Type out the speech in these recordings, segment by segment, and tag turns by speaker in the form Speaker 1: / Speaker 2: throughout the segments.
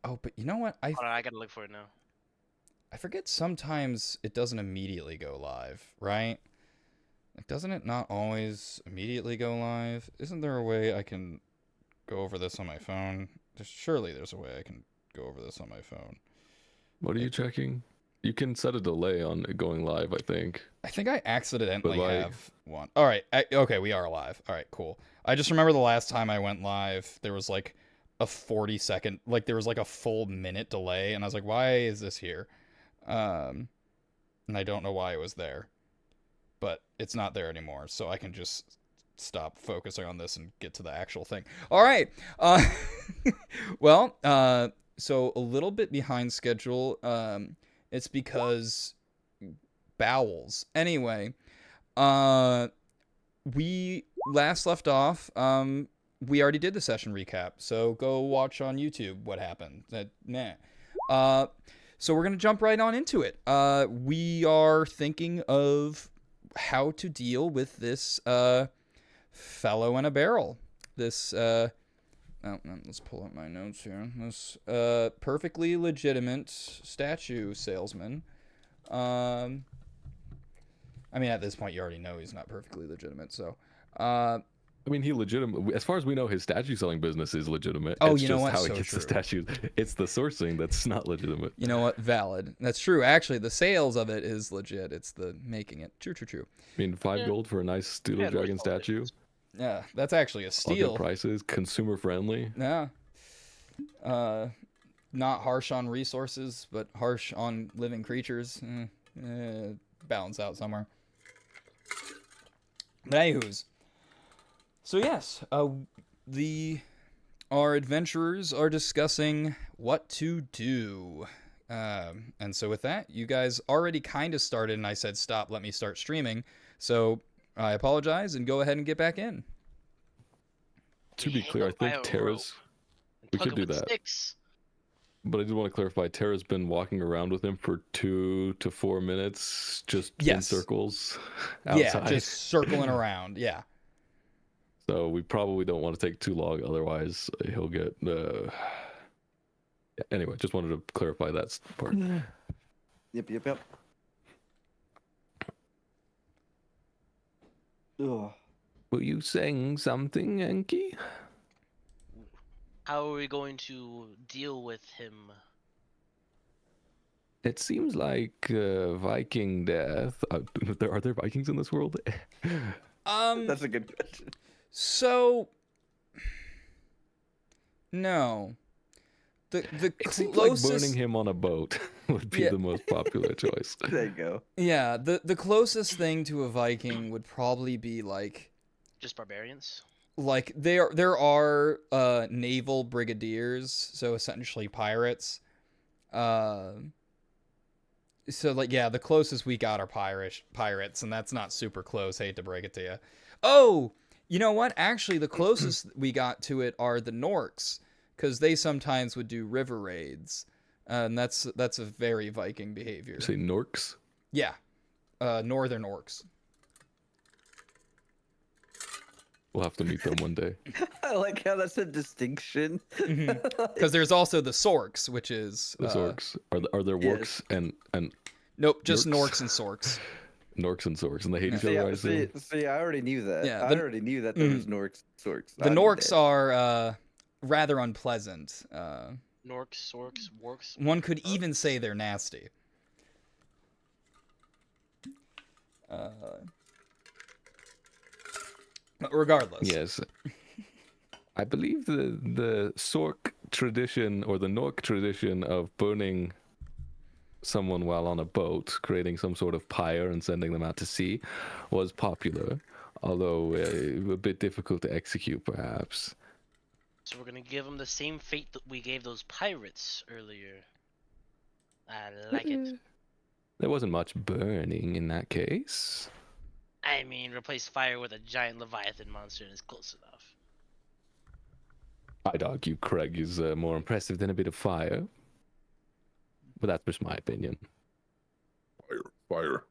Speaker 1: Oh, but you know what?
Speaker 2: Hold on, I gotta look for it now.
Speaker 1: I forget sometimes it doesn't immediately go live, right? Like, doesn't it not always immediately go live? Isn't there a way I can go over this on my phone? Surely there's a way I can go over this on my phone.
Speaker 3: What are you
Speaker 1: Like,
Speaker 3: checking? You can set a delay on it going live, I think.
Speaker 1: I think I
Speaker 3: But
Speaker 1: accidentally
Speaker 3: like,
Speaker 1: have one. All right. Okay, we are live. All right, cool. I just remember the last time I went live, there was like a 40-second, like there was like a full minute delay, and I was like, why is this here? Um, and I don't know why it was there, but it's not there anymore, so I can just stop focusing on this and get to the actual thing. All right. Uh, well, so a little bit behind schedule. It's because bowels. Anyway, uh, we last left off. We already did the session recap, so go watch on YouTube what happened. Nah. Uh, so we're gonna jump right on into it. We are thinking of how to deal with this fellow in a barrel. This let's pull up my notes here. This perfectly legitimate statue salesman. Um, I mean, at this point, you already know he's not perfectly legitimate. So,
Speaker 3: I mean, he legitimate. As far as we know, his statue selling business is legitimate.
Speaker 1: oh,
Speaker 3: It's
Speaker 1: you know
Speaker 3: just
Speaker 1: what?
Speaker 3: how he
Speaker 1: So
Speaker 3: gets the
Speaker 1: true.
Speaker 3: statues. It's the sourcing that's not legitimate.
Speaker 1: You know what? Valid. That's true. Actually, the sales of it is legit. It's the making it. True, true, true.
Speaker 3: I mean, five
Speaker 2: Yeah,
Speaker 3: gold for a nice Steel
Speaker 2: yeah, there's
Speaker 3: Dragon statue.
Speaker 2: politics.
Speaker 1: Yeah, that's actually a
Speaker 3: All good
Speaker 1: steal.
Speaker 3: prices, consumer friendly.
Speaker 1: Yeah. Uh, not harsh on resources, but harsh on living creatures. Balance out somewhere. But anywho's, so yes, the our adventurers are discussing what to do. And so with that, you guys already kind of started, and I said, "Stop, let me start streaming." So I apologize, and go ahead and get back in.
Speaker 3: To
Speaker 2: We
Speaker 3: be
Speaker 2: hang
Speaker 3: clear, I
Speaker 2: him by
Speaker 3: think
Speaker 2: a rope
Speaker 3: Terra's.
Speaker 2: and
Speaker 3: We
Speaker 2: tug
Speaker 3: could
Speaker 2: him
Speaker 3: do
Speaker 2: with
Speaker 3: that,
Speaker 2: sticks.
Speaker 3: but I did want to clarify. Terra's been walking around with him for 2 to 4 minutes, just in
Speaker 1: Yes,
Speaker 3: circles
Speaker 1: yeah,
Speaker 3: outside.
Speaker 1: just circling around. Yeah,
Speaker 3: So we probably don't want to take too long, otherwise he'll get. Anyway, just wanted to clarify that part.
Speaker 4: Yep. Ugh.
Speaker 3: Were you saying something, Yankee?
Speaker 2: How are we going to deal with him?
Speaker 3: It seems like Viking death. Are there Vikings in this world?
Speaker 4: That's a good question.
Speaker 1: So no, the
Speaker 3: It seems like burning
Speaker 1: closest,
Speaker 3: him on a boat would be
Speaker 1: yeah,
Speaker 3: the most popular choice.
Speaker 4: There you go.
Speaker 1: yeah, the closest thing to a Viking would probably be
Speaker 2: Just barbarians?
Speaker 1: like there are naval brigadiers, so essentially pirates. Uh, so like yeah, the closest we got are pirates, and that's not super close. Hate to break it to you. Oh, you know what? Actually, the closest we got to it are the Norks, because they sometimes would do river raids, and that's a very Viking behavior.
Speaker 3: You say Norks?
Speaker 1: Yeah, northern orcs.
Speaker 3: We'll have to meet them one day.
Speaker 4: I like how that's a distinction.
Speaker 1: Because there's also the Sorks, which is
Speaker 3: The Sorks. Are there
Speaker 4: Yes.
Speaker 3: Works and
Speaker 1: nope, just
Speaker 3: Yorks?
Speaker 1: Norks and Sorks.
Speaker 3: Norks and Sorks, and they hate each
Speaker 4: See,
Speaker 3: other, I assume?
Speaker 4: see, I already knew that.
Speaker 1: Yeah,
Speaker 4: I already knew that there was Norks, Sorks.
Speaker 1: The
Speaker 4: I knew
Speaker 1: Norks
Speaker 4: that.
Speaker 1: are rather unpleasant.
Speaker 2: Norks, Sorks, Works?
Speaker 1: One could even say they're nasty. But regardless.
Speaker 3: Yes. I believe the Sork tradition or the Nork tradition of burning someone while on a boat, creating some sort of pyre and sending them out to sea, was popular, although a bit difficult to execute, perhaps.
Speaker 2: So we're gonna give him the same fate that we gave those pirates earlier. I like it.
Speaker 3: There wasn't much burning in that case.
Speaker 2: I mean, replace fire with a giant Leviathan monster and it's close enough.
Speaker 3: I'd argue Craig is more impressive than a bit of fire. But that's just my opinion.
Speaker 5: Fire.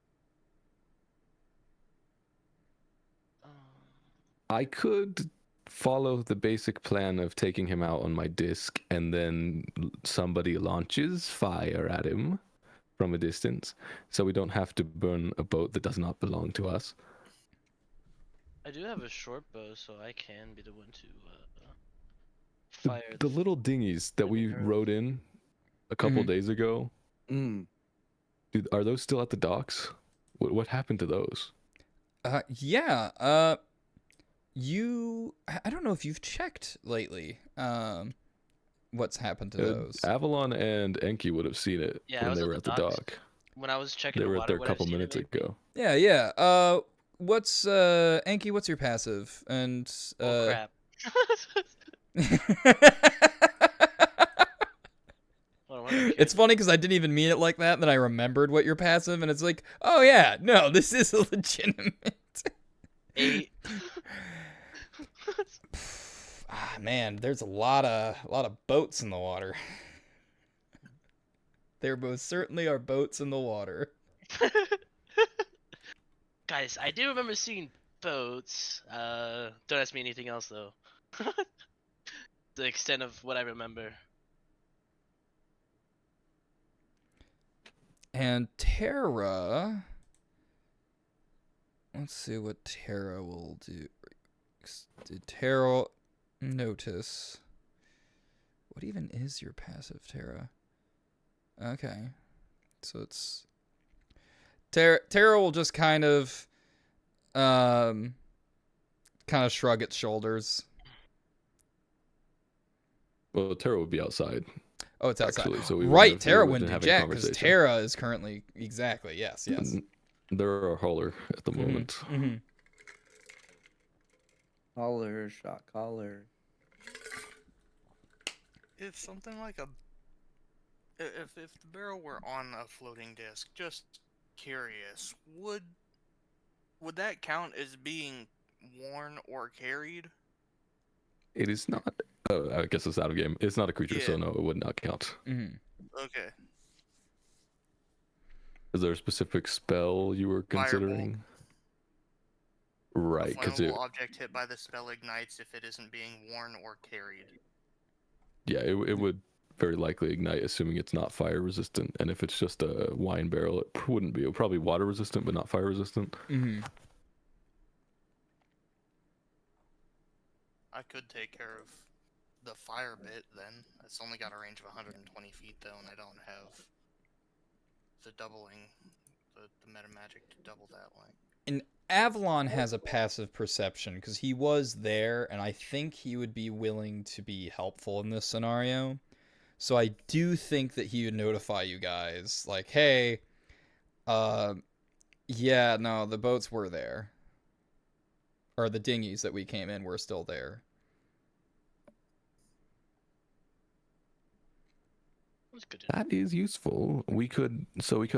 Speaker 2: Um,
Speaker 3: I could follow the basic plan of taking him out on my disc, and then somebody launches fire at him from a distance, so we don't have to burn a boat that does not belong to us.
Speaker 2: I do have a short bow, so I can be the one to
Speaker 3: The,
Speaker 2: fire
Speaker 3: the little dinghies that we
Speaker 2: flaming arrows.
Speaker 3: rode in a couple
Speaker 1: Mhm.
Speaker 3: days ago,
Speaker 4: Mm.
Speaker 3: dude, are those still at the docks? What happened to those?
Speaker 1: Yeah. I don't know if you've checked lately. What's happened to those?
Speaker 3: Avalon and Enki would have seen it
Speaker 2: Yeah, I
Speaker 3: when
Speaker 2: was
Speaker 3: they
Speaker 2: at
Speaker 3: were
Speaker 2: the
Speaker 3: at the
Speaker 2: docks.
Speaker 3: dock.
Speaker 2: When I was checking
Speaker 3: They
Speaker 2: the
Speaker 3: were
Speaker 2: water,
Speaker 3: there a
Speaker 2: would have
Speaker 3: couple
Speaker 2: seen it
Speaker 3: minutes
Speaker 2: lately.
Speaker 3: ago.
Speaker 1: Yeah. What's Enki? What's your passive? And
Speaker 2: Oh crap! Hold on, what am I
Speaker 1: It's funny because I didn't even mean it like that, and then I remembered what your passive, and it's like, oh yeah, no, this is a legitimate.
Speaker 2: 8.
Speaker 1: Ah man, there's a lot of boats in the water. There most certainly are boats in the water.
Speaker 2: Guys, I do remember seeing boats. Don't ask me anything else though. The extent of what I remember.
Speaker 1: And Terra. Let's see what Terra will do. Did Terra notice? What even is your passive, Terra? Okay. So it's Terra will just kind of shrug its shoulders.
Speaker 3: Well, Terra would be outside.
Speaker 1: Oh, it's outside.
Speaker 3: Actually, so we
Speaker 1: Right,
Speaker 3: wouldn't have-
Speaker 1: Terra
Speaker 3: we
Speaker 1: wouldn't
Speaker 3: wouldn't
Speaker 1: do
Speaker 3: have a
Speaker 1: jack because
Speaker 3: conversation.
Speaker 1: Terra is currently exactly yes.
Speaker 3: They're a hauler at the moment.
Speaker 1: Mm-hmm.
Speaker 4: Collar, shot collar.
Speaker 5: If something like if the barrel were on a floating disc, just curious, would that count as being worn or carried?
Speaker 3: It is not. Oh, I guess it's out of game. It's not a creature, so
Speaker 5: Yeah.
Speaker 3: no, it would not count.
Speaker 1: Mm-hmm.
Speaker 5: Okay.
Speaker 3: Is there a specific spell you were
Speaker 5: Firebolt.
Speaker 3: considering? Right,
Speaker 5: A
Speaker 3: because
Speaker 5: flammable object hit by the spell ignites if it isn't being worn or carried.
Speaker 3: it would very likely ignite, assuming it's not fire resistant. And if it's just a wine barrel, it wouldn't be. It would probably be water resistant, but not fire resistant.
Speaker 1: Mm-hmm.
Speaker 5: I could take care of the fire bit then. It's only got a range of 120 feet though, and I don't have the doubling, the meta magic to double that way.
Speaker 1: And Avalon has a passive perception because he was there, and I think he would be willing to be helpful in this scenario. So I do think that he would notify you guys, like, hey, yeah, no, the boats were there. Or the dinghies that we came in were still there.
Speaker 2: That's good to know.
Speaker 3: That is useful. We could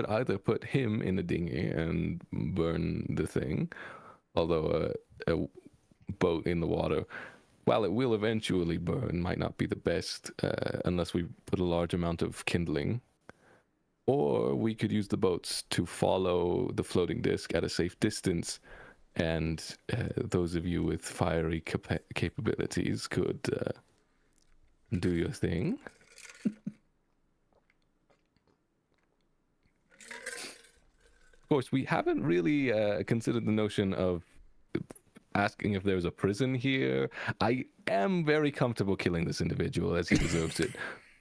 Speaker 3: either put him in a dinghy and burn the thing, although a boat in the water, while it will eventually burn, might not be the best unless we put a large amount of kindling. Or we could use the boats to follow the floating disc at a safe distance, and those of you with fiery capabilities could do your thing. Of course, we haven't really considered the notion of asking if there's a prison here. I am very comfortable killing this individual as he deserves it,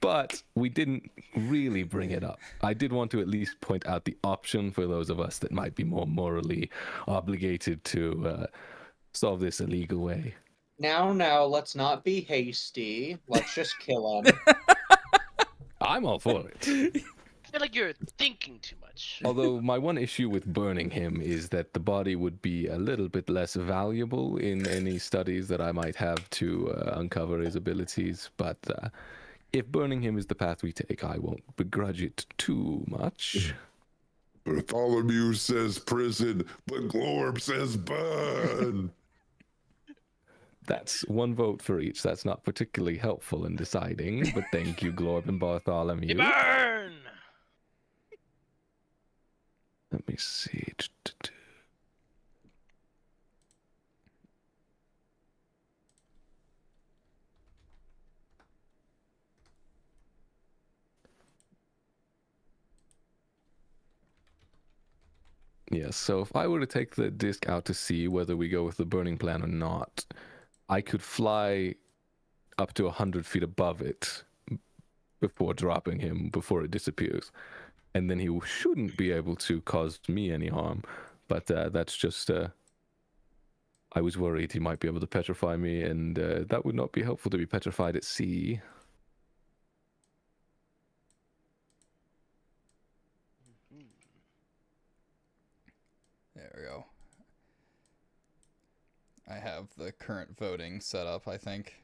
Speaker 3: but we didn't really bring it up. I did want to at least point out the option for those of us that might be more morally obligated to solve this a legal way.
Speaker 6: Now, let's not be hasty. Let's just kill him.
Speaker 3: I'm all for it.
Speaker 2: I feel like you're thinking too much.
Speaker 3: Although my one issue with burning him is that the body would be a little bit less valuable in any studies that I might have to uncover his abilities. But if burning him is the path we take, I won't begrudge it too much.
Speaker 7: Bartholomew says prison, but Glorb says burn.
Speaker 3: That's one vote for each. That's not particularly helpful in deciding, but thank you, Glorb and Bartholomew.
Speaker 2: Burn!
Speaker 3: Let me see. Yes, so if I were to take the disc out to see whether we go with the burning plan or not, I could fly up to 100 feet above it before dropping him, before it disappears. And then he shouldn't be able to cause me any harm. But that's just... I was worried he might be able to petrify me, and that would not be helpful to be petrified at sea.
Speaker 2: Mhm.
Speaker 1: There we go. I have the current voting set up, I think.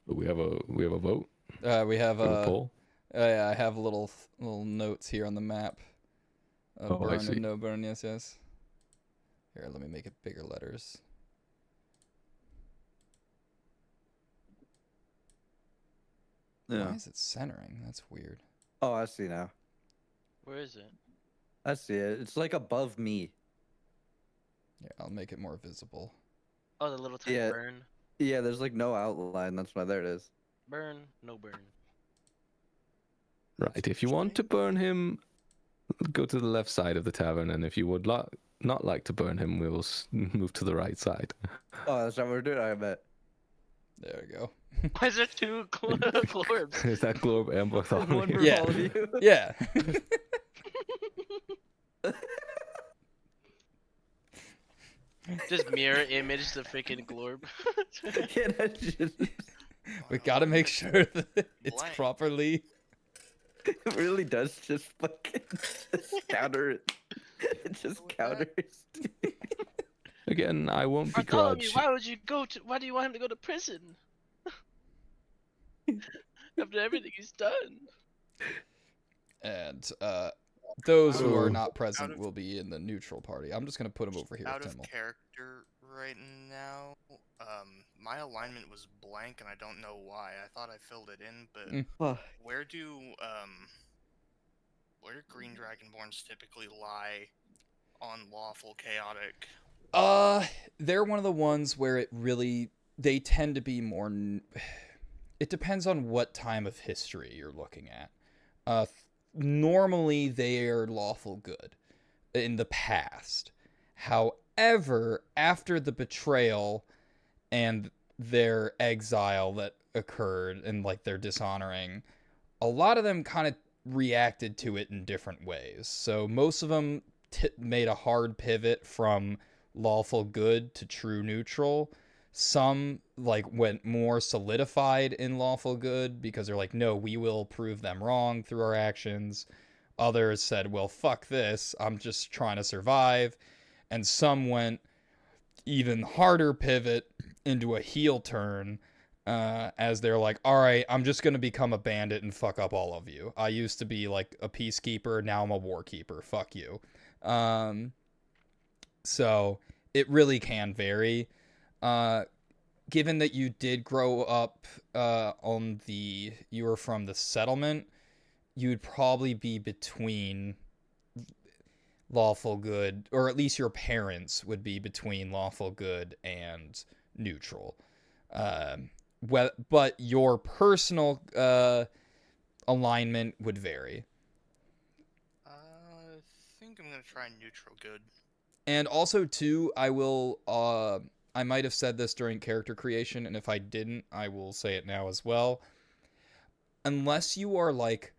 Speaker 3: We have a vote.
Speaker 1: We have
Speaker 3: We have a poll.
Speaker 1: yeah, I have little notes here on the map.
Speaker 3: Oh, I
Speaker 1: Burn
Speaker 3: see.
Speaker 1: and no burn, yes. Here, let me make it bigger letters.
Speaker 4: Yeah.
Speaker 1: Why is it centering? That's weird.
Speaker 4: Oh, I see now.
Speaker 2: Where is it?
Speaker 4: I see it. It's like above me.
Speaker 1: Yeah, I'll make it more visible.
Speaker 2: Oh, the little tiny
Speaker 4: Yeah.
Speaker 2: burn.
Speaker 4: Yeah, there's like no outline. That's why there it is.
Speaker 2: Burn, no burn.
Speaker 3: Right. If you want to burn him, go to the left side of the tavern, and if you would not like to burn him, we will move to the right side.
Speaker 4: Oh, that's what we're doing. I bet.
Speaker 1: There we go.
Speaker 2: Why is there two glorbs?
Speaker 3: Is that Glorb and
Speaker 4: One
Speaker 3: Bartholomew?
Speaker 4: for
Speaker 1: Yeah.
Speaker 4: all of you.
Speaker 1: Yeah.
Speaker 2: Just mirror image the freaking glorb.
Speaker 4: Yeah, that's just,
Speaker 1: We gotta make sure that it's
Speaker 5: Blank.
Speaker 1: properly.
Speaker 4: it really does just fucking just counter it. It just counters.
Speaker 3: Again, I won't
Speaker 2: Bartholomew,
Speaker 3: begrudge.
Speaker 2: why do you want him to go to prison? After everything he's done.
Speaker 1: And those who are
Speaker 7: Oh.
Speaker 1: not present
Speaker 5: of-
Speaker 1: will be in the neutral party. I'm just gonna put him over here
Speaker 5: Out
Speaker 1: with
Speaker 5: of
Speaker 1: Timmel.
Speaker 5: character right now. My alignment was blank, and I don't know why. I thought I filled it in, but
Speaker 1: Mm.
Speaker 4: Oh,
Speaker 5: where do green dragonborns typically lie on lawful chaotic?
Speaker 1: They're one of the ones where they tend to be more. It depends on what time of history you're looking at. Normally they are lawful good in the past. However, after the betrayal and their exile that occurred and like their dishonoring, a lot of them kind of reacted to it in different ways. So most of them made a hard pivot from lawful good to true neutral. Some like went more solidified in lawful good because they're like, no, we will prove them wrong through our actions. Others said, well, fuck this, I'm just trying to survive. And some went even harder pivot into a heel turn, as they're like, all right, I'm just going to become a bandit and fuck up all of you. I used to be like a peacekeeper, now I'm a warkeeper, fuck you. So it really can vary. Given that you did grow up you were from the settlement, you'd probably be between lawful good, or at least your parents would be between lawful good and neutral. But your personal alignment would vary.
Speaker 5: I think I'm gonna try neutral good.
Speaker 1: And also, too, I might have said this during character creation, and if I didn't, I will say it now as well. Unless you are like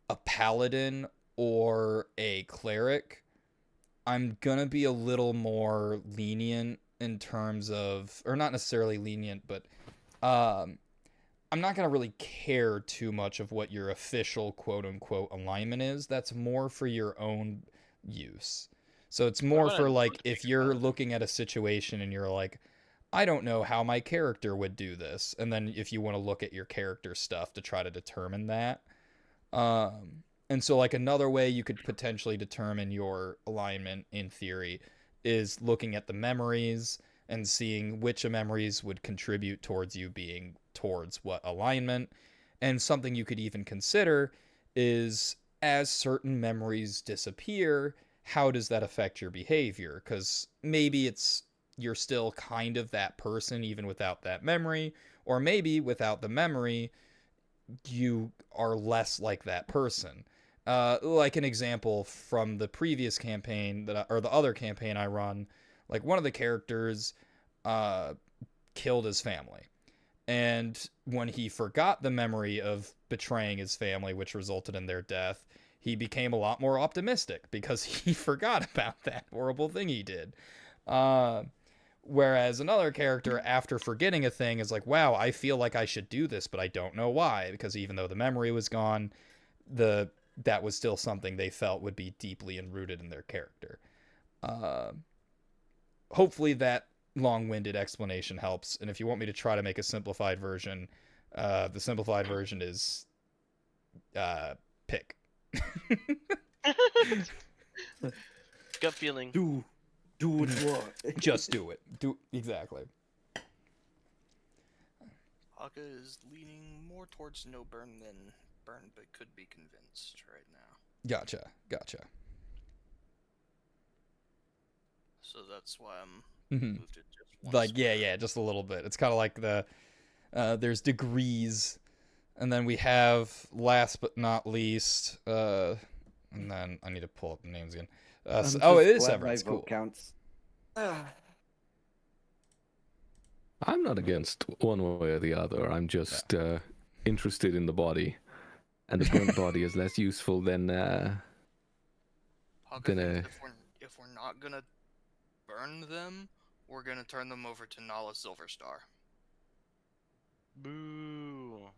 Speaker 1: a paladin or a cleric, I'm gonna be a little more lenient in terms of, or not necessarily lenient, but I'm not gonna really care too much of what your official quote-unquote alignment is. That's more for your own use. So it's more
Speaker 2: gonna
Speaker 1: for like
Speaker 2: look
Speaker 1: if
Speaker 2: at
Speaker 1: you're
Speaker 2: that.
Speaker 1: looking at a situation and you're like, I don't know how my character would do this, and then if you want to look at your character stuff to try to determine that. And so like another way you could potentially determine your alignment in theory is looking at the memories and seeing which memories would contribute towards you being towards what alignment. And something you could even consider is, as certain memories disappear, how does that affect your behavior? Because maybe you're still kind of that person even without that memory, or maybe without the memory you are less like that person. Like an example from the previous campaign or the other campaign I run, like one of the characters killed his family. And when he forgot the memory of betraying his family, which resulted in their death, he became a lot more optimistic because he forgot about that horrible thing he did. Whereas another character, after forgetting a thing, is like, wow, I feel like I should do this, but I don't know why. Because even though the memory was gone, that was still something they felt would be deeply enrooted in their character. Hopefully that long-winded explanation helps. And if you want me to try to make a simplified version, the simplified version is pick.
Speaker 2: Gut feeling.
Speaker 4: Do what you want.
Speaker 1: Just do it. Do exactly.
Speaker 5: Haka is leaning more towards no burn than burn, but could be convinced right now.
Speaker 1: Gotcha.
Speaker 5: So that's why I'm
Speaker 1: Mhm.
Speaker 5: moved it just one
Speaker 1: Like
Speaker 5: square.
Speaker 1: yeah, just a little bit. It's kind of like there's degrees, and then we have last but not least, and then I need to pull up the names again.
Speaker 4: I'm
Speaker 1: It
Speaker 4: just
Speaker 1: is
Speaker 4: glad my
Speaker 1: Severance.
Speaker 4: vote
Speaker 1: Cool.
Speaker 4: counts.
Speaker 3: I'm not against one way or the other. I'm just interested in the body, and the burnt body is less useful than
Speaker 5: Haka
Speaker 3: Gonna-
Speaker 5: thinks if we're not gonna burn them, we're gonna turn them over to Nala Silverstar.
Speaker 2: Boo.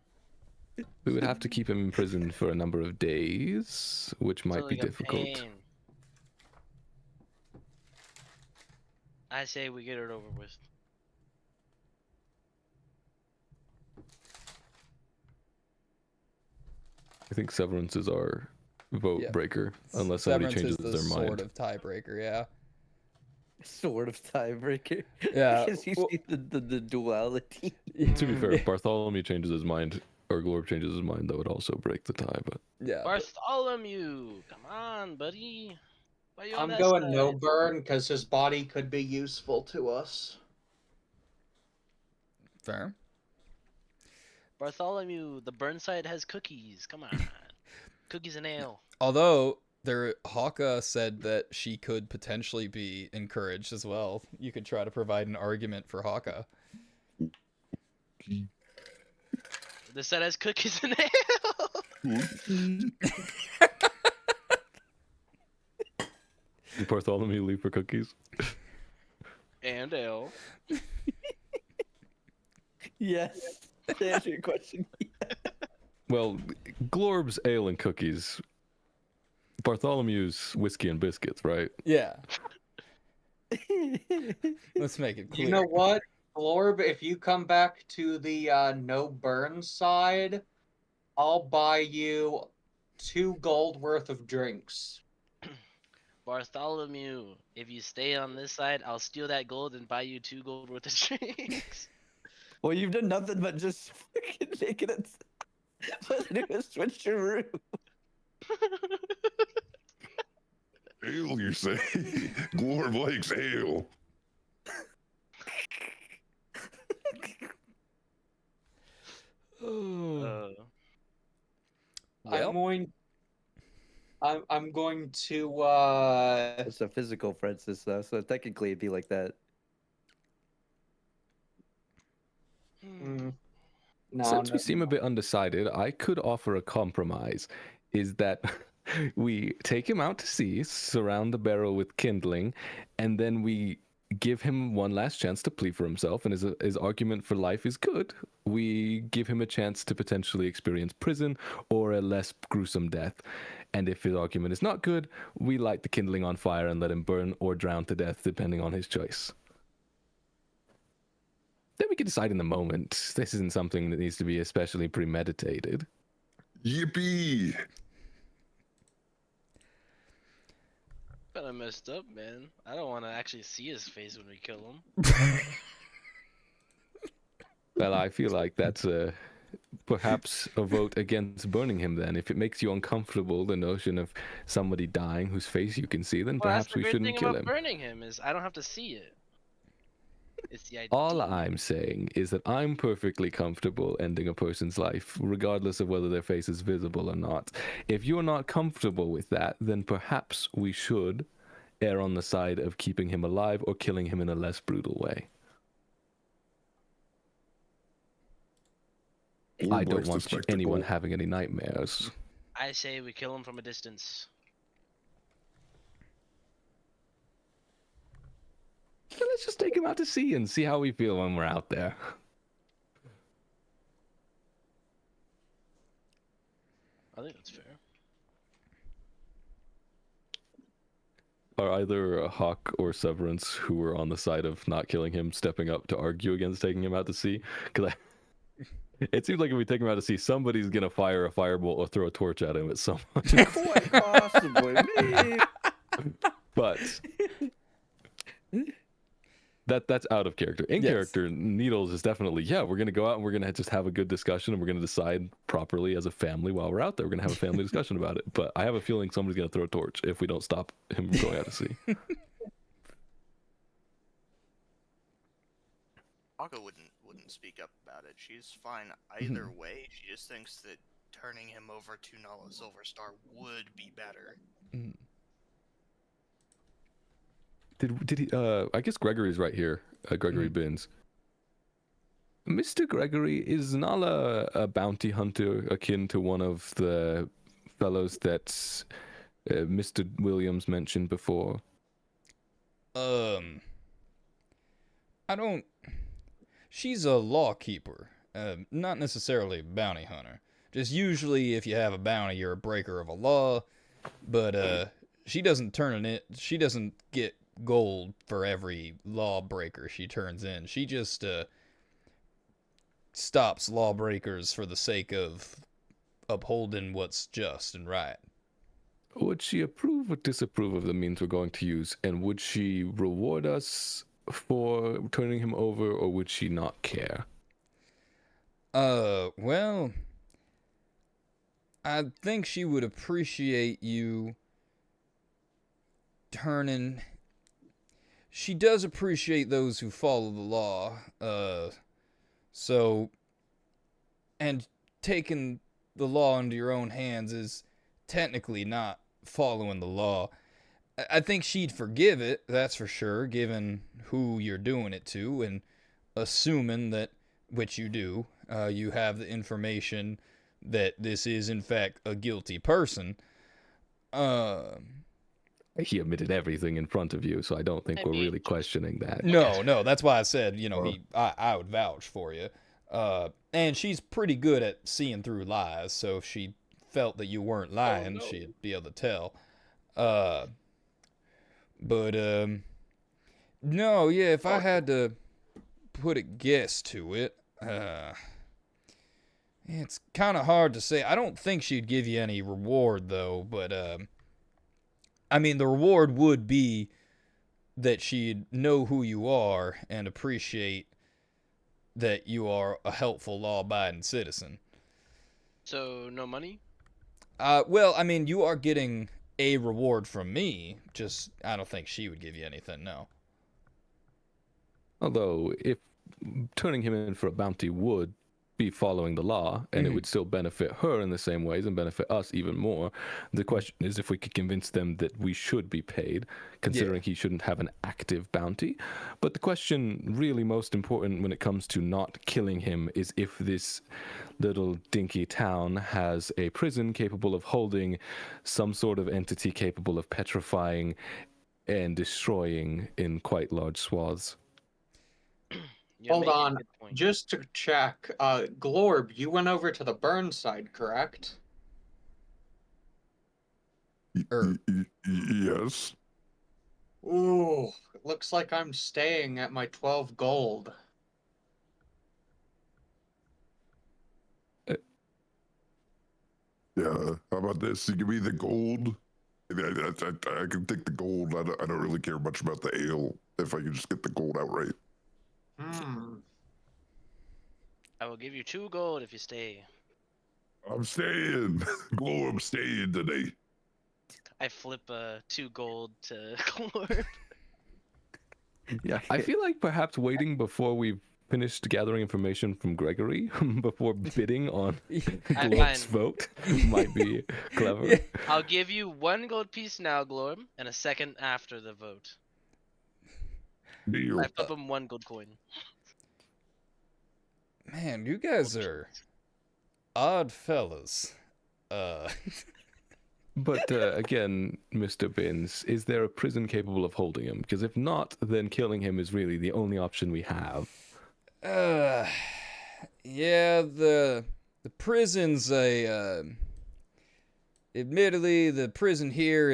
Speaker 3: we would have to keep him in prison for a number of days, which might
Speaker 2: Sounds
Speaker 3: be
Speaker 2: like a
Speaker 3: difficult.
Speaker 2: pain. I say we get it over with.
Speaker 3: I think severance is our vote
Speaker 1: Yeah.
Speaker 3: breaker, unless somebody
Speaker 1: Severance
Speaker 3: changes
Speaker 1: is the
Speaker 3: their
Speaker 1: sort
Speaker 3: mind.
Speaker 1: of tiebreaker. Yeah.
Speaker 4: Sort of tiebreaker.
Speaker 1: Yeah,
Speaker 4: Because you
Speaker 1: well-
Speaker 4: see the duality.
Speaker 3: To be fair, if Bartholomew changes his mind or Glorb changes his mind, that would also break the tie. But
Speaker 1: Yeah.
Speaker 2: Bartholomew, come on, buddy. Why you on
Speaker 6: I'm
Speaker 2: that
Speaker 6: going
Speaker 2: side?
Speaker 6: no burn because his body could be useful to us.
Speaker 1: Fair.
Speaker 2: Bartholomew, the burn side has cookies. Come on. Cookies and ale.
Speaker 1: Although Hawka said that she could potentially be encouraged as well. You could try to provide an argument for Hawka.
Speaker 2: This side has cookies and ale.
Speaker 3: did Bartholomew leave for cookies?
Speaker 2: And ale.
Speaker 4: Yes. To answer your question.
Speaker 3: Well, Glorb's ale and cookies. Bartholomew's whiskey and biscuits, right?
Speaker 1: Yeah. Let's make it clear.
Speaker 6: You know what, Glorb? If you come back to the no burn side, I'll buy you 2 gold worth of drinks.
Speaker 2: Bartholomew, if you stay on this side, I'll steal that gold and buy you 2 gold worth of drinks.
Speaker 4: Well, you've done nothing but just fucking making it. Do a switcheroo.
Speaker 7: Ale, you say? Glorb likes ale.
Speaker 1: Oh.
Speaker 2: Uh,
Speaker 6: I'm going to
Speaker 4: It's a physical Francis, though, so technically it'd be like that.
Speaker 6: no,
Speaker 3: Since
Speaker 6: no,
Speaker 3: we seem a bit undecided, I could offer a compromise. Is that we take him out to sea, surround the barrel with kindling, and then we give him one last chance to plead for himself, and his argument for life is good. We give him a chance to potentially experience prison or a less gruesome death. And if his argument is not good, we light the kindling on fire and let him burn or drown to death, depending on his choice. Then we can decide in the moment. This isn't something that needs to be especially premeditated.
Speaker 7: Yippee!
Speaker 2: Kind of messed up, man. I don't want to actually see his face when we kill him.
Speaker 3: Well, I feel like that's perhaps a vote against burning him then. If it makes you uncomfortable, the notion of somebody dying whose face you can see, then
Speaker 2: Well, that's
Speaker 3: perhaps
Speaker 2: the
Speaker 3: we
Speaker 2: great
Speaker 3: shouldn't
Speaker 2: thing
Speaker 3: kill
Speaker 2: about
Speaker 3: him.
Speaker 2: burning him is I don't have to see it. It's the idea.
Speaker 3: All I'm saying is that I'm perfectly comfortable ending a person's life, regardless of whether their face is visible or not. If you're not comfortable with that, then perhaps we should err on the side of keeping him alive or killing him in a less brutal way. I
Speaker 7: Glorb
Speaker 3: don't
Speaker 7: likes the
Speaker 3: want anyone
Speaker 7: spectacle.
Speaker 3: having any nightmares.
Speaker 2: I say we kill him from a distance.
Speaker 3: So let's just take him out to sea and see how we feel when we're out there.
Speaker 2: I think that's fair.
Speaker 3: Are either Hawk or Severance, who were on the side of not killing him, stepping up to argue against taking him out to sea? Because it seems like if we take him out to sea, somebody's gonna fire a firebolt or throw a torch at him at some point.
Speaker 4: Quite possibly, maybe.
Speaker 3: But that's out of character. In
Speaker 1: Yes.
Speaker 3: character, Needles is definitely, yeah, we're gonna go out and we're gonna just have a good discussion and we're gonna decide properly as a family while we're out there. We're gonna have a family discussion about it. But I have a feeling somebody's gonna throw a torch if we don't stop him from going out to sea.
Speaker 5: Akka wouldn't speak up about it. She's fine either way. She just thinks that turning him over to Nala Silverstar would be better.
Speaker 3: Did he? I guess Gregory's right here. Gregory Binns. Mr. Gregory, is Nala a bounty hunter akin to one of the fellows that Mr. Williams mentioned before?
Speaker 1: I don't. She's a law keeper, not necessarily a bounty hunter. Just usually, if you have a bounty, you're a breaker of a law. But she doesn't turn it. She doesn't get gold for every lawbreaker she turns in. She just stops lawbreakers for the sake of upholding what's just and right.
Speaker 3: Would she approve or disapprove of the means we're going to use? And would she reward us for turning him over, or would she not care?
Speaker 1: Well, I think she would appreciate you turning. She does appreciate those who follow the law. So, and taking the law into your own hands is technically not following the law. I think she'd forgive it, that's for sure, given who you're doing it to, and assuming that, which you do, you have the information that this is in fact a guilty person.
Speaker 3: He admitted everything in front of you, so I don't think
Speaker 2: I
Speaker 3: we're
Speaker 2: mean,
Speaker 3: really questioning that.
Speaker 1: No, that's why I said, I would vouch for you. And she's pretty good at seeing through lies, so if she felt that you weren't lying, she'd be able to tell. No, yeah, if I had to put a guess to it, it's kind of hard to say. I don't think she'd give you any reward, though, but, I mean, the reward would be that she'd know who you are and appreciate that you are a helpful, law-abiding citizen.
Speaker 2: So no money?
Speaker 1: Well, I mean, you are getting a reward from me, just I don't think she would give you anything, no.
Speaker 3: Although, if turning him in for a bounty would be following the law, and it would still benefit her in the same ways and benefit us even more, the question is if we could convince them that we should be paid, considering he shouldn't have an active bounty. But the question really most important when it comes to not killing him is if this little dinky town has a prison capable of holding some sort of entity capable of petrifying and destroying in quite large swaths.
Speaker 2: You're
Speaker 6: Hold
Speaker 2: making a
Speaker 6: on,
Speaker 2: good point.
Speaker 6: just to check, Glorb, you went over to the burn side, correct?
Speaker 7: Yes.
Speaker 6: Ooh, it looks like I'm staying at my 12 gold.
Speaker 7: Yeah. How about this? You give me the gold. I can take the gold. I don't really care much about the ale if I can just get the gold outright.
Speaker 2: I will give you 2 gold if you stay.
Speaker 7: I'm staying. Glor, I'm staying today.
Speaker 2: I flip 2 gold to Glorb.
Speaker 4: Yeah.
Speaker 3: I feel like perhaps waiting before we've finished gathering information from Gregory before bidding on
Speaker 2: I'm
Speaker 3: Glorp's
Speaker 2: fine.
Speaker 3: vote might be clever.
Speaker 1: Yeah.
Speaker 2: I'll give you 1 gold piece now, Glorb, and a second after the vote.
Speaker 7: Deal.
Speaker 2: I flip him 1 gold coin.
Speaker 1: Man, you guys are odd fellas.
Speaker 3: But again, Mr. Binns, is there a prison capable of holding him? Because if not, then killing him is really the only option we have.
Speaker 1: Yeah, the prison's a admittedly the prison here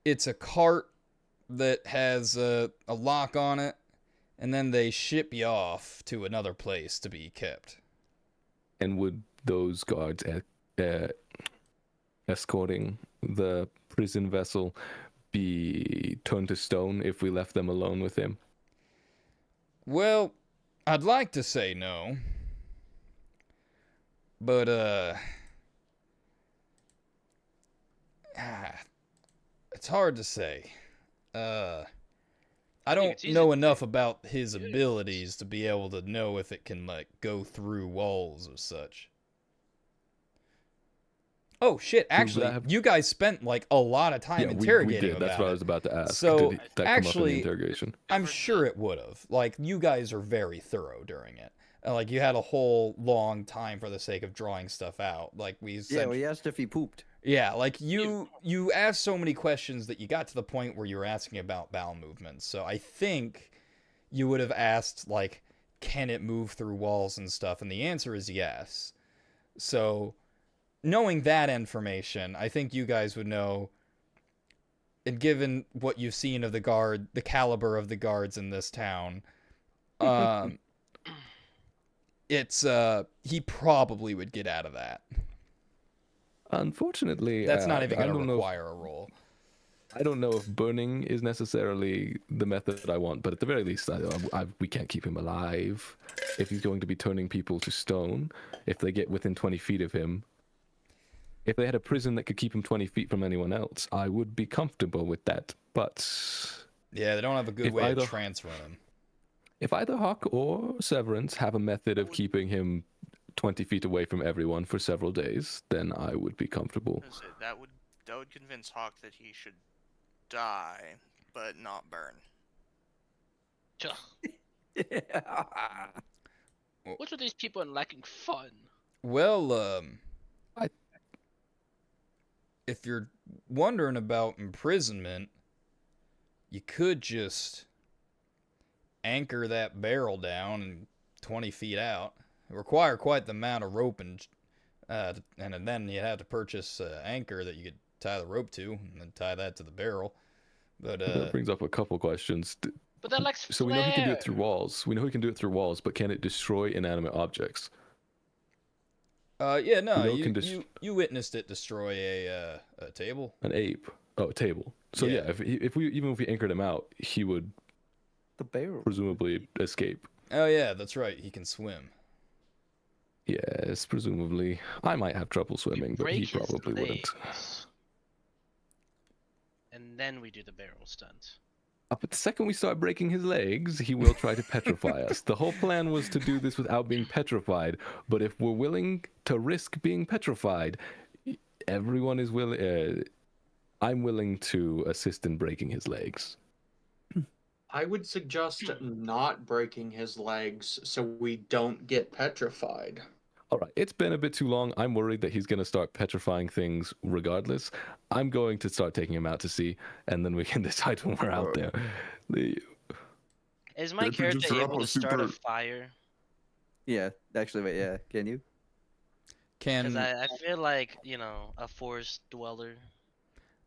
Speaker 1: it's a cart that has a lock on it, and then they ship you off to another place to be kept.
Speaker 3: And would those guards escorting the prison vessel be turned to stone if we left them alone with him?
Speaker 1: Well, I'd like to say no. But it's hard to say. I don't
Speaker 2: it's easy
Speaker 1: know
Speaker 2: to
Speaker 1: enough about his abilities to be able to know if it can like go through walls or such. Oh shit, actually,
Speaker 3: have-
Speaker 1: you guys spent like a lot of time
Speaker 3: we
Speaker 1: interrogating
Speaker 3: did. That's
Speaker 1: about
Speaker 3: what I
Speaker 1: it.
Speaker 3: was about to ask.
Speaker 1: So,
Speaker 3: Did that come up in
Speaker 1: actually-
Speaker 3: the interrogation?
Speaker 1: I'm
Speaker 5: Never
Speaker 1: sure
Speaker 5: did.
Speaker 1: it would have. Like, you guys are very thorough during it. Like, you had a whole long time for the sake of drawing stuff out. Like,
Speaker 4: Yeah,
Speaker 1: said,
Speaker 4: we asked if he pooped.
Speaker 1: yeah, like you asked so many questions that you got to the point where you were asking about bowel movements. So I think you would have asked like, can it move through walls and stuff? And the answer is yes. So knowing that information, I think you guys would know. And given what you've seen of the caliber of the guards in this town, it's he probably would get out of that.
Speaker 3: Unfortunately,
Speaker 1: That's not even
Speaker 3: I
Speaker 1: going to
Speaker 3: don't know if-
Speaker 1: require a roll.
Speaker 3: I don't know if burning is necessarily the method I want, but at the very least, we can't keep him alive. If he's going to be turning people to stone, if they get within 20 feet of him, if they had a prison that could keep him 20 feet from anyone else, I would be comfortable with that. But
Speaker 1: Yeah, they don't have a good
Speaker 3: If
Speaker 1: way
Speaker 3: either-
Speaker 1: of transferring him.
Speaker 3: if either Hawk or Severance have a method of keeping him 20 feet away from everyone for several days, then I would be comfortable.
Speaker 5: That would convince Hawk that he should die, but not burn.
Speaker 2: Ugh,
Speaker 4: Yeah.
Speaker 2: What's with these people and lacking fun?
Speaker 1: Well,
Speaker 3: I-
Speaker 1: if you're wondering about imprisonment, you could just anchor that barrel down and 20 feet out. It require quite the amount of rope and then you have to purchase an anchor that you could tie the rope to and then tie that to the barrel. But
Speaker 3: That brings up a couple questions.
Speaker 2: But that lacks
Speaker 3: So we know he can do it through
Speaker 2: flair.
Speaker 3: walls. We know he can do it through walls, but can it destroy inanimate objects?
Speaker 1: yeah, no,
Speaker 3: know can
Speaker 1: you witnessed it destroy a table.
Speaker 3: An ape? Oh, a table. So
Speaker 1: Yeah.
Speaker 3: yeah, if we anchored him out, he would
Speaker 4: The barrel.
Speaker 3: presumably escape.
Speaker 1: Oh yeah, that's right. He can swim.
Speaker 3: Yes, presumably. I might have trouble swimming, but he
Speaker 2: Break his
Speaker 3: probably wouldn't.
Speaker 2: legs. And then we do the barrel stunt.
Speaker 3: But the second we start breaking his legs, he will try to petrify us. The whole plan was to do this without being petrified, but if we're willing to risk being petrified, everyone is willing. I'm willing to assist in breaking his legs.
Speaker 6: I would suggest not breaking his legs so we don't get petrified.
Speaker 3: All right, it's been a bit too long. I'm worried that he's going to start petrifying things regardless. I'm going to start taking him out to sea, and then we can decide when we're out there.
Speaker 2: Is my
Speaker 7: If you
Speaker 2: character
Speaker 7: just drop
Speaker 2: able
Speaker 7: a
Speaker 2: to start a
Speaker 7: super-
Speaker 2: fire?
Speaker 4: Yeah, actually, wait, yeah. Can you?
Speaker 2: Because
Speaker 1: Can
Speaker 2: I feel like, you know, a forest dweller.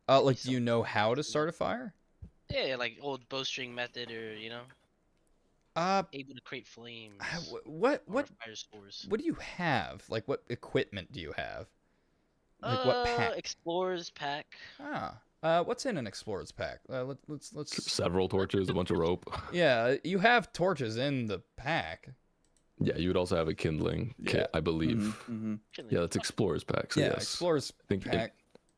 Speaker 1: like do you know how to start a fire?
Speaker 2: Yeah, like old bowstring method or, you know, able to create flames.
Speaker 1: What
Speaker 2: or fire spores.
Speaker 1: what do you have? Like what equipment do you have? Like what pack?
Speaker 2: Explorer's pack.
Speaker 1: What's in an explorer's pack? Let's
Speaker 3: Several torches, a bunch of rope.
Speaker 1: Yeah, you have torches in the pack.
Speaker 3: Yeah, you would also have a kindling kit, I believe.
Speaker 4: Mm-hmm.
Speaker 3: Yeah, that's Explorer's pack. So
Speaker 1: Yeah,
Speaker 3: yes.
Speaker 1: explorer's
Speaker 3: I think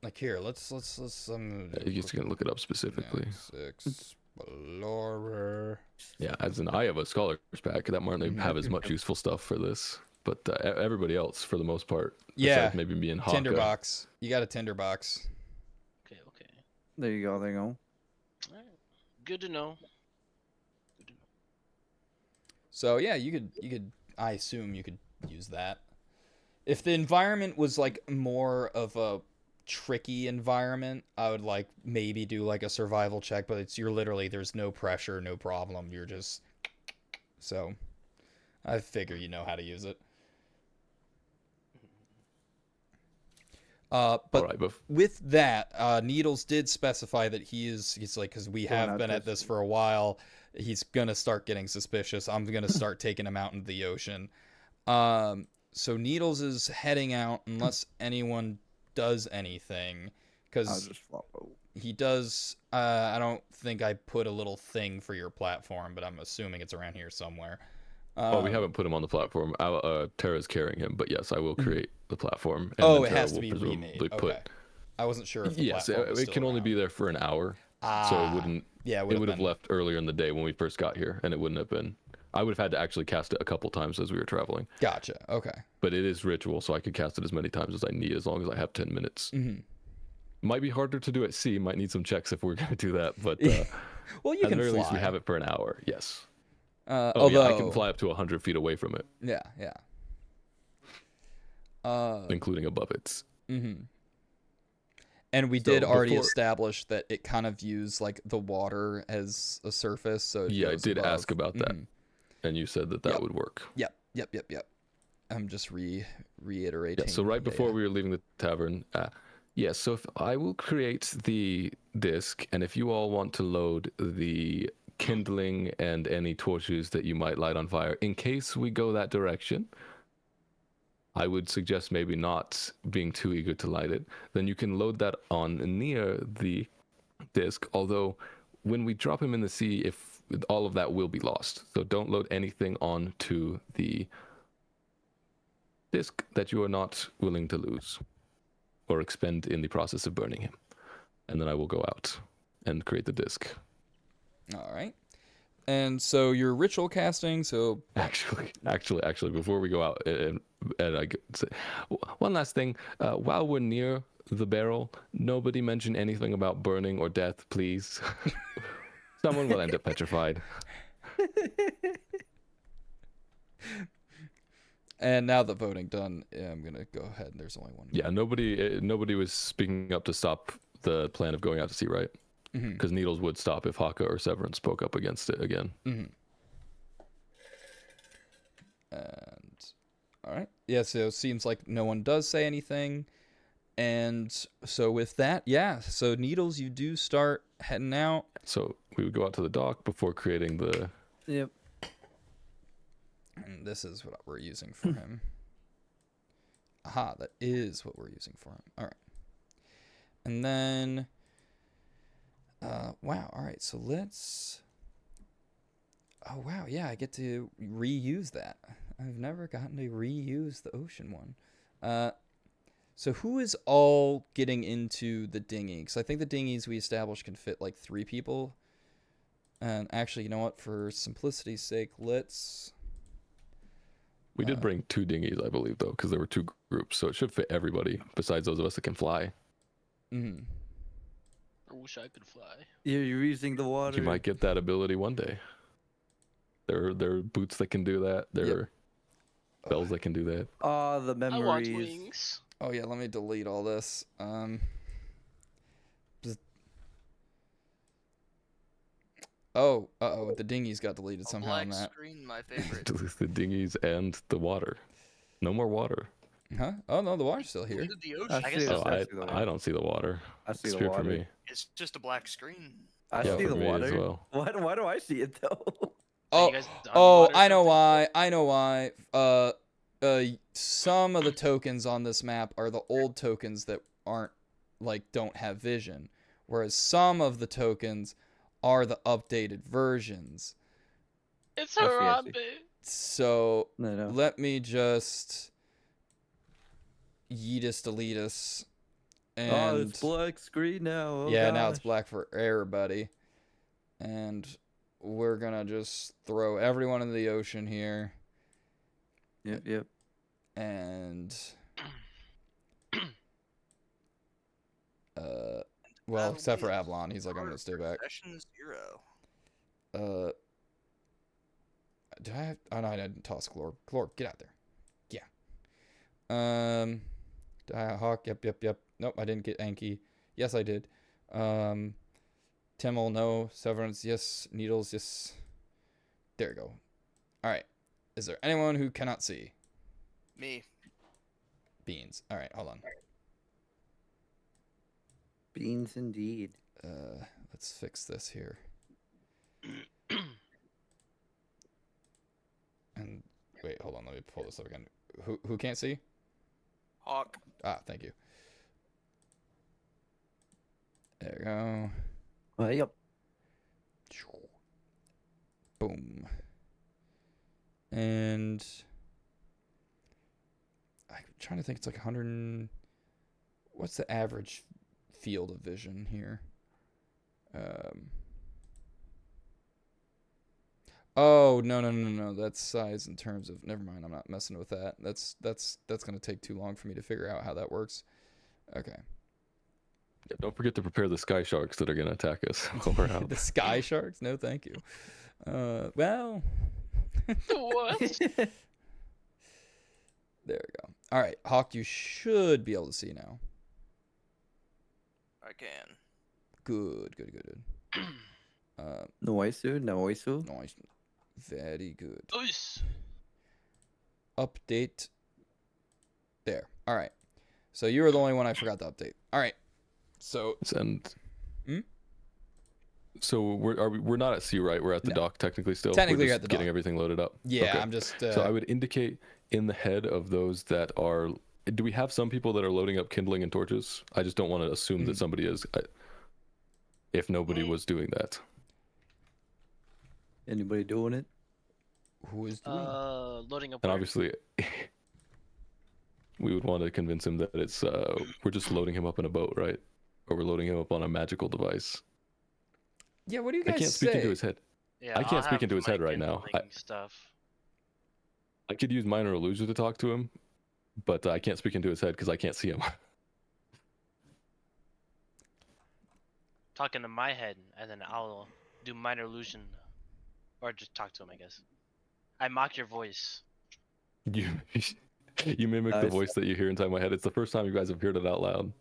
Speaker 1: like here, let's
Speaker 3: you're just gonna look it up specifically.
Speaker 1: 6 Explorer.
Speaker 3: Yeah, as in I have a scholars pack that might not have as much useful stuff for this, but everybody else, for the most part,
Speaker 1: Yeah.
Speaker 3: besides maybe me and Haka.
Speaker 1: Tinderbox. You got a tinderbox.
Speaker 2: Okay, okay.
Speaker 4: There you go. There you go.
Speaker 2: Alright. Good to know. Good to know.
Speaker 1: So yeah, you could. I assume you could use that. If the environment was like more of a tricky environment, I would like maybe do like a survival check, but you're literally there's no pressure, no problem. You're just so. I figure you know how to use it. But
Speaker 3: Alright, but
Speaker 1: with that, Needles did specify that he's like, because we
Speaker 4: Going
Speaker 1: have
Speaker 4: out
Speaker 1: been
Speaker 4: to
Speaker 1: at this
Speaker 4: sea.
Speaker 1: for a while, he's gonna start getting suspicious. I'm gonna start taking him out into the ocean. So Needles is heading out unless anyone does anything,
Speaker 4: I'll
Speaker 1: because
Speaker 4: just flop out.
Speaker 1: he does. I don't think I put a little thing for your platform, but I'm assuming it's around here somewhere.
Speaker 3: oh, we haven't put him on the platform. Tara's carrying him, but yes, I will create the platform. And
Speaker 1: Oh,
Speaker 3: then
Speaker 1: it
Speaker 3: Tara
Speaker 1: has to
Speaker 3: will
Speaker 1: be
Speaker 3: presumably
Speaker 1: remade. Okay. I wasn't sure if the
Speaker 3: Yes,
Speaker 1: platform was
Speaker 3: it
Speaker 1: still
Speaker 3: can only
Speaker 1: around.
Speaker 3: be there for an hour, so
Speaker 1: Ah,
Speaker 3: it wouldn't.
Speaker 1: Yeah,
Speaker 3: It would have left earlier in the day when we first got here, and it wouldn't have been. I would have had to actually cast it a couple times as we were traveling.
Speaker 1: Gotcha. Okay.
Speaker 3: But it is ritual, so I could cast it as many times as I need, as long as I have 10 minutes.
Speaker 1: Mm-hmm.
Speaker 3: Might be harder to do at sea. Might need some checks if we're going to do that. But
Speaker 1: Well, you
Speaker 3: at the
Speaker 1: can
Speaker 3: very
Speaker 1: fly.
Speaker 3: least, we have it for an hour. Yes.
Speaker 1: Although
Speaker 3: Yeah, I can fly up to 100 feet away from it,
Speaker 1: Yeah, yeah.
Speaker 3: including above it.
Speaker 1: Mm-hmm. And we
Speaker 3: So
Speaker 1: did already
Speaker 3: before-
Speaker 1: establish that it kind of views like the water as a surface. So it
Speaker 3: Yeah, I
Speaker 1: goes
Speaker 3: did
Speaker 1: above.
Speaker 3: ask about that,
Speaker 1: Mhm.
Speaker 3: and you said that
Speaker 1: Yep.
Speaker 3: would work.
Speaker 1: Yep. I'm just reiterating.
Speaker 3: Yeah, so right before
Speaker 1: yeah.
Speaker 3: we were leaving the tavern, yes, so if I will create the disc, and if you all want to load the kindling and any torches that you might light on fire, in case we go that direction, I would suggest maybe not being too eager to light it. Then you can load that on near the disc, although when we drop him in the sea, if all of that will be lost. So don't load anything onto the disc that you are not willing to lose or expend in the process of burning him. And then I will go out and create the disc.
Speaker 1: All right. And so your ritual casting. So
Speaker 3: Actually, before we go out, and I could say one last thing. While we're near the barrel, nobody mention anything about burning or death, please. Someone will end up petrified.
Speaker 1: and now the voting done, yeah, I'm gonna go ahead. And there's only one.
Speaker 3: Yeah, nobody was speaking up to stop the plan of going out to sea, right?
Speaker 1: Mm-hmm.
Speaker 3: Because Needles would stop if Haka or Severance spoke up against it again.
Speaker 1: Mm-hmm. And all right, yeah. So it seems like no one does say anything, and so with that, yeah. So Needles, you do start heading out.
Speaker 3: So we would go out to the dock before creating the.
Speaker 4: Yep.
Speaker 1: And this is what we're using for him. Aha, that is what we're using for him. All right. And then, wow. All right. So let's. Oh, wow. Yeah, I get to reuse that. I've never gotten to reuse the ocean one. So who is all getting into the dinghy? Because I think the dinghies we established can fit like 3 people. And actually, you know what? For simplicity's sake, let's.
Speaker 3: We did bring 2 dinghies, I believe, though, because there were 2 groups, so it should fit everybody besides those of us that can fly.
Speaker 1: Mm-hmm.
Speaker 2: I wish I could fly.
Speaker 4: You're using the water.
Speaker 3: You might get that ability one day. There are boots that can do that. There
Speaker 1: Yep.
Speaker 3: are bells that can do that.
Speaker 4: Ah, the
Speaker 2: I want
Speaker 4: memories.
Speaker 2: wings.
Speaker 1: Oh yeah, let me delete all this. Oh, the dinghies got deleted
Speaker 5: A
Speaker 1: somehow
Speaker 5: black
Speaker 1: in that.
Speaker 5: screen, my favorite.
Speaker 3: The dinghies and the water. No more water.
Speaker 1: Huh? Oh no, the water's still here.
Speaker 5: Into the ocean.
Speaker 4: I
Speaker 2: I guess
Speaker 4: see
Speaker 2: that's-
Speaker 3: Oh,
Speaker 4: it. I see the
Speaker 3: I
Speaker 4: water.
Speaker 3: don't see the water.
Speaker 4: I see
Speaker 3: It's
Speaker 4: the
Speaker 3: weird
Speaker 4: water.
Speaker 3: for me.
Speaker 5: It's just a black screen.
Speaker 4: I
Speaker 3: Yeah,
Speaker 4: see
Speaker 3: for
Speaker 4: the
Speaker 3: me as
Speaker 4: water.
Speaker 3: well.
Speaker 4: Why do I see it though?
Speaker 1: Oh,
Speaker 2: you guys on the
Speaker 1: oh,
Speaker 2: water or
Speaker 1: I know
Speaker 2: something?
Speaker 1: why. I know why. Some of the tokens on this map are the old tokens that aren't don't have vision, whereas some of the tokens are the updated versions.
Speaker 2: It's
Speaker 4: I see, I see.
Speaker 2: Harambe.
Speaker 1: So
Speaker 4: No.
Speaker 1: let me just yeetus deletus. And
Speaker 4: Oh, it's black screen now. Oh,
Speaker 1: yeah, now it's
Speaker 4: gosh.
Speaker 1: black for everybody. And we're gonna just throw everyone into the ocean here.
Speaker 4: Yep.
Speaker 1: And well, except for Avalon, he's like, I'm gonna stay back.
Speaker 5: Session 0.
Speaker 1: Did I have, oh no, I didn't toss Glorb. Glorb, get out there. Yeah. Did I have Hawk? Yep. Nope, I didn't get Anki. Yes, I did. Timmel, no. Severance, yes. Needles, yes. There you go. Alright. Is there anyone who cannot see?
Speaker 5: Me.
Speaker 1: Beans. Alright, hold on.
Speaker 4: Beans indeed.
Speaker 1: Let's fix this here. And wait, hold on, let me pull this up again. Who can't see?
Speaker 5: Hawk.
Speaker 1: Ah, thank you. There we go.
Speaker 4: Yep.
Speaker 1: Boom. And I'm trying to think, it's like 100. What's the average field of vision here? Oh, no. That's size in terms of, never mind, I'm not messing with that. That's going to take too long for me to figure out how that works. Okay.
Speaker 3: Yeah, don't forget to prepare the sky sharks that are going to attack us while we're out.
Speaker 1: The sky sharks? No, thank you. Well.
Speaker 2: What?
Speaker 1: There we go. All right, Hawk, you should be able to see now.
Speaker 5: I can.
Speaker 1: Good.
Speaker 4: Noisu.
Speaker 1: Nice. Very good.
Speaker 2: Nice.
Speaker 1: Update. There. All right. So you were the only one I forgot to update. All right. So.
Speaker 3: And
Speaker 1: Hmm?
Speaker 3: so we're not at sea, right? We're at the
Speaker 1: No.
Speaker 3: dock technically still.
Speaker 1: Technically
Speaker 3: we're
Speaker 1: you're
Speaker 3: just
Speaker 1: at the
Speaker 3: getting
Speaker 1: dock.
Speaker 3: everything loaded up.
Speaker 1: Yeah,
Speaker 3: Okay.
Speaker 1: I'm just.
Speaker 3: So I would indicate in the head of those that are. Do we have some people that are loading up kindling and torches? I just don't want to assume that somebody is. If nobody was doing that.
Speaker 4: Anybody doing it?
Speaker 1: Who is doing?
Speaker 2: Loading up.
Speaker 3: And
Speaker 2: where?
Speaker 3: obviously, we would want to convince him that it's we're just loading him up in a boat, right? Or we're loading him up on a magical device.
Speaker 1: Yeah. What do you
Speaker 3: I
Speaker 1: guys
Speaker 3: can't
Speaker 1: say?
Speaker 3: speak into his head.
Speaker 2: Yeah,
Speaker 3: I can't
Speaker 2: I'll
Speaker 3: speak
Speaker 2: have
Speaker 3: into his
Speaker 2: my
Speaker 3: head right now.
Speaker 2: kindling Stuff.
Speaker 3: I could use minor illusion to talk to him, but I can't speak into his head because I can't see him.
Speaker 2: Talk into my head, and then I'll do minor illusion, or just talk to him. I guess. I mock your voice.
Speaker 3: You you mimic the
Speaker 4: Nice.
Speaker 3: voice that you hear inside my head. It's the first time you guys have heard it out loud.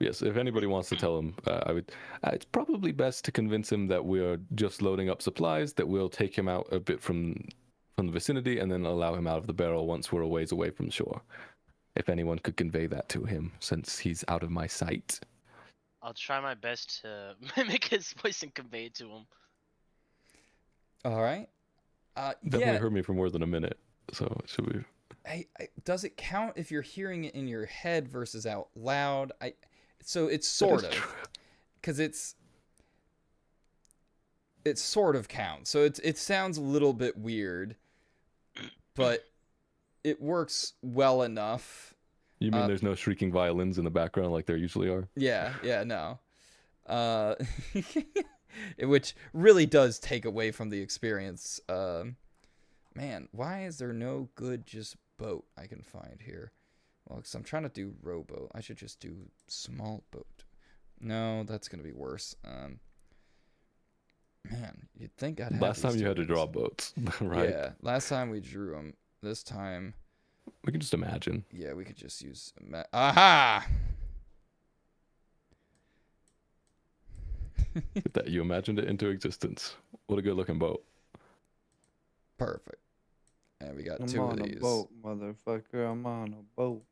Speaker 3: Yes, if anybody wants to tell him, I would. It's probably best to convince him that we're just loading up supplies. That we'll take him out a bit from the vicinity, and then allow him out of the barrel once we're a ways away from shore. If anyone could convey that to him, since he's out of my sight.
Speaker 2: I'll try my best to mimic his voice and convey it to him.
Speaker 1: All right.
Speaker 3: Definitely
Speaker 1: Yeah.
Speaker 3: heard me for more than a minute. So should we?
Speaker 1: Does it count if you're hearing it in your head versus out loud? So it's
Speaker 3: That
Speaker 1: sort
Speaker 3: is
Speaker 1: of,
Speaker 3: true.
Speaker 1: because it sort of counts. So it sounds a little bit weird, but it works well enough.
Speaker 3: You mean there's no shrieking violins in the background like there usually are?
Speaker 1: Yeah, no. Which really does take away from the experience. Man, why is there no good just boat I can find here? Well, because I'm trying to do rowboat. I should just do small boat. No, that's going to be worse. Man, you'd think I'd have
Speaker 3: Last time
Speaker 1: these
Speaker 3: you had to
Speaker 1: tokens.
Speaker 3: draw boats, right?
Speaker 1: Yeah, last time we drew them. This time,
Speaker 3: We can just imagine.
Speaker 1: yeah, we could just use... Aha!
Speaker 3: That you imagined it into existence. What a good looking boat.
Speaker 1: Perfect. And we got
Speaker 4: I'm
Speaker 1: two
Speaker 4: on
Speaker 1: of
Speaker 4: a
Speaker 1: these.
Speaker 4: boat, motherfucker. I'm on a boat.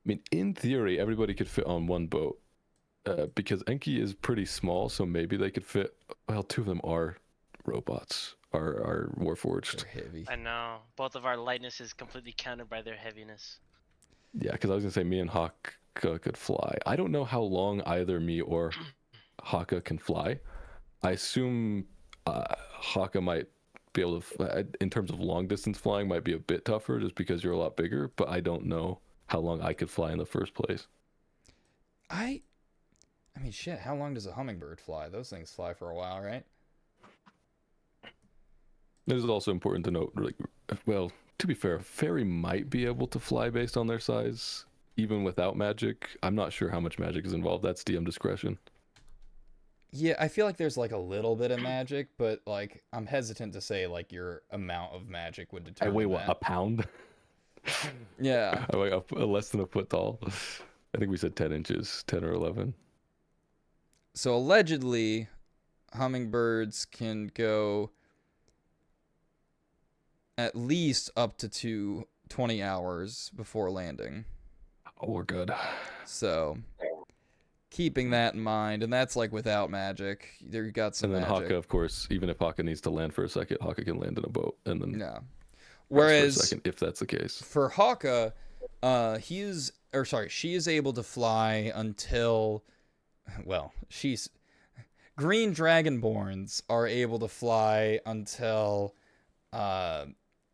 Speaker 3: I mean, in theory, everybody could fit on one boat. Because Enki is pretty small, so maybe they could fit. Well, two of them are robots, are warforged.
Speaker 1: They're heavy.
Speaker 2: I know. Both of our lightness is completely countered by their heaviness.
Speaker 3: Yeah, because I was gonna say me and Haka could fly. I don't know how long either me or Haka can fly. I assume Haka might be able to, in terms of long distance flying, might be a bit tougher just because you're a lot bigger. But I don't know how long I could fly in the first place.
Speaker 1: I mean, shit, how long does a hummingbird fly? Those things fly for a while, right?
Speaker 3: It is also important to note, like, well, to be fair, fairy might be able to fly based on their size, even without magic. I'm not sure how much magic is involved. That's DM discretion.
Speaker 1: Yeah, I feel like there's like a little bit of magic, but like I'm hesitant to say like your amount of magic would
Speaker 3: I
Speaker 1: determine
Speaker 3: weigh what, a
Speaker 1: that.
Speaker 3: pound?
Speaker 1: Yeah.
Speaker 3: I weigh less than a foot tall. I think we said 10 inches, 10 or 11.
Speaker 1: So allegedly, hummingbirds can go at least up to 20 hours before landing.
Speaker 3: Oh, we're good.
Speaker 1: So keeping that in mind, and that's like without magic. There you got some
Speaker 3: And then
Speaker 1: magic.
Speaker 3: Haka, of course, even if Haka needs to land for a second, Haka can land in a boat and then
Speaker 1: Yeah.
Speaker 3: rest
Speaker 1: Whereas
Speaker 3: for a second, if that's the case.
Speaker 1: for Haka, she is able to fly until, well, green dragonborns are able to fly until,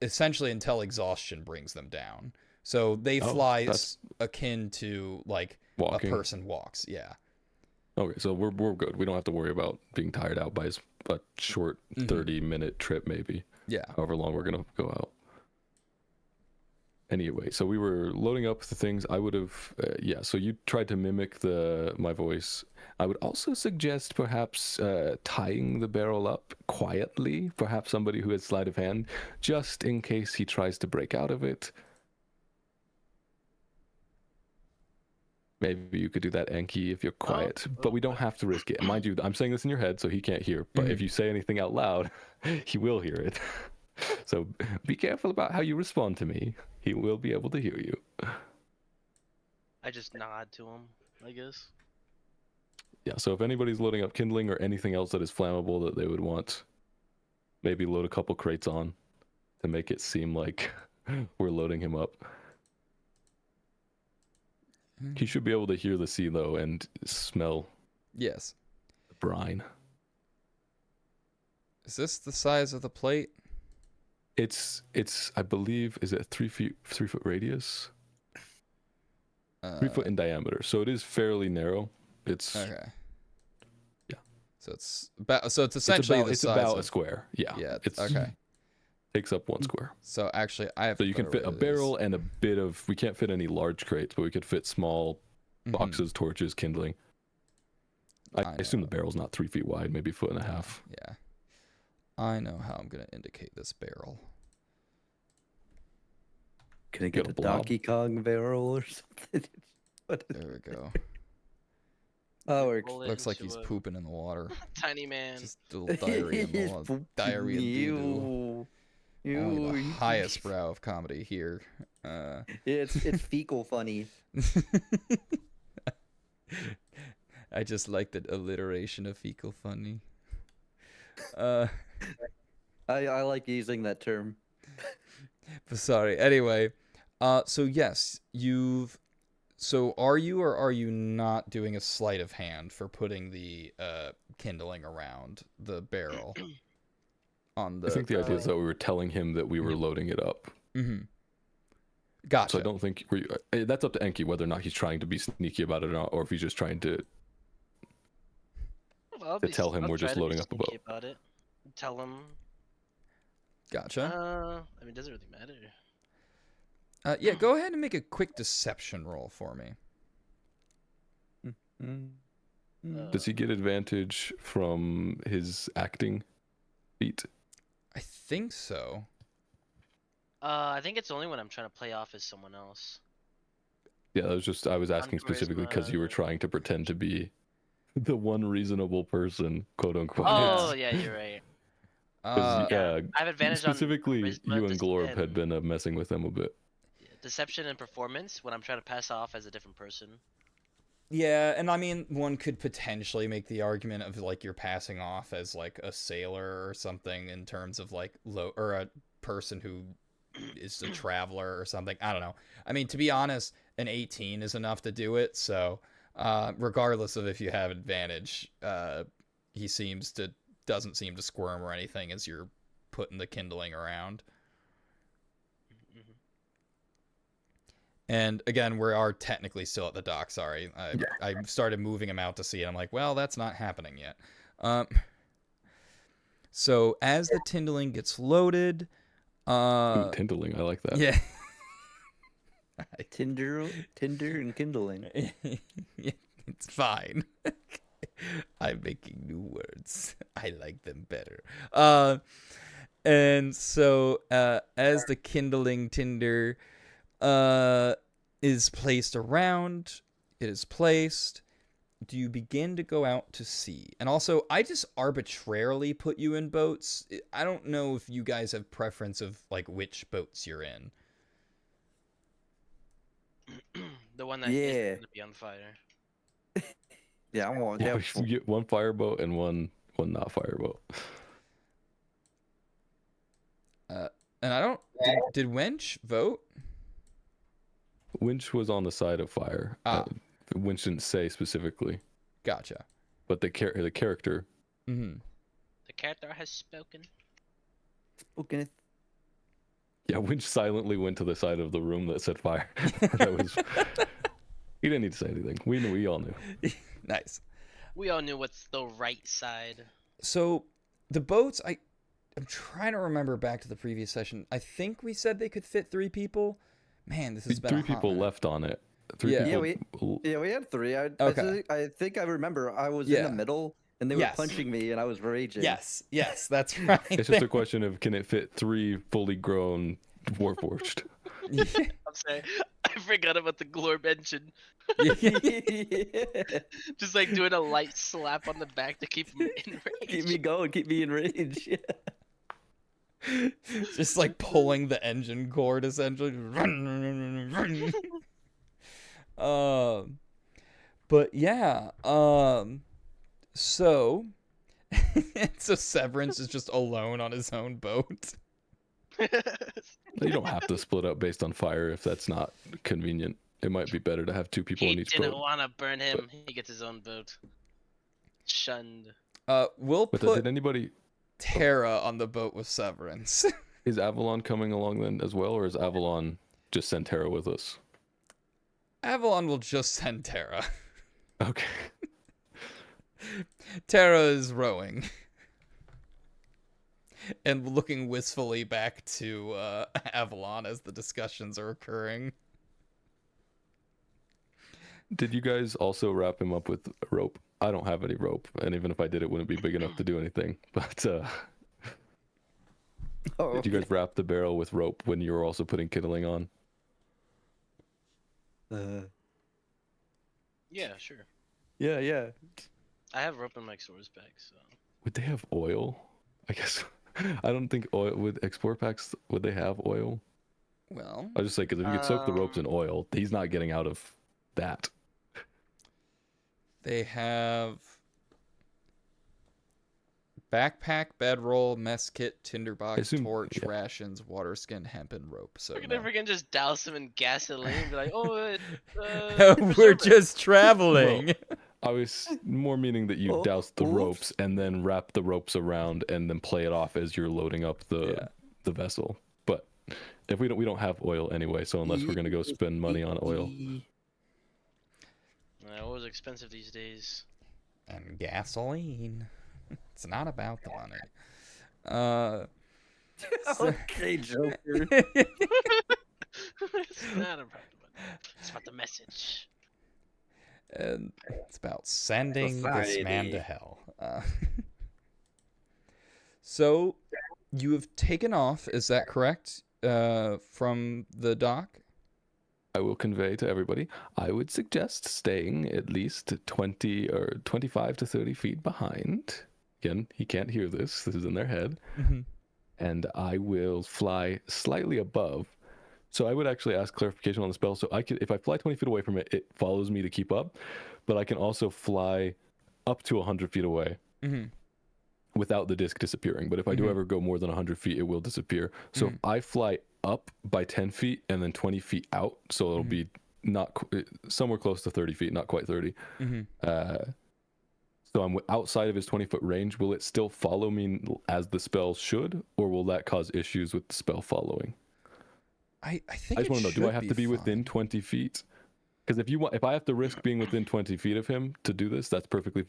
Speaker 1: essentially until exhaustion brings them down. So they
Speaker 3: Oh,
Speaker 1: fly
Speaker 3: that's-
Speaker 1: akin to like
Speaker 3: Walking.
Speaker 1: a person walks. Yeah.
Speaker 3: Okay, so we're good. We don't have to worry about being tired out by a short
Speaker 1: Mhm.
Speaker 3: 30-minute trip, maybe.
Speaker 1: Yeah.
Speaker 3: However long we're gonna go out. Anyway, so we were loading up the things. I would have, yeah. So you tried to mimic my voice. I would also suggest perhaps tying the barrel up quietly. Perhaps somebody who has sleight of hand, just in case he tries to break out of it. Maybe you could do that, Enki, if you're quiet. But we don't have to risk it. Mind you, I'm saying this in your head, so he can't hear. But if you say anything out loud, he will hear it. So be careful about how you respond to me. He will be able to hear you.
Speaker 2: I just nod to him, I guess.
Speaker 3: Yeah, so if anybody's loading up kindling or anything else that is flammable that they would want, maybe load a couple crates on to make it seem like we're loading him up. He should be able to hear the sea, though, and smell
Speaker 1: Yes.
Speaker 3: the brine.
Speaker 1: Is this the size of the plate?
Speaker 3: It's I believe, is it a 3 foot radius? 3 foot in diameter, so it is fairly narrow. It's
Speaker 1: Okay.
Speaker 3: Yeah.
Speaker 1: So it's essentially
Speaker 3: it's
Speaker 1: the size
Speaker 3: about
Speaker 1: of,
Speaker 3: a square. Yeah.
Speaker 1: Yeah.
Speaker 3: It's
Speaker 1: Okay.
Speaker 3: takes up 1 square.
Speaker 1: So actually, I have.
Speaker 3: So
Speaker 1: to
Speaker 3: you can
Speaker 1: put
Speaker 3: fit
Speaker 1: it
Speaker 3: a
Speaker 1: where it
Speaker 3: barrel
Speaker 1: is.
Speaker 3: and a bit of. We can't fit any large crates, but we could fit small
Speaker 1: Mhm.
Speaker 3: boxes, torches, kindling. I
Speaker 1: I
Speaker 3: assume
Speaker 1: know.
Speaker 3: the barrel's not 3 feet wide, maybe a foot and a half.
Speaker 1: Yeah. I know how I'm gonna indicate this barrel.
Speaker 4: Can I
Speaker 3: Got
Speaker 4: get
Speaker 3: a
Speaker 4: a
Speaker 3: blob.
Speaker 4: Donkey Kong barrel or something? What is-
Speaker 1: There we go.
Speaker 4: Oh, works.
Speaker 2: Roll it
Speaker 1: Looks like
Speaker 2: into
Speaker 1: he's
Speaker 2: a
Speaker 1: pooping in the water.
Speaker 2: Tiny man.
Speaker 1: Just a little diarrhea,
Speaker 4: He's
Speaker 1: more
Speaker 4: pooping.
Speaker 1: diarrhea doo-doo.
Speaker 4: Ew.
Speaker 1: Only the
Speaker 4: Ew.
Speaker 1: highest brow of comedy here.
Speaker 4: It's fecal funny.
Speaker 1: I just like the alliteration of fecal funny. Uh,
Speaker 4: I like using that term.
Speaker 1: but sorry. Anyway, so yes, So are you or are you not doing a sleight of hand for putting the kindling around the barrel on the?
Speaker 3: I think the idea is that we were telling him that we were loading it up.
Speaker 1: Mm-hmm. Gotcha.
Speaker 3: So I don't think that's up to Enki whether or not he's trying to be sneaky about it or not, or if he's just trying to.
Speaker 2: Well,
Speaker 3: To tell him
Speaker 2: I'll
Speaker 3: we're
Speaker 2: try
Speaker 3: just
Speaker 2: to be
Speaker 3: loading up a
Speaker 2: sneaky
Speaker 3: boat.
Speaker 2: about it. Tell him.
Speaker 1: Gotcha.
Speaker 2: I mean, it doesn't really matter.
Speaker 1: Yeah, go ahead and make a quick deception roll for me.
Speaker 3: Does he get advantage from his acting feat?
Speaker 1: I think so.
Speaker 2: I think it's only when I'm trying to play off as someone else.
Speaker 3: Yeah, I was asking specifically because you were
Speaker 2: charisma.
Speaker 3: trying to pretend to be the one reasonable person, quote unquote.
Speaker 2: Oh, yeah, you're right.
Speaker 3: 'Cause,
Speaker 2: Yeah, I have advantage on
Speaker 3: specifically,
Speaker 2: charisma,
Speaker 3: you and Glorb had
Speaker 2: and
Speaker 3: been messing with him a bit.
Speaker 2: deception and performance when I'm trying to pass off as a different person.
Speaker 1: Yeah, and I mean, one could potentially make the argument of like you're passing off as like a sailor or something in terms of like or a person who is a traveler or something. I don't know. I mean, to be honest, an 18 is enough to do it. So, regardless of if you have advantage, he doesn't seem to squirm or anything as you're putting the kindling around.
Speaker 2: Mhm.
Speaker 1: And again, we are technically still at the dock. Sorry, I started moving him out to sea, and I'm like, well, that's not happening yet. So as the Tindling gets loaded,
Speaker 3: Tindling, I like that.
Speaker 1: yeah.
Speaker 4: Tinder and kindling.
Speaker 1: It's fine. I'm making new words. I like them better. And so as the kindling tinder is placed around, it is placed. Do you begin to go out to sea? And also, I just arbitrarily put you in boats. I don't know if you guys have preference of like which boats you're in.
Speaker 2: The one that
Speaker 4: Yeah.
Speaker 2: isn't gonna be on fire.
Speaker 4: Yeah, I want.
Speaker 3: Yeah,
Speaker 4: Yeah,
Speaker 3: we get one fireboat and one not fireboat.
Speaker 1: And I don't. Did Wench vote?
Speaker 3: Winch was on the side of fire. Winch didn't say specifically,
Speaker 1: Gotcha.
Speaker 3: but the character.
Speaker 1: Mm-hmm.
Speaker 2: The character has spoken.
Speaker 4: okay.
Speaker 3: Yeah, Winch silently went to the side of the room that said fire. That was. He didn't need to say anything. We all knew.
Speaker 1: Nice.
Speaker 2: We all knew what's the right side.
Speaker 1: So the boats, I'm trying to remember back to the previous session. I think we said they could fit 3 people. Man, this has been a
Speaker 3: Three
Speaker 1: hot
Speaker 3: people
Speaker 1: minute.
Speaker 3: left on it. Three
Speaker 1: Yeah.
Speaker 3: people.
Speaker 4: Yeah, we had 3.
Speaker 1: Okay.
Speaker 4: I think I remember I was in
Speaker 1: Yeah.
Speaker 4: the middle and they
Speaker 1: Yes.
Speaker 4: were punching me and I was raging.
Speaker 1: Yes, that's right.
Speaker 3: It's just a question of can it fit 3 fully grown Warforged?
Speaker 1: Yeah.
Speaker 2: I'm sorry. I forgot about the Glorb engine.
Speaker 4: Yeah.
Speaker 2: Just like doing a light slap on the back to keep him in range.
Speaker 4: Keep me going, keep me in rage. Yeah.
Speaker 1: Just like pulling the engine cord essentially. But yeah, so Severance is just alone on his own boat.
Speaker 3: You don't have to split up based on fire if that's not convenient. It might be better to have 2 people
Speaker 2: He
Speaker 3: in each
Speaker 2: didn't
Speaker 3: boat.
Speaker 2: want to burn him. He gets his own boat. Shunned.
Speaker 1: We'll
Speaker 3: But
Speaker 1: put
Speaker 3: did anybody
Speaker 1: Terra on the boat with Severance.
Speaker 3: is Avalon coming along then as well, or is Avalon just send Terra with us?
Speaker 1: Avalon will just send Terra.
Speaker 3: Okay.
Speaker 1: Terra is rowing. And looking wistfully back to Avalon as the discussions are occurring.
Speaker 3: Did you guys also wrap him up with a rope? I don't have any rope, and even if I did, it wouldn't be big enough to do anything. But
Speaker 4: Oh,
Speaker 3: did you guys wrap the barrel with rope when you were also putting kindling on?
Speaker 2: Yeah, sure.
Speaker 4: yeah.
Speaker 2: I have rope in my source bag, so.
Speaker 3: Would they have oil? I guess. I don't think oil with export packs. Would they have oil?
Speaker 1: Well,
Speaker 3: I was just saying because if you could soak the ropes in oil, he's not getting out of that.
Speaker 1: they have backpack, bedroll, mess kit, tinderbox,
Speaker 3: assume-
Speaker 1: torch,
Speaker 3: yeah.
Speaker 1: rations, water skin, hemp, and rope. So
Speaker 2: We're gonna freaking just douse him in gasoline and be like, oh,
Speaker 1: no. We're
Speaker 2: preserve it."
Speaker 1: just traveling.
Speaker 3: I was more meaning that you
Speaker 4: Oh,
Speaker 3: douse the
Speaker 4: oops.
Speaker 3: ropes and then wrap the ropes around and then play it off as you're loading up the vessel. But if we don't have oil anyway, so unless we're gonna go spend money on oil,
Speaker 2: Oil is expensive these days.
Speaker 1: And gasoline. It's not about the money.
Speaker 4: Okay, Joker.
Speaker 2: It's not about the money. It's about the message.
Speaker 1: And it's about sending this man to
Speaker 4: Society.
Speaker 1: hell. So you have taken off, is that correct? From the dock?
Speaker 3: I will convey to everybody. I would suggest staying at least 20 or 25 to 30 feet behind. Again, he can't hear this. This is in their head.
Speaker 1: Mm-hmm.
Speaker 3: And I will fly slightly above. So I would actually ask clarification on the spell. So I could, if I fly 20 feet away from it, it follows me to keep up. But I can also fly up to 100 feet away
Speaker 1: Mm-hmm.
Speaker 3: without the disc disappearing. But if I do
Speaker 1: Mhm.
Speaker 3: ever go more than 100 feet, it will disappear. So if I fly up by 10 feet and then 20 feet out, so it'll be not somewhere close to 30 feet, not quite 30.
Speaker 1: Mm-hmm.
Speaker 3: So I'm outside of his 20-foot range. Will it still follow me as the spell should, or will that cause issues with the spell following?
Speaker 1: I think
Speaker 3: I just
Speaker 1: it
Speaker 3: want to know: do I
Speaker 1: should
Speaker 3: have to be within
Speaker 1: fine.
Speaker 3: 20 feet? Because if I have to risk being within 20 feet of him to do this, that's perfectly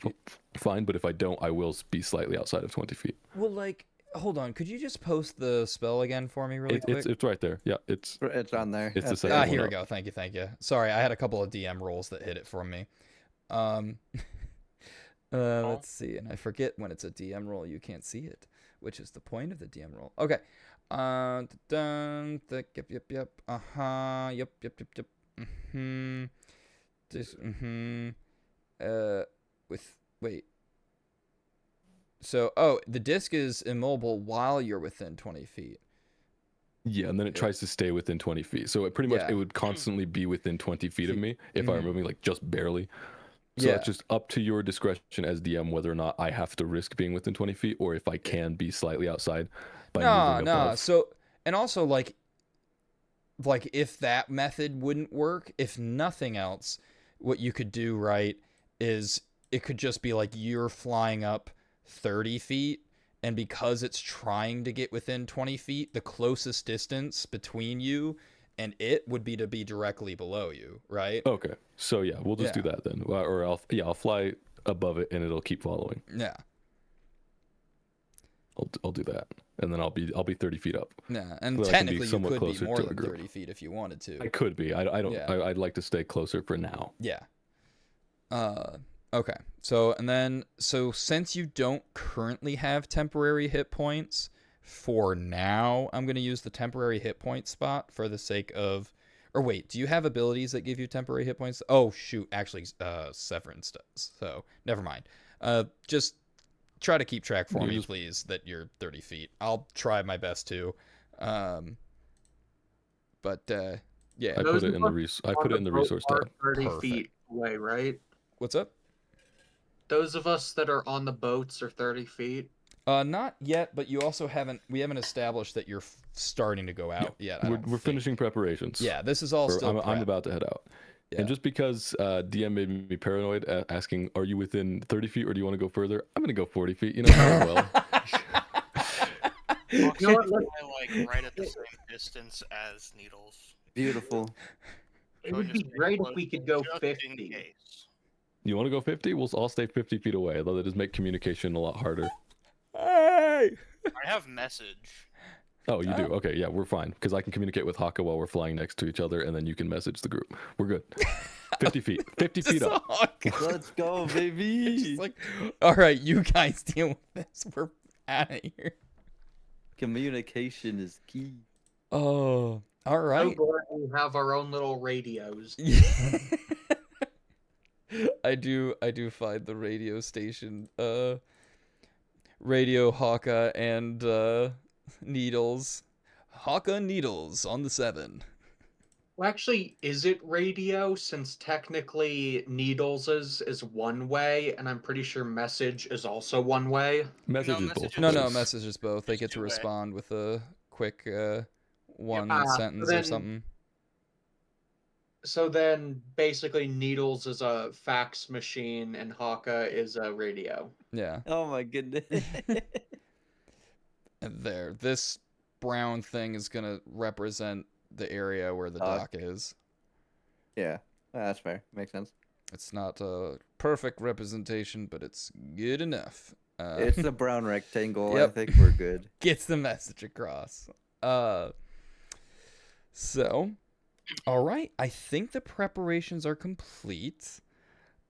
Speaker 3: fine. But if I don't, I will be slightly outside of 20 feet.
Speaker 1: Well, like, hold on. Could you just post the spell again for me really quick?
Speaker 3: It's right there. Yeah, it's
Speaker 4: on there.
Speaker 3: It's the
Speaker 4: That's
Speaker 3: second
Speaker 1: Ah,
Speaker 3: one
Speaker 1: here we
Speaker 3: up.
Speaker 1: go. Thank you. Sorry, I had a couple of DM rolls that hit it for me. Let's see, and I forget when it's a DM roll, you can't see it, which is the point of the DM roll. Okay. Yep. Yep. Mm-hmm. This. Mm-hmm. Wait. So, the disc is immobile while you're within 20 feet.
Speaker 3: Yeah, and then it tries to stay within 20 feet. So it pretty much
Speaker 1: Yeah.
Speaker 3: it would constantly be within 20 feet of me if I were
Speaker 1: Mhm.
Speaker 3: moving like just barely. So
Speaker 1: Yeah.
Speaker 3: it's just up to your discretion as DM whether or not I have to risk being within 20 feet or if I can be slightly outside by moving
Speaker 1: No.
Speaker 3: above.
Speaker 1: So, and also like if that method wouldn't work, if nothing else, what you could do, right, is it could just be like you're flying up 30 feet, and because it's trying to get within 20 feet, the closest distance between you and it would be to be directly below you, right?
Speaker 3: Okay. So yeah, we'll just do
Speaker 1: Yeah.
Speaker 3: that then. Or I'll fly above it and it'll keep following.
Speaker 1: Yeah.
Speaker 3: I'll do that. And then I'll be 30 feet up.
Speaker 1: Yeah, and
Speaker 3: So that I can be
Speaker 1: technically you
Speaker 3: somewhat
Speaker 1: could be
Speaker 3: closer
Speaker 1: more
Speaker 3: to the
Speaker 1: than
Speaker 3: group.
Speaker 1: 30 feet if you wanted to.
Speaker 3: I could be. I don't
Speaker 1: Yeah.
Speaker 3: I'd like to stay closer for now.
Speaker 1: Yeah. Okay. So since you don't currently have temporary hit points, for now, I'm going to use the temporary hit point spot for the sake of, or wait, do you have abilities that give you temporary hit points? Oh shoot, actually, Severance does. So never mind. Just try to keep track for
Speaker 3: You
Speaker 1: me,
Speaker 3: just-
Speaker 1: please, that you're 30 feet. I'll try my best to. Yeah.
Speaker 3: I put it in the resource tab.
Speaker 6: 30
Speaker 1: Perfect.
Speaker 6: feet away, right?
Speaker 1: What's up?
Speaker 6: Those of us that are on the boats are 30 feet.
Speaker 1: Not yet, but we haven't established that you're starting to go out yet. I
Speaker 3: We're
Speaker 1: don't think.
Speaker 3: finishing preparations.
Speaker 1: Yeah, this is all
Speaker 3: Or
Speaker 1: still
Speaker 3: I'm
Speaker 1: prep.
Speaker 3: about to head out.
Speaker 1: Yeah.
Speaker 3: And just because DM made me paranoid, asking, "Are you within 30 feet, or do you want to go further?" I'm gonna go 40 feet. You know, well.
Speaker 5: You
Speaker 6: know what, let's-
Speaker 5: like right at the same distance as Needles.
Speaker 4: Beautiful.
Speaker 6: It
Speaker 5: So
Speaker 6: would
Speaker 5: just
Speaker 6: be
Speaker 5: stay
Speaker 6: great
Speaker 5: close
Speaker 6: if we could go
Speaker 5: just in
Speaker 6: 50.
Speaker 5: case.
Speaker 3: You want to go 50? We'll all stay 50 feet away. Although that does make communication a lot harder.
Speaker 1: Hey!
Speaker 5: I have message.
Speaker 3: Oh, you do? Okay, yeah, we're fine. Because I can communicate with Haka while we're flying next to each other, and then you can message the group. We're good. 50 feet. 50 feet
Speaker 1: Just
Speaker 3: up.
Speaker 4: Let's go,
Speaker 1: It's
Speaker 4: baby.
Speaker 1: just like, all right, you guys deal with this. We're out of here.
Speaker 4: Communication is key.
Speaker 1: Oh, all
Speaker 6: So
Speaker 1: right.
Speaker 6: glad we have our own little radios.
Speaker 1: I do find the radio station, Radio Haka and Needles. Haka Needles on the 7.
Speaker 6: Well, actually, is it radio? Since technically Needles is one way, and I'm pretty sure message is also one way.
Speaker 3: Message is
Speaker 5: message
Speaker 3: both.
Speaker 5: is-
Speaker 1: No,
Speaker 3: ways.
Speaker 1: message is both. They
Speaker 5: It's
Speaker 1: get to
Speaker 5: two-way.
Speaker 1: respond with a quick one
Speaker 6: Ah, so
Speaker 1: sentence or
Speaker 6: then-
Speaker 1: something.
Speaker 6: So then, basically, Needles is a fax machine, and Haka is a radio.
Speaker 1: Yeah.
Speaker 4: Oh my goodness.
Speaker 1: And there. This brown thing is going to represent the area where the dock is.
Speaker 4: Yeah, that's fair. Makes sense.
Speaker 1: It's not a perfect representation, but it's good enough.
Speaker 4: It's a brown rectangle.
Speaker 1: Yep.
Speaker 4: I think we're good.
Speaker 1: Gets the message across. So, all right. I think the preparations are complete.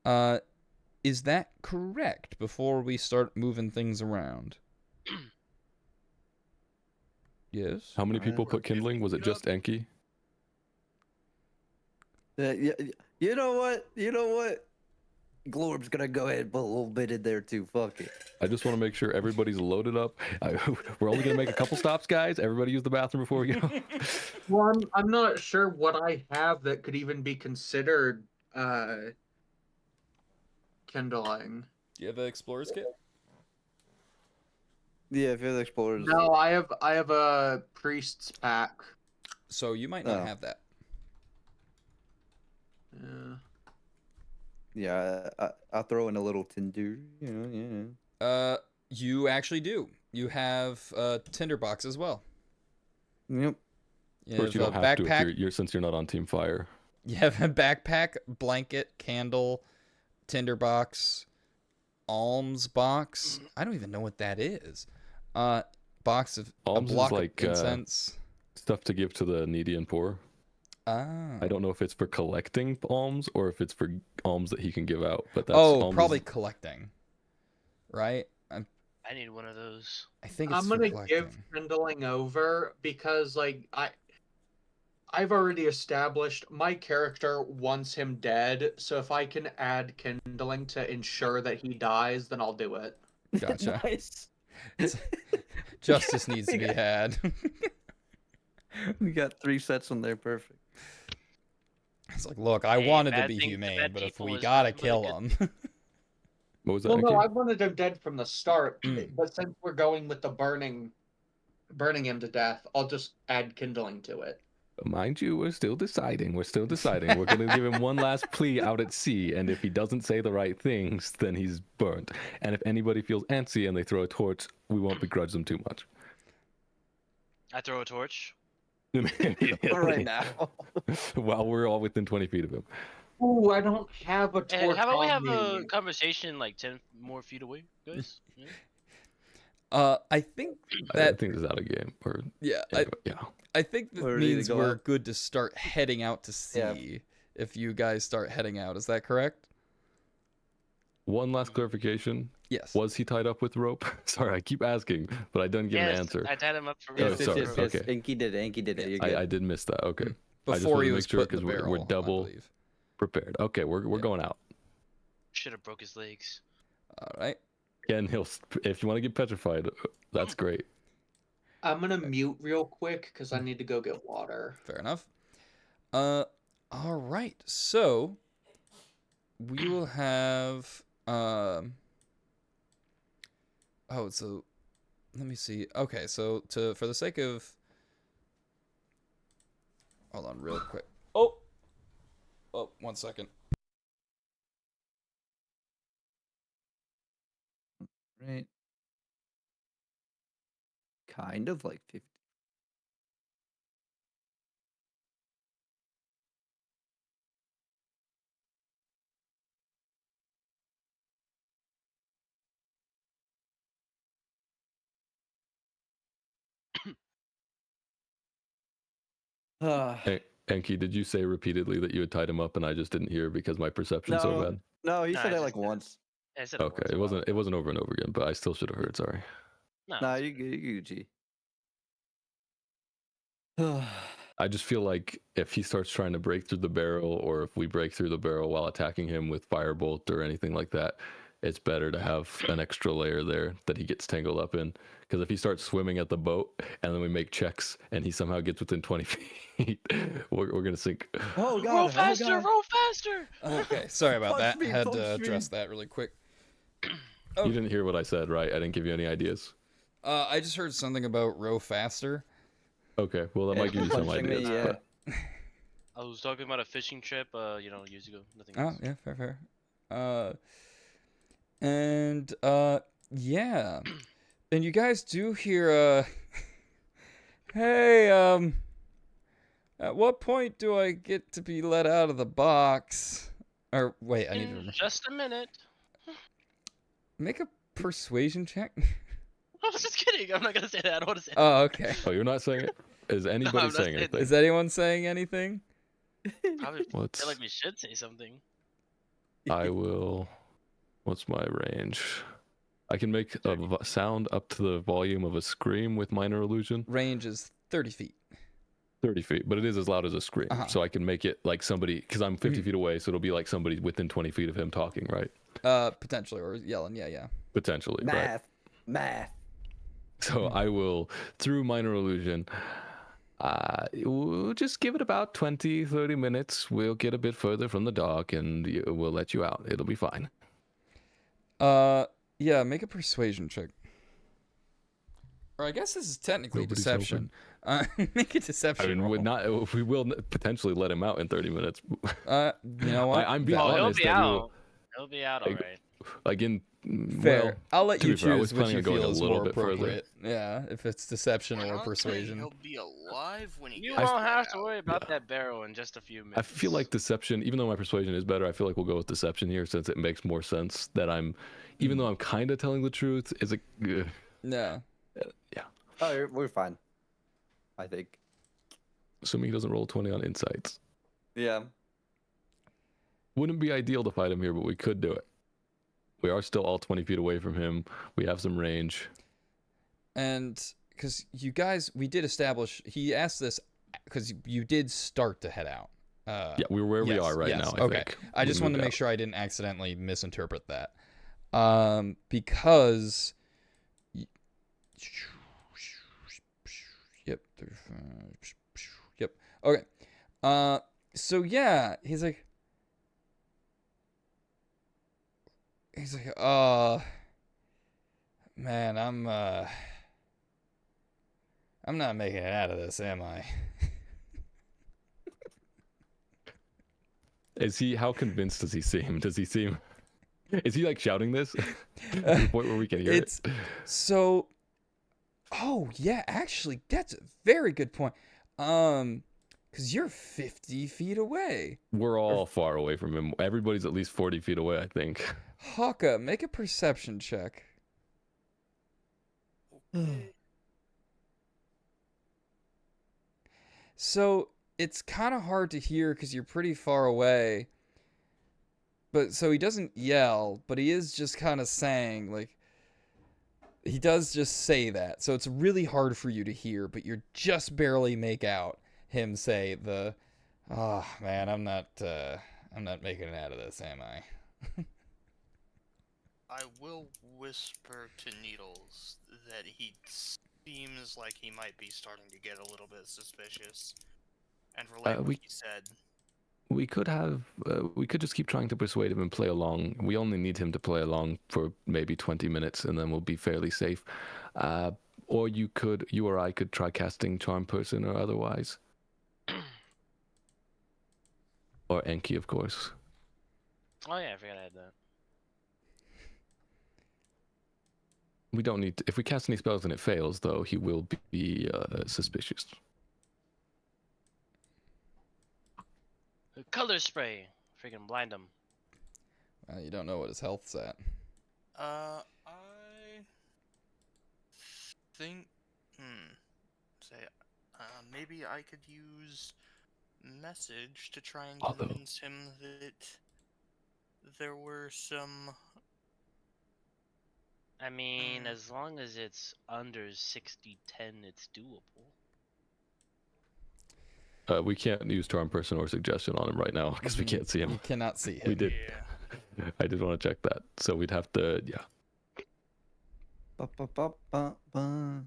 Speaker 1: Is that correct before we start moving things around? Yes.
Speaker 3: How many people put kindling? Was it just Enki?
Speaker 4: You know what? Glorb's gonna go ahead and put a little bit in there too. Fuck it.
Speaker 3: I just want to make sure everybody's loaded up. We're only going to make a couple stops, guys. Everybody use the bathroom before we go.
Speaker 6: Well, I'm not sure what I have that could even be considered kindling.
Speaker 1: Do you have an explorer's kit?
Speaker 4: Yeah, if you're the explorers.
Speaker 6: No, I have a priest's pack.
Speaker 1: So you might not
Speaker 4: Oh.
Speaker 1: have that.
Speaker 6: Yeah.
Speaker 4: Yeah, I'll throw in a little tinder. Yeah.
Speaker 1: You actually do. You have a tinderbox as well.
Speaker 4: Yep.
Speaker 1: You
Speaker 3: Of course, you
Speaker 1: have
Speaker 3: don't
Speaker 1: a
Speaker 3: have to if
Speaker 1: backpack.
Speaker 3: you're since you're not on Team Fire.
Speaker 1: You have a backpack, blanket, candle, tinderbox, alms box. I don't even know what that is. Box of
Speaker 3: Alms
Speaker 1: a
Speaker 3: is
Speaker 1: block
Speaker 3: like,
Speaker 1: of incense.
Speaker 3: Stuff to give to the needy and poor.
Speaker 1: Ah.
Speaker 3: I don't know if it's for collecting alms or if it's for alms that he can give out. But that's
Speaker 1: Oh,
Speaker 3: alms
Speaker 1: probably
Speaker 3: is-
Speaker 1: collecting. Right?
Speaker 2: I need one of those.
Speaker 1: I think it's
Speaker 6: I'm
Speaker 1: for
Speaker 6: gonna
Speaker 1: collecting.
Speaker 6: give kindling over because like I've already established my character wants him dead, so if I can add kindling to ensure that he dies, then I'll do it.
Speaker 1: Gotcha.
Speaker 4: Nice.
Speaker 1: Justice needs to be had.
Speaker 4: We got 3 sets on there. Perfect.
Speaker 1: It's like, look, I
Speaker 2: Hey,
Speaker 1: wanted to
Speaker 2: bad
Speaker 1: be
Speaker 2: things to
Speaker 1: humane,
Speaker 2: bad
Speaker 1: but if
Speaker 2: people
Speaker 1: we
Speaker 2: is
Speaker 1: gotta
Speaker 2: nothing but a
Speaker 1: kill
Speaker 2: good
Speaker 1: him,
Speaker 3: What was that?
Speaker 6: Well, no,
Speaker 3: Nikki?
Speaker 6: I wanted him dead from the start,
Speaker 1: Mm.
Speaker 6: but since we're going with the burning him to death, I'll just add kindling to it.
Speaker 3: Mind you, we're still deciding. We're still deciding. We're gonna give him one last plea out at sea, and if he doesn't say the right things, then he's burnt. And if anybody feels antsy and they throw a torch, we won't begrudge them too much.
Speaker 2: I throw a torch.
Speaker 4: All right now.
Speaker 3: While we're all within 20 feet of him.
Speaker 6: Ooh, I don't have a torch.
Speaker 2: Hey, how about we
Speaker 6: on
Speaker 2: have
Speaker 6: me.
Speaker 2: a conversation like 10 more feet away, guys? Yeah.
Speaker 1: I think
Speaker 3: I
Speaker 1: that
Speaker 3: think it's out of game. Or
Speaker 1: yeah,
Speaker 3: yeah.
Speaker 1: I think that
Speaker 4: We're ready to
Speaker 1: means
Speaker 4: go
Speaker 1: we're
Speaker 4: out?
Speaker 1: good to start heading out to sea.
Speaker 4: Yeah.
Speaker 1: If you guys start heading out, is that correct?
Speaker 3: One last clarification.
Speaker 1: Yes.
Speaker 3: Was he tied up with rope? Sorry, I keep asking, but I don't get an
Speaker 2: Yes,
Speaker 3: answer.
Speaker 2: I tied him up for
Speaker 3: Oh,
Speaker 2: real.
Speaker 4: Yes, yes,
Speaker 3: sorry,
Speaker 4: yes, yes.
Speaker 3: okay.
Speaker 4: Inky did it. Inky did it. You're good.
Speaker 3: I did miss that. Okay. I just
Speaker 1: Before
Speaker 3: wanted
Speaker 1: he
Speaker 3: to
Speaker 1: was
Speaker 3: make sure
Speaker 1: put in the
Speaker 3: 'cause
Speaker 1: barrel,
Speaker 3: we're double
Speaker 1: I believe.
Speaker 3: prepared. Okay, we're
Speaker 1: Yeah.
Speaker 3: going out.
Speaker 2: Should have broke his legs.
Speaker 1: All right.
Speaker 3: Ken, if you want to get petrified, that's great.
Speaker 6: I'm gonna mute real quick because I need to go get water.
Speaker 1: Fair enough. All right. So we will have oh, so let me see. Okay, so for the sake of hold on real quick. Oh, 1 second.
Speaker 4: Right. Kind of like 50.
Speaker 3: Hey, Enki, did you say repeatedly that you had tied him up and I just didn't hear because my perception's so
Speaker 4: No,
Speaker 3: bad?
Speaker 4: no, he
Speaker 2: No,
Speaker 4: said
Speaker 2: I
Speaker 4: it
Speaker 2: just
Speaker 4: like
Speaker 2: did it.
Speaker 4: once.
Speaker 2: I said it
Speaker 3: Okay,
Speaker 2: once a
Speaker 3: it
Speaker 2: while
Speaker 3: wasn't
Speaker 2: ago.
Speaker 3: over and over again, but I still should have heard. Sorry.
Speaker 2: No,
Speaker 4: Nah,
Speaker 2: it's
Speaker 4: you
Speaker 2: okay.
Speaker 4: you G.
Speaker 3: I just feel like if he starts trying to break through the barrel, or if we break through the barrel while attacking him with firebolt or anything like that, it's better to have an extra layer there that he gets tangled up in. Because if he starts swimming at the boat and then we make checks and he somehow gets within 20 feet, we're gonna sink.
Speaker 4: Oh god!
Speaker 2: Roll
Speaker 4: oh,
Speaker 2: faster!
Speaker 4: God.
Speaker 2: Roll faster!
Speaker 1: Okay, sorry about
Speaker 4: Punch
Speaker 1: that.
Speaker 4: me,
Speaker 1: Had to
Speaker 4: punch me.
Speaker 1: address that really quick.
Speaker 3: You didn't hear what I said, right? I didn't give you any ideas.
Speaker 1: I just heard something about row faster.
Speaker 3: Okay, well that might give you some
Speaker 4: Punching me,
Speaker 3: ideas.
Speaker 4: yeah.
Speaker 3: but-
Speaker 2: I was talking about a fishing trip, years ago. Nothing
Speaker 1: Oh,
Speaker 2: else.
Speaker 1: yeah, fair. Yeah. And you guys do hear, hey, at what point do I get to be let out of the box? Or, wait, I need to
Speaker 2: In
Speaker 1: remember.
Speaker 2: just a minute.
Speaker 1: Make a persuasion check?
Speaker 2: I was just kidding. I'm not gonna say that. I don't want to say that.
Speaker 1: Oh, okay.
Speaker 3: Oh, you're not saying it? Is anybody
Speaker 2: I'm not
Speaker 3: saying
Speaker 2: saying
Speaker 3: anything?
Speaker 1: Is anyone saying anything?
Speaker 2: Probably
Speaker 3: What's
Speaker 2: feel like we should say something.
Speaker 3: I will. What's my range? I can make a sound up to the volume of a scream with minor illusion.
Speaker 1: Range is 30 feet.
Speaker 3: 30 feet, but it is as loud as a scream.
Speaker 1: Uh-huh.
Speaker 3: So I can make it like somebody, because I'm 50 feet away, so it'll be like somebody within 20 feet of him talking, right?
Speaker 1: Potentially, or yelling, yeah.
Speaker 3: Potentially, right?
Speaker 4: Math.
Speaker 3: So I will, through minor illusion, we'll just give it about 20, 30 minutes. We'll get a bit further from the dock and we'll let you out. It'll be fine.
Speaker 1: Yeah, make a persuasion check. Or I guess this is technically
Speaker 3: Nobody's
Speaker 1: deception. Make a deception
Speaker 3: I mean,
Speaker 1: roll.
Speaker 3: we will potentially let him out in 30 minutes.
Speaker 1: You know what?
Speaker 3: I'm being
Speaker 2: Oh, he'll
Speaker 3: honest
Speaker 2: be
Speaker 3: that we will-
Speaker 2: out. He'll be out,
Speaker 3: Like,
Speaker 2: alright.
Speaker 3: Like in
Speaker 1: Fair.
Speaker 3: Well,
Speaker 1: I'll let
Speaker 3: to
Speaker 1: you
Speaker 3: be fair, I was
Speaker 1: choose which
Speaker 3: planning
Speaker 1: you
Speaker 3: on going
Speaker 1: feel
Speaker 3: a
Speaker 1: is
Speaker 3: little
Speaker 1: more
Speaker 3: bit further.
Speaker 1: appropriate. Yeah, if it's deception
Speaker 5: We're
Speaker 1: or
Speaker 5: not saying
Speaker 1: persuasion.
Speaker 5: he'll be alive when he
Speaker 2: You
Speaker 5: gets
Speaker 2: won't have to
Speaker 5: out.
Speaker 2: worry about that barrel in just a few minutes.
Speaker 3: I feel like deception, even though my persuasion is better, I feel like we'll go with deception here since it makes more sense that I'm, even though I'm kind of telling the truth, is it?
Speaker 1: Yeah.
Speaker 4: Oh, we're fine. I think.
Speaker 3: Assuming he doesn't roll 20 on insights.
Speaker 4: Yeah.
Speaker 3: Wouldn't be ideal to fight him here, but we could do it. We are still all 20 feet away from him. We have some range.
Speaker 1: And because you guys, we did establish, he asked this because you did start to head out.
Speaker 3: Yeah, we're where we
Speaker 1: yes,
Speaker 3: are right
Speaker 1: yes,
Speaker 3: now, I
Speaker 1: okay.
Speaker 3: think.
Speaker 1: I
Speaker 3: We
Speaker 1: just wanted
Speaker 3: moved
Speaker 1: to make
Speaker 3: out.
Speaker 1: sure I didn't accidentally misinterpret that. Because. Yep. Yep. Okay. So yeah, he's like, man, I'm not making it out of this, am I?
Speaker 3: Is he, how convinced does he seem? Does he seem, is he like shouting this? To
Speaker 1: Uh,
Speaker 3: the point where we can hear
Speaker 1: it's
Speaker 3: it?
Speaker 1: so. Oh yeah, actually, that's a very good point. Because you're 50 feet away.
Speaker 3: We're all far away from him. Everybody's at least 40 feet away, I think.
Speaker 1: Haka, make a perception check.
Speaker 5: Okay.
Speaker 1: So it's kind of hard to hear because you're pretty far away. But so he doesn't yell, but he is just kind of saying, like, he does just say that. So it's really hard for you to hear, but you're just barely make out him say the, oh man, I'm not making it out of this, am I?
Speaker 5: I will whisper to Needles that he seems like he might be starting to get a little bit suspicious, and relate what
Speaker 3: we-
Speaker 5: he said.
Speaker 3: We could have, we could just keep trying to persuade him and play along. We only need him to play along for maybe 20 minutes and then we'll be fairly safe. Or you or I could try casting Charm Person or otherwise. Or Enki, of course.
Speaker 2: Oh yeah, I forgot I had that.
Speaker 3: We don't need to, if we cast any spells and it fails, though, he will be suspicious.
Speaker 2: Color spray, freaking blind him.
Speaker 1: You don't know what his health's at.
Speaker 5: I think, say, maybe I could use message to try and
Speaker 3: Although-
Speaker 5: convince him that there were some.
Speaker 2: I mean, as long as it's under 60-10, it's doable.
Speaker 3: We can't use Charm Person or Suggestion on him right now because we can't see
Speaker 1: You
Speaker 3: him.
Speaker 1: cannot see him.
Speaker 3: We did.
Speaker 5: Yeah.
Speaker 3: I did want to check that. So we'd have to, yeah.
Speaker 4: Ba-ba-ba-ba-ba.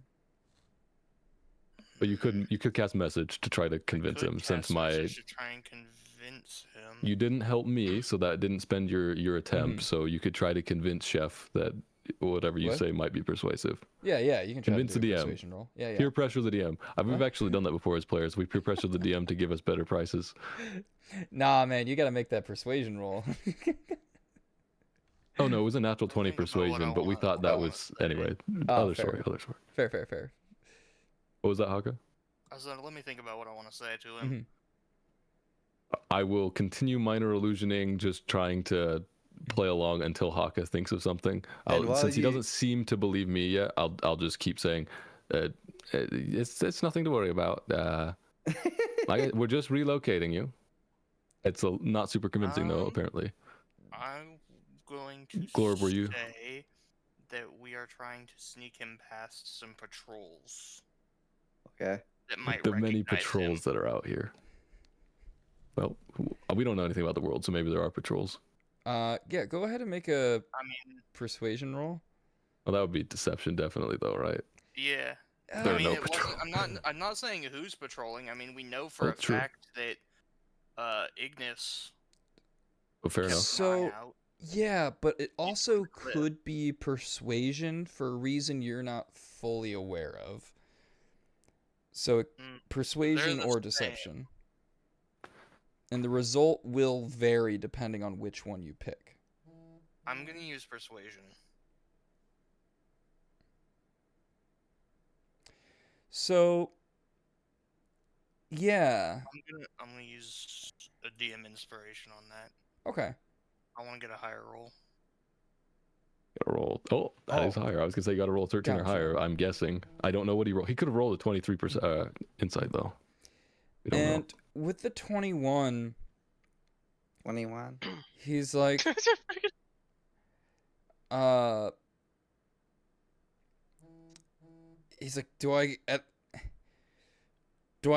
Speaker 3: But you could cast Message to try to convince
Speaker 5: Could
Speaker 3: him since
Speaker 5: cast message to try and convince him.
Speaker 3: you didn't help me, so that didn't spend your attempt.
Speaker 1: Mhm.
Speaker 3: So you could try to convince Chef that whatever you
Speaker 1: What?
Speaker 3: say might be persuasive.
Speaker 1: Yeah, you can try
Speaker 3: Convince
Speaker 1: to do
Speaker 3: the
Speaker 1: a
Speaker 3: DM.
Speaker 1: persuasion roll. Yeah.
Speaker 3: Peer pressure the DM. We've
Speaker 1: What?
Speaker 3: actually done that before as players. We peer pressure the DM to give us better prices.
Speaker 1: Nah, man, you gotta make that persuasion roll.
Speaker 3: Oh no, it was a natural 20
Speaker 5: Think about what I
Speaker 3: persuasion, but we
Speaker 5: want-
Speaker 3: thought
Speaker 5: what I
Speaker 3: that
Speaker 5: wanna
Speaker 3: was
Speaker 5: say.
Speaker 3: anyway.
Speaker 1: Oh,
Speaker 3: Other
Speaker 1: fair.
Speaker 3: story.
Speaker 1: Fair.
Speaker 3: What was that, Haka?
Speaker 5: I said, let me think about what I want to say to
Speaker 1: Mhm.
Speaker 5: him.
Speaker 3: I will continue minor illusioning, just trying to play along until Haka thinks of something.
Speaker 4: And while
Speaker 3: Since he
Speaker 4: you-
Speaker 3: doesn't seem to believe me yet, I'll just keep saying, it's nothing to worry about. We're just relocating you. It's not super convincing though,
Speaker 5: Um,
Speaker 3: apparently.
Speaker 5: I'm going to
Speaker 3: Glorb, were you-
Speaker 5: say that we are trying to sneak him past some patrols
Speaker 4: Okay.
Speaker 5: that might
Speaker 3: The many
Speaker 5: recognize
Speaker 3: patrols
Speaker 5: him.
Speaker 3: that are out here. Well, we don't know anything about the world, so maybe there are patrols.
Speaker 1: Yeah, go ahead and make a
Speaker 5: I mean,
Speaker 1: persuasion roll.
Speaker 3: Well, that would be deception, definitely, though, right?
Speaker 5: yeah.
Speaker 3: There
Speaker 5: I
Speaker 3: are
Speaker 5: mean,
Speaker 3: no
Speaker 5: it wasn't-
Speaker 3: patrols.
Speaker 5: I'm not saying who's patrolling. I mean, we know for
Speaker 3: Oh,
Speaker 5: a
Speaker 3: true.
Speaker 5: fact that Ignis
Speaker 3: Well, fair
Speaker 5: kept
Speaker 3: enough.
Speaker 5: an
Speaker 1: So-
Speaker 5: eye out.
Speaker 1: Yeah, but it also
Speaker 5: clip.
Speaker 1: could be persuasion for a reason you're not fully aware of. So
Speaker 5: Mm,
Speaker 1: persuasion
Speaker 5: the
Speaker 1: or
Speaker 5: same.
Speaker 1: deception. And the result will vary depending on which one you pick.
Speaker 5: I'm gonna use persuasion.
Speaker 1: So, yeah.
Speaker 5: I'm gonna use a DM inspiration on that.
Speaker 1: Okay.
Speaker 5: I want to get a higher roll.
Speaker 3: Gotta roll. Oh, that is
Speaker 1: Oh.
Speaker 3: higher. I was gonna say you gotta roll 13 or
Speaker 1: Gotcha.
Speaker 3: higher. I'm guessing. I don't know what he rolled. He could have rolled a 23% insight though. We don't know.
Speaker 1: And with the 21,
Speaker 4: 21.
Speaker 1: he's like, he's like, do I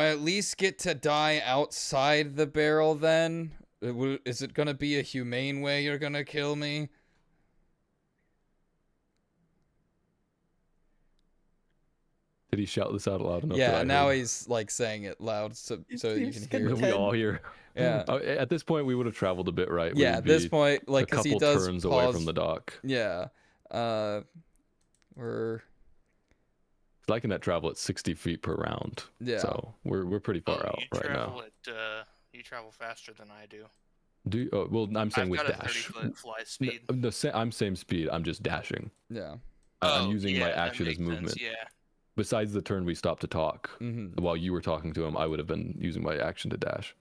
Speaker 1: at least get to die outside the barrel then? Is it gonna be a humane way you're gonna kill me?
Speaker 3: Did he shout this out loud enough? that
Speaker 1: Yeah,
Speaker 3: I
Speaker 1: now
Speaker 3: heard?
Speaker 1: he's like saying it loud so you
Speaker 4: He's
Speaker 1: can hear
Speaker 3: That
Speaker 1: it.
Speaker 3: we all hear.
Speaker 1: Yeah.
Speaker 3: At this point, we would have traveled a bit, right? We
Speaker 1: Yeah,
Speaker 3: would
Speaker 1: at this
Speaker 3: be
Speaker 1: point, like,
Speaker 3: a
Speaker 1: because he
Speaker 3: couple
Speaker 1: does
Speaker 3: turns
Speaker 1: pause.
Speaker 3: away from the dock.
Speaker 1: Yeah. We're
Speaker 3: Liking that travel at 60 feet per round.
Speaker 1: Yeah.
Speaker 3: So we're pretty far out
Speaker 5: you
Speaker 3: right now.
Speaker 5: travel you travel faster than I do.
Speaker 3: Well, I'm saying
Speaker 5: I've
Speaker 3: with
Speaker 5: got a
Speaker 3: dash.
Speaker 5: 30-foot fly speed.
Speaker 3: I'm same speed. I'm just dashing.
Speaker 1: yeah.
Speaker 3: I'm using my
Speaker 5: that
Speaker 3: action as
Speaker 5: makes sense,
Speaker 3: movement.
Speaker 5: Yeah.
Speaker 3: Besides the turn we stopped to talk,
Speaker 1: Mm-hmm.
Speaker 3: while you were talking to him, I would have been using my action to dash.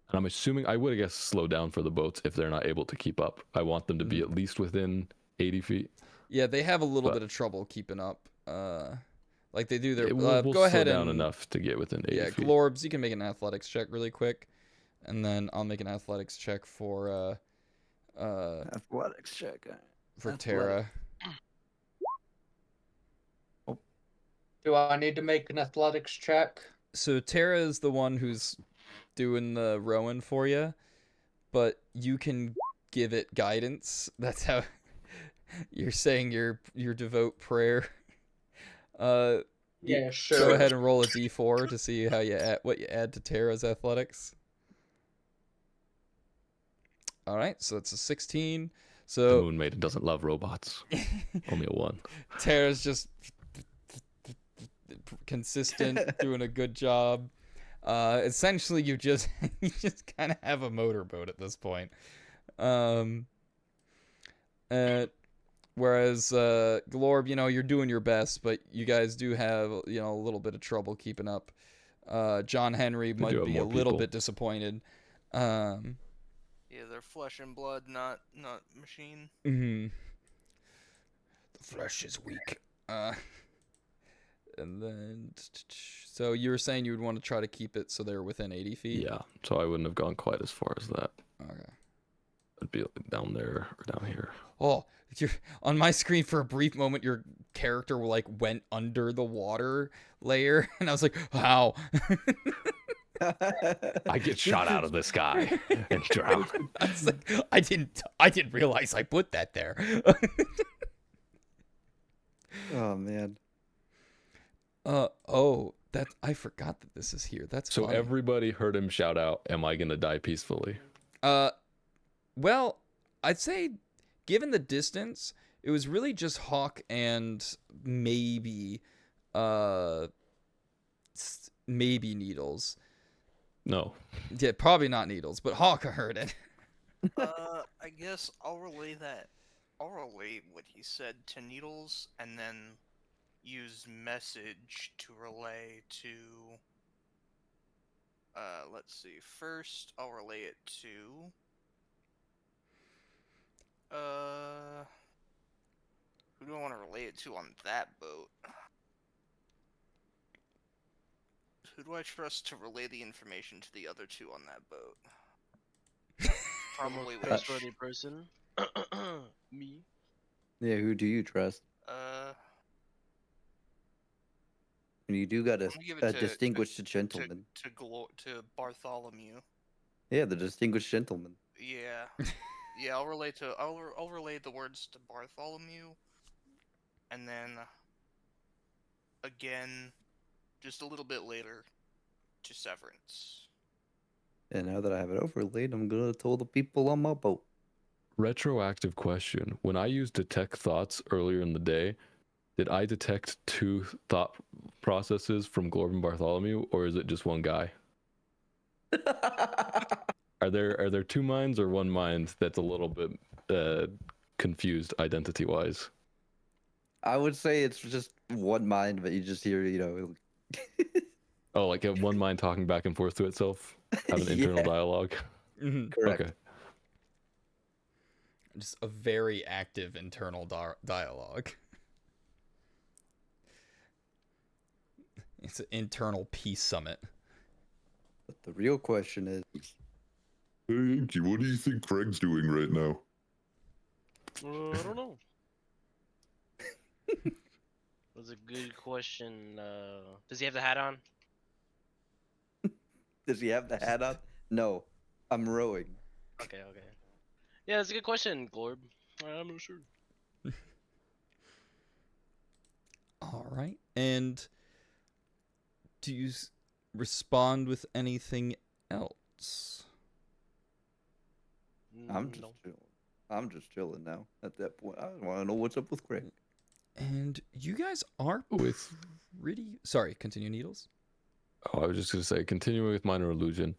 Speaker 3: And I'm assuming I would, I guess, slow down for the boats if they're not able to keep up. I want them to be at least within 80 feet.
Speaker 1: Yeah, they have a little
Speaker 3: But-
Speaker 1: bit of trouble keeping up. Like they do their.
Speaker 3: We'll
Speaker 1: Go
Speaker 3: slow
Speaker 1: ahead
Speaker 3: down
Speaker 1: and
Speaker 3: enough to get within 80
Speaker 1: yeah,
Speaker 3: feet.
Speaker 1: Glorbs, you can make an athletics check really quick, and then I'll make an athletics check for
Speaker 4: Athletics check.
Speaker 1: for
Speaker 4: Athletic.
Speaker 1: Tara.
Speaker 6: Do I need to make an athletics check?
Speaker 1: So Tara is the one who's doing the rowing for you, but you can give it guidance. That's how you're saying your devout prayer.
Speaker 6: Yeah, sure.
Speaker 1: Go ahead and roll a d4 to see how you add what you add to Tara's athletics. All right, so it's a 16.
Speaker 3: The
Speaker 1: So
Speaker 3: Moon Maiden doesn't love robots. Only a 1.
Speaker 1: Tara's just consistent, doing a good job. Essentially, you just kind of have a motorboat at this point. Whereas Glorb, you're doing your best, but you guys do have a little bit of trouble keeping up. John Henry
Speaker 3: do
Speaker 1: might
Speaker 3: have
Speaker 1: be a
Speaker 3: more
Speaker 1: little
Speaker 3: people.
Speaker 1: bit disappointed.
Speaker 5: Yeah, they're flesh and blood, not machine.
Speaker 1: The flesh is weak. And then, so you were saying you would want to try to keep it so they're within 80 feet?
Speaker 3: Yeah, so I wouldn't have gone quite as far as that.
Speaker 1: Okay.
Speaker 3: It'd be like down there or down here.
Speaker 1: Oh, you're on my screen for a brief moment. Your character went under the water layer, and I was like, "How?"
Speaker 3: I get shot out of the sky and drown.
Speaker 1: I was like, I didn't realize I put that there.
Speaker 4: Oh man.
Speaker 1: I forgot that this is here. That's
Speaker 3: So
Speaker 1: funny.
Speaker 3: everybody heard him shout out, "Am I gonna die peacefully?"
Speaker 1: Well, I'd say, given the distance, it was really just Hawk and maybe Needles.
Speaker 3: No.
Speaker 1: Yeah, probably not Needles, but Hawk heard it.
Speaker 5: I guess I'll relay what he said to Needles, and then use message to relay to. Let's see. First, I'll relay it to. Who do I want to relay it to on that boat? Who do I trust to relay the information to the other two on that boat? Probably
Speaker 2: Most
Speaker 5: Wish.
Speaker 2: trustworthy person. Me.
Speaker 4: Yeah, who do you trust? And you do got
Speaker 5: I'm gonna give it
Speaker 4: a
Speaker 5: to-
Speaker 4: distinguished gentleman.
Speaker 5: to Bartholomew.
Speaker 4: Yeah, the distinguished gentleman.
Speaker 5: Yeah, yeah. I'll relay the words to Bartholomew, and then again, just a little bit later, to Severance.
Speaker 4: And now that I have it overlaid, I'm gonna tell the people on my boat.
Speaker 3: Retroactive question. When I used detect thoughts earlier in the day, did I detect 2 thought processes from Glorb and Bartholomew, or is it just one guy? Are there 2 minds or one mind that's a little bit confused identity-wise?
Speaker 4: I would say it's just one mind, but you just hear,
Speaker 3: Oh, like one mind talking back and forth to itself, have an internal
Speaker 4: Yeah,
Speaker 3: dialogue.
Speaker 1: Mhm.
Speaker 4: correct.
Speaker 3: Okay.
Speaker 1: Just a very active internal dialogue. It's an internal peace summit.
Speaker 4: But the real question is,
Speaker 7: Hey, Inky, what do you think Craig's doing right now?
Speaker 2: I don't know. That's a good question. Does he have the hat on?
Speaker 4: does he have the hat on? No, I'm rowing.
Speaker 2: Okay. Yeah, that's a good question, Glorb. I'm not sure.
Speaker 1: All right. And do you respond with anything else?
Speaker 4: I'm just
Speaker 2: No.
Speaker 4: chilling. I'm just chilling now. At that point, I want to know what's up with Craig.
Speaker 1: And you guys are
Speaker 3: With
Speaker 1: pretty. Sorry, continue, Needles.
Speaker 3: I was just gonna say, continuing with minor illusion.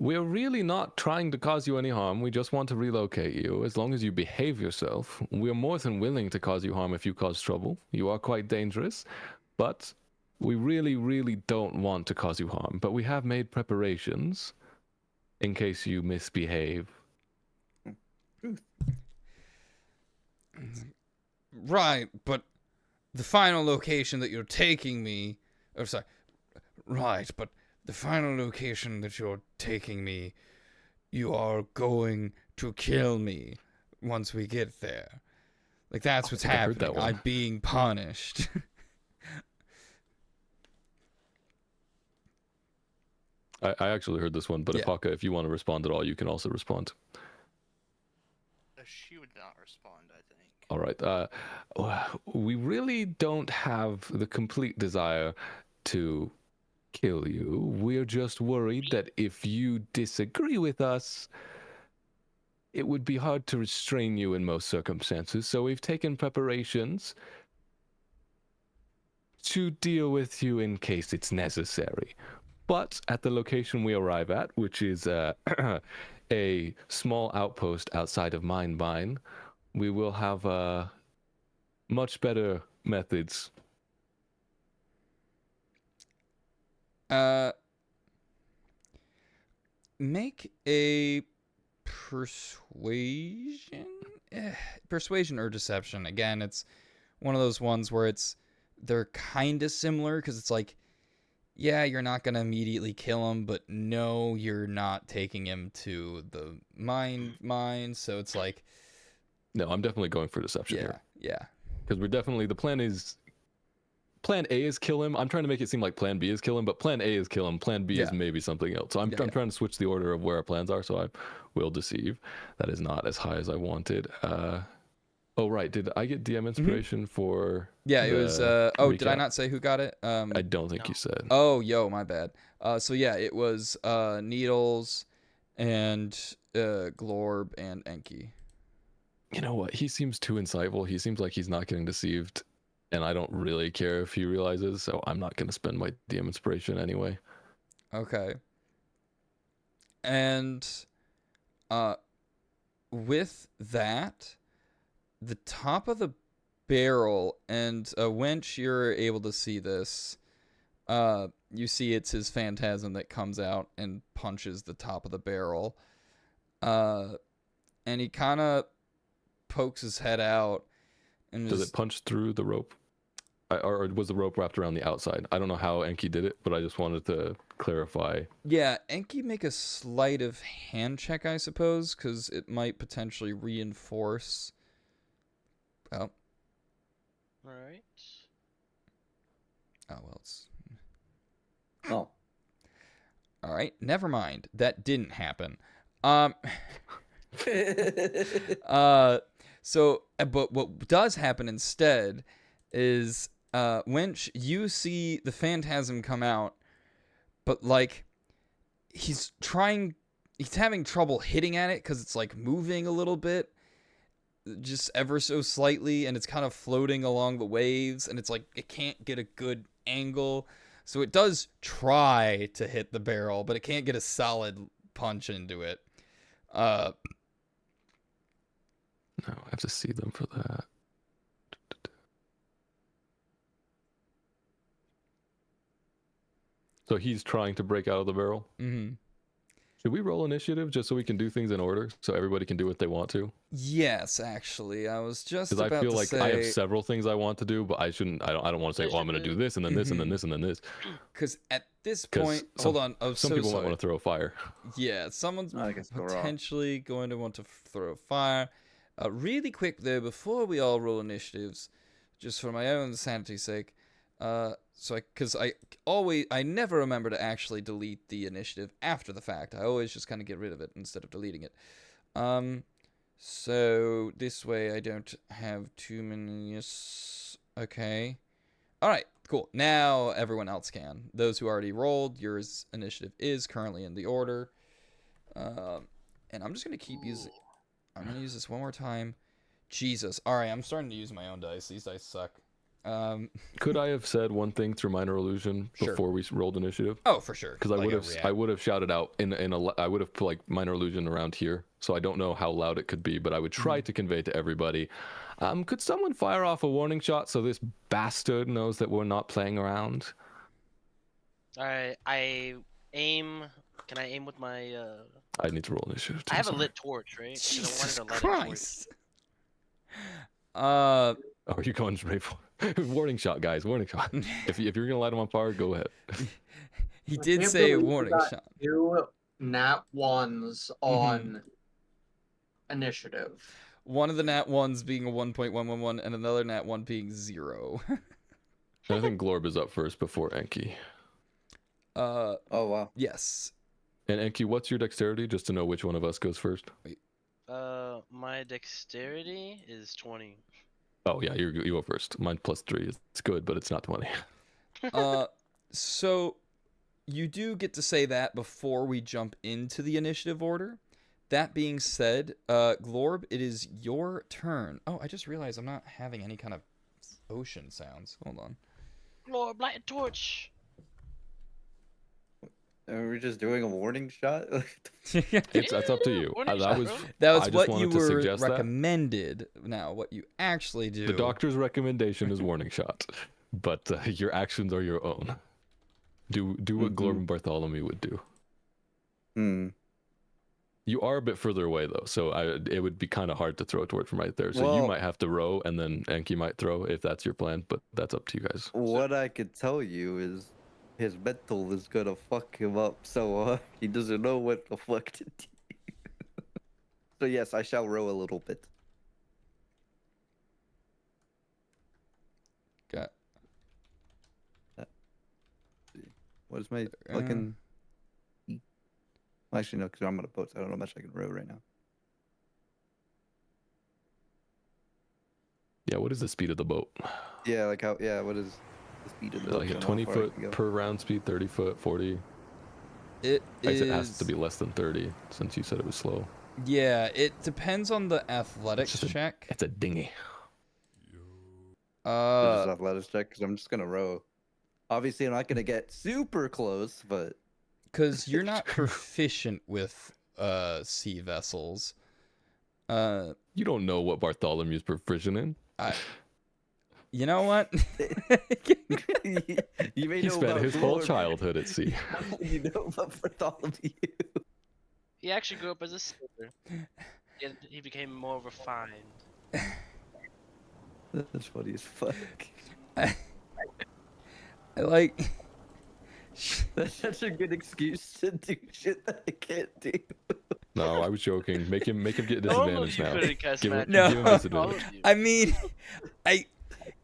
Speaker 3: We're really not trying to cause you any harm. We just want to relocate you. As long as you behave yourself, we're more than willing to cause you harm if you cause trouble. You are quite dangerous, but we really, really don't want to cause you harm. But we have made preparations in case you misbehave.
Speaker 1: Right, but the final location that you're taking me. Oh, sorry. Right, but the final location that you're taking me, you are going to kill me once we get there. Like, that's what's
Speaker 3: think I heard
Speaker 1: happening.
Speaker 3: that one.
Speaker 1: I'm being punished.
Speaker 3: I actually heard this one, but
Speaker 1: Yeah.
Speaker 3: Apaka, if you want to respond at all, you can also respond.
Speaker 5: She would not respond, I think.
Speaker 3: All right. We really don't have the complete desire to kill you. We're just worried that if you disagree with us, it would be hard to restrain you in most circumstances. So we've taken preparations to deal with you in case it's necessary. But at the location we arrive at, which is a small outpost outside of Mindbine, we will have much better methods.
Speaker 1: Make a persuasion? Persuasion or deception. Again, it's one of those ones where they're kind of similar because it's like, yeah, you're not going to immediately kill him, but no, you're not taking him to the mine. So it's like,
Speaker 3: No, I'm definitely going for deception here.
Speaker 1: Yeah.
Speaker 3: Because we're definitely, Plan A is kill him. I'm trying to make it seem like Plan B is kill him, but Plan A is kill him. Plan B is
Speaker 1: Yeah.
Speaker 3: maybe something else. So I'm trying to switch the order of where our plans are, so I will deceive. That is not as high as I wanted. Oh, right. Did I get DM inspiration for
Speaker 1: Yeah, it was,
Speaker 3: the
Speaker 1: did I
Speaker 3: recap?
Speaker 1: not say who got it?
Speaker 3: I don't think
Speaker 2: No.
Speaker 3: you said.
Speaker 1: Oh, yo, my bad. So yeah, it was Needles and Glorb and Enki.
Speaker 3: You know what? He seems too insightful. He seems like he's not getting deceived, and I don't really care if he realizes, so I'm not going to spend my DM inspiration anyway.
Speaker 1: Okay. And with that, the top of the barrel, and Wench, you're able to see this. You see it's his phantasm that comes out and punches the top of the barrel. And he kind of pokes his head out. And
Speaker 3: Does
Speaker 1: just,
Speaker 3: it punch through the rope? Or was the rope wrapped around the outside? I don't know how Enki did it, but I just wanted to clarify.
Speaker 1: Yeah, Enki, make a sleight of hand check, I suppose, because it might potentially reinforce. Oh.
Speaker 2: Alright.
Speaker 1: Oh, well, it's...
Speaker 4: Oh,
Speaker 1: All right, never mind. That didn't happen. So, but what does happen instead is, Wench, you see the phantasm come out, but, like, he's having trouble hitting at it because it's, like, moving a little bit, just ever so slightly, and it's kind of floating along the waves, and it's, like, it can't get a good angle. So it does try to hit the barrel, but it can't get a solid punch into it.
Speaker 3: No, I have to see them for that. So he's trying to break out of the barrel.
Speaker 1: Mm-hmm.
Speaker 3: Should we roll initiative just so we can do things in order, so everybody can do what they want to?
Speaker 1: Yes, actually, I was just
Speaker 3: Because
Speaker 1: about
Speaker 3: I feel
Speaker 1: to
Speaker 3: like
Speaker 1: say.
Speaker 3: I have several things I want to do, but I shouldn't. I don't want to say, oh, I'm going to do this and then this and then this and then this.
Speaker 1: Because at this
Speaker 3: 'Cause
Speaker 1: point,
Speaker 3: some-
Speaker 1: hold on. Oh,
Speaker 3: Some
Speaker 1: so
Speaker 3: people
Speaker 1: sorry.
Speaker 3: might want to throw a fire.
Speaker 1: Yeah, someone's
Speaker 4: I guess go wrong.
Speaker 1: potentially going to want to throw a fire. Really quick though, before we all roll initiatives, just for my own sanity's sake, because I never remember to actually delete the initiative after the fact. I always just kind of get rid of it instead of deleting it. So this way I don't have too many. Okay. All right. Cool. Now everyone else can. Those who already rolled, your initiative is currently in the order. And I'm just gonna keep using. I'm gonna use this one more time. Jesus. All right. I'm starting to use my own dice. These dice suck.
Speaker 3: Could I have said one thing through minor illusion
Speaker 1: Sure.
Speaker 3: before we rolled initiative?
Speaker 1: Oh, for sure.
Speaker 3: Because I would have shouted out I would have put like minor illusion around here, so I don't know how loud it could be, but I would try to convey to everybody. Could someone fire off a warning shot so this bastard knows that we're not playing around?
Speaker 2: Alright, I aim. Can I aim with my?
Speaker 3: I need to roll initiative.
Speaker 2: I have a
Speaker 3: sorry.
Speaker 2: lit torch, right? 'Cause I wanted
Speaker 1: Jesus
Speaker 2: to light a torch.
Speaker 1: Christ.
Speaker 3: Oh, you're going straight for warning shot, guys. Warning shot. If you're gonna light them on fire, go ahead.
Speaker 1: He
Speaker 6: I
Speaker 1: did
Speaker 6: can't
Speaker 1: say a
Speaker 6: believe we
Speaker 1: warning
Speaker 6: got
Speaker 1: shot.
Speaker 6: 2 nat 1s on initiative.
Speaker 1: One of the nat ones being a 1.111 and another nat one being 0.
Speaker 3: And I think Glorb is up first before Enki.
Speaker 4: Oh wow.
Speaker 1: Yes.
Speaker 3: And Enki, what's your dexterity, just to know which one of us goes first?
Speaker 2: My dexterity is 20.
Speaker 3: Oh yeah, you go first. Mine +3. It's good, but it's not 20.
Speaker 1: So you do get to say that before we jump into the initiative order. That being said, Glorb, it is your turn. Oh, I just realized I'm not having any kind of ocean sounds. Hold on.
Speaker 2: Lord, light a torch.
Speaker 4: Are we just doing a warning shot?
Speaker 3: That's up to you.
Speaker 2: Warning
Speaker 3: That
Speaker 2: shot,
Speaker 3: was
Speaker 2: bro.
Speaker 1: That
Speaker 3: I
Speaker 1: was
Speaker 3: just
Speaker 1: what you
Speaker 3: wanted to
Speaker 1: were
Speaker 3: suggest that.
Speaker 1: recommended. Now, what you actually do.
Speaker 3: The doctor's recommendation is warning shot, but your actions are your own. Do what Glorb and Bartholomew would do. You are a bit further away though, so it would be kind of hard to throw a torch from right there. So you
Speaker 4: Well-
Speaker 3: might have to row, and then Enki might throw if that's your plan. But that's up to you guys.
Speaker 4: What I could tell you is his mental is gonna fuck him up, so he doesn't know what the fuck to do. So yes, I shall row a little bit.
Speaker 1: Got.
Speaker 4: What is my fucking? Well, actually, no, because I'm on a boat, so I don't know how much I can row right now.
Speaker 3: Yeah, what is the speed of the boat?
Speaker 4: Yeah, like how? Yeah, what is the speed of the boat?
Speaker 3: Like
Speaker 4: I
Speaker 3: a
Speaker 4: don't know
Speaker 3: 20
Speaker 4: how far I
Speaker 3: foot
Speaker 4: can go.
Speaker 3: per round speed, 30 foot, 40.
Speaker 1: It
Speaker 3: I
Speaker 1: is.
Speaker 3: guess it has to be less than 30 since you said it was slow.
Speaker 1: Yeah, it depends on the athletics
Speaker 3: It's just a-
Speaker 1: check.
Speaker 3: It's a dinghy.
Speaker 4: Just athletics check, because I'm just gonna row. Obviously, I'm not gonna get super close, but
Speaker 1: because you're not proficient with sea vessels.
Speaker 3: You don't know what Bartholomew's proficient in.
Speaker 1: You know what?
Speaker 4: you may
Speaker 3: He
Speaker 4: know
Speaker 3: spent
Speaker 4: about
Speaker 3: his whole
Speaker 4: Glorb.
Speaker 3: childhood at sea.
Speaker 4: You know about Bartholomew.
Speaker 2: He actually grew up as a sailor. Yet he became more refined.
Speaker 4: That's funny as fuck.
Speaker 1: I like.
Speaker 4: That's such a good excuse to do shit that I can't do.
Speaker 3: No, I was joking. Make him get
Speaker 2: All of
Speaker 3: disadvantage
Speaker 2: you
Speaker 3: now.
Speaker 2: couldn't cast
Speaker 3: Give him,
Speaker 2: magic.
Speaker 1: No.
Speaker 3: give him
Speaker 2: All
Speaker 3: disadvantage.
Speaker 2: of you.
Speaker 1: I mean,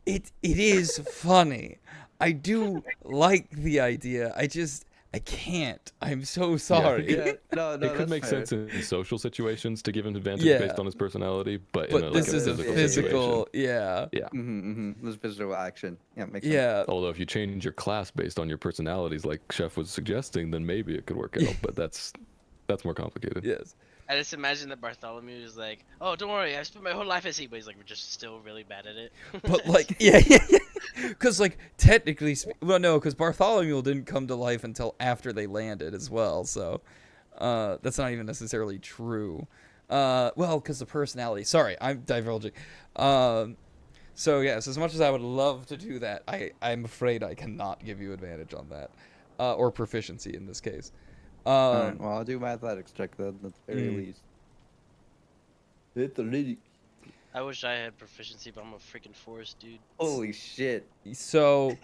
Speaker 1: it is funny. I do like the idea. I can't. I'm so sorry.
Speaker 4: Yeah, no,
Speaker 3: It could
Speaker 4: that's
Speaker 3: make
Speaker 4: fair.
Speaker 3: sense in social situations to give him advantage
Speaker 1: Yeah.
Speaker 3: based on his personality, but,
Speaker 1: But
Speaker 3: in
Speaker 1: this
Speaker 3: like
Speaker 1: is
Speaker 3: a
Speaker 1: a
Speaker 3: physical,
Speaker 1: physical.
Speaker 3: situation.
Speaker 1: Yeah.
Speaker 4: This physical action. Yeah, makes sense.
Speaker 1: Yeah.
Speaker 3: Although if you change your class based on your personalities, like Chef was suggesting, then maybe it could work out. But that's more complicated.
Speaker 1: Yes.
Speaker 2: I just imagine that Bartholomew is like, "Oh, don't worry, I spent my whole life at sea," but he's like, "We're just still really bad at it."
Speaker 1: But like, yeah. Because like technically, well, no, because Bartholomew didn't come to life until after they landed as well. So that's not even necessarily true. Well, because the personality. Sorry, I'm divulging. So yes, as much as I would love to do that, I'm afraid I cannot give you advantage on that. or proficiency in this case.
Speaker 4: Alright, well, I'll do my athletics check then, at the very
Speaker 1: Mm.
Speaker 4: least. Athletics.
Speaker 2: I wish I had proficiency, but I'm a freaking forest dude.
Speaker 4: Holy shit.
Speaker 1: So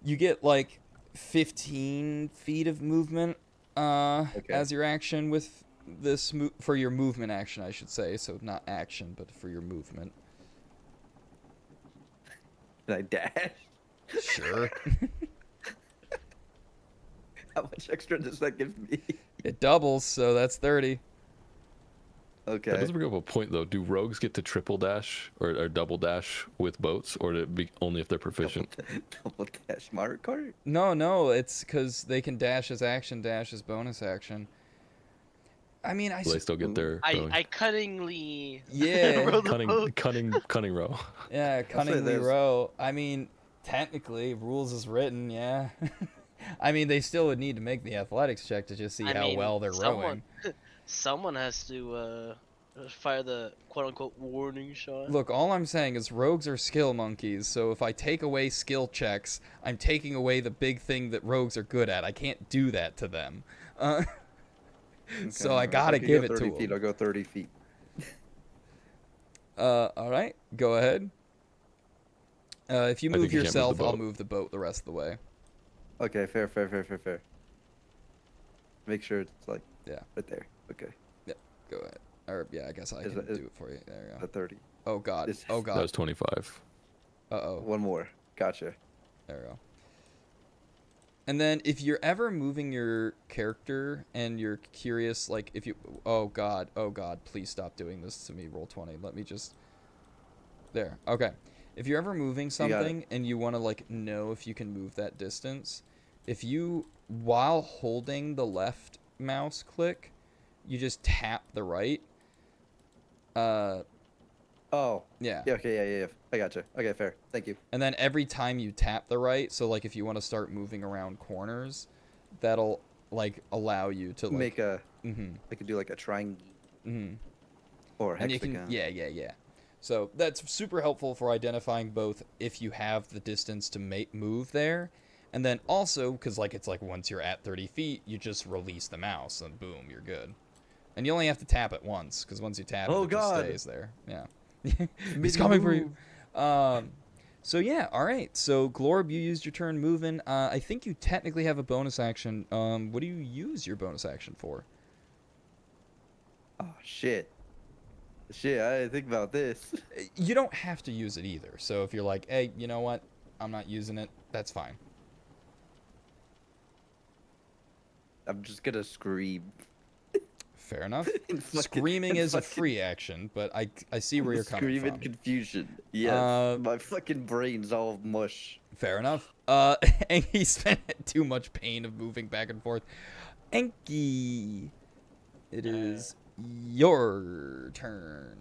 Speaker 1: you get like 15 feet of movement
Speaker 4: Okay.
Speaker 1: as your action with this for your movement action, I should say. So not action, but for your movement.
Speaker 4: Can I dash?
Speaker 1: Sure.
Speaker 4: How much extra does that give me?
Speaker 1: It doubles, so that's 30.
Speaker 3: That
Speaker 4: Okay.
Speaker 3: does bring up a point though. Do rogues get to triple dash or double dash with boats, or to be only if they're proficient?
Speaker 4: Double dash Mario Kart?
Speaker 1: No, it's because they can dash as action, dash as bonus action. I mean,
Speaker 3: Will they still get their going?
Speaker 2: I cunningly
Speaker 1: Yeah.
Speaker 2: rode the boat.
Speaker 3: cunning row.
Speaker 1: Yeah, cunningly
Speaker 4: there's-
Speaker 1: row. I mean, technically, rules is written, yeah. I mean, they still would need to make the athletics check to just see
Speaker 2: I
Speaker 1: how
Speaker 2: mean,
Speaker 1: well they're rowing.
Speaker 2: Someone has to fire the quote-unquote warning shot.
Speaker 1: Look, all I'm saying is rogues are skill monkeys, so if I take away skill checks, I'm taking away the big thing that rogues are good at. I can't do that to them. So I
Speaker 4: if
Speaker 1: gotta
Speaker 4: could
Speaker 1: give
Speaker 4: go
Speaker 1: it to
Speaker 4: 30 feet,
Speaker 1: them.
Speaker 4: I'll go 30 feet.
Speaker 1: Alright, go ahead. If you
Speaker 3: I think
Speaker 1: move
Speaker 3: you can't move the
Speaker 1: yourself, I'll
Speaker 3: boat.
Speaker 1: move the boat the rest of the way.
Speaker 4: Okay, fair. Make sure it's like
Speaker 1: Yeah.
Speaker 4: right there. Okay,
Speaker 1: Go ahead. Or, yeah, I guess I
Speaker 4: Is
Speaker 1: can
Speaker 4: it-
Speaker 1: do it for you. There you
Speaker 4: the
Speaker 1: go.
Speaker 4: 30.
Speaker 1: Oh, God.
Speaker 4: this-
Speaker 1: Oh,
Speaker 3: That
Speaker 1: God.
Speaker 3: was 25.
Speaker 1: Uh-oh.
Speaker 4: One more. Gotcha.
Speaker 1: There we go. And then if you're ever moving your character and you're curious, like if you, oh god, please stop doing this to me, roll 20. Let me just, there. Okay. If you're ever moving
Speaker 4: got it.
Speaker 1: something and you want to like know if you can move that distance, if you, while holding the left mouse click, you just tap the right.
Speaker 4: Oh,
Speaker 1: Yeah.
Speaker 4: yeah, okay, yeah. I gotcha. Okay, fair. Thank you.
Speaker 1: And then every time you tap the right, so like if you want to start moving around corners, that'll like allow you to like
Speaker 4: Make a,
Speaker 1: mm-hmm,
Speaker 4: I could do like a triangle
Speaker 1: mm-hmm.
Speaker 4: or
Speaker 1: And you
Speaker 4: hexagon.
Speaker 1: can yeah. So that's super helpful for identifying both if you have the distance to move there, and then also because like it's like once you're at 30 feet, you just release the mouse and boom, you're good. And you only have to tap it once because once you tap
Speaker 4: Oh,
Speaker 1: it, it just
Speaker 4: God.
Speaker 1: stays there. Yeah, he's coming for you. So yeah, all right. So Glorb, you used your turn moving. I think you technically have a bonus action. What do you use your bonus action for?
Speaker 4: Oh, shit. Shit, I didn't think about this.
Speaker 1: You don't have to use it either. So if you're like, hey, you know what? I'm not using it. That's fine.
Speaker 4: I'm just gonna scream.
Speaker 1: Fair enough.
Speaker 4: In fucking-
Speaker 1: Screaming
Speaker 4: in
Speaker 1: is a
Speaker 4: fucking-
Speaker 1: free action, but I see where you're coming
Speaker 4: Scream in
Speaker 1: from.
Speaker 4: confusion. Yes. My fucking brain's all mush.
Speaker 1: Fair enough. Enki spent too much pain of moving back and forth. Enki, it is your turn.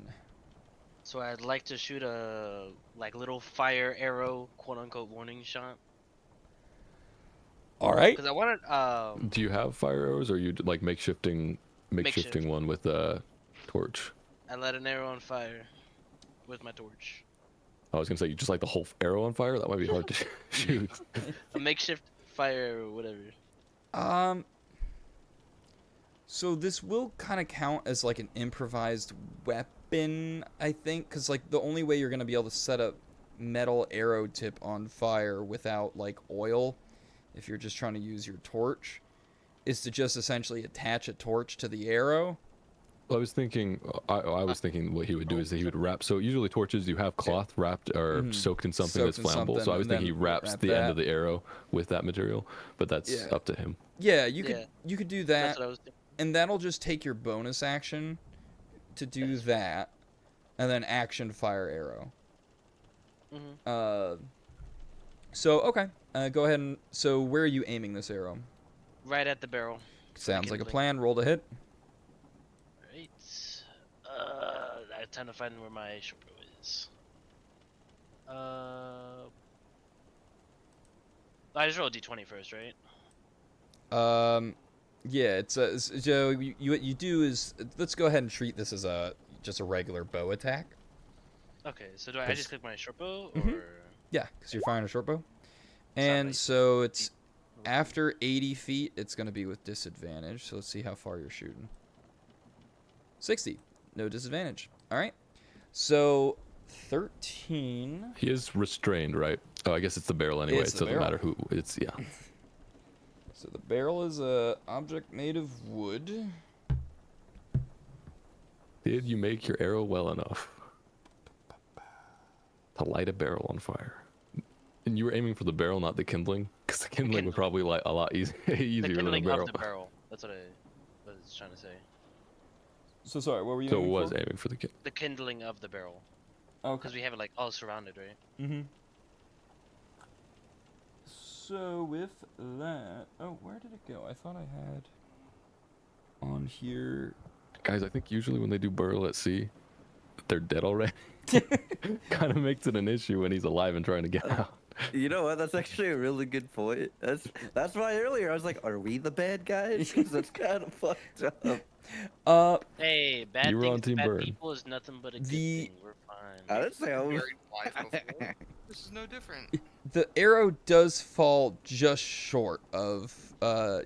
Speaker 2: So I'd like to shoot a like little fire arrow, quote-unquote warning shot.
Speaker 1: All right.
Speaker 2: Because I wanted
Speaker 3: Do you have fire arrows, or are you like makeshifting
Speaker 2: Makeshift.
Speaker 3: one with a torch?
Speaker 2: I let an arrow on fire with my torch.
Speaker 3: I was gonna say you just light the whole arrow on fire. That might be hard to shoot.
Speaker 2: A makeshift fire arrow, whatever.
Speaker 1: So this will kind of count as like an improvised weapon, I think, because like the only way you're gonna be able to set a metal arrow tip on fire without like oil, if you're just trying to use your torch, is to just essentially attach a torch to the arrow.
Speaker 3: I was thinking what he would do is that he would wrap. So usually torches, you have cloth wrapped or
Speaker 1: Mhm.
Speaker 3: soaked in something
Speaker 1: Soaked
Speaker 3: that's
Speaker 1: in
Speaker 3: flammable.
Speaker 1: something
Speaker 3: So I was
Speaker 1: and
Speaker 3: thinking he
Speaker 1: then
Speaker 3: wraps
Speaker 1: wrap
Speaker 3: the end
Speaker 1: that.
Speaker 3: of the arrow with that material, but that's
Speaker 1: Yeah.
Speaker 3: up to him.
Speaker 1: Yeah,
Speaker 2: Yeah.
Speaker 1: you could do
Speaker 2: That's
Speaker 1: that,
Speaker 2: what I was thinking.
Speaker 1: and that'll just take your bonus action to do that, and then action fire arrow.
Speaker 2: Mm-hmm.
Speaker 1: So okay, go ahead and so where are you aiming this arrow?
Speaker 2: Right at the barrel.
Speaker 1: Sounds like a
Speaker 2: kindling.
Speaker 1: plan. Roll to hit.
Speaker 2: Right. I have time to find where my short bow is. I just rolled d20 first, right?
Speaker 1: Yeah, so what you do is let's go ahead and treat this as just a regular bow attack.
Speaker 2: Okay, so do I
Speaker 1: Cause-
Speaker 2: just click my short bow, or
Speaker 1: Mhm. Yeah, because you're firing a short bow, and
Speaker 2: like
Speaker 1: so it's after 80 feet, it's going to be with disadvantage. So let's see how far you're shooting. 60. No disadvantage. All right. So 13.
Speaker 3: He is restrained, right? Oh, I guess it's the barrel anyway.
Speaker 1: It's
Speaker 3: It
Speaker 1: the
Speaker 3: doesn't
Speaker 1: barrel.
Speaker 3: matter who. It's yeah.
Speaker 1: So the barrel is a object made of wood.
Speaker 3: Did you make your arrow well enough to light a barrel on fire? And you were aiming for the barrel, not the kindling, because the kindling would probably light a lot easier
Speaker 2: The
Speaker 3: than the
Speaker 2: kindling
Speaker 3: barrel.
Speaker 2: of the barrel. That's what I was trying to say.
Speaker 1: So sorry, what were you
Speaker 3: So it
Speaker 1: aiming
Speaker 3: was
Speaker 1: for?
Speaker 3: aiming for the kindling.
Speaker 2: The kindling of the barrel.
Speaker 1: Okay.
Speaker 2: Because we have it like all surrounded, right?
Speaker 1: Mm-hmm. So with that, oh, where did it go? I thought I had on here.
Speaker 3: Guys, I think usually when they do barrel at sea, they're dead already. Kind of makes it an issue when he's alive and trying to get out.
Speaker 4: You know what? That's actually a really good point. That's why earlier I was like, "Are we the bad guys?" Because that's kind of fucked up.
Speaker 2: Hey, bad
Speaker 3: You were
Speaker 2: things
Speaker 3: on
Speaker 2: to
Speaker 3: Team
Speaker 2: bad
Speaker 3: Burn.
Speaker 2: people is nothing but a good
Speaker 1: The-
Speaker 2: thing. We're fine.
Speaker 4: I didn't say I was.
Speaker 5: Buried alive before. This is no different.
Speaker 1: The arrow does fall just short of.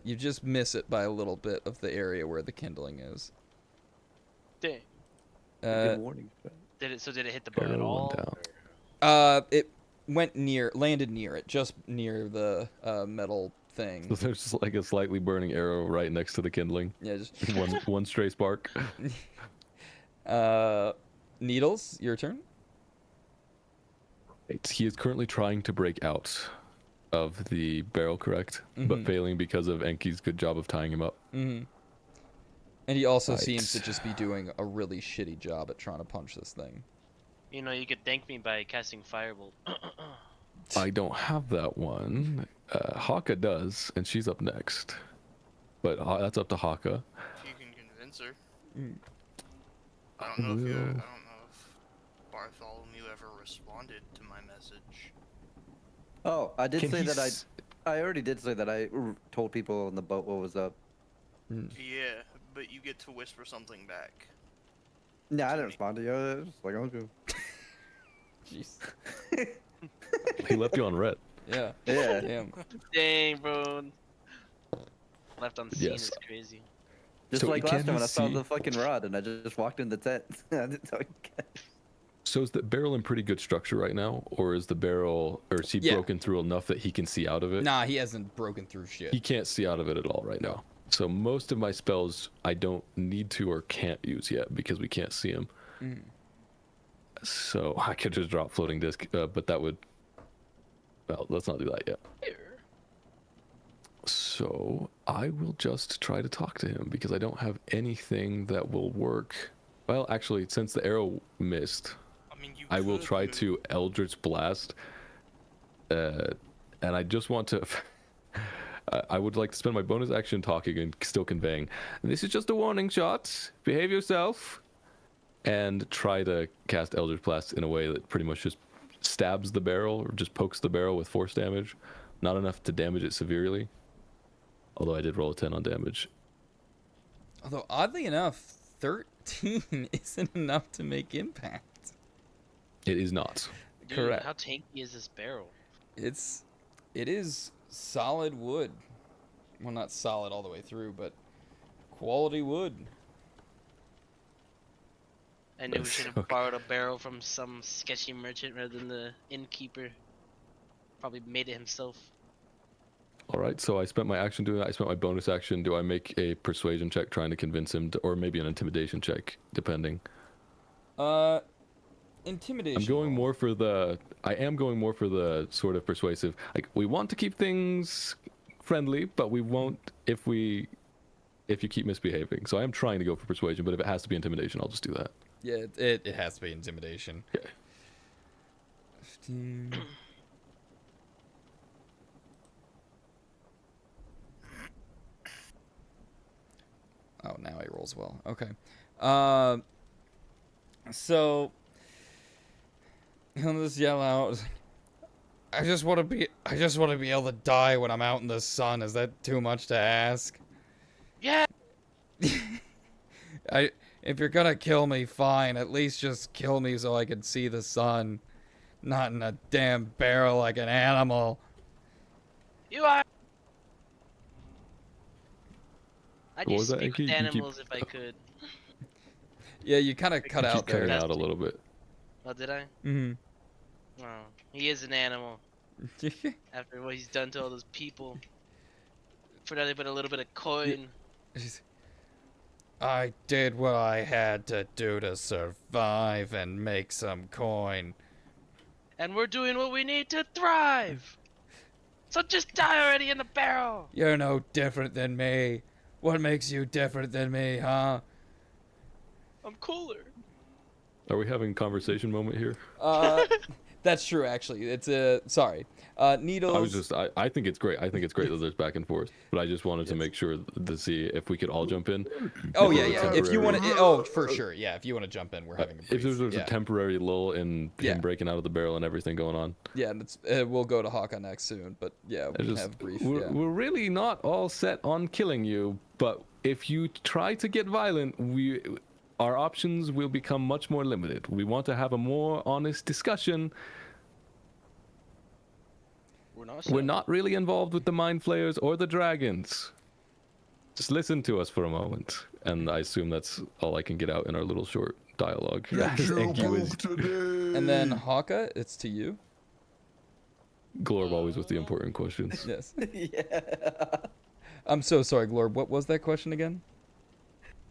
Speaker 1: You just miss it by a little bit of the area where the kindling is.
Speaker 2: Dang.
Speaker 4: Good morning.
Speaker 2: Did it hit the boat at
Speaker 3: Arrow
Speaker 2: all?
Speaker 3: went down.
Speaker 2: or-
Speaker 1: It landed near it, just near the metal thing.
Speaker 3: So there's just like a slightly burning arrow right next to the kindling.
Speaker 1: Yeah, just.
Speaker 3: One stray spark.
Speaker 1: Needles, your turn.
Speaker 3: He is currently trying to break out of the barrel, correct? But
Speaker 1: Mhm.
Speaker 3: failing because of Enki's good job of tying him up.
Speaker 1: Mm-hmm. And he also
Speaker 3: Right.
Speaker 1: seems to just be doing a really shitty job at trying to punch this thing.
Speaker 2: You know, you could thank me by casting Firebolt.
Speaker 3: I don't have that one. Haka does, and she's up next. But that's up to Haka.
Speaker 5: If you can convince her.
Speaker 1: Mm.
Speaker 5: I don't know if
Speaker 3: Will.
Speaker 5: I don't know if Bartholomew ever responded to my message.
Speaker 4: Oh, I did
Speaker 3: Can
Speaker 4: say
Speaker 3: he
Speaker 4: that
Speaker 3: s-
Speaker 4: I already did say that I told people on the boat what was up.
Speaker 5: Yeah, but you get to whisper something back.
Speaker 4: Yeah, I
Speaker 5: To
Speaker 4: didn't
Speaker 5: me.
Speaker 4: respond to you. I was just like, okay.
Speaker 1: Jeez.
Speaker 3: He left you on red.
Speaker 1: Yeah.
Speaker 4: Yeah.
Speaker 1: Damn.
Speaker 2: Dang, bro. Left on scene
Speaker 3: Yes.
Speaker 2: is crazy.
Speaker 4: Just
Speaker 3: So
Speaker 4: like
Speaker 3: can
Speaker 4: last time
Speaker 3: you
Speaker 4: when I saw
Speaker 3: see-
Speaker 4: the fucking rod and I just walked in the tent. I didn't tell you guys.
Speaker 3: So is the barrel in pretty good structure right now? Or is the barrel, or is he
Speaker 1: Yeah.
Speaker 3: broken through enough that he can see out of it?
Speaker 1: Nah, he hasn't broken through shit.
Speaker 3: He can't see out of it at all right now. So most of my spells I don't need to or can't use yet because we can't see him.
Speaker 1: Mm.
Speaker 3: So I could just drop floating disc, but that would. Well, let's not do that yet.
Speaker 2: Here.
Speaker 3: So I will just try to talk to him because I don't have anything that will work. Well, actually, since the arrow missed,
Speaker 5: I mean, you
Speaker 3: I will
Speaker 5: could
Speaker 3: try
Speaker 5: move-
Speaker 3: to Eldritch Blast. And I just want to. I would like to spend my bonus action talking and still conveying. This is just a warning shot. Behave yourself. And try to cast Eldritch Blast in a way that pretty much just stabs the barrel or just pokes the barrel with force damage. Not enough to damage it severely. Although I did roll a 10 on damage.
Speaker 1: Although oddly enough, 13 isn't enough to make impact.
Speaker 3: It is not.
Speaker 2: Dude,
Speaker 1: Correct.
Speaker 2: how tanky is this barrel?
Speaker 1: It is solid wood. Well, not solid all the way through, but quality wood.
Speaker 2: I knew we
Speaker 3: That's
Speaker 2: should have
Speaker 3: okay.
Speaker 2: borrowed a barrel from some sketchy merchant rather than the innkeeper. Probably made it himself.
Speaker 3: All right, so I spent my action doing that. I spent my bonus action. Do I make a persuasion check trying to convince him, to, or maybe an intimidation check, depending?
Speaker 1: Intimidation.
Speaker 3: I'm going
Speaker 1: roll.
Speaker 3: more for the. I am going more for the sort of persuasive. Like we want to keep things friendly, but we won't if you keep misbehaving. So I am trying to go for persuasion, but if it has to be intimidation, I'll just do that.
Speaker 1: Yeah, it has to be intimidation.
Speaker 3: Okay.
Speaker 1: 15. Oh, now he rolls well. Okay. So he'll just yell out, I just want to be able to die when I'm out in the sun. Is that too much to ask?
Speaker 2: Yeah.
Speaker 1: If you're gonna kill me, fine. At least just kill me so I can see the sun. Not in a damn barrel like an animal.
Speaker 2: You are. I'd
Speaker 3: What
Speaker 2: use
Speaker 3: was that,
Speaker 2: speak
Speaker 3: Enki?
Speaker 2: with
Speaker 3: You keep-
Speaker 2: animals if I could.
Speaker 1: Yeah, you kind of cut
Speaker 3: Keep
Speaker 1: out there.
Speaker 3: cutting
Speaker 2: That's
Speaker 3: out a
Speaker 2: the-
Speaker 3: little bit.
Speaker 2: Oh, did I?
Speaker 1: Mm-hmm.
Speaker 2: Oh, he is an animal after what he's done to all those people. For nothing but a little bit of coin.
Speaker 1: I did what I had to do to survive and make some coin.
Speaker 2: And we're doing what we need to thrive. So just die already in the barrel.
Speaker 1: You're no different than me. What makes you different than me, huh?
Speaker 2: I'm cooler.
Speaker 3: Are we having conversation moment here?
Speaker 1: That's true, actually. It's sorry. Needles.
Speaker 3: I think it's great. I think it's great that there's back and forth. But I just wanted to make sure to see if we could all jump in.
Speaker 1: Oh
Speaker 3: If
Speaker 1: yeah,
Speaker 3: there's a
Speaker 1: yeah. If you want to,
Speaker 3: temporary-
Speaker 1: oh for sure, yeah. If you want to jump in, we're having a brief.
Speaker 3: If there's
Speaker 1: yeah.
Speaker 3: a temporary lull in
Speaker 1: Yeah.
Speaker 3: him breaking out of the barrel and everything going on.
Speaker 1: Yeah, and it's we'll go to Hawkeye next soon, but yeah, we
Speaker 3: I
Speaker 1: can
Speaker 3: just-
Speaker 1: have a brief.
Speaker 3: we're,
Speaker 1: Yeah.
Speaker 3: we're really not all set on killing you, but if you try to get violent, our options will become much more limited. We want to have a more honest discussion. We're not really involved with the mind flayers or the dragons. Just listen to us for a moment. And I assume that's all I can get out in our little short dialogue.
Speaker 7: Get
Speaker 3: As
Speaker 7: your
Speaker 3: Enki was
Speaker 7: book today.
Speaker 1: And then Hawkeye, it's to you.
Speaker 3: Glorb always with the important questions.
Speaker 1: Yes.
Speaker 4: Yeah.
Speaker 1: I'm so sorry, Glorb. What was that question again?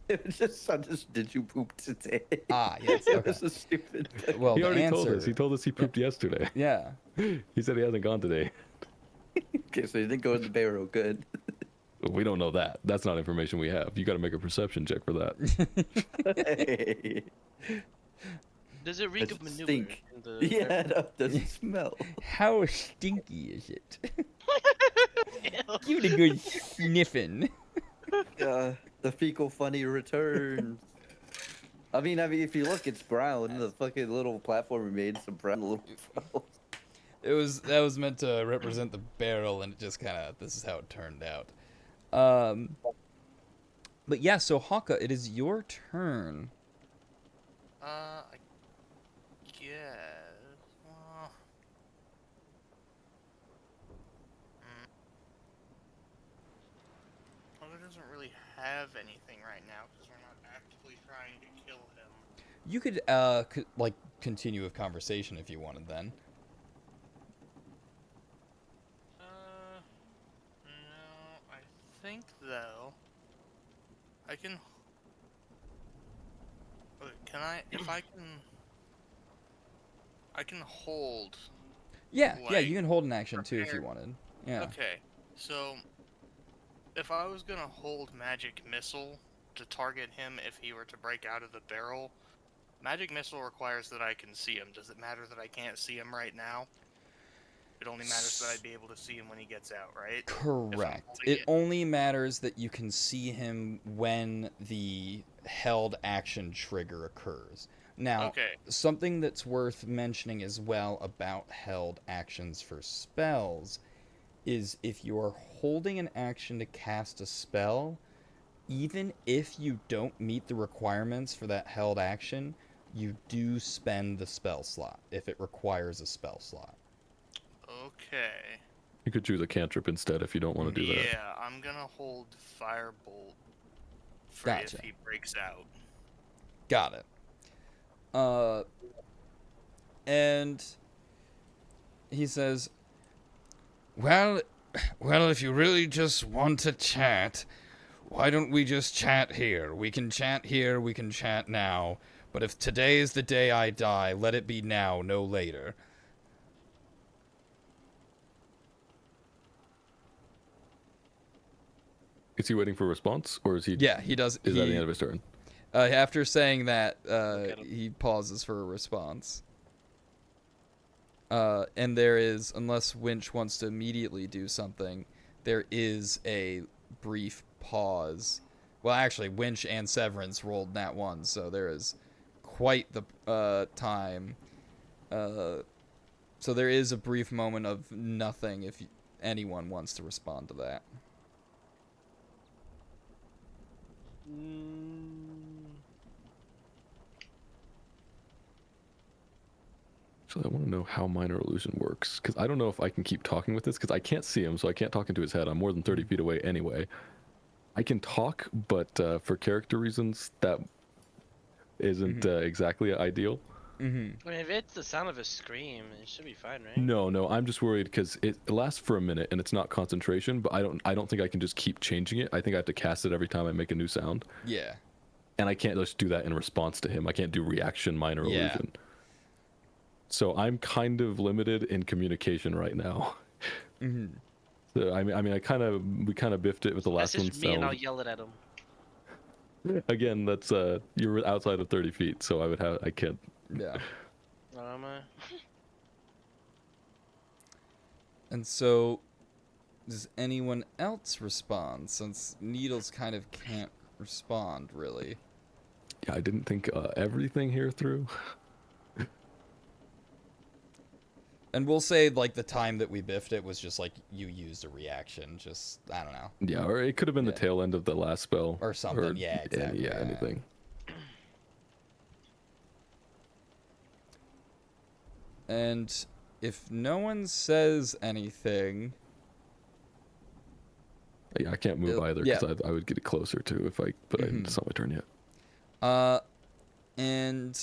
Speaker 4: It was just did you poop today?
Speaker 1: Ah, yes.
Speaker 4: It
Speaker 1: Okay.
Speaker 4: was a stupid thing.
Speaker 1: Well,
Speaker 3: He
Speaker 1: the
Speaker 3: already
Speaker 1: answer.
Speaker 3: told us. He told us he pooped yesterday.
Speaker 1: Yeah.
Speaker 3: He said he hasn't gone today.
Speaker 4: Okay, so you didn't go in the barrel. Good.
Speaker 3: We don't know that. That's not information we have. You got to make a perception check for that.
Speaker 4: Hey.
Speaker 2: Does it reek
Speaker 4: Does
Speaker 2: of
Speaker 4: it
Speaker 2: manure?
Speaker 4: stink?
Speaker 2: In the
Speaker 4: Yeah, no, does it smell?
Speaker 1: How stinky is it?
Speaker 2: Ew.
Speaker 1: Give it a good sniffing.
Speaker 4: The fecal funny returns. I mean, if you look, it's brown. The fucking little platform we made, some brown little.
Speaker 1: That was meant to represent the barrel, and it just kind of this is how it turned out. But yeah, so Hawkeye, it is your turn.
Speaker 5: I guess. Well, it doesn't really have anything right now because we're not actively trying to kill him.
Speaker 1: You could like continue with conversation if you wanted then.
Speaker 5: No, I think though. I can. Wait, can I? If I can. I can hold.
Speaker 1: Yeah, yeah,
Speaker 5: Like,
Speaker 1: you can hold an action too if you
Speaker 5: prepared.
Speaker 1: wanted. Yeah.
Speaker 5: Okay, so if I was gonna hold Magic Missile to target him if he were to break out of the barrel, Magic Missile requires that I can see him. Does it matter that I can't see him right now? It only matters that I'd be able to see him when he gets out, right?
Speaker 1: Correct.
Speaker 5: holding
Speaker 1: It
Speaker 5: it.
Speaker 1: only matters that you can see him when the held action trigger occurs. Now,
Speaker 5: Okay.
Speaker 1: something that's worth mentioning as well about held actions for spells is if you're holding an action to cast a spell, even if you don't meet the requirements for that held action, you do spend the spell slot if it requires a spell slot.
Speaker 5: Okay.
Speaker 3: You could choose a cantrip instead if you don't want to do that.
Speaker 5: Yeah, I'm gonna hold Firebolt for
Speaker 1: Gotcha.
Speaker 5: if he breaks out.
Speaker 1: Got it. And he says, well, if you really just want to chat, why don't we just chat here? We can chat here, we can chat now. But if today is the day I die, let it be now, no later.
Speaker 3: Is he waiting for a response, or is he?
Speaker 1: Yeah, he does.
Speaker 3: Is that the end of his turn?
Speaker 1: After saying that,
Speaker 2: at him.
Speaker 1: he pauses for a response. And there is, unless Winch wants to immediately do something, there is a brief pause. Well, actually, Winch and Severance rolled nat 1, so there is quite the time. So there is a brief moment of nothing if anyone wants to respond to that.
Speaker 3: So I want to know how minor illusion works, because I don't know if I can keep talking with this, because I can't see him, so I can't talk into his head. I'm more than 30 feet away anyway. I can talk, but for character reasons, that isn't exactly ideal.
Speaker 1: Mm-hmm.
Speaker 2: I mean, if it's the sound of a scream, it should be fine, right?
Speaker 3: No, I'm just worried because it lasts for a minute and it's not concentration. But I don't think I can just keep changing it. I think I have to cast it every time I make a new sound,
Speaker 1: Yeah.
Speaker 3: and I can't just do that in response to him. I can't do reaction, minor
Speaker 1: Yeah.
Speaker 3: illusion. So I'm kind of limited in communication right now.
Speaker 1: Mm-hmm.
Speaker 3: So I mean, we kind of biffed it with the last one.
Speaker 2: Message me and I'll yell it at him.
Speaker 3: Again, that's you're outside of 30 feet, so I can't.
Speaker 1: Yeah.
Speaker 2: What am I?
Speaker 1: And so, does anyone else respond? Since Needles kind of can't respond, really.
Speaker 3: Yeah, I didn't think everything here through.
Speaker 1: And we'll say, like, the time that we biffed it was just, like, you used a reaction. Just, I don't know.
Speaker 3: Yeah, or it could have been the
Speaker 1: Yeah.
Speaker 3: tail end of the last spell.
Speaker 1: Or something, yeah, exactly, yeah.
Speaker 3: Anything.
Speaker 1: And if no one says anything...
Speaker 3: Yeah, I can't move either
Speaker 1: yeah.
Speaker 3: because I would get it closer too if I, but it's not my turn yet.
Speaker 1: And...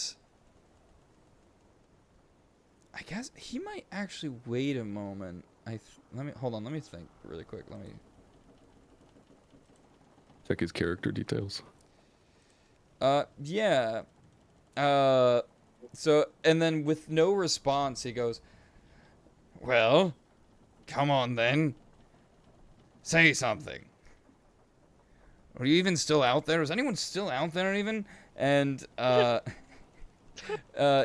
Speaker 1: I guess he might actually wait a moment. Hold on, let me think really quick. Let me...
Speaker 3: Check his character details.
Speaker 1: Yeah. So, and then with no response, he goes, well, come on then. Say something. Are you even still out there? Is anyone still out there even? And,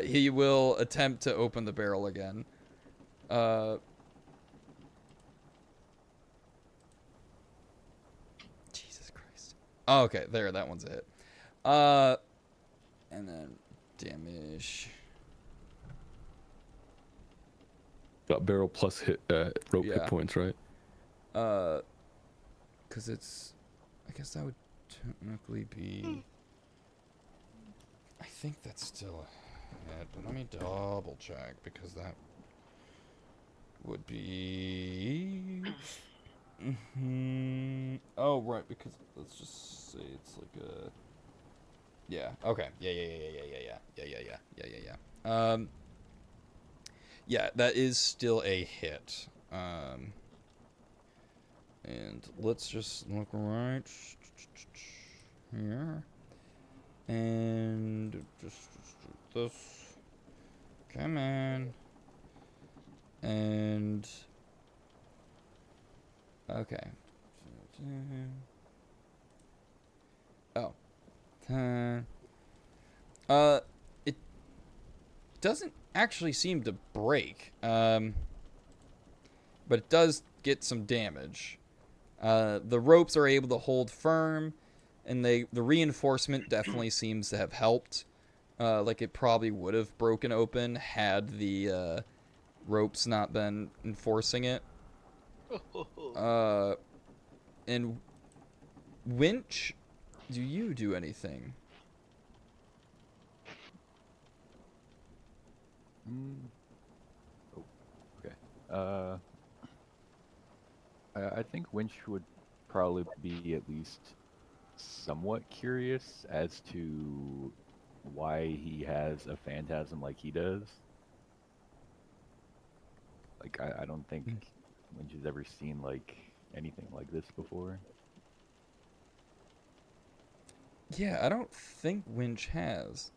Speaker 1: he will attempt to open the barrel again. Jesus Christ. Oh, okay, there, that one's it. And then damage.
Speaker 3: Got barrel plus hit rope
Speaker 1: Yeah.
Speaker 3: hit points, right?
Speaker 1: Because it's, I guess that would technically be. I think that's still a hit, but let me double check because that would be. Oh right, because let's just say it's like a. Yeah. Okay. Yeah. Yeah, that is still a hit. And let's just look right here. And just this. Come on. And okay. Oh. It doesn't actually seem to break. But it does get some damage. The ropes are able to hold firm, and the reinforcement definitely seems to have helped. Like it probably would have broken open had the ropes not been enforcing it. And Winch, do you do anything?
Speaker 8: Oh, okay. I think Winch would probably be at least somewhat curious as to why he has a phantasm like he does. Like, I don't think Winch has ever seen, like, anything like this before.
Speaker 1: Yeah, I don't think Winch has.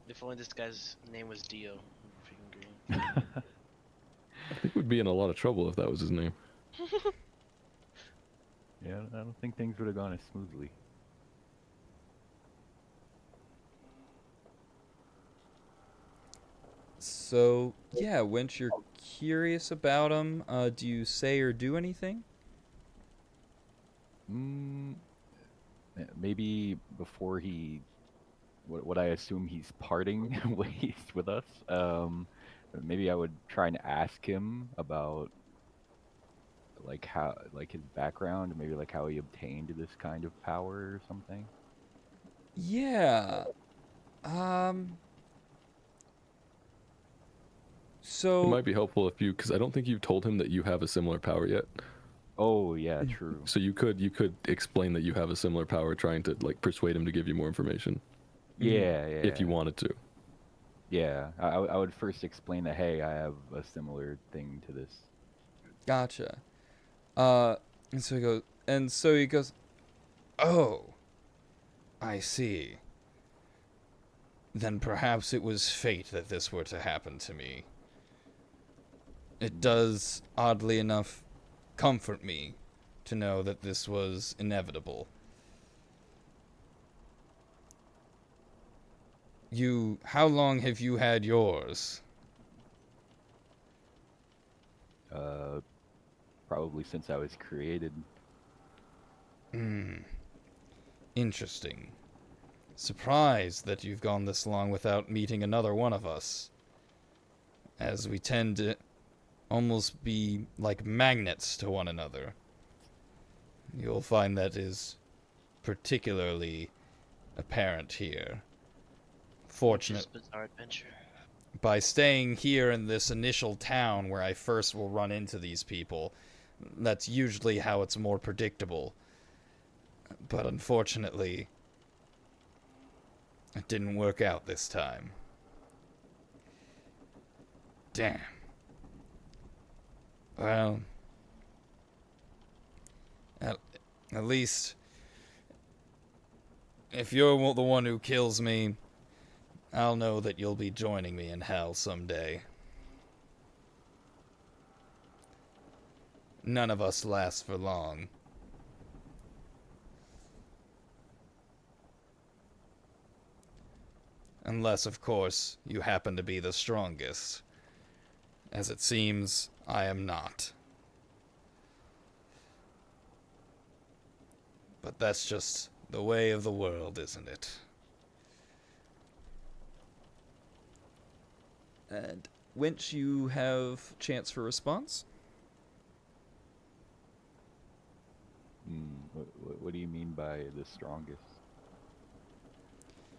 Speaker 2: If only this guy's name was Dio. Freaking green.
Speaker 3: I think we'd be in a lot of trouble if that was his name.
Speaker 8: Yeah, I don't think things would have gone as smoothly.
Speaker 1: So, yeah, Winch, you're curious about him. Do you say or do anything?
Speaker 8: Maybe before he, what I assume he's parting ways with us, maybe I would try and ask him about like how, like his background, maybe like how he obtained this kind of power or something.
Speaker 1: Yeah. So
Speaker 3: It might be helpful if you, because I don't think you've told him that you have a similar power yet.
Speaker 8: Oh yeah, true.
Speaker 3: So you could explain that you have a similar power, trying to like persuade him to give you more information
Speaker 8: Yeah, yeah.
Speaker 3: if you wanted to.
Speaker 8: Yeah, I would first explain that, hey, I have a similar thing to this.
Speaker 1: Gotcha. And so he goes, oh, I see. Then perhaps it was fate that this were to happen to me. It does, oddly enough, comfort me to know that this was inevitable. How long have you had yours?
Speaker 8: Probably since I was created.
Speaker 1: Interesting. Surprised that you've gone this long without meeting another one of us, as we tend to almost be like magnets to one another. You'll find that is particularly apparent here. Fortunate.
Speaker 2: Just bizarre adventure.
Speaker 1: By staying here in this initial town where I first will run into these people, that's usually how it's more predictable. But unfortunately, it didn't work out this time. Damn. Well, at least if you're the one who kills me, I'll know that you'll be joining me in hell someday. None of us last for long. Unless, of course, you happen to be the strongest. As it seems, I am not. But that's just the way of the world, isn't it? And Winch, you have chance for response.
Speaker 8: What do you mean by the strongest?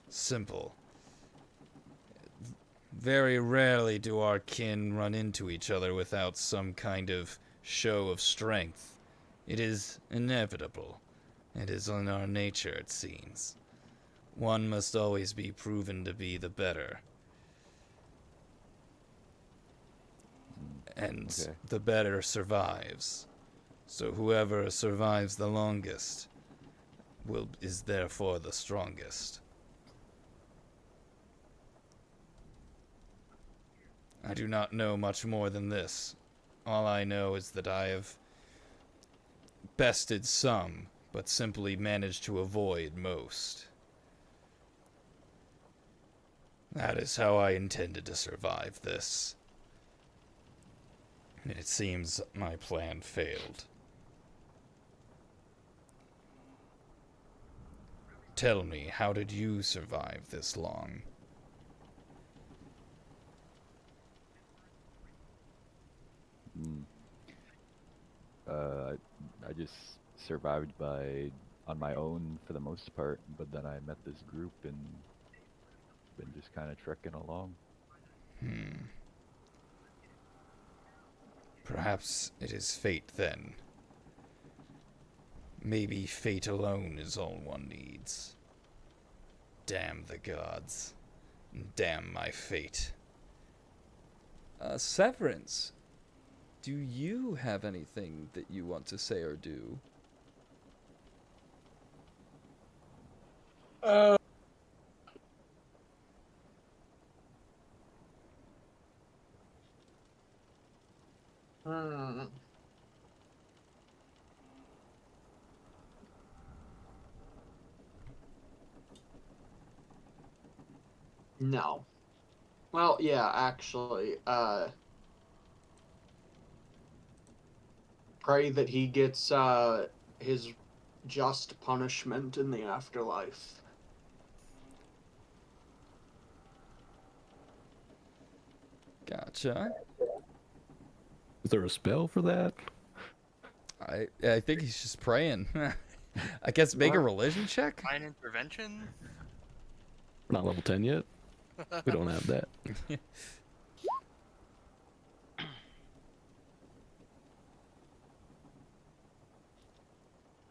Speaker 1: Simple. Very rarely do our kin run into each other without some kind of show of strength. It is inevitable. It is in our nature, it seems. One must always be proven to be the better. And
Speaker 8: Okay.
Speaker 1: the better survives. So whoever survives the longest is therefore the strongest. I do not know much more than this. All I know is that I have bested some, but simply managed to avoid most. That is how I intended to survive this. It seems my plan failed. Tell me, how did you survive this long?
Speaker 8: I just survived on my own for the most part, but then I met this group and been just kind of trekking along.
Speaker 1: Perhaps it is fate then. Maybe fate alone is all one needs. Damn the gods. Damn my fate. Severance, do you have anything that you want to say or do?
Speaker 6: No. Well, yeah, actually, pray that he gets his just punishment in the afterlife.
Speaker 1: Gotcha.
Speaker 3: Is there a spell for that?
Speaker 1: I think he's just praying. I guess make a religion check?
Speaker 5: Divine intervention?
Speaker 3: Not level 10 yet. We don't have that.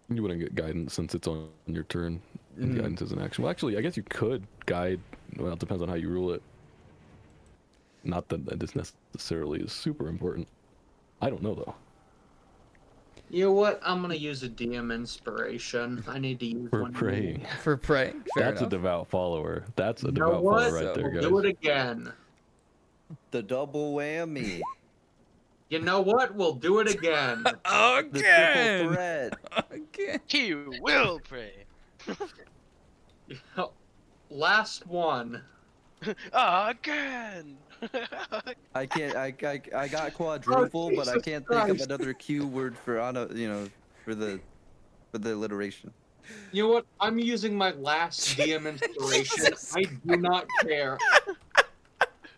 Speaker 3: You wouldn't get guidance since it's on your turn. And
Speaker 1: Mhm.
Speaker 3: guidance is an action. Well, actually, I guess you could guide. Well, it depends on how you rule it. Not that this necessarily is super important. I don't know though.
Speaker 6: You know what? I'm gonna use a DM inspiration. I need to use
Speaker 3: For
Speaker 6: one.
Speaker 3: praying.
Speaker 1: For praying. Fair
Speaker 3: That's
Speaker 1: enough.
Speaker 3: a devout follower. That's a
Speaker 6: You know
Speaker 3: devout
Speaker 6: what?
Speaker 3: follower right there,
Speaker 6: We'll
Speaker 3: guys.
Speaker 6: do it again.
Speaker 4: The double whammy.
Speaker 6: You know what? We'll do it again.
Speaker 4: The triple
Speaker 1: Again.
Speaker 4: threat.
Speaker 1: Again.
Speaker 2: He will pray.
Speaker 6: Last one.
Speaker 2: Again.
Speaker 4: I can't. I got quadruple, but I
Speaker 6: Jesus
Speaker 4: can't think of
Speaker 6: Christ.
Speaker 4: another Q word for for the alliteration.
Speaker 6: You know what? I'm using my last DM inspiration. I do not care.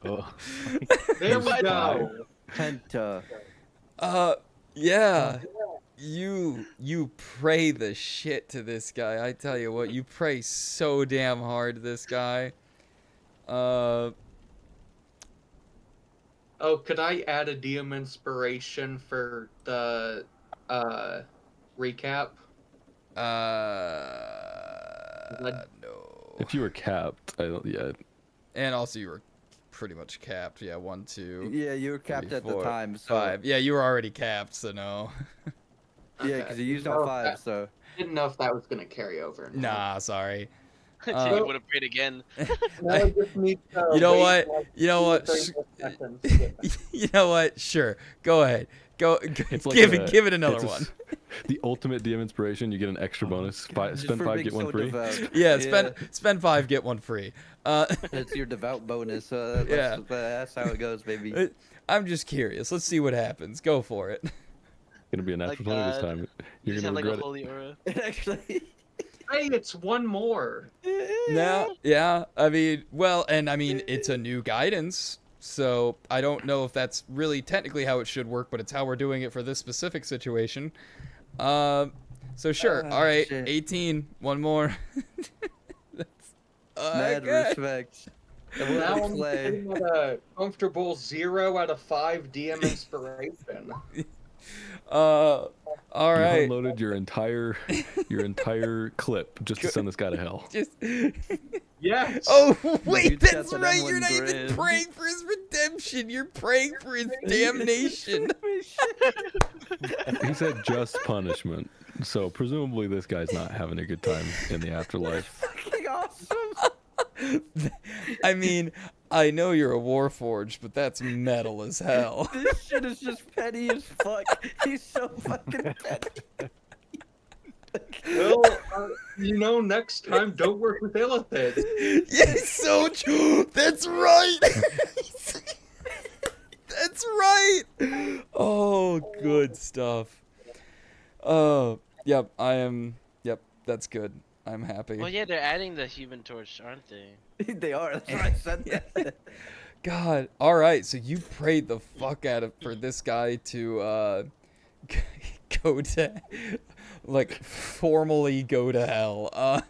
Speaker 8: Oh.
Speaker 6: There we go.
Speaker 4: Penta.
Speaker 1: Yeah. You pray the shit to this guy. I tell you what, you pray so damn hard to this guy.
Speaker 6: Oh, could I add a DM inspiration for the recap?
Speaker 1: No.
Speaker 3: If you were capped, I don't. Yeah.
Speaker 1: And also you were pretty much capped. Yeah, 1, 2,
Speaker 4: Yeah, you were capped
Speaker 1: 3,
Speaker 4: at the
Speaker 1: 4,
Speaker 4: time. So
Speaker 1: 5. Yeah, you were already capped, so no.
Speaker 4: yeah, because you used all 5. So
Speaker 6: Didn't know if that was gonna carry over.
Speaker 1: Nah, sorry.
Speaker 2: Jake would have prayed again.
Speaker 6: Now I just need to
Speaker 1: You know
Speaker 6: wait,
Speaker 1: what?
Speaker 6: like,
Speaker 1: You know what?
Speaker 6: 30 seconds to get back.
Speaker 1: You know what? Sure. Go ahead.
Speaker 3: It's like
Speaker 1: give
Speaker 3: a-
Speaker 1: it another
Speaker 3: it's a
Speaker 1: one.
Speaker 3: The ultimate DM inspiration, you get an extra bonus.
Speaker 4: just
Speaker 3: Spend
Speaker 4: for
Speaker 3: 5,
Speaker 4: being
Speaker 3: get 1
Speaker 4: so
Speaker 3: free.
Speaker 4: devout.
Speaker 1: Yeah, spend 5, get 1 free.
Speaker 4: It's your devout bonus.
Speaker 1: Yeah.
Speaker 4: That's how it goes, baby.
Speaker 1: I'm just curious. Let's see what happens. Go for it.
Speaker 3: Gonna be a natural 20 this time.
Speaker 2: You
Speaker 3: You're
Speaker 2: just
Speaker 3: gonna
Speaker 2: have like a
Speaker 3: regret it.
Speaker 2: holy aura.
Speaker 4: Actually.
Speaker 6: Hey, it's one more.
Speaker 1: Now, yeah, I mean, well, and I mean, it's a new guidance, so I don't know if that's really technically how it should work, but it's how we're doing it for this specific situation. So sure, all right,
Speaker 4: shit.
Speaker 1: 18, one more. That's,
Speaker 4: Mad
Speaker 1: okay.
Speaker 4: respect. And we'll
Speaker 6: Now I'm
Speaker 4: play.
Speaker 6: sitting at a comfortable 0 out of 5 DM inspiration.
Speaker 1: All
Speaker 3: You
Speaker 1: right.
Speaker 3: unloaded your entire clip just to send this guy to hell.
Speaker 1: Just.
Speaker 6: Yes.
Speaker 1: Oh
Speaker 4: You
Speaker 1: wait,
Speaker 4: just
Speaker 1: that's
Speaker 4: got
Speaker 1: right.
Speaker 4: that
Speaker 1: You're not even
Speaker 4: $1,000.
Speaker 1: praying for his redemption. You're praying for his damnation.
Speaker 3: He said just punishment. So presumably this guy's not having a good time in the afterlife.
Speaker 4: Fucking awesome.
Speaker 1: I mean, I know you're a Warforged, but that's metal as hell.
Speaker 4: This shit is just petty as fuck. He's so fucking petty.
Speaker 6: Well, next time don't work with Illithids.
Speaker 1: Yeah, so true. That's right. That's right. Oh, good stuff. Oh, yep. I am. Yep, that's good. I'm happy.
Speaker 2: Well, yeah, they're adding the Human Torch, aren't they?
Speaker 4: They are. That's why I said that.
Speaker 1: God. All right. So you prayed the fuck out of for this guy to go to, like, formally go to hell.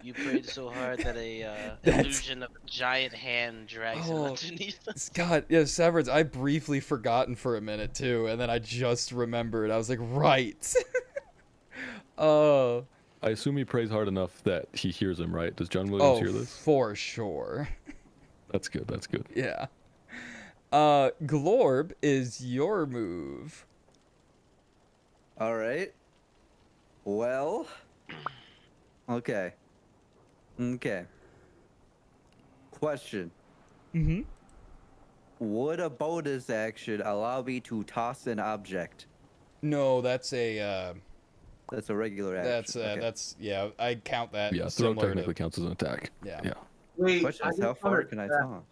Speaker 2: You prayed so hard that a
Speaker 1: That's-
Speaker 2: illusion of a giant hand drags him
Speaker 1: Oh,
Speaker 2: underneath.
Speaker 1: God, yeah, Severance. I briefly forgotten for a minute too, and then I just remembered. I was like, right. Oh.
Speaker 3: I assume he prays hard enough that he hears him, right? Does John Williams hear this?
Speaker 1: For sure.
Speaker 3: That's good. That's good.
Speaker 1: Yeah. Glorb is your move.
Speaker 4: All right. Well. Okay. Okay. Question.
Speaker 1: Mm-hmm.
Speaker 4: Would a bonus action allow me to toss an object?
Speaker 1: No, that's a.
Speaker 4: That's a regular action.
Speaker 1: That's yeah. I count that.
Speaker 3: Yeah, throw
Speaker 1: similar
Speaker 3: technically
Speaker 1: to,
Speaker 3: counts as an attack.
Speaker 1: yeah.
Speaker 3: Yeah.
Speaker 6: Wait,
Speaker 4: Question
Speaker 6: I
Speaker 4: is, how
Speaker 6: just
Speaker 4: far
Speaker 6: wondered,
Speaker 4: can I toss?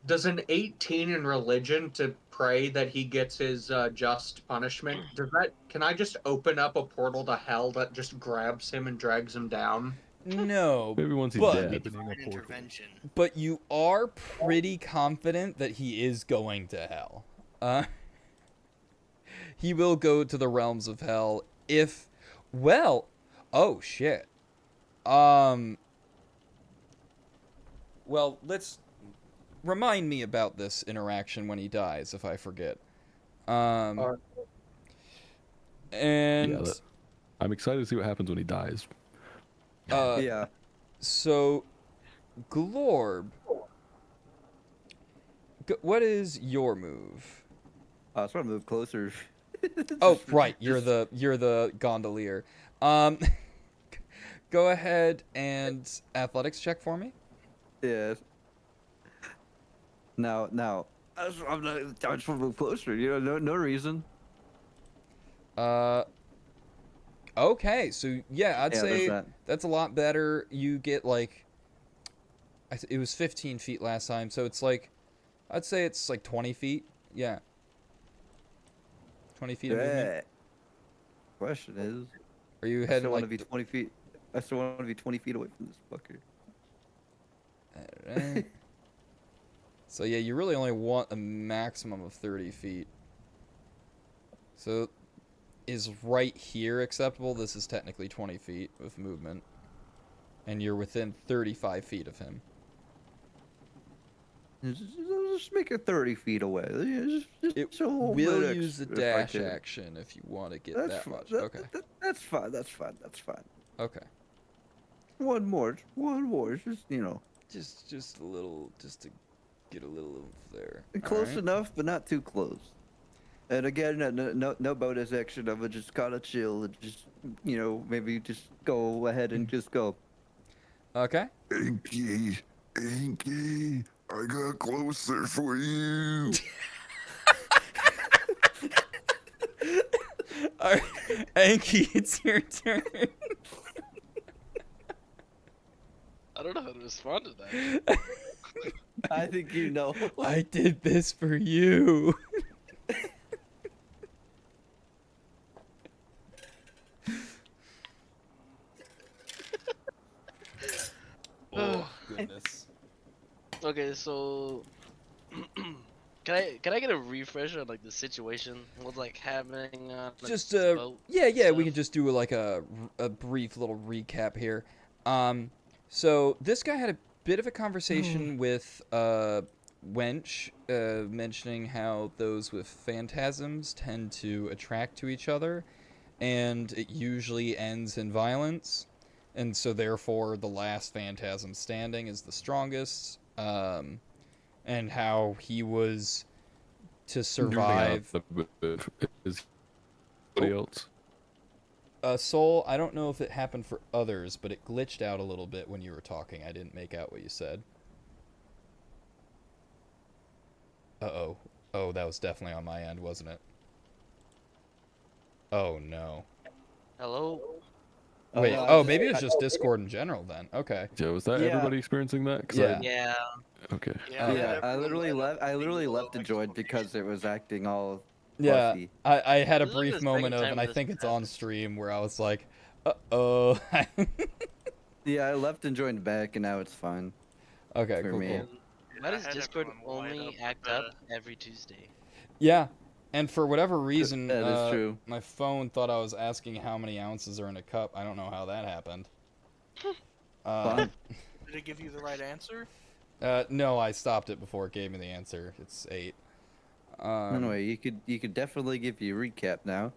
Speaker 6: does an 18 in religion to pray that he gets his just punishment? Can I just open up a portal to hell that just grabs him and drags him down?
Speaker 1: No,
Speaker 3: Maybe once he's
Speaker 1: But-
Speaker 3: dead.
Speaker 5: Divine intervention.
Speaker 1: but you are pretty confident that he is going to hell. He will go to the realms of hell if, well, oh shit. Well, let's remind me about this interaction when he dies if I forget. And
Speaker 3: Yeah, I'm excited to see what happens when he dies.
Speaker 4: Yeah.
Speaker 1: So, Glorb, what is your move?
Speaker 4: I was trying to move closer.
Speaker 1: Oh,
Speaker 4: Just-
Speaker 1: right,
Speaker 4: just-
Speaker 1: you're the gondolier. Go ahead and athletics check for me.
Speaker 4: Yeah. Now, I just want to move closer. You know, no reason.
Speaker 1: Okay, so yeah, I'd
Speaker 4: Yeah, there's
Speaker 1: say
Speaker 4: that.
Speaker 1: that's a lot better. You get like, it was 15 feet last time, so it's like, I'd say it's like 20 feet. Yeah. 20 feet of movement.
Speaker 4: Yeah. Question is,
Speaker 1: Are you
Speaker 4: I
Speaker 1: heading
Speaker 4: still want to
Speaker 1: like?
Speaker 4: be 20 feet. I still want to be 20 feet away from this fucker.
Speaker 1: Alright. So yeah, you really only want a maximum of 30 feet. So, is right here acceptable? This is technically 20 feet of movement. And you're within 35 feet of him.
Speaker 4: Just make it 30 feet away. Just
Speaker 1: It
Speaker 4: a little
Speaker 1: will
Speaker 4: bit
Speaker 1: use the
Speaker 4: extra if I
Speaker 1: dash
Speaker 4: can.
Speaker 1: action if you want to get
Speaker 4: That's
Speaker 1: that
Speaker 4: fine.
Speaker 1: much.
Speaker 4: That-
Speaker 1: Okay.
Speaker 4: That's fine. That's fine. That's fine.
Speaker 1: Okay.
Speaker 4: One more. Just
Speaker 1: Just a little, just to get a little oomph there.
Speaker 4: close
Speaker 1: Alright.
Speaker 4: enough, but not too close. And again, no bonus action. I would just kind of chill and just maybe just go ahead and just go.
Speaker 1: Okay.
Speaker 7: Inky, I got closer for you.
Speaker 1: Alright, Anki, it's your turn.
Speaker 2: I don't know how to respond to that.
Speaker 4: I think you know.
Speaker 1: I did this for you. Oh goodness.
Speaker 2: Okay, so can I get a refresher on like the situation? What's like happening on like,
Speaker 1: Just
Speaker 2: this boat
Speaker 1: yeah,
Speaker 2: and
Speaker 1: we
Speaker 2: stuff?
Speaker 1: can just do like a brief little recap here. So this guy had a bit of a conversation with Wench, mentioning how those with phantasms tend to attract to each other, and it usually ends in violence, and so therefore the last phantasm standing is the strongest. And how he was to survive.
Speaker 3: Is anybody else?
Speaker 1: Soul, I don't know if it happened for others, but it glitched out a little bit when you were talking. I didn't make out what you said. Uh-oh. Oh, that was definitely on my end, wasn't it? Oh, no.
Speaker 2: Hello?
Speaker 1: Wait,
Speaker 4: no, I
Speaker 1: oh,
Speaker 4: just-
Speaker 1: maybe it was just Discord in general then. Okay.
Speaker 3: Joe, is that
Speaker 4: Yeah.
Speaker 3: everybody experiencing that? 'Cause
Speaker 1: Yeah.
Speaker 2: Yeah.
Speaker 3: Okay.
Speaker 5: Yeah,
Speaker 1: Okay.
Speaker 4: Yeah, I
Speaker 5: everyone
Speaker 4: literally
Speaker 5: lined up
Speaker 4: left. I
Speaker 5: being
Speaker 4: literally
Speaker 5: below
Speaker 4: left and joined because it was acting all.
Speaker 1: Yeah,
Speaker 4: Fluffy.
Speaker 1: I had a
Speaker 2: This is like
Speaker 1: brief
Speaker 2: the second
Speaker 1: moment of,
Speaker 2: time
Speaker 1: and I
Speaker 2: this
Speaker 1: think it's on
Speaker 2: happened.
Speaker 1: stream, where I was like, uh-oh.
Speaker 4: Yeah, I left and joined back, and now it's fine.
Speaker 1: Okay,
Speaker 4: For
Speaker 1: cool,
Speaker 4: me.
Speaker 1: cool.
Speaker 2: Why
Speaker 5: I
Speaker 2: does
Speaker 5: had
Speaker 2: Discord
Speaker 5: everyone lined
Speaker 2: only
Speaker 5: up
Speaker 2: act
Speaker 5: with
Speaker 2: up every Tuesday?
Speaker 1: Yeah, and for whatever reason,
Speaker 4: That is true.
Speaker 1: my phone thought I was asking how many ounces are in a cup. I don't know how that happened.
Speaker 4: Fine.
Speaker 5: Did it give you the right answer?
Speaker 1: No, I stopped it before it gave me the answer. It's 8.
Speaker 4: Anyway, you could definitely give you a recap now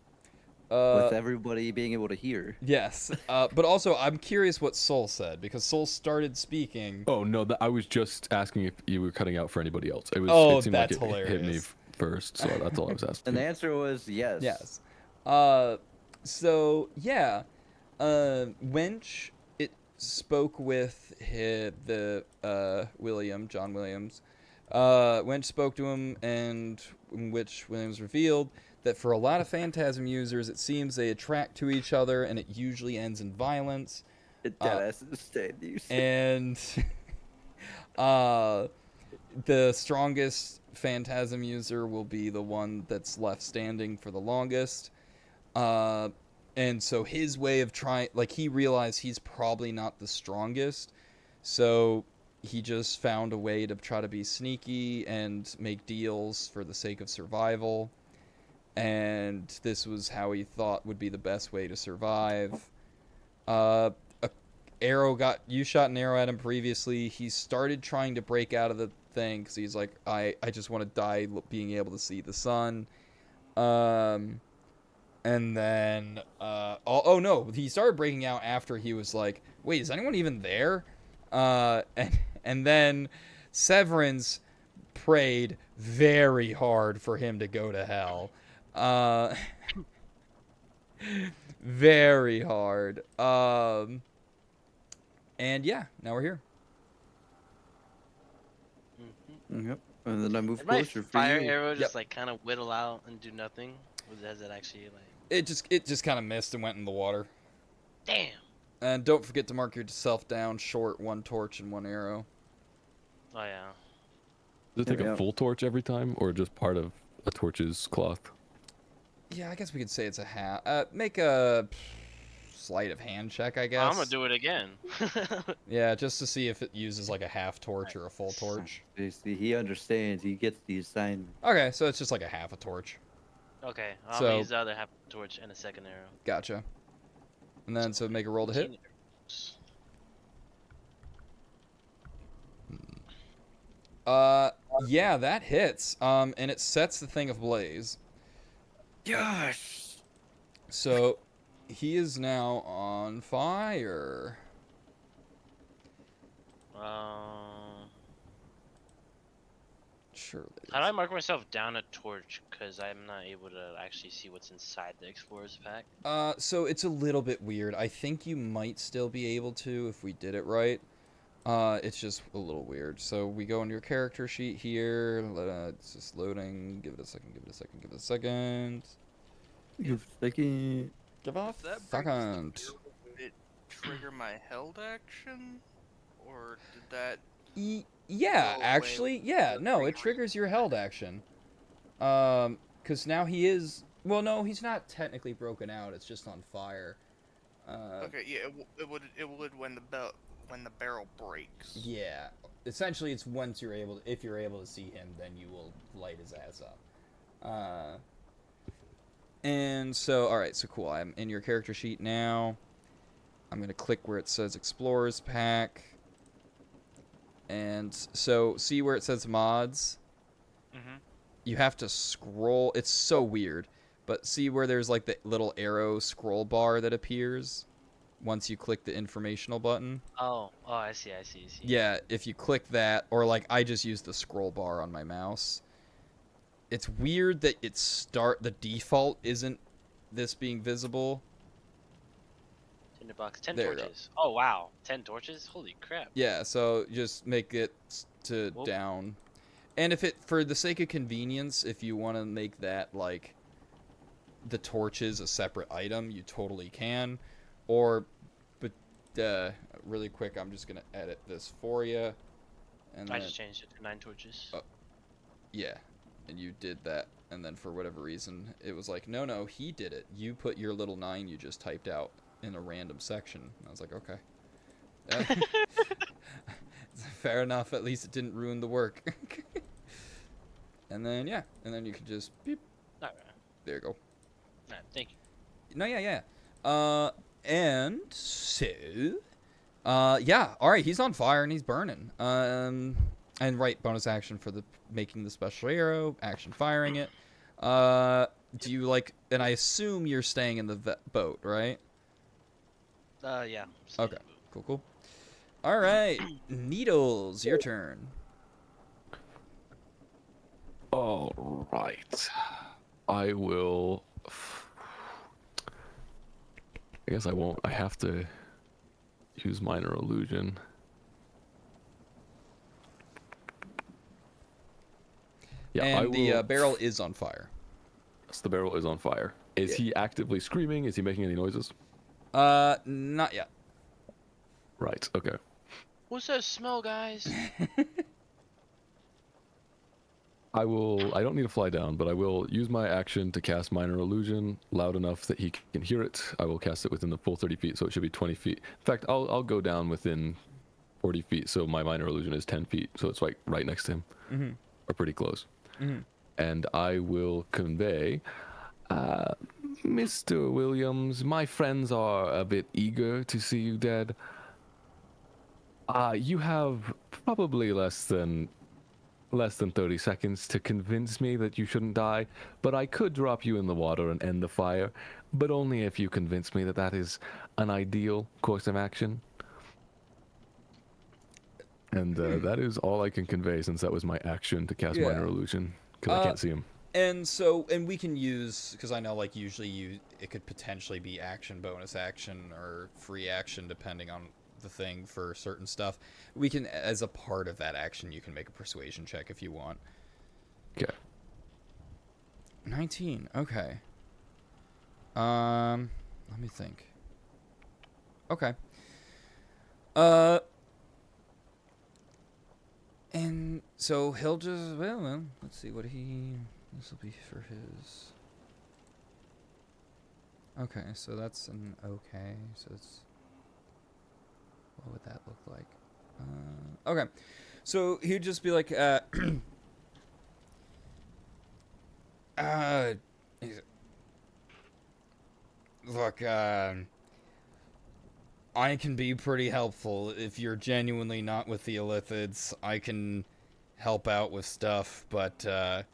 Speaker 1: Uh,
Speaker 4: with everybody being able to hear.
Speaker 1: yes. But also, I'm curious what Soul said, because Soul started speaking.
Speaker 3: Oh no, I was just asking if you were cutting out for anybody else. It was.
Speaker 1: Oh,
Speaker 3: it seemed
Speaker 1: that's
Speaker 3: like it hit me
Speaker 1: hilarious.
Speaker 3: first, so that's all I was asking.
Speaker 4: And the answer was yes.
Speaker 1: Yes. So yeah, Wench spoke with John Williams. Wench spoke to him, and in which Williams revealed that for a lot of Phantasm users, it seems they attract to each other, and it usually ends in violence.
Speaker 4: Deadass is staying use.
Speaker 1: And the strongest Phantasm user will be the one that's left standing for the longest. And so his way of trying, like, he realized he's probably not the strongest, so he just found a way to try to be sneaky and make deals for the sake of survival. And this was how he thought would be the best way to survive. You shot an arrow at him previously. He started trying to break out of the thing because he's like, I just want to die being able to see the sun. And then, oh no, he started breaking out after he was like, wait, is anyone even there? And then Severance prayed very hard for him to go to hell. Very hard. And yeah, now we're here.
Speaker 4: Yep. And then I move
Speaker 2: Did my
Speaker 4: closer for
Speaker 2: fire
Speaker 4: you.
Speaker 2: arrow
Speaker 1: Yep.
Speaker 2: just like kind of whittle out and do nothing? Or has it actually like?
Speaker 1: It just kind of missed and went in the water.
Speaker 2: Damn.
Speaker 1: And don't forget to mark yourself down short 1 torch and 1 arrow.
Speaker 2: Oh yeah.
Speaker 3: Does it take
Speaker 4: Yeah.
Speaker 3: a full torch every time, or just part of a torch's cloth?
Speaker 1: Yeah, I guess we could say it's a half. Make a sleight of hand check, I guess.
Speaker 2: I'm gonna do it again.
Speaker 1: Yeah, just to see if it uses like a half torch or a full torch.
Speaker 4: See, he understands. He gets the assignment.
Speaker 1: Okay, so it's just like a half a torch.
Speaker 2: Okay, I'm
Speaker 1: So-
Speaker 2: gonna use the other half torch and a second arrow.
Speaker 1: Gotcha. And then so make a roll to hit.
Speaker 2: 18 arrows.
Speaker 1: Yeah, that hits. And it sets the thing ablaze.
Speaker 4: Yes.
Speaker 1: So he is now on fire. Surely.
Speaker 2: How do I mark myself down a torch? Because I'm not able to actually see what's inside the explorer's pack.
Speaker 1: So it's a little bit weird. I think you might still be able to if we did it right. It's just a little weird. So we go into your character sheet here. It's just loading. Give it a second. Give it a second. Give it a second.
Speaker 4: Give a second.
Speaker 1: Give a
Speaker 5: If that breaks the
Speaker 1: second.
Speaker 5: barrel, would it trigger my held action, or did that?
Speaker 1: Yeah,
Speaker 5: go away
Speaker 1: actually,
Speaker 5: with
Speaker 1: yeah.
Speaker 5: the
Speaker 1: No,
Speaker 5: green
Speaker 1: it triggers your held action. Because now he is. Well, no, he's not technically broken out. It's just on fire.
Speaker 5: Okay, yeah, it would when the barrel breaks.
Speaker 1: Yeah. Essentially, it's once you're able, if you're able to see him, then you will light his ass up. And so, all right, so cool. I'm in your character sheet now. I'm gonna click where it says Explorer's Pack. And so, see where it says mods?
Speaker 2: Mm-hmm.
Speaker 1: You have to scroll. It's so weird. But see where there's like the little arrow scroll bar that appears once you click the informational button?
Speaker 2: Oh, I see.
Speaker 1: Yeah, if you click that, or like I just use the scroll bar on my mouse. It's weird that the default isn't this being visible.
Speaker 2: Tinderbox, 10
Speaker 1: There you go.
Speaker 2: torches. Oh wow, 10 torches? Holy crap.
Speaker 1: Yeah, so just make it to
Speaker 2: Whoop.
Speaker 1: down. And if it, for the sake of convenience, if you want to make that like the torches a separate item, you totally can. Or, but really quick, I'm just gonna edit this for you. And
Speaker 2: I
Speaker 1: then,
Speaker 2: just changed it to 9 torches.
Speaker 1: Oh. Yeah, and you did that, and then for whatever reason, it was like, no, he did it. You put your little 9 you just typed out in a random section. And I was like, okay. Fair enough. At least it didn't ruin the work. And then, yeah. And then you can just beep.
Speaker 2: Alright,
Speaker 1: There you go.
Speaker 2: thank you.
Speaker 1: No, yeah. And so, yeah. All right, he's on fire and he's burning. And right, bonus action for the making the special arrow, action firing it. Do you like? And I assume you're staying in the boat, right?
Speaker 2: Yeah.
Speaker 1: Okay. Cool. All right, Needles, your turn.
Speaker 3: All right. I will. I guess I won't. I have to use minor illusion. Yeah, I
Speaker 1: And the
Speaker 3: will.
Speaker 1: barrel is on fire.
Speaker 3: Yes, the barrel is on fire. Is he actively screaming? Is he making any noises?
Speaker 1: Not yet.
Speaker 3: Right. Okay.
Speaker 2: What's that smell, guys?
Speaker 3: I don't need to fly down, but I will use my action to cast Minor Illusion loud enough that he can hear it. I will cast it within the full 30 feet, so it should be 20 feet. In fact, I'll go down within 40 feet, so my Minor Illusion is 10 feet, so it's like right next to him, or pretty close. And I will convey, Mr. Williams, my friends are a bit eager to see you dead. You have probably less than less than 30 seconds to convince me that you shouldn't die, but I could drop you in the water and end the fire, but only if you convince me that that is an ideal course of action. And that is all I can convey, since that was my action to cast
Speaker 1: Yeah.
Speaker 3: Minor Illusion, because I can't see him.
Speaker 1: And we can use, because I know like usually it could potentially be action, bonus action, or free action depending on the thing for certain stuff. We can, as a part of that action, you can make a persuasion check if you want.
Speaker 3: Okay.
Speaker 1: 19. Okay. Let me think. Okay. And so he'll just, well, let's see what this will be for his. Okay, so that's an okay. So it's, what would that look like? Okay, so he'd just be like, look, I can be pretty helpful if you're genuinely not with the Illithids. I can help out with stuff, but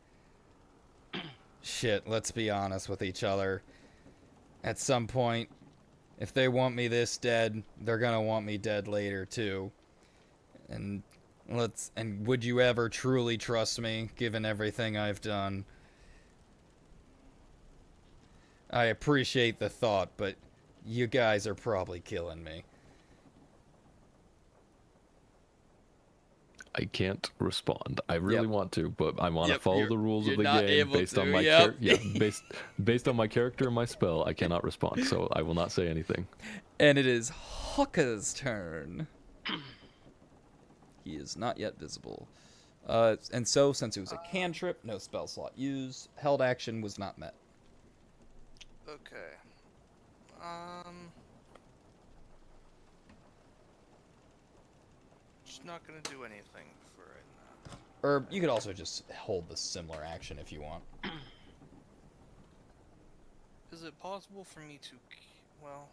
Speaker 1: shit, let's be honest with each other. At some point, if they want me this dead, they're gonna want me dead later too. And would you ever truly trust me, given everything I've done? I appreciate the thought, but you guys are probably killing me.
Speaker 3: I can't respond. I really want to, but I want to
Speaker 1: Yep,
Speaker 3: follow the rules of
Speaker 1: you're
Speaker 3: the
Speaker 1: not
Speaker 3: game
Speaker 1: able
Speaker 3: based on
Speaker 1: to,
Speaker 3: my
Speaker 1: yep.
Speaker 3: based on my character and my spell. I cannot respond, so I will not say anything.
Speaker 1: And it is Hokka's turn. He is not yet visible. And so, since it was a cantrip, no spell slot used, held action was not met.
Speaker 5: Okay. Just not gonna do anything for right now.
Speaker 1: Or you could also just hold the similar action if you want.
Speaker 5: Is it possible for me to, well,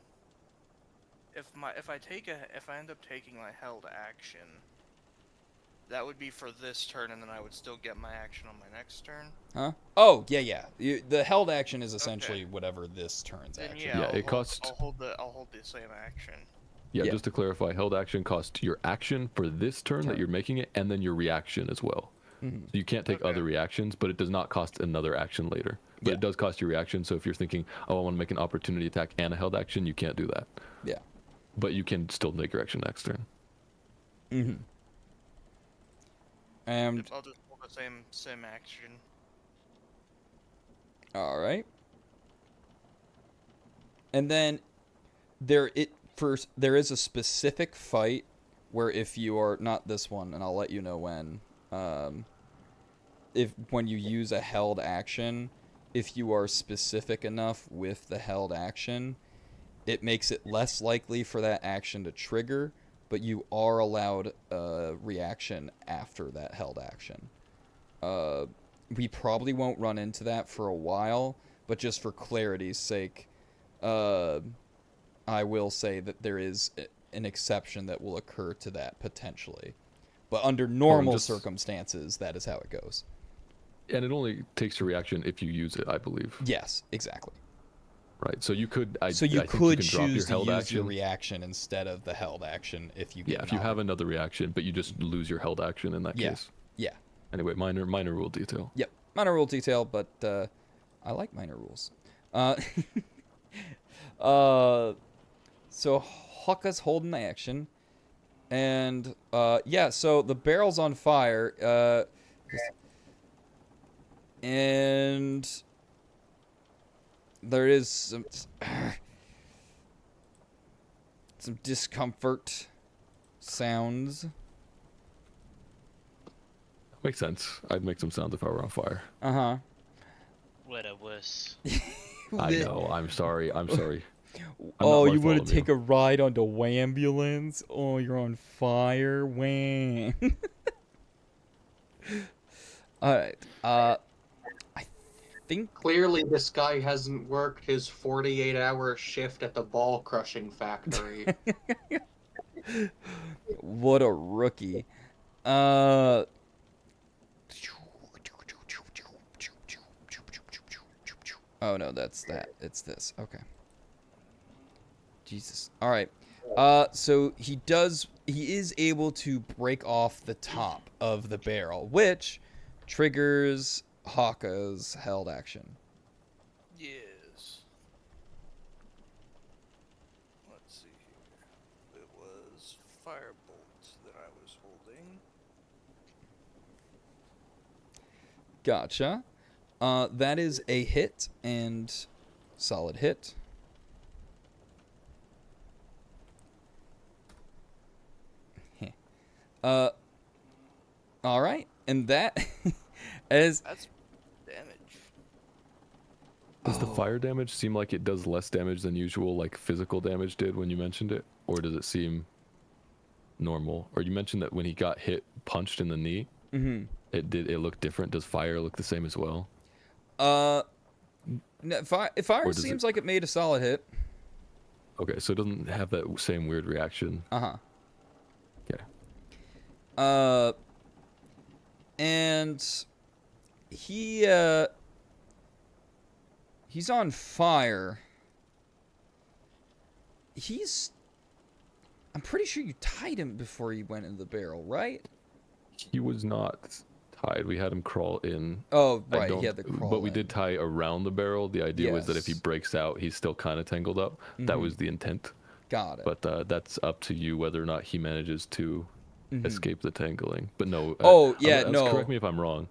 Speaker 5: if I end up taking my held action, that would be for this turn, and then I would still get my action on my next turn?
Speaker 1: Huh? Oh, yeah. The held action is essentially whatever this turn's
Speaker 5: Then
Speaker 1: action.
Speaker 5: yeah,
Speaker 3: it costs.
Speaker 5: I'll hold the same action.
Speaker 3: Yeah,
Speaker 1: Yeah.
Speaker 3: just to clarify, held action costs your action for this turn that you're making it, and then your reaction as well.
Speaker 1: Mhm.
Speaker 3: So you can't take other reactions, but it does not cost another action later. But
Speaker 1: Yeah.
Speaker 3: it does cost your reaction. So if you're thinking, oh, I want to make an opportunity attack and a held action, you can't do that.
Speaker 1: Yeah.
Speaker 3: But you can still take your action next turn.
Speaker 1: Mm-hmm. And
Speaker 5: I'll just hold the same action.
Speaker 1: all right. And then there is a specific fight where if you are not this one, and I'll let you know when. When you use a held action, if you are specific enough with the held action, it makes it less likely for that action to trigger, but you are allowed a reaction after that held action. We probably won't run into that for a while, but just for clarity's sake, I will say that there is an exception that will occur to that potentially. But under normal circumstances, that is how it goes.
Speaker 3: And it only takes your reaction if you use it, I believe.
Speaker 1: Yes, exactly.
Speaker 3: Right. So you could. I
Speaker 1: So you
Speaker 3: think
Speaker 1: could
Speaker 3: can drop
Speaker 1: choose to
Speaker 3: held
Speaker 1: use
Speaker 3: action.
Speaker 1: your reaction instead of the held action if you get
Speaker 3: Yeah, if you have another reaction, but you just lose your held action in that case.
Speaker 1: Yeah.
Speaker 3: Anyway, minor rule detail.
Speaker 1: Yep. Minor rule detail, but I like minor rules. So Hokka's holding the action. And so the barrel's on fire. And there is some discomfort sounds.
Speaker 3: Makes sense. I'd make some sounds if I were on fire.
Speaker 1: Uh-huh.
Speaker 2: What a wuss.
Speaker 3: I know. I'm sorry. I'm sorry.
Speaker 1: Oh, you want to take a ride on the Wambulance? Oh, you're on fire. Wham. Alright. I think...
Speaker 6: Clearly, this guy hasn't worked his 48-hour shift at the ball crushing factory.
Speaker 1: What a rookie. Oh no, that's that. It's this. Okay. Jesus. All right. So he is able to break off the top of the barrel, which triggers Haka's held action.
Speaker 5: Yes. Let's see here. It was Firebolt that I was holding.
Speaker 1: Gotcha. That is a hit and solid hit. All right, and that is
Speaker 5: That's damage.
Speaker 3: Does the fire damage seem like it does less damage than usual, like physical damage did when you mentioned it, or does it seem normal? Or you mentioned that when he got punched in the knee, it looked different. Does fire look the same as well?
Speaker 1: No, fire
Speaker 3: Or does
Speaker 1: seems
Speaker 3: it-
Speaker 1: like it made a solid hit.
Speaker 3: Okay, so it doesn't have that same weird reaction.
Speaker 1: Uh-huh.
Speaker 3: Okay.
Speaker 1: And he's on fire. I'm pretty sure you tied him before he went in the barrel, right?
Speaker 3: He was not tied. We had him crawl in.
Speaker 1: Oh,
Speaker 3: I
Speaker 1: right, he
Speaker 3: don't-
Speaker 1: had the crawl
Speaker 3: But we
Speaker 1: in.
Speaker 3: did tie around the barrel. The idea was that if he
Speaker 1: Yes.
Speaker 3: breaks out, he's still kind of tangled up. That
Speaker 1: Mhm.
Speaker 3: was the intent.
Speaker 1: Got it.
Speaker 3: But that's up to you whether or not he manages to escape the tangling. But no.
Speaker 1: Oh, yeah, no.
Speaker 3: Correct me if I'm wrong.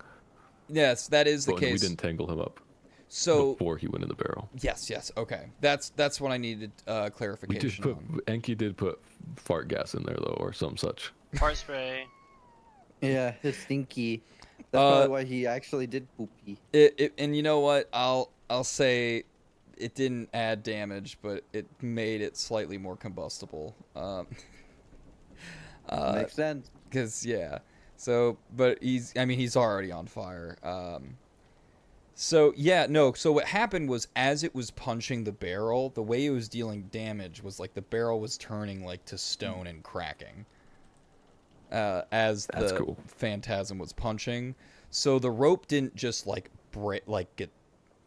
Speaker 1: Yes, that is the
Speaker 3: But
Speaker 1: case.
Speaker 3: we didn't tangle him up
Speaker 1: So
Speaker 3: before he went in the barrel.
Speaker 1: yes, okay. That's what I needed
Speaker 3: We did
Speaker 1: clarification
Speaker 3: put
Speaker 1: on.
Speaker 3: Enki did put fart gas in there though, or some such.
Speaker 2: Fart spray.
Speaker 4: Yeah, his stinky. That's
Speaker 1: Uh,
Speaker 4: probably why he actually did poopy.
Speaker 1: And you know what? I'll say it didn't add damage, but it made it slightly more combustible.
Speaker 4: Makes sense.
Speaker 1: Because yeah. So, but he's already on fire. So yeah, no. So what happened was, as it was punching the barrel, the way it was dealing damage was like the barrel was turning like to stone and cracking. As
Speaker 3: That's
Speaker 1: the
Speaker 3: cool.
Speaker 1: phantasm was punching, so the rope didn't just like get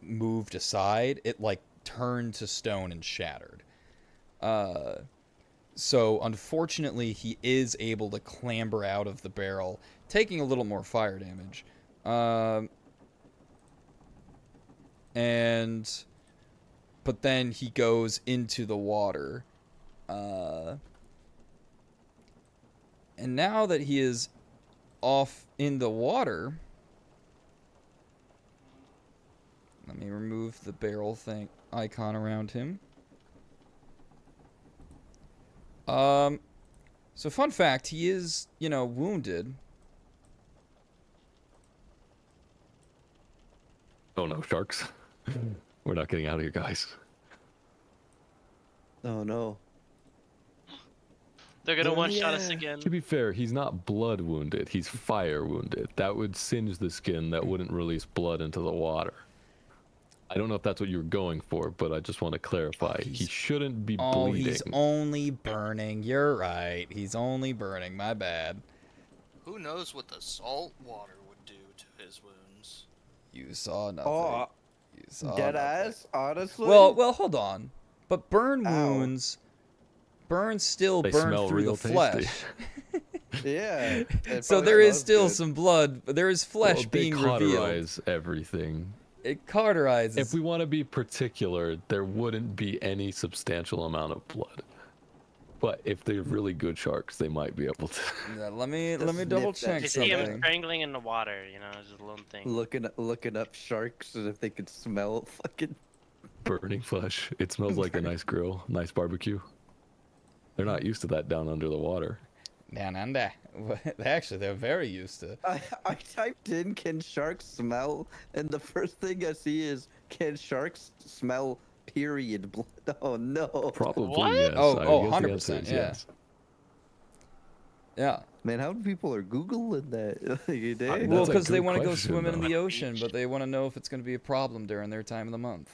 Speaker 1: moved aside. It like turned to stone and shattered. So unfortunately, he is able to clamber out of the barrel, taking a little more fire damage. But then he goes into the water. And now that he is off in the water, let me remove the barrel thing icon around him. So fun fact, he is, wounded.
Speaker 3: Oh no, sharks. We're not getting out of here, guys.
Speaker 4: Oh no.
Speaker 2: They're gonna
Speaker 4: Oh,
Speaker 2: one-shot us
Speaker 4: yeah.
Speaker 2: again.
Speaker 3: To be fair, he's not blood wounded. He's fire wounded. That would singe the skin. That wouldn't release blood into the water. I don't know if that's what you were going for, but I just want to clarify. He shouldn't be
Speaker 1: Oh,
Speaker 3: bleeding.
Speaker 1: he's only burning. You're right. He's only burning. My bad.
Speaker 5: Who knows what the salt water would do to his wounds?
Speaker 1: You saw nothing.
Speaker 4: Oh,
Speaker 1: You saw
Speaker 4: dead
Speaker 1: nothing.
Speaker 4: ass. Honestly.
Speaker 1: Well, hold on. But burn
Speaker 4: Ow.
Speaker 1: wounds, burns still
Speaker 3: They
Speaker 1: burn
Speaker 3: smell
Speaker 1: through
Speaker 3: real
Speaker 1: the
Speaker 3: tasty.
Speaker 1: flesh.
Speaker 4: Yeah. it
Speaker 1: So
Speaker 4: probably
Speaker 1: there is
Speaker 4: smells
Speaker 1: still
Speaker 4: good.
Speaker 1: some blood. But there is flesh
Speaker 3: Well, they
Speaker 1: being revealed.
Speaker 3: cauterize everything.
Speaker 1: It cauterizes.
Speaker 3: If we want to be particular, there wouldn't be any substantial amount of blood. But if they're really good sharks, they might be able to.
Speaker 1: Yeah, let me
Speaker 4: Just
Speaker 1: double
Speaker 4: nip that
Speaker 1: check
Speaker 2: You
Speaker 4: shit
Speaker 2: see him
Speaker 1: something.
Speaker 2: strangling in the water, just a little thing.
Speaker 4: looking up sharks and if they could smell fucking.
Speaker 3: Burning flesh. It smells like a nice grill, nice barbecue. They're not used to that down under the water.
Speaker 1: Down under. Actually, they're very used to.
Speaker 4: I typed in "can sharks smell" and the first thing I see is "can sharks smell?" Period. Blood. Oh no.
Speaker 3: Probably
Speaker 2: What?
Speaker 3: yes.
Speaker 1: Oh,
Speaker 3: I guess the
Speaker 1: 100%,
Speaker 3: answer is
Speaker 1: yeah.
Speaker 3: yes.
Speaker 1: Yeah.
Speaker 4: Man, how many people are googling that? You
Speaker 3: That's
Speaker 4: did?
Speaker 1: Well,
Speaker 3: a
Speaker 1: because they
Speaker 3: good
Speaker 1: want to go
Speaker 3: question,
Speaker 1: swimming in
Speaker 3: though.
Speaker 1: the ocean, but they want to know if it's going to be a problem during their time of the month.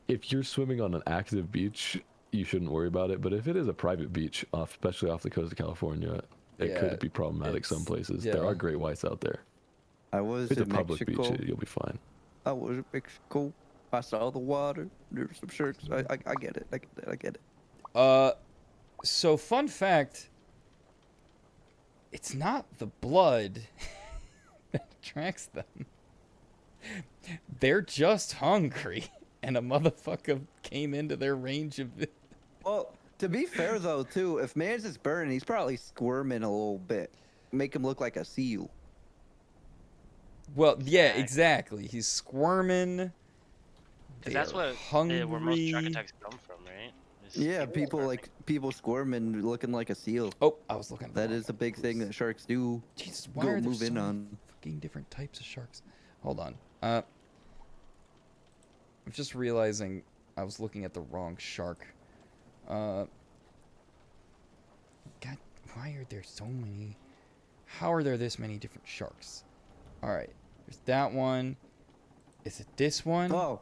Speaker 3: If you're swimming on an active beach, you shouldn't worry about it. But if it is a private beach, especially off the coast of California, it
Speaker 1: Yeah,
Speaker 3: could be problematic some
Speaker 1: it's-
Speaker 3: places.
Speaker 1: yeah.
Speaker 3: There are great whites out there.
Speaker 4: I was
Speaker 3: If it's a
Speaker 4: in
Speaker 3: public
Speaker 4: Mexico.
Speaker 3: beach, you'll be fine.
Speaker 4: I was in Mexico. I saw the water. There's some sharks. I get it. I get it.
Speaker 1: So fun fact, it's not the blood that attracts them. They're just hungry, and a motherfucker came into their range of.
Speaker 4: Well, to be fair though, too, if Mans is burning, he's probably squirming a little bit. Make him look like a seal.
Speaker 1: Well, yeah, exactly. He's squirming.
Speaker 2: Because that's
Speaker 1: they're
Speaker 2: what
Speaker 1: hungry.
Speaker 2: where most shark attacks come from, right? Is
Speaker 4: Yeah, people
Speaker 2: squirming.
Speaker 4: people squirming, looking like a seal.
Speaker 1: Oh, I was looking. At the
Speaker 4: That
Speaker 1: wrong
Speaker 4: is a
Speaker 1: one.
Speaker 4: big thing that sharks do.
Speaker 1: Jesus, why
Speaker 4: Go
Speaker 1: are there
Speaker 4: move
Speaker 1: so
Speaker 4: in
Speaker 1: many
Speaker 4: on.
Speaker 1: fucking different types of sharks? Hold on. I'm just realizing I was looking at the wrong shark. God, why are there so many? How are there this many different sharks? All right, there's that one. Is it this one?
Speaker 4: Oh,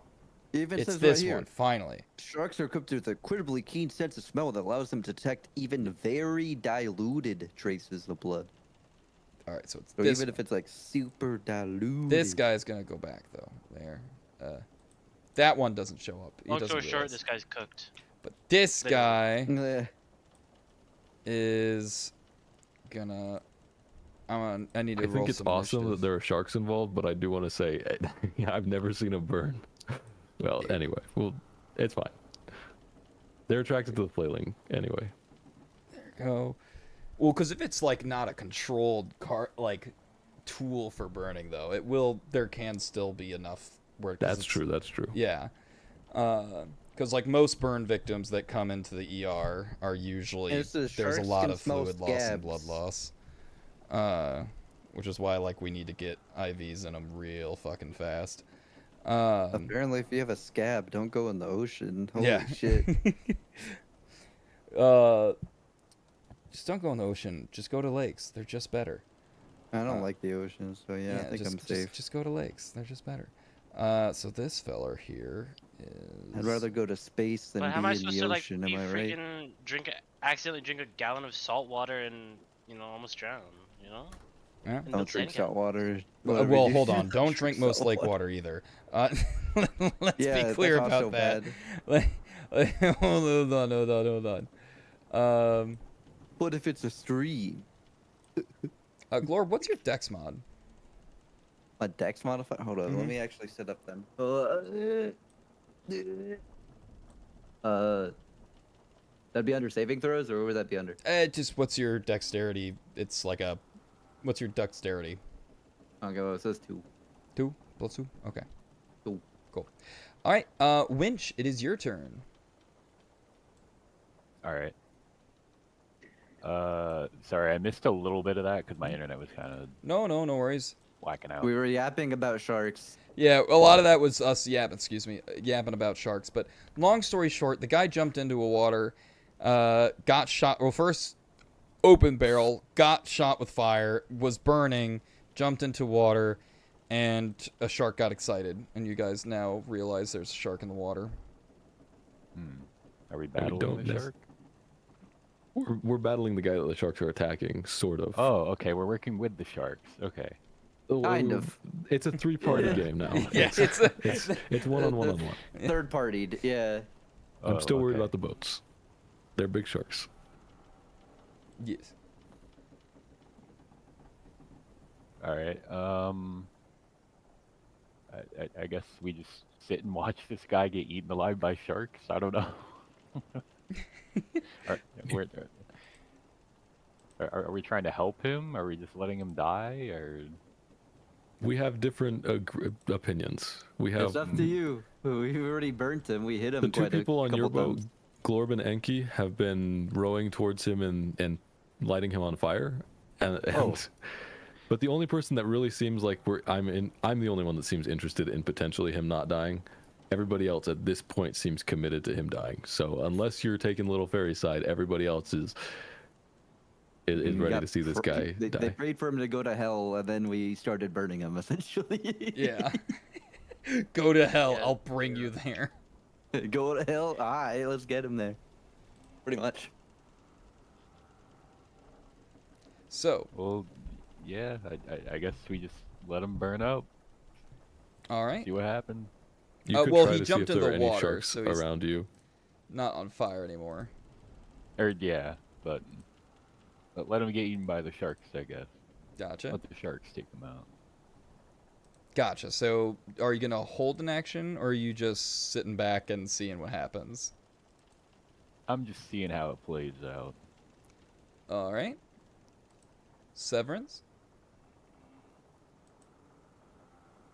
Speaker 4: even
Speaker 1: it's
Speaker 4: says
Speaker 1: this
Speaker 4: right here.
Speaker 1: one. Finally.
Speaker 4: Sharks are equipped with an incredibly keen sense of smell that allows them to detect even very diluted traces of blood.
Speaker 1: All right, so it's
Speaker 4: So
Speaker 1: this
Speaker 4: even
Speaker 1: one.
Speaker 4: if it's like super diluted.
Speaker 1: This guy's gonna go back though. There. That one doesn't show up. He
Speaker 2: Long
Speaker 1: doesn't
Speaker 2: story short,
Speaker 1: realize.
Speaker 2: this guy's cooked.
Speaker 1: But this
Speaker 2: Literally.
Speaker 1: guy
Speaker 4: Eh,
Speaker 1: is gonna. I need to
Speaker 3: I
Speaker 1: roll
Speaker 3: think it's
Speaker 1: some
Speaker 3: awesome that
Speaker 1: initiative.
Speaker 3: there are sharks involved, but I do want to say I've never seen them burn. Well, anyway, well, it's fine. They're attracted to the flailing anyway.
Speaker 1: Go. Well, because if it's like not a controlled tool for burning, though, it will. There can still be enough where. 'Cause
Speaker 3: That's
Speaker 1: it's-
Speaker 3: true. That's true.
Speaker 1: Yeah. Because like most burn victims that come into the ER are usually
Speaker 4: And it says
Speaker 1: there's a
Speaker 4: sharks
Speaker 1: lot
Speaker 4: can
Speaker 1: of
Speaker 4: smell
Speaker 1: fluid loss and blood
Speaker 4: scabs.
Speaker 1: loss. Which is why like we need to get IVs in them real fucking fast.
Speaker 4: Apparently, if you have a scab, don't go in the ocean. Holy
Speaker 1: Yeah.
Speaker 4: shit.
Speaker 1: Just don't go in the ocean. Just go to lakes. They're just better.
Speaker 4: I don't like the ocean, so yeah, I think I'm safe.
Speaker 1: Just go to lakes. They're just better. So this feller here is.
Speaker 4: I'd rather go to space than
Speaker 2: But how am
Speaker 4: be
Speaker 2: I
Speaker 4: in
Speaker 2: supposed
Speaker 4: the
Speaker 2: to like
Speaker 4: ocean.
Speaker 2: be
Speaker 4: Am I right?
Speaker 2: freaking accidentally drink a gallon of salt water and almost drown? You know?
Speaker 1: Yeah.
Speaker 2: In the
Speaker 4: Don't drink
Speaker 2: tank.
Speaker 4: salt water.
Speaker 1: Well,
Speaker 4: whatever you
Speaker 1: hold
Speaker 4: do,
Speaker 1: on. Don't drink most
Speaker 4: salt
Speaker 1: lake water either. Let's
Speaker 4: Yeah,
Speaker 1: be clear
Speaker 4: that's also
Speaker 1: about that.
Speaker 4: bad.
Speaker 1: Hold on.
Speaker 4: But if it's a stream,
Speaker 1: Glor, what's your dex mod?
Speaker 4: a dex modifier. Hold on,
Speaker 1: Mhm.
Speaker 4: let me actually set up them. That'd be under saving throws, or what would that be under?
Speaker 1: Just what's your dexterity? It's like a. What's your dexterity?
Speaker 4: Okay, well, it says 2.
Speaker 1: 2 plus 2. Okay.
Speaker 4: 2.
Speaker 1: Cool. All right. Winch, it is your turn.
Speaker 8: All right. Sorry, I missed a little bit of that because my internet was kind of
Speaker 1: No worries.
Speaker 8: whacking out.
Speaker 4: We were yapping about sharks.
Speaker 1: Yeah, a lot of that was us yapping about sharks. But long story short, the guy jumped into a water, got shot. Well, first, open barrel, got shot with fire, was burning, jumped into water, and a shark got excited. And you guys now realize there's a shark in the water.
Speaker 8: Are we
Speaker 3: we
Speaker 8: battling
Speaker 3: don't
Speaker 8: the
Speaker 3: nec-
Speaker 8: shark?
Speaker 3: We're battling the guy that the sharks are attacking, sort of.
Speaker 8: Oh, okay. We're working with the sharks. Okay.
Speaker 4: Kind of.
Speaker 3: It's a 3-party game now.
Speaker 1: Yeah,
Speaker 3: It's one-on-one.
Speaker 4: Third partied, yeah.
Speaker 3: I'm still worried
Speaker 8: okay.
Speaker 3: about the boats. They're big sharks.
Speaker 1: Yes.
Speaker 8: All right. I guess we just sit and watch this guy get eaten alive by sharks. I don't know. Are we trying to help him? Are we just letting him die? Or
Speaker 3: We have different opinions. We have
Speaker 4: It's up to you. We already burnt him. We hit him
Speaker 3: the two
Speaker 4: quite
Speaker 3: people
Speaker 4: a
Speaker 3: on
Speaker 4: couple
Speaker 3: your boat,
Speaker 4: times.
Speaker 3: Glorb and Enki, have been rowing towards him and lighting him on fire. But the only person that really seems like I'm the only one that seems interested in potentially him not dying. Everybody else at this point seems committed to him dying. So unless you're taking Little Fairy's side, everybody else is ready
Speaker 4: Got
Speaker 3: to see this guy
Speaker 4: They
Speaker 3: die.
Speaker 4: prayed for him to go to hell, and then we started burning him, essentially.
Speaker 1: Yeah. Go to hell.
Speaker 2: Yeah.
Speaker 1: I'll bring you there.
Speaker 4: Go to hell? Alright, let's get him there. Pretty much.
Speaker 1: So,
Speaker 8: well, yeah. I guess we just let him burn up.
Speaker 1: all right.
Speaker 8: See what happens.
Speaker 3: You could
Speaker 1: well,
Speaker 3: try
Speaker 1: he
Speaker 3: to see
Speaker 1: jumped
Speaker 3: if
Speaker 1: in
Speaker 3: there
Speaker 1: the
Speaker 3: are any
Speaker 1: water,
Speaker 3: sharks
Speaker 1: so he's
Speaker 3: around you.
Speaker 1: not on fire anymore.
Speaker 8: Or yeah, but let him get eaten by the sharks, I guess.
Speaker 1: Gotcha.
Speaker 8: Let the sharks take them out.
Speaker 1: Gotcha. So, are you gonna hold an action, or are you just sitting back and seeing what happens?
Speaker 8: I'm just seeing how it plays out.
Speaker 1: All right. Severance.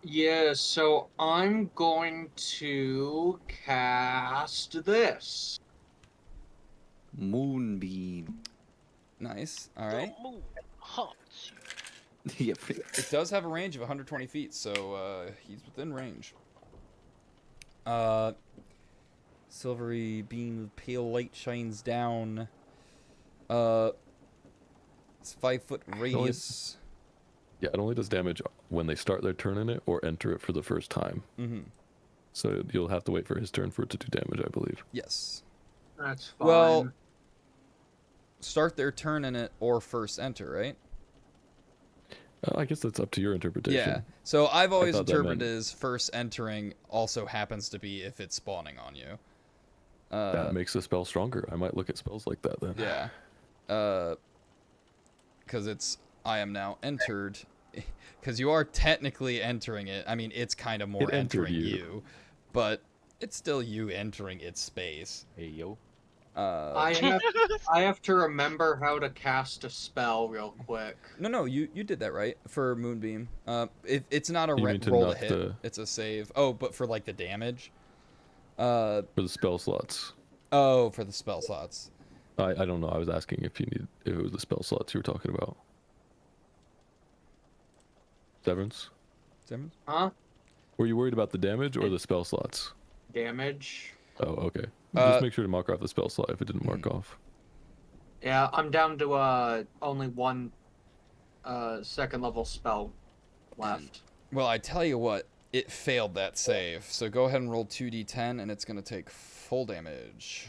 Speaker 6: Yeah, so I'm going to cast this.
Speaker 4: Moonbeam.
Speaker 1: Nice. All right.
Speaker 2: The moon haunts you.
Speaker 4: Yeah,
Speaker 1: It does have a range of 120 feet, so he's within range. Silvery beam of pale light shines down. It's 5-foot radius.
Speaker 3: Yeah, it only does damage when they start their turn in it or enter it for the first time.
Speaker 1: Mm-hmm.
Speaker 3: So you'll have to wait for his turn for it to do damage, I believe.
Speaker 1: Yes.
Speaker 6: That's fine.
Speaker 1: Well, start their turn in it or first enter, right?
Speaker 3: I guess that's up to your interpretation.
Speaker 1: Yeah. So I've always
Speaker 3: thought that
Speaker 1: interpreted
Speaker 3: meant-
Speaker 1: as first entering also happens to be if it's spawning on you.
Speaker 3: That makes the spell stronger. I might look at spells like that then.
Speaker 1: Yeah. Because it's I am now entered. Because you are technically entering it. I mean, it's kind of more
Speaker 3: It entered
Speaker 1: entering
Speaker 3: you.
Speaker 1: you, but it's still you entering its space.
Speaker 8: Hey yo.
Speaker 6: I have to remember how to cast a spell real quick.
Speaker 1: No, you did that right for Moonbeam. It's not a
Speaker 3: You mean to
Speaker 1: roll to
Speaker 3: knock
Speaker 1: hit.
Speaker 3: the-
Speaker 1: It's a save. Oh, but for like the damage.
Speaker 3: For the spell slots.
Speaker 1: Oh, for the spell slots.
Speaker 3: I don't know. I was asking if it was the spell slots you were talking about. Severance?
Speaker 1: Simmons?
Speaker 6: Huh?
Speaker 3: Were you worried about the damage or the spell slots?
Speaker 6: Damage.
Speaker 3: Oh, okay.
Speaker 1: Uh,
Speaker 3: Just make sure to mark off the spell slot if it didn't mark off.
Speaker 6: Yeah, I'm down to only one second level spell left.
Speaker 1: Well, I tell you what, it failed that save. So go ahead and roll 2d10, and it's gonna take full damage.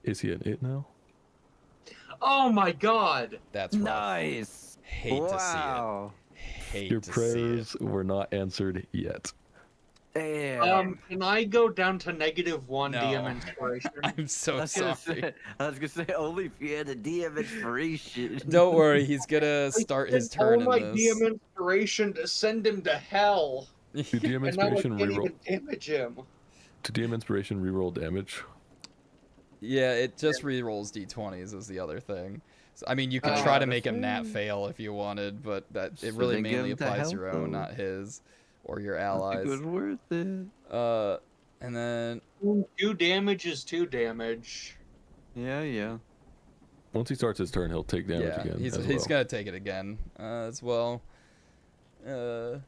Speaker 3: Is he at it now?
Speaker 6: Oh my god!
Speaker 1: That's rough.
Speaker 4: nice.
Speaker 1: Hate
Speaker 4: Wow.
Speaker 1: to see it. Hate
Speaker 3: Your
Speaker 1: to see
Speaker 3: prayers were not answered yet.
Speaker 4: Damn.
Speaker 6: Can I go down to -1
Speaker 1: No.
Speaker 6: DM inspiration?
Speaker 1: it. I'm
Speaker 4: I
Speaker 1: so
Speaker 4: was gonna
Speaker 1: sorry.
Speaker 4: say, only if you had a DM inspiration.
Speaker 1: Don't worry, he's gonna
Speaker 6: I
Speaker 1: start his
Speaker 6: spent all
Speaker 1: turn in
Speaker 6: my
Speaker 1: this.
Speaker 6: DM inspiration to send him to hell,
Speaker 3: Do DM
Speaker 6: and now I
Speaker 3: inspiration
Speaker 6: can't
Speaker 3: reroll?
Speaker 6: even damage him.
Speaker 3: To DM inspiration reroll damage?
Speaker 1: Yeah, it just re-rolls d20s is the other thing. So, I mean, you could
Speaker 6: Oh,
Speaker 1: try to
Speaker 4: that's
Speaker 1: make him nat
Speaker 4: fine.
Speaker 1: fail if you wanted, but it
Speaker 4: So
Speaker 1: really
Speaker 4: then give
Speaker 1: mainly
Speaker 4: him to
Speaker 1: applies to
Speaker 4: help,
Speaker 1: your own,
Speaker 4: though.
Speaker 1: not his or your
Speaker 4: I think
Speaker 1: allies.
Speaker 4: it was worth it.
Speaker 1: And then
Speaker 6: 2 damage is 2 damage.
Speaker 4: Yeah.
Speaker 3: Once he starts his turn, he'll take damage
Speaker 1: yeah,
Speaker 3: again.
Speaker 1: he's
Speaker 3: as
Speaker 1: he's
Speaker 3: well.
Speaker 1: gonna take it again as well.
Speaker 6: Well,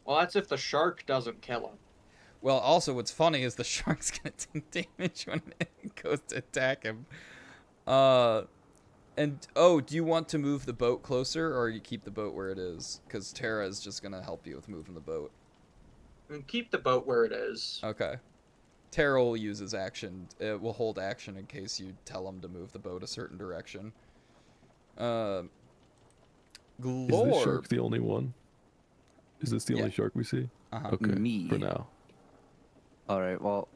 Speaker 6: that's if the shark doesn't kill him.
Speaker 1: Well, also what's funny is the shark's gonna take damage when it goes to attack him. And do you want to move the boat closer, or you keep the boat where it is? Because Terra is just gonna help you with moving the boat.
Speaker 6: And keep the boat where it is.
Speaker 1: Okay. Terra will use his action. It will hold action in case you tell him to move the boat a certain direction.
Speaker 3: Is this
Speaker 1: Glorb.
Speaker 3: shark the only one? Is this the
Speaker 1: Yeah.
Speaker 3: only shark we see?
Speaker 1: Uh-huh.
Speaker 3: Okay,
Speaker 4: Me.
Speaker 3: for now.
Speaker 4: All right. Well,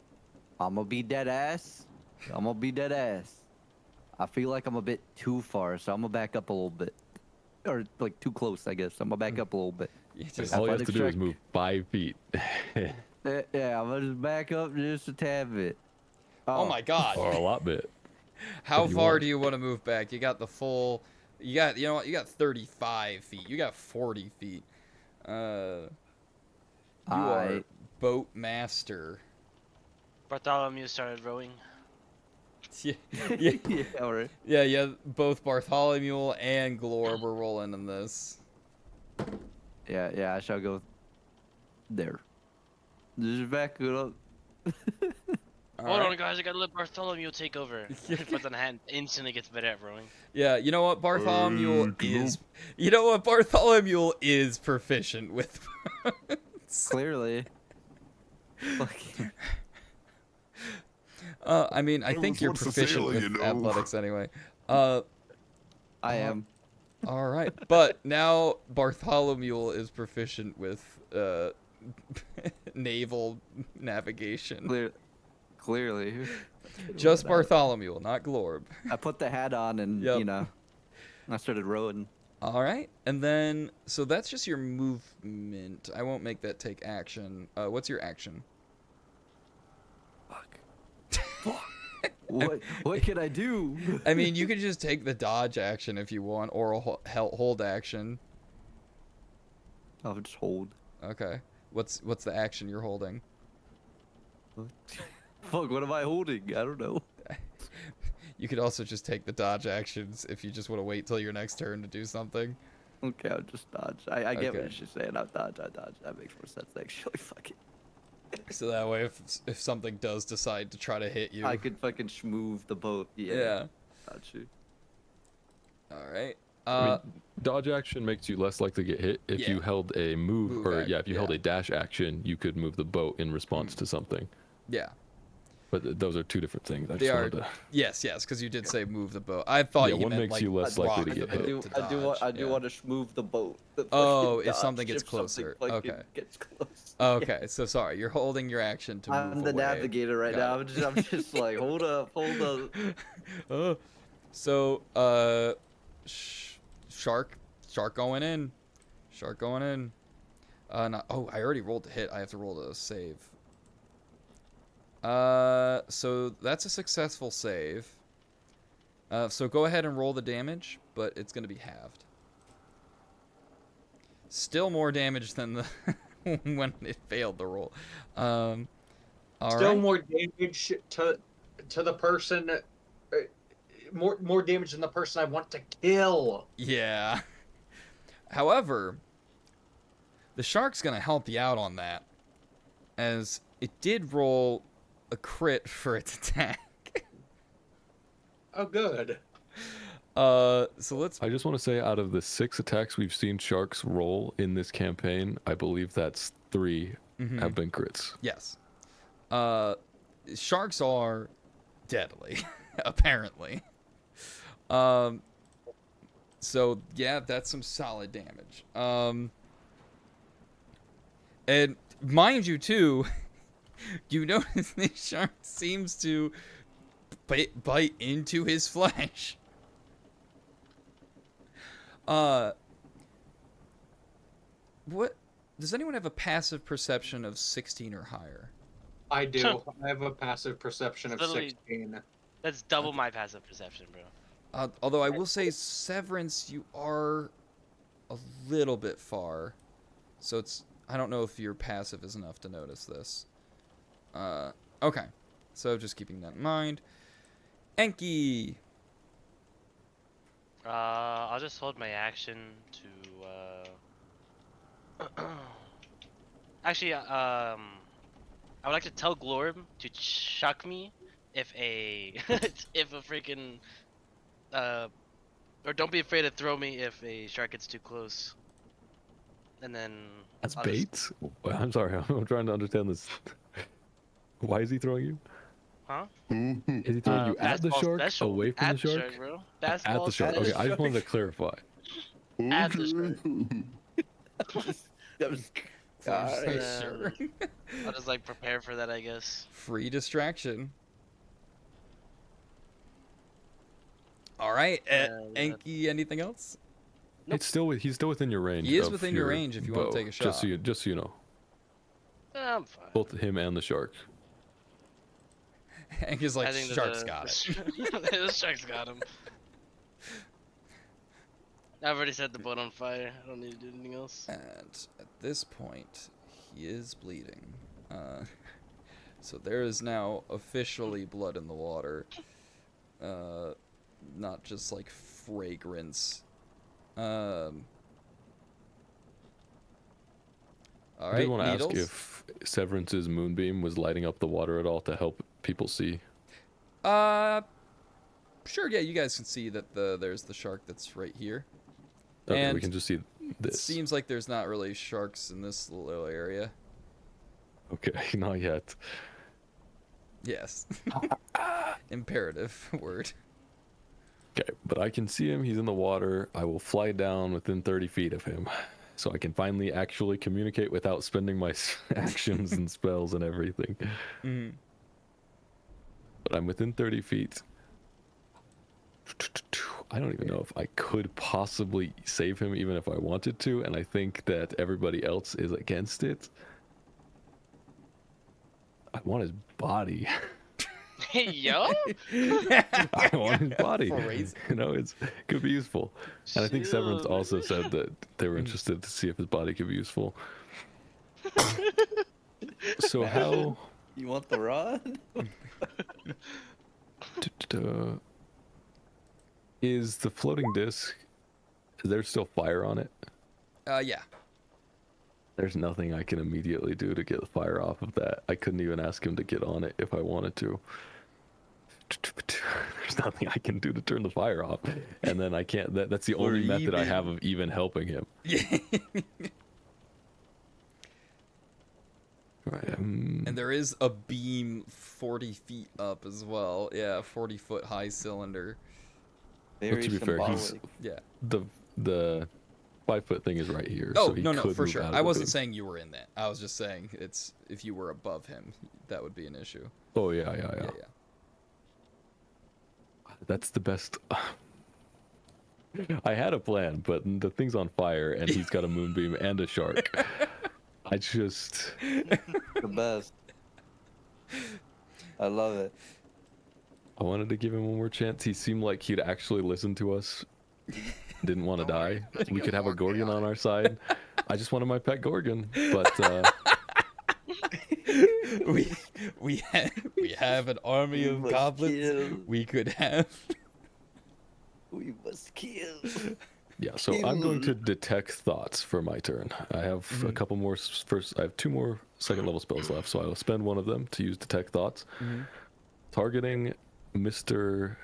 Speaker 4: I'm gonna be dead ass. I feel like I'm a bit too far, so I'm gonna back up a little bit, or like too close, I guess. I'm gonna back up a little bit.
Speaker 1: You just-
Speaker 3: All you have
Speaker 4: Athletic
Speaker 3: to do is
Speaker 4: check.
Speaker 3: move 5 feet.
Speaker 4: Yeah, I'm gonna just back up just a tad bit.
Speaker 1: oh my god.
Speaker 3: or a lot bit.
Speaker 1: How
Speaker 3: What do you
Speaker 1: far
Speaker 3: want?
Speaker 1: do you want to move back? You got the full. You got, you know what? You got 35 feet. You got 40 feet. You are
Speaker 4: I
Speaker 1: boat master.
Speaker 2: Bartholomew started rowing.
Speaker 1: Yeah, yeah,
Speaker 4: yeah, all right.
Speaker 1: yeah. Both Bartholomew and Glorb were rolling in this.
Speaker 4: Yeah, I shall go there. Just back it up.
Speaker 2: Hold on, guys. I gotta let Bartholomew take over. Puts on a hand, instantly gets better at rowing.
Speaker 1: Yeah, you know what? Bartholomew
Speaker 7: Can
Speaker 1: is. You know what? Bartholomew is proficient with.
Speaker 4: Clearly. Fucking-
Speaker 1: I mean, I
Speaker 7: Hey,
Speaker 1: think you're
Speaker 7: what's the
Speaker 1: proficient
Speaker 7: sailing,
Speaker 1: with
Speaker 7: you know?
Speaker 1: athletics anyway.
Speaker 4: I am.
Speaker 1: All right, but now Bartholomew is proficient with naval navigation.
Speaker 4: Clearly.
Speaker 1: Just
Speaker 4: Whatever.
Speaker 1: Bartholomew, not Glorb.
Speaker 4: I put the hat on and
Speaker 1: Yep.
Speaker 4: you know, I started rowing.
Speaker 1: All right, and then so that's just your movement. I won't make that take action. What's your action?
Speaker 4: Fuck. What can I do?
Speaker 1: I mean, you could just take the dodge action if you want, or a hold action.
Speaker 4: I'll just hold.
Speaker 1: Okay. What's the action you're holding?
Speaker 4: Fuck, what am I holding? I don't know.
Speaker 1: You could also just take the dodge actions if you just want to wait till your next turn to do something.
Speaker 4: Okay, I'll just dodge. I get
Speaker 1: Okay.
Speaker 4: what she's saying. I'll dodge. That makes more sense actually. Fuck it.
Speaker 1: So that way, if something does decide to try to hit you,
Speaker 4: I could fucking schmoove the boat.
Speaker 1: yeah.
Speaker 4: Got you.
Speaker 1: All right.
Speaker 3: I mean, dodge action makes you less likely to get hit. If
Speaker 1: yeah.
Speaker 3: you held a move, or
Speaker 1: act-
Speaker 3: if you held
Speaker 1: yeah.
Speaker 3: a dash action, you could move the boat in response to something.
Speaker 1: Yeah.
Speaker 3: But those are two different things. I
Speaker 1: They
Speaker 3: just
Speaker 1: are.
Speaker 3: wanted to...
Speaker 1: Yes, because you did say move the boat. I thought
Speaker 3: Yeah,
Speaker 1: you
Speaker 3: one
Speaker 1: meant
Speaker 3: makes
Speaker 1: like
Speaker 3: you less likely to
Speaker 1: rock
Speaker 3: get
Speaker 1: the
Speaker 3: hit.
Speaker 1: boat to
Speaker 4: I
Speaker 1: dodge,
Speaker 4: do
Speaker 1: yeah.
Speaker 4: want to schmoove the boat. The
Speaker 1: Oh,
Speaker 4: fucking
Speaker 1: if something
Speaker 4: dodge,
Speaker 1: gets
Speaker 4: if something
Speaker 1: closer.
Speaker 4: fucking
Speaker 1: Okay.
Speaker 4: Gets close.
Speaker 1: Okay, so sorry, you're holding your action to move
Speaker 4: I'm the
Speaker 1: away.
Speaker 4: navigator right
Speaker 1: Got
Speaker 4: now.
Speaker 1: it.
Speaker 4: I'm just like, hold up.
Speaker 1: So, shark going in. Shark going in. Oh, I already rolled the hit. I have to roll the save. So that's a successful save. So go ahead and roll the damage, but it's going to be halved. Still more damage than the when it failed the roll. All
Speaker 6: Still
Speaker 1: right.
Speaker 6: more damage to the person. More damage than the person I want to kill.
Speaker 1: Yeah. However, the shark's going to help you out on that, as it did roll a crit for its attack.
Speaker 6: Oh, good.
Speaker 1: So let's.
Speaker 3: I just want to say, out of the 6 attacks we've seen sharks roll in this campaign, I believe that's 3
Speaker 1: Mhm.
Speaker 3: have been crits.
Speaker 1: Yes. Sharks are deadly, apparently. So yeah, that's some solid damage. And mind you too, you notice this shark seems to bite into his flesh. What does anyone have a passive perception of 16 or higher?
Speaker 6: I do. I have a passive perception of
Speaker 2: Literally-
Speaker 6: 16.
Speaker 2: That's double my passive perception, bro.
Speaker 1: Although I will say, Severance, you are a little bit far, so it's. I don't know if your passive is enough to notice this. Okay, so just keeping that in mind. Enki.
Speaker 2: I'll just hold my action to. Actually, I would like to tell Glorb to chuck me if a if a freaking or don't be afraid to throw me if a shark gets too close. And then
Speaker 3: That's
Speaker 2: I'll just-
Speaker 3: bait? I'm sorry, I'm trying to understand this. Why is he throwing you?
Speaker 2: Huh?
Speaker 3: Is he throwing you at the
Speaker 2: Fastball
Speaker 3: shark?
Speaker 2: special.
Speaker 3: Away from
Speaker 2: At
Speaker 3: the shark?
Speaker 2: bro.
Speaker 3: At the
Speaker 2: Fastball
Speaker 3: shark. Okay,
Speaker 2: special.
Speaker 3: I just wanted to clarify.
Speaker 2: At the
Speaker 4: That was.
Speaker 1: Alright,
Speaker 2: Um,
Speaker 1: sure.
Speaker 2: I'll just like prepare for that, I guess.
Speaker 1: Free distraction. All right, Enki. Anything else?
Speaker 3: It's still he's still within your range.
Speaker 1: He is
Speaker 3: of
Speaker 1: within your
Speaker 3: your
Speaker 1: range if you wanna
Speaker 3: bow,
Speaker 1: take a
Speaker 3: Just
Speaker 1: shot.
Speaker 3: so you know,
Speaker 2: I'm fine.
Speaker 3: both him and the shark.
Speaker 1: Enki's like,
Speaker 2: I think
Speaker 1: shark's got it.
Speaker 2: The shark's got him. I've already set the boat on fire. I don't need to do anything else.
Speaker 1: And at this point, he is bleeding. So there is now officially blood in the water. Not just like fragrance. All
Speaker 3: I
Speaker 1: right,
Speaker 3: did want to ask
Speaker 1: Needles.
Speaker 3: if Severance's moonbeam was lighting up the water at all to help people see.
Speaker 1: Sure. Yeah, you guys can see that there's the shark that's right here.
Speaker 3: Okay,
Speaker 1: And
Speaker 3: we can just see
Speaker 1: It
Speaker 3: this.
Speaker 1: seems like there's not really sharks in this little area.
Speaker 3: Okay, not yet.
Speaker 1: Yes. Imperative word.
Speaker 3: Okay, but I can see him. He's in the water. I will fly down within 30 feet of him. so I can finally actually communicate without spending my actions and spells and everything.
Speaker 1: Mhm.
Speaker 3: But I'm within 30 feet. I don't even know if I could possibly save him even if I wanted to, and I think that everybody else is against it. I want his body.
Speaker 2: Hey, yo.
Speaker 3: I want his body.
Speaker 1: Crazy.
Speaker 3: You know, it could be useful. And I think Severance
Speaker 2: Chill,
Speaker 3: also
Speaker 2: man.
Speaker 3: said that they were interested to see if his body could be useful. So how
Speaker 4: You want the rod?
Speaker 3: is the floating disc? Is there still fire on it?
Speaker 1: Yeah.
Speaker 3: There's nothing I can immediately do to get the fire off of that. I couldn't even ask him to get on it if I wanted to. There's nothing I can do to turn the fire off, and then I can't. That's the only method I have of even helping him. Right,
Speaker 1: And there is a beam 40 feet up as well. Yeah, 40-foot high cylinder.
Speaker 4: Very
Speaker 3: to be fair,
Speaker 4: symbolic.
Speaker 3: he's
Speaker 1: Yeah.
Speaker 3: the 5-foot thing is right here.
Speaker 1: Oh,
Speaker 3: so he
Speaker 1: no,
Speaker 3: could
Speaker 1: for
Speaker 3: move
Speaker 1: sure.
Speaker 3: out of
Speaker 1: I
Speaker 3: the
Speaker 1: wasn't
Speaker 3: beam.
Speaker 1: saying you were in that. I was just saying it's if you were above him, that would be an issue.
Speaker 3: Oh yeah.
Speaker 1: Yeah.
Speaker 3: That's the best. I had a plan, but the thing's on fire, and he's got a moonbeam and a shark. I just.
Speaker 4: The best. I love it.
Speaker 3: I wanted to give him one more chance. He seemed like he'd actually listen to us. Didn't want to
Speaker 5: Don't worry,
Speaker 3: die.
Speaker 5: let's
Speaker 3: We
Speaker 5: get
Speaker 3: could have a
Speaker 5: more
Speaker 3: Gorgon on
Speaker 5: AI.
Speaker 3: our side. I just wanted my pet Gorgon, but
Speaker 1: we have an army
Speaker 4: We
Speaker 1: of
Speaker 4: must
Speaker 1: goblins.
Speaker 4: kill.
Speaker 1: We could have.
Speaker 4: We must kill.
Speaker 3: yeah. So I'm going to detect thoughts for my turn. I have a couple more. I have 2 more second level spells left, so I will spend one of them to use detect thoughts, targeting Mr.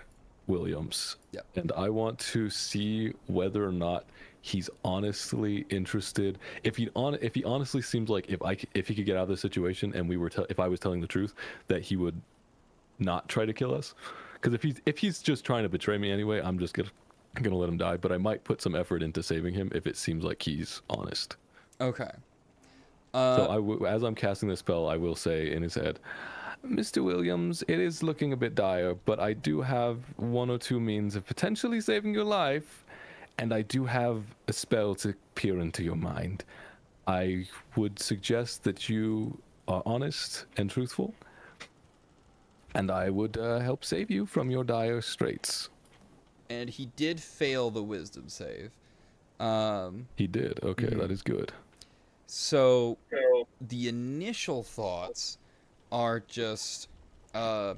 Speaker 3: Williams.
Speaker 1: Yeah.
Speaker 3: And I want to see whether or not he's honestly interested. If he honestly seems like if he could get out of this situation and if I was telling the truth, that he would not try to kill us. Because if he's just trying to betray me anyway, I'm just gonna let him die. But I might put some effort into saving him if it seems like he's honest.
Speaker 1: Okay.
Speaker 3: So as I'm casting this spell, I will say in his head, Mr. Williams, it is looking a bit dire, but I do have 1 or 2 means of potentially saving your life, and I do have a spell to peer into your mind. I would suggest that you are honest and truthful, and I would help save you from your dire straits.
Speaker 1: And he did fail the wisdom save.
Speaker 3: He did. Okay, that is good.
Speaker 1: So the initial thoughts are just, the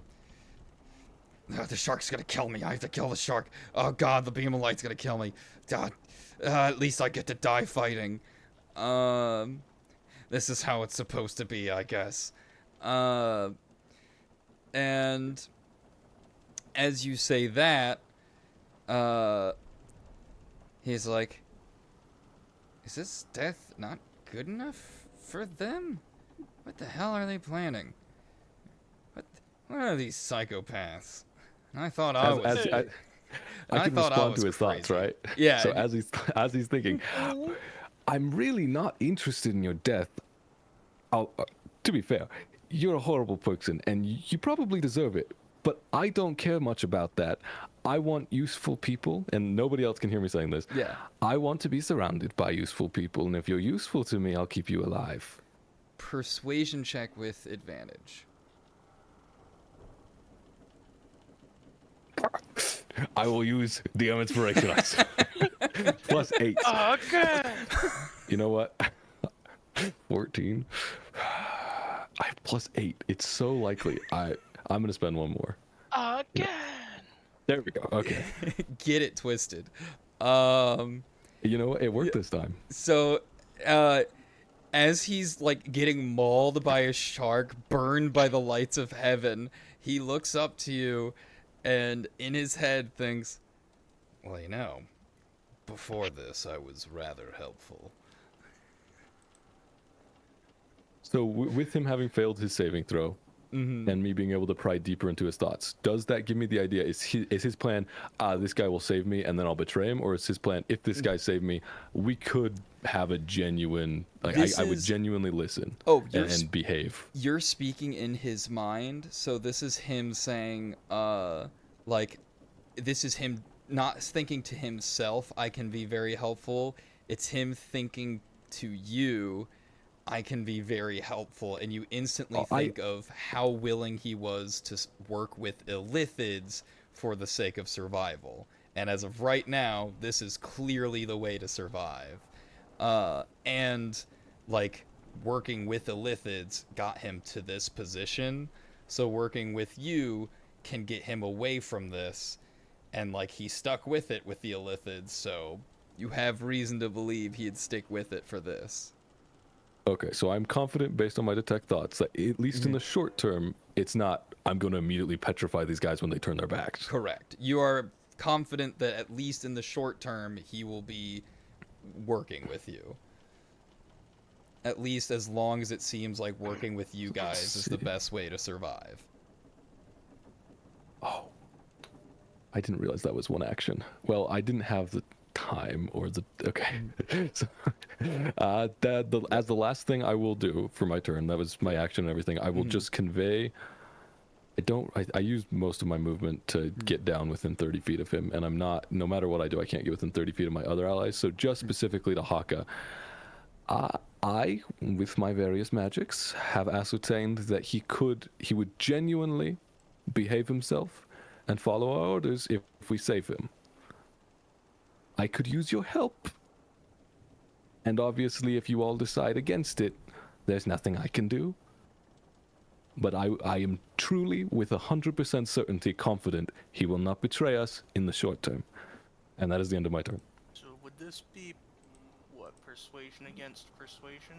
Speaker 1: shark's gonna kill me. I have to kill the shark. Oh God, the beam of light's gonna kill me. God, at least I get to die fighting. This is how it's supposed to be, I guess. And as you say that, he's like, is this death not good enough for them? What the hell are they planning? What are these psychopaths? I thought I was.
Speaker 3: I can
Speaker 1: thought I
Speaker 3: respond
Speaker 1: was
Speaker 3: to his thoughts,
Speaker 1: crazy.
Speaker 3: right?
Speaker 1: Yeah.
Speaker 3: So as he's thinking, I'm really not interested in your death. To be fair, you're a horrible person, and you probably deserve it. But I don't care much about that. I want useful people, and nobody else can hear me saying this.
Speaker 1: Yeah.
Speaker 3: I want to be surrounded by useful people, and if you're useful to me, I'll keep you alive.
Speaker 1: Persuasion check with advantage.
Speaker 3: I will use DM Inspiration. Plus 8.
Speaker 2: Okay.
Speaker 3: You know what? 14. I have plus 8. It's so likely. I'm gonna spend one more.
Speaker 2: Again.
Speaker 3: There we go. Okay.
Speaker 1: Get it twisted.
Speaker 3: You know what? It worked this time.
Speaker 1: So, as he's like getting mauled by a shark, burned by the lights of heaven, he looks up to you and in his head thinks, well, you know, before this I was rather helpful.
Speaker 3: So with him having failed his saving throw,
Speaker 1: Mhm.
Speaker 3: and me being able to pry deeper into his thoughts. Does that give me the idea? Is his plan, this guy will save me and then I'll betray him? Or is his plan, if this guy saved me, we could have a genuine, like,
Speaker 1: This
Speaker 3: I would
Speaker 1: is-
Speaker 3: genuinely listen
Speaker 1: Oh,
Speaker 3: and behave.
Speaker 1: you're speaking in his mind, so this is him saying, like, this is him not thinking to himself, I can be very helpful. It's him thinking to you, I can be very helpful, and you instantly think of how willing he was to work with illithids for the sake of survival. And as of right now, this is clearly the way to survive. And, like, working with illithids got him to this position, so working with you can get him away from this, and, like, he stuck with it with the illithids, so you have reason to believe he'd stick with it for this.
Speaker 3: Okay, so I'm confident based on my detect thoughts that at least in the short term, it's not, I'm going to immediately petrify these guys when they turn their backs.
Speaker 1: Correct. You are confident that at least in the short term, he will be working with you. At least as long as it seems like working with you guys is the best way to survive.
Speaker 3: Oh, I didn't realize that was one action. Well, I didn't have the time or the okay. So, as the last thing I will do for my turn, that was my action and everything. I will just convey. I use most of my movement to get down within 30 feet of him, and I'm not. No matter what I do, I can't get within 30 feet of my other allies. So just specifically to Haka, I, with my various magics, have ascertained that he would genuinely behave himself and follow our orders if we save him. I could use your help. And obviously, if you all decide against it, there's nothing I can do. But I am truly, with 100% certainty, confident he will not betray us in the short term. And that is the end of my turn.
Speaker 5: So would this be, what, persuasion against persuasion?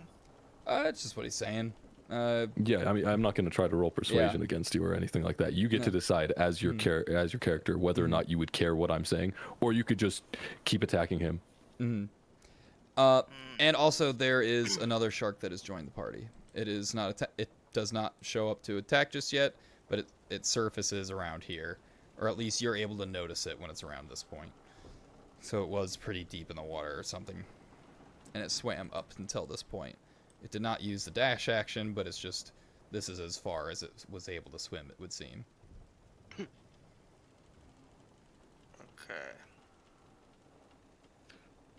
Speaker 1: That's just what he's saying.
Speaker 3: Yeah, I mean, I'm not going to try to roll persuasion against you or anything like that. You get to decide as your as your character whether or not you would care what I'm saying, or you could just keep attacking him.
Speaker 1: And also there is another shark that has joined the party. It is not it does not show up to attack just yet, but it surfaces around here, or at least you're able to notice it when it's around this point. So it was pretty deep in the water or something, and it swam up until this point. It did not use the dash action, but it's just, this is as far as it was able to swim, it would seem.
Speaker 5: Okay.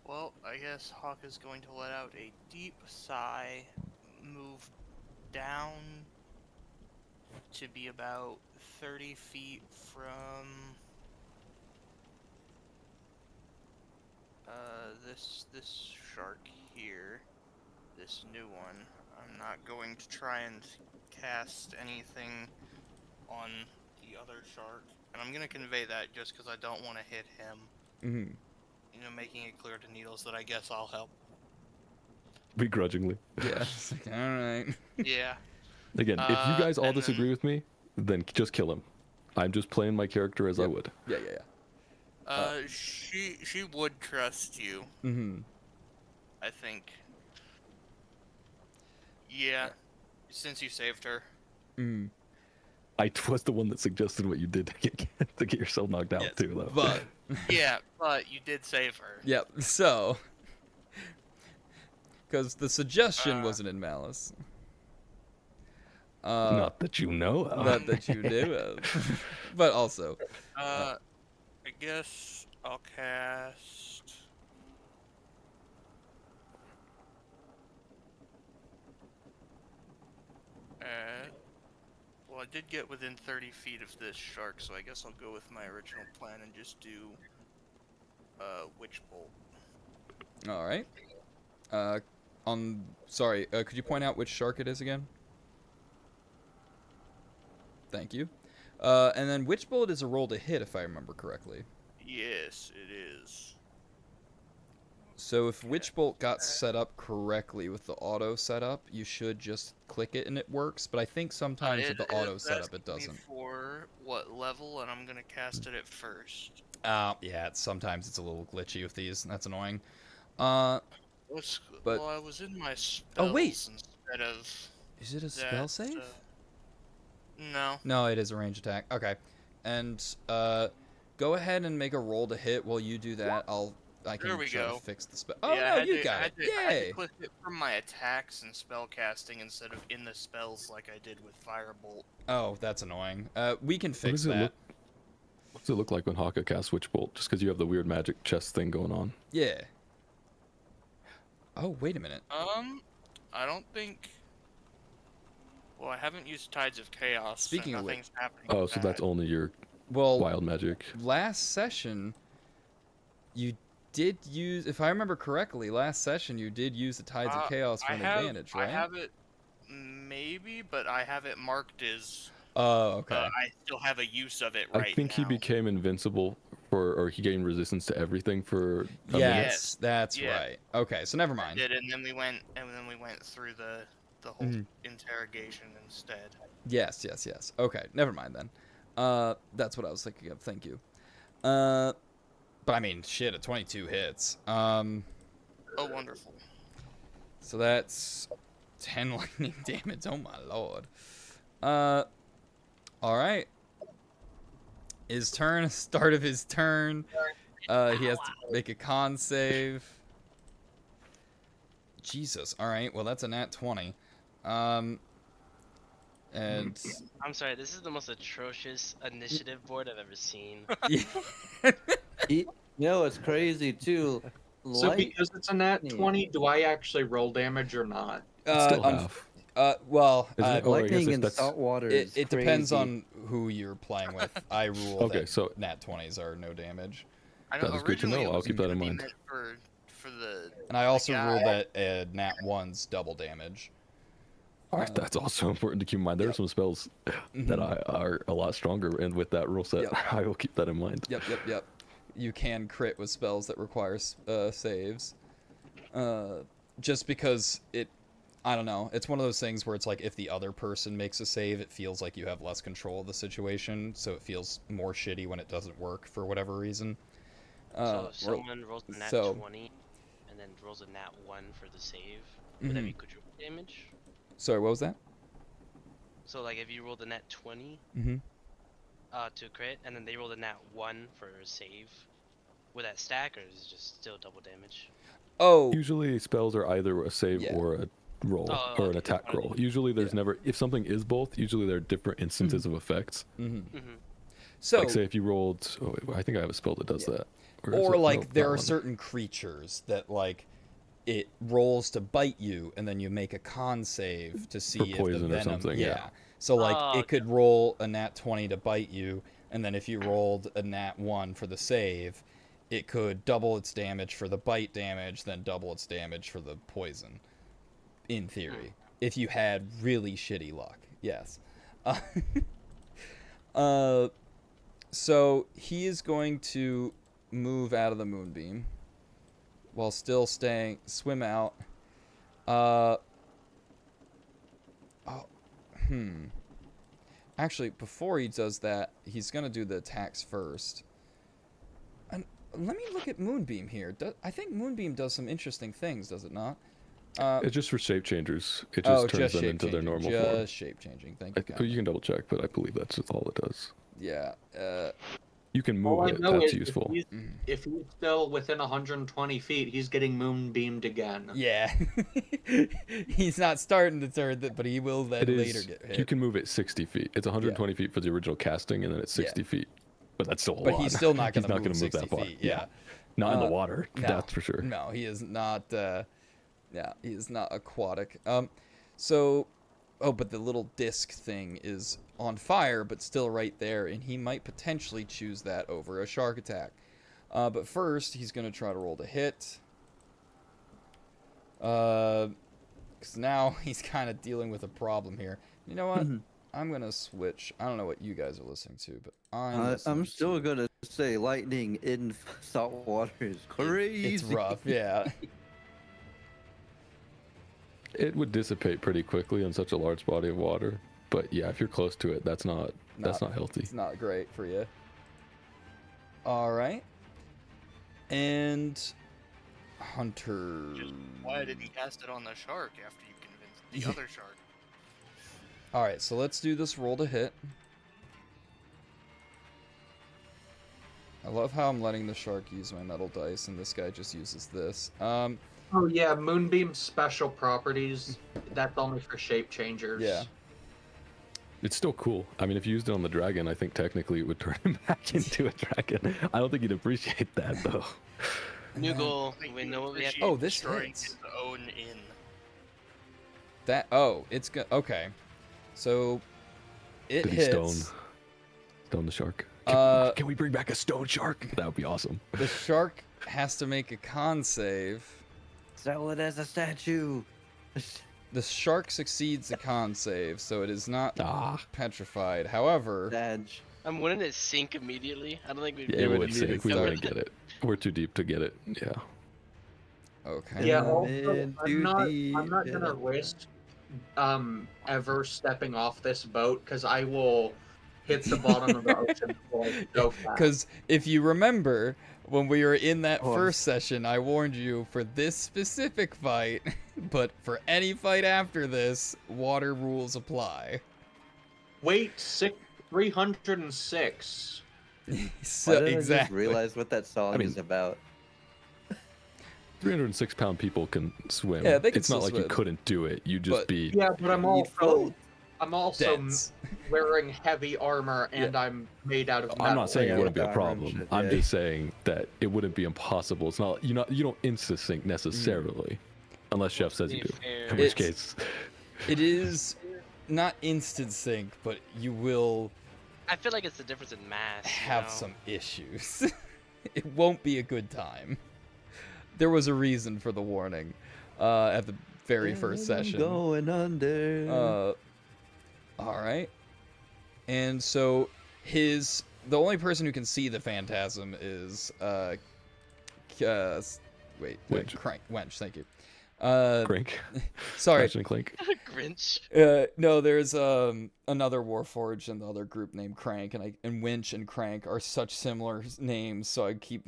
Speaker 5: Well, I guess Hawk is going to let out a deep sigh, move down to be about 30 feet from this shark here, this new one. I'm not going to try and cast anything on the other shark, and I'm gonna convey that just because I don't want to hit him.
Speaker 1: Mm-hmm.
Speaker 5: You know, making it clear to Needles that I guess I'll help.
Speaker 3: Begrudgingly.
Speaker 1: Yeah. It's like, all right.
Speaker 5: Yeah.
Speaker 3: Again, if you guys all
Speaker 5: and then-
Speaker 3: disagree with me, then just kill him. I'm just playing my character as I would.
Speaker 1: Yeah.
Speaker 5: She would trust you,
Speaker 1: Mm-hmm.
Speaker 5: I think. Yeah, since you saved her.
Speaker 1: Mm.
Speaker 3: I was the one that suggested what you did to get yourself knocked out
Speaker 1: Yes,
Speaker 3: too, though.
Speaker 1: But
Speaker 5: Yeah, but you did save her.
Speaker 1: yep. So, because the suggestion wasn't in malice.
Speaker 3: Not that you know of.
Speaker 1: Not that you knew of. But also,
Speaker 5: I guess I'll cast. Well, I did get within 30 feet of this shark, so I guess I'll go with my original plan and just do Witch Bolt.
Speaker 1: all right. Sorry, could you point out which shark it is again? Thank you. And then Witch Bolt is a roll to hit, if I remember correctly.
Speaker 5: Yes, it is.
Speaker 1: So if Witch Bolt got set up correctly with the auto setup, you should just click it and it works. But I think sometimes with the auto setup, it doesn't.
Speaker 5: For what level, and I'm gonna cast it at first.
Speaker 1: Yeah, sometimes it's a little glitchy with these. That's annoying.
Speaker 5: But
Speaker 1: But-
Speaker 5: I was in my spells
Speaker 1: Oh, wait.
Speaker 5: instead of
Speaker 1: Is it a spell
Speaker 5: that,
Speaker 1: save?
Speaker 5: No.
Speaker 1: No, it is a range attack. Okay. And go ahead and make a roll to hit while you do that. I can
Speaker 5: There we
Speaker 1: try to
Speaker 5: go.
Speaker 1: fix the spell. Oh
Speaker 5: Yeah,
Speaker 1: no, you got it.
Speaker 5: I had
Speaker 1: Yay!
Speaker 5: to click it from my attacks and spell casting instead of in the spells like I did with Firebolt.
Speaker 1: Oh, that's annoying. We can
Speaker 3: What
Speaker 1: fix
Speaker 3: does it
Speaker 1: that.
Speaker 3: look? What does it look like when Haka casts Witch Bolt? Just because you have the weird magic chest thing going on.
Speaker 1: Yeah. Oh, wait a minute.
Speaker 5: I don't think. Well, I haven't used Tides of Chaos.
Speaker 1: Speaking
Speaker 5: so
Speaker 1: of which-
Speaker 5: nothing's happening.
Speaker 3: Oh,
Speaker 5: with
Speaker 3: so that's
Speaker 5: that.
Speaker 3: only your
Speaker 1: Well,
Speaker 3: wild magic.
Speaker 1: last session, you did use, if I remember correctly, last session you did use the Tides of Chaos for
Speaker 5: I
Speaker 1: an
Speaker 5: have,
Speaker 1: advantage, right?
Speaker 5: I have it, maybe, but I have it marked as.
Speaker 1: Oh, okay.
Speaker 5: I still have a use of it right
Speaker 3: I think he
Speaker 5: now.
Speaker 3: became invincible or he gained resistance to everything for a minute.
Speaker 1: Yes, that's
Speaker 5: Yeah.
Speaker 1: right. Okay, so never mind.
Speaker 5: Did, and then we went through the whole
Speaker 1: Mhm.
Speaker 5: interrogation instead.
Speaker 1: Yes, yes, yes. Okay, never mind then. That's what I was thinking of. Thank you. But I mean, shit, at 22 hits.
Speaker 5: Oh, wonderful.
Speaker 1: So that's 10 lightning damage. Oh my lord. All right. His turn, start of his turn. He has to make a con save. Jesus. All right. Well, that's a nat 20. And
Speaker 2: I'm sorry, this is the most atrocious initiative board I've ever seen.
Speaker 4: You know, it's crazy too.
Speaker 6: So
Speaker 4: Light-
Speaker 6: because it's a nat
Speaker 4: lightning.
Speaker 6: 20, do I actually roll damage or not?
Speaker 3: It's still half.
Speaker 1: well,
Speaker 3: Isn't it? Oh, I guess
Speaker 4: lightning
Speaker 3: if
Speaker 4: in
Speaker 3: that's-
Speaker 4: salt water is
Speaker 1: it depends
Speaker 4: crazy.
Speaker 1: on who you're playing with. I rule
Speaker 3: Okay,
Speaker 1: that
Speaker 3: so
Speaker 1: nat 20s are no damage.
Speaker 5: I
Speaker 3: That is good to
Speaker 5: originally
Speaker 3: know.
Speaker 5: it
Speaker 3: I'll
Speaker 5: was
Speaker 3: keep that in
Speaker 5: gonna be
Speaker 3: mind.
Speaker 5: meant for the.
Speaker 1: And I also
Speaker 5: guy.
Speaker 1: ruled that nat 1's double damage.
Speaker 3: Alright, that's also important to keep in mind. There are
Speaker 1: Yep.
Speaker 3: some spells that
Speaker 1: Mhm.
Speaker 3: are a lot stronger, and with that rule set,
Speaker 1: Yep.
Speaker 3: I will keep that in mind.
Speaker 1: Yep. You can crit with spells that require saves. Just because I don't know. It's one of those things where it's like if the other person makes a save, it feels like you have less control of the situation, so it feels more shitty when it doesn't work for whatever reason.
Speaker 2: So if
Speaker 1: Or-
Speaker 2: someone rolls a nat
Speaker 1: so-
Speaker 2: 20 and then rolls a nat 1 for the save, would that be quadruple damage?
Speaker 1: Sorry, what was that?
Speaker 2: So like if you rolled a nat 20
Speaker 1: Mm-hmm.
Speaker 2: to crit and then they rolled a nat 1 for a save, would that stack or is it just still double damage?
Speaker 1: Oh,
Speaker 3: Usually, spells are either a save
Speaker 1: Yeah.
Speaker 3: or a roll
Speaker 2: Oh,
Speaker 3: or an
Speaker 2: okay.
Speaker 3: attack roll. Usually, there's never if something is both. Usually, there are different instances of effects.
Speaker 1: mm-hmm.
Speaker 2: Mm-hmm.
Speaker 1: So
Speaker 3: Like, say if you rolled, oh, wait, I think I have a spell that does that. Or is
Speaker 1: or
Speaker 3: it-
Speaker 1: like
Speaker 3: no,
Speaker 1: there
Speaker 3: that
Speaker 1: are
Speaker 3: one.
Speaker 1: certain creatures that like it rolls to bite you and then you make a con save to see if the
Speaker 3: poison or
Speaker 1: venom
Speaker 3: something, yeah.
Speaker 1: so like
Speaker 2: Oh,
Speaker 1: it could roll a nat 20 to bite you, and then if you rolled a nat 1 for the save, it could double its damage for the bite damage, then double its damage for the poison, in theory, if you had really shitty luck. Yes. So he is going to move out of the moonbeam while still swim out. Actually, before he does that, he's gonna do the attacks first. And let me look at Moonbeam here. I think Moonbeam does some interesting things, does it not?
Speaker 3: It's just for shape changers. It just turns them
Speaker 1: shape
Speaker 3: into their
Speaker 1: changing.
Speaker 3: normal
Speaker 1: just
Speaker 3: form.
Speaker 1: shape changing. Thank you.
Speaker 3: You can double check, but I believe that's just all it does.
Speaker 1: Yeah.
Speaker 3: You can
Speaker 6: All
Speaker 3: move
Speaker 6: I
Speaker 3: it.
Speaker 6: know
Speaker 3: That's
Speaker 6: is
Speaker 3: useful.
Speaker 6: if he's still within 120 feet, he's getting moonbeamed again.
Speaker 1: Yeah. He's not starting to turn it, but he will then
Speaker 3: It
Speaker 1: later
Speaker 3: is.
Speaker 1: get hit.
Speaker 3: You can move it 60 feet. It's 120 feet for the original casting, and then it's 60 feet. But that's still a
Speaker 1: But
Speaker 3: lot.
Speaker 1: he's still not going
Speaker 3: He's
Speaker 1: to
Speaker 3: not
Speaker 1: move
Speaker 3: gonna
Speaker 1: 60
Speaker 3: that far.
Speaker 1: feet. Yeah.
Speaker 3: Not in the water.
Speaker 1: No,
Speaker 3: That's for sure.
Speaker 1: No, he is not. Yeah, he is not aquatic. So, but the little disc thing is on fire, but still right there, and he might potentially choose that over a shark attack. But first, he's gonna try to roll to hit. Because now he's kind of dealing with a problem here. You know what? I'm gonna switch. I don't know what you guys are listening to, but
Speaker 4: I'm still gonna say lightning in salt water is crazy.
Speaker 1: It's rough, yeah.
Speaker 3: It would dissipate pretty quickly on such a large body of water. But yeah, if you're close to it, that's not healthy.
Speaker 1: It's not great for you. All right. And Hunter.
Speaker 5: Why did he cast it on the shark after you convinced the other shark?
Speaker 1: All right, so let's do this roll to hit. I love how I'm letting the shark use my metal dice, and this guy just uses this.
Speaker 6: Oh yeah, Moonbeam's special properties. That's only for shape changers.
Speaker 1: Yeah.
Speaker 3: It's still cool. I mean, if you used it on the dragon, I think technically it would turn him back into a dragon. I don't think he'd appreciate that though.
Speaker 2: New goal.
Speaker 5: I think
Speaker 2: We
Speaker 5: you
Speaker 2: know what we have.
Speaker 5: appreciate
Speaker 1: Oh, this
Speaker 5: destroying
Speaker 1: hits.
Speaker 5: his own inn.
Speaker 1: That it's good. Okay, so it
Speaker 3: Did he
Speaker 1: hits.
Speaker 3: stone the shark? Can we bring back a stone shark? That would be awesome.
Speaker 1: The shark has to make a con save.
Speaker 4: Sell it as a statue.
Speaker 1: The shark succeeds the con save, so it is not
Speaker 3: Ah.
Speaker 1: petrified. However,
Speaker 4: Badge.
Speaker 2: Wouldn't it sink immediately? I don't think we'd.
Speaker 3: Yeah,
Speaker 1: It
Speaker 3: it
Speaker 1: would
Speaker 3: would
Speaker 1: immediately
Speaker 3: sink. We
Speaker 1: start.
Speaker 3: wouldn't get it. We're too deep to get it. Yeah.
Speaker 1: okay.
Speaker 6: Yeah.
Speaker 4: I'm
Speaker 6: Also,
Speaker 4: in
Speaker 6: I'm
Speaker 4: too
Speaker 6: not
Speaker 4: deep,
Speaker 6: gonna
Speaker 4: yeah.
Speaker 6: risk ever stepping off this boat because I will hit the bottom of the ocean so fast.
Speaker 1: Because if you remember, when we were in that
Speaker 4: Oh, I'm
Speaker 1: first session, I warned you for this specific fight, but for any fight after this, water rules apply.
Speaker 6: Wait, 306.
Speaker 1: So
Speaker 4: Why didn't I just
Speaker 1: exactly.
Speaker 4: realize what that song
Speaker 3: I mean-
Speaker 4: is about?
Speaker 3: 306-pound people can swim.
Speaker 1: Yeah, they can
Speaker 3: It's not
Speaker 1: still
Speaker 3: like you
Speaker 1: swim.
Speaker 3: couldn't do it. You just
Speaker 1: But-
Speaker 3: be.
Speaker 6: Yeah, but
Speaker 4: You'd float.
Speaker 6: I'm also
Speaker 1: Dense.
Speaker 6: wearing heavy armor and I'm made out of metal.
Speaker 3: I'm not saying
Speaker 4: Yeah,
Speaker 3: it wouldn't be a
Speaker 4: with armor and
Speaker 3: problem.
Speaker 4: shit,
Speaker 3: I'm
Speaker 4: yeah.
Speaker 3: just saying that it wouldn't be impossible. It's not you don't insta sync necessarily, unless Chef says you
Speaker 2: be
Speaker 3: do.
Speaker 2: fair.
Speaker 3: In which
Speaker 1: It's-
Speaker 3: case,
Speaker 1: It is not instant sync, but you will
Speaker 2: I feel like it's the difference in mass. you
Speaker 1: have
Speaker 2: know?
Speaker 1: some issues. It won't be a good time. There was a reason for the warning at the very first
Speaker 4: I'm
Speaker 1: session.
Speaker 4: Going under.
Speaker 1: All right. And so the only person who can see the phantasm is
Speaker 3: Wench.
Speaker 1: Crank. Wench, thank you.
Speaker 3: Crank,
Speaker 1: Sorry.
Speaker 3: Ratchet and Clank.
Speaker 2: Grinch.
Speaker 1: No, there's another Warforged in the other group named Crank, and Winch and Crank are such similar names, so I keep.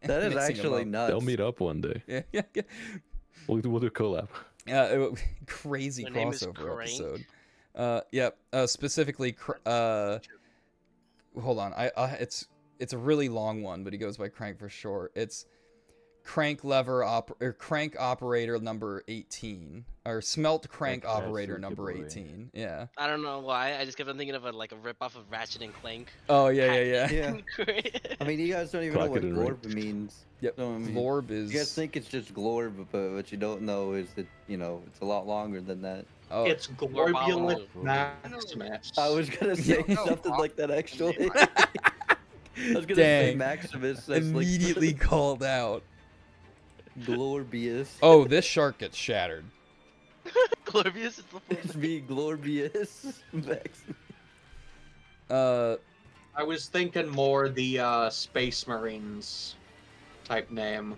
Speaker 4: That is
Speaker 1: mixing 'em
Speaker 4: actually
Speaker 1: up.
Speaker 4: nuts.
Speaker 3: They'll meet up one day.
Speaker 1: Yeah.
Speaker 3: We'll do a collab.
Speaker 1: Crazy
Speaker 2: Their name is
Speaker 1: crossover
Speaker 2: Crank?
Speaker 1: episode. Yep. Specifically, hold on. It's a really long one, but he goes by Crank for short. It's Crank Crank Operator number 18, or Smelt Crank
Speaker 8: Crank
Speaker 1: Operator
Speaker 8: Suzuki
Speaker 1: number
Speaker 8: boy.
Speaker 1: 18. Yeah.
Speaker 2: I don't know why. I just kept on thinking of a rip off of Ratchet and Clank.
Speaker 1: Oh yeah.
Speaker 4: Yeah.
Speaker 2: Great.
Speaker 4: I mean, you guys don't even know what
Speaker 3: Clocked and
Speaker 4: glorb means.
Speaker 1: Yep.
Speaker 4: So, I mean,
Speaker 1: Glorb is.
Speaker 4: You guys think it's just glorb, but what you don't know is that it's a lot longer than that.
Speaker 1: Oh,
Speaker 6: It's Globulus
Speaker 8: Globulus.
Speaker 6: Maximus.
Speaker 4: I was gonna say
Speaker 5: No,
Speaker 4: something
Speaker 5: Hawk-
Speaker 4: like that actually. I was gonna say
Speaker 1: Dang.
Speaker 4: Maximus. That's like
Speaker 1: immediately called out.
Speaker 4: Glorbius.
Speaker 1: Oh, this shark gets shattered.
Speaker 2: Glorbius is the
Speaker 4: It's me, Glorbius. Maximus.
Speaker 6: I was thinking more the Space Marines type name.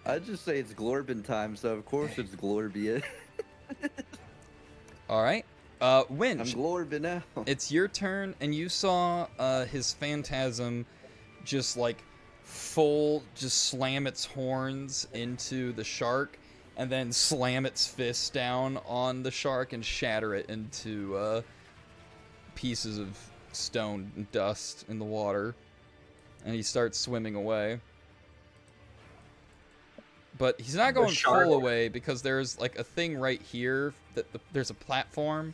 Speaker 4: I'd just say it's Glorbin time, so of course it's Glorbius.
Speaker 1: All right.
Speaker 4: I'm
Speaker 1: Winch.
Speaker 4: Glorbin now.
Speaker 1: It's your turn, and you saw his phantasm just just slam its horns into the shark, and then slam its fist down on the shark and shatter it into pieces of stone and dust in the water. And he starts swimming away. But he's not going
Speaker 6: shark-
Speaker 1: full away because there's like a thing right here that there's a platform.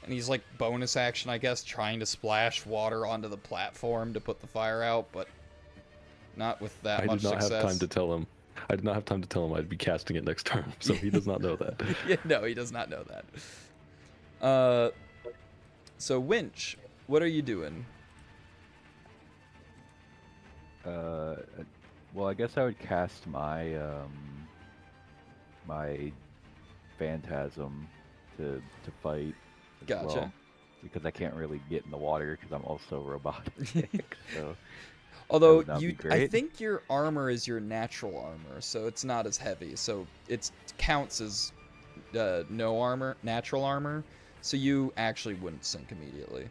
Speaker 1: And he's like bonus action, I guess, trying to splash water onto the platform to put the fire out, but not with that
Speaker 3: I
Speaker 1: much
Speaker 3: did not
Speaker 1: success.
Speaker 3: have time to tell him. I did not have time to tell him I'd be casting it next turn, so he does not know that.
Speaker 1: Yeah, no, he does not know that. So Winch, what are you doing?
Speaker 8: Well, I guess I would cast my my phantasm to fight as
Speaker 1: Gotcha.
Speaker 8: well, because I can't really get in the water because I'm also robotic. So
Speaker 1: Although
Speaker 8: that'd
Speaker 1: you,
Speaker 8: be
Speaker 1: I
Speaker 8: great.
Speaker 1: think your armor is your natural armor, so it's not as heavy. So it counts as no armor, natural armor. So you actually wouldn't sink immediately.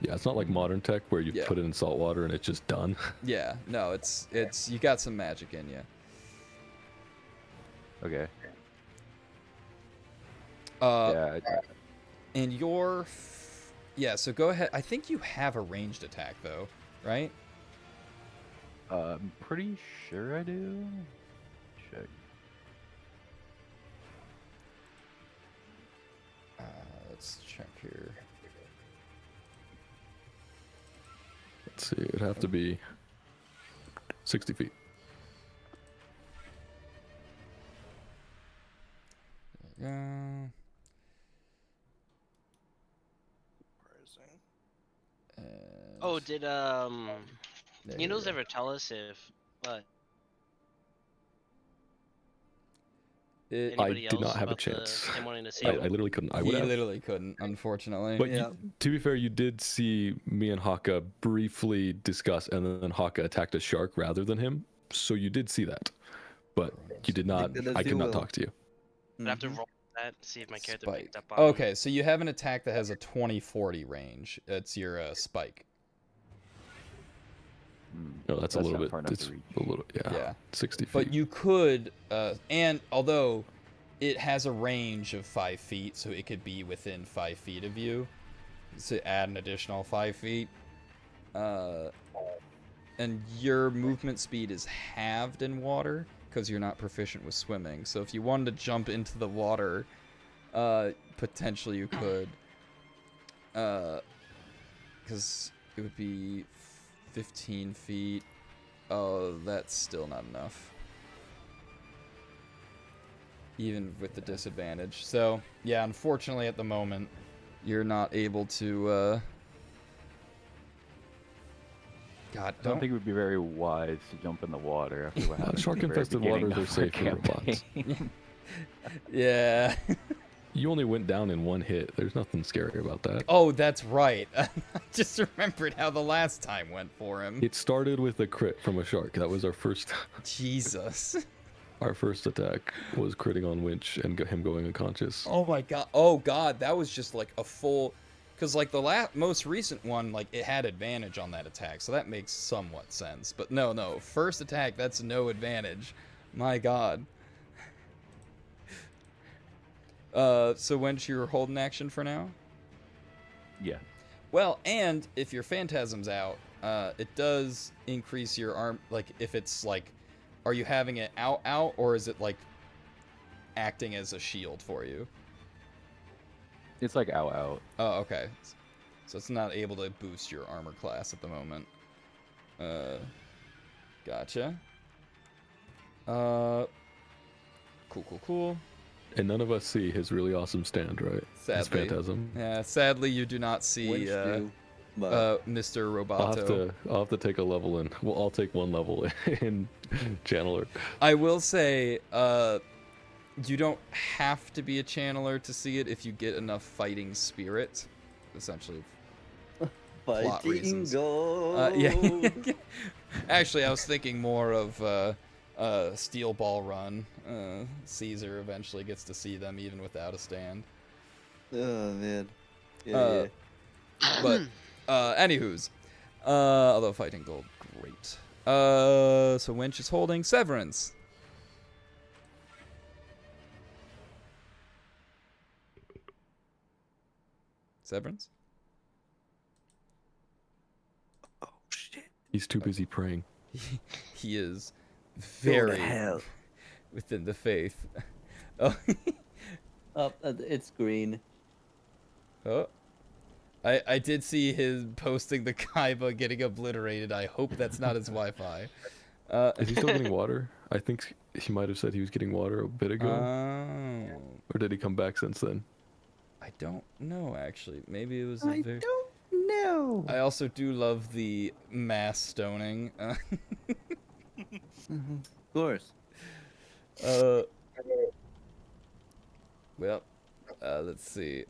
Speaker 3: Yeah, it's not like modern tech where you
Speaker 1: Yeah.
Speaker 3: put it in salt water and it's just done.
Speaker 1: Yeah, no, it's you got some magic in you.
Speaker 8: okay,
Speaker 1: Uh,
Speaker 8: yeah.
Speaker 1: And yeah, so go ahead. I think you have a ranged attack though, right?
Speaker 8: I'm pretty sure I do. Check.
Speaker 1: Let's check here.
Speaker 3: Let's see. It'd have to be 60 feet.
Speaker 1: There we go.
Speaker 2: Oh, did
Speaker 1: there
Speaker 2: Needles
Speaker 1: we go.
Speaker 2: ever tell us if what?
Speaker 1: It,
Speaker 3: I
Speaker 2: Anybody
Speaker 3: did not
Speaker 2: else
Speaker 3: have a
Speaker 2: about
Speaker 3: chance.
Speaker 2: him wanting to see
Speaker 3: I
Speaker 2: it?
Speaker 3: literally couldn't. I
Speaker 1: he
Speaker 3: would have.
Speaker 1: literally couldn't, unfortunately.
Speaker 3: But
Speaker 4: Yeah.
Speaker 3: to be fair, you did see me and Haka briefly discuss, and then Haka attacked a shark rather than him. So you did see that, but you did not.
Speaker 4: Take it as
Speaker 3: I
Speaker 4: you
Speaker 3: could not
Speaker 4: will.
Speaker 3: talk to you.
Speaker 2: I'd have to
Speaker 4: Mhm.
Speaker 2: roll that see if my character
Speaker 1: Spike.
Speaker 2: picked up on.
Speaker 1: Okay, so you have an attack that has a 20-40 range. It's your spike.
Speaker 3: No, that's a little
Speaker 8: not
Speaker 3: bit.
Speaker 8: far enough
Speaker 3: It's
Speaker 8: to reach.
Speaker 3: a little. Yeah.
Speaker 1: Yeah.
Speaker 3: 60 feet.
Speaker 1: But you could, and although it has a range of 5 feet, so it could be within 5 feet of you, so add an additional 5 feet. And your movement speed is halved in water because you're not proficient with swimming. So if you wanted to jump into the water, potentially you could, because it would be 15 feet. Oh, that's still not enough. Even with the disadvantage. So, yeah, unfortunately at the moment, you're not able to, God,
Speaker 8: I don't think it would be very wise to jump in the water after what happened. at the very
Speaker 3: Shark-infested
Speaker 8: beginning
Speaker 3: waters are
Speaker 8: of our
Speaker 3: safe for robots.
Speaker 8: campaign.
Speaker 1: Yeah.
Speaker 3: You only went down in one hit. There's nothing scary about that.
Speaker 1: Oh, that's right. I just remembered how the last time went for him.
Speaker 3: It started with a crit from a shark. That was our first.
Speaker 1: Jesus.
Speaker 3: Our first attack was critting on Winch and him going unconscious.
Speaker 1: Oh my god. Oh god, that was just like a full, because like the most recent one, like it had advantage on that attack, so that makes somewhat sense. But no, first attack, that's no advantage. My god. So Wench, you're holding action for now?
Speaker 8: Yeah.
Speaker 1: Well, and if your Phantasm's out, it does increase your arm, like if it's like, are you having it out, or is it like acting as a shield for you?
Speaker 8: It's like out.
Speaker 1: Oh, okay. So it's not able to boost your armor class at the moment. Gotcha. Cool.
Speaker 3: And none of us see his really awesome stand, right? His
Speaker 1: Sadly.
Speaker 3: phantasm.
Speaker 1: Yeah, sadly you do not see
Speaker 4: Winch do, but
Speaker 1: Mr.
Speaker 3: I'll
Speaker 1: Roboto.
Speaker 3: have to take a level in. Well, I'll take one level in Channeler.
Speaker 1: I will say, you don't have to be a channeler to see it if you get enough fighting spirit, essentially. plot
Speaker 4: fighting
Speaker 1: reasons.
Speaker 4: gold.
Speaker 1: Yeah. Actually, I was thinking more of Steel Ball Run. Caesar eventually gets to see them even without a stand.
Speaker 4: Oh man. Yeah.
Speaker 1: But anywho's, although fighting gold, great. So Winch is holding Severance. Severance?
Speaker 4: Oh shit.
Speaker 3: He's too busy praying.
Speaker 1: He is
Speaker 4: Go to
Speaker 1: very
Speaker 4: hell.
Speaker 1: within the faith. Oh,
Speaker 4: Oh, it's green.
Speaker 1: oh. I did see his posting the Kaiba getting obliterated. I hope that's not his Wi-Fi.
Speaker 3: Is he still getting water? I think he might have said he was getting water a bit ago.
Speaker 1: Oh,
Speaker 3: Or did he come back since then?
Speaker 1: I don't know actually. Maybe it was a
Speaker 4: I
Speaker 1: very...
Speaker 4: don't know.
Speaker 1: I also do love the mass stoning.
Speaker 4: Of course.
Speaker 1: Well, let's see.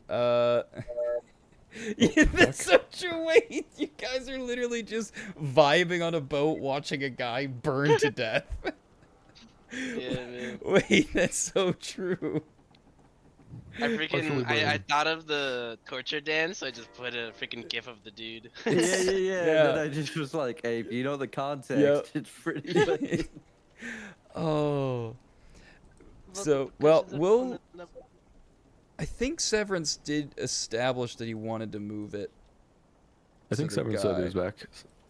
Speaker 1: Yeah, that's such a wait. You guys are literally just vibing on a boat watching a guy burn to death.
Speaker 2: Yeah, man.
Speaker 1: Wait, that's so true.
Speaker 2: I thought of the torture dance, so I just put a freaking gif of the dude.
Speaker 4: Yeah.
Speaker 1: Yeah.
Speaker 4: And then I just was like, hey, if you know the context,
Speaker 1: Yep.
Speaker 4: it's pretty funny.
Speaker 1: Oh. So, well, we'll... I think Severance did establish that he wanted to move it.
Speaker 3: I
Speaker 1: to
Speaker 3: think
Speaker 1: the
Speaker 3: Severance said he
Speaker 1: guy.
Speaker 3: was back.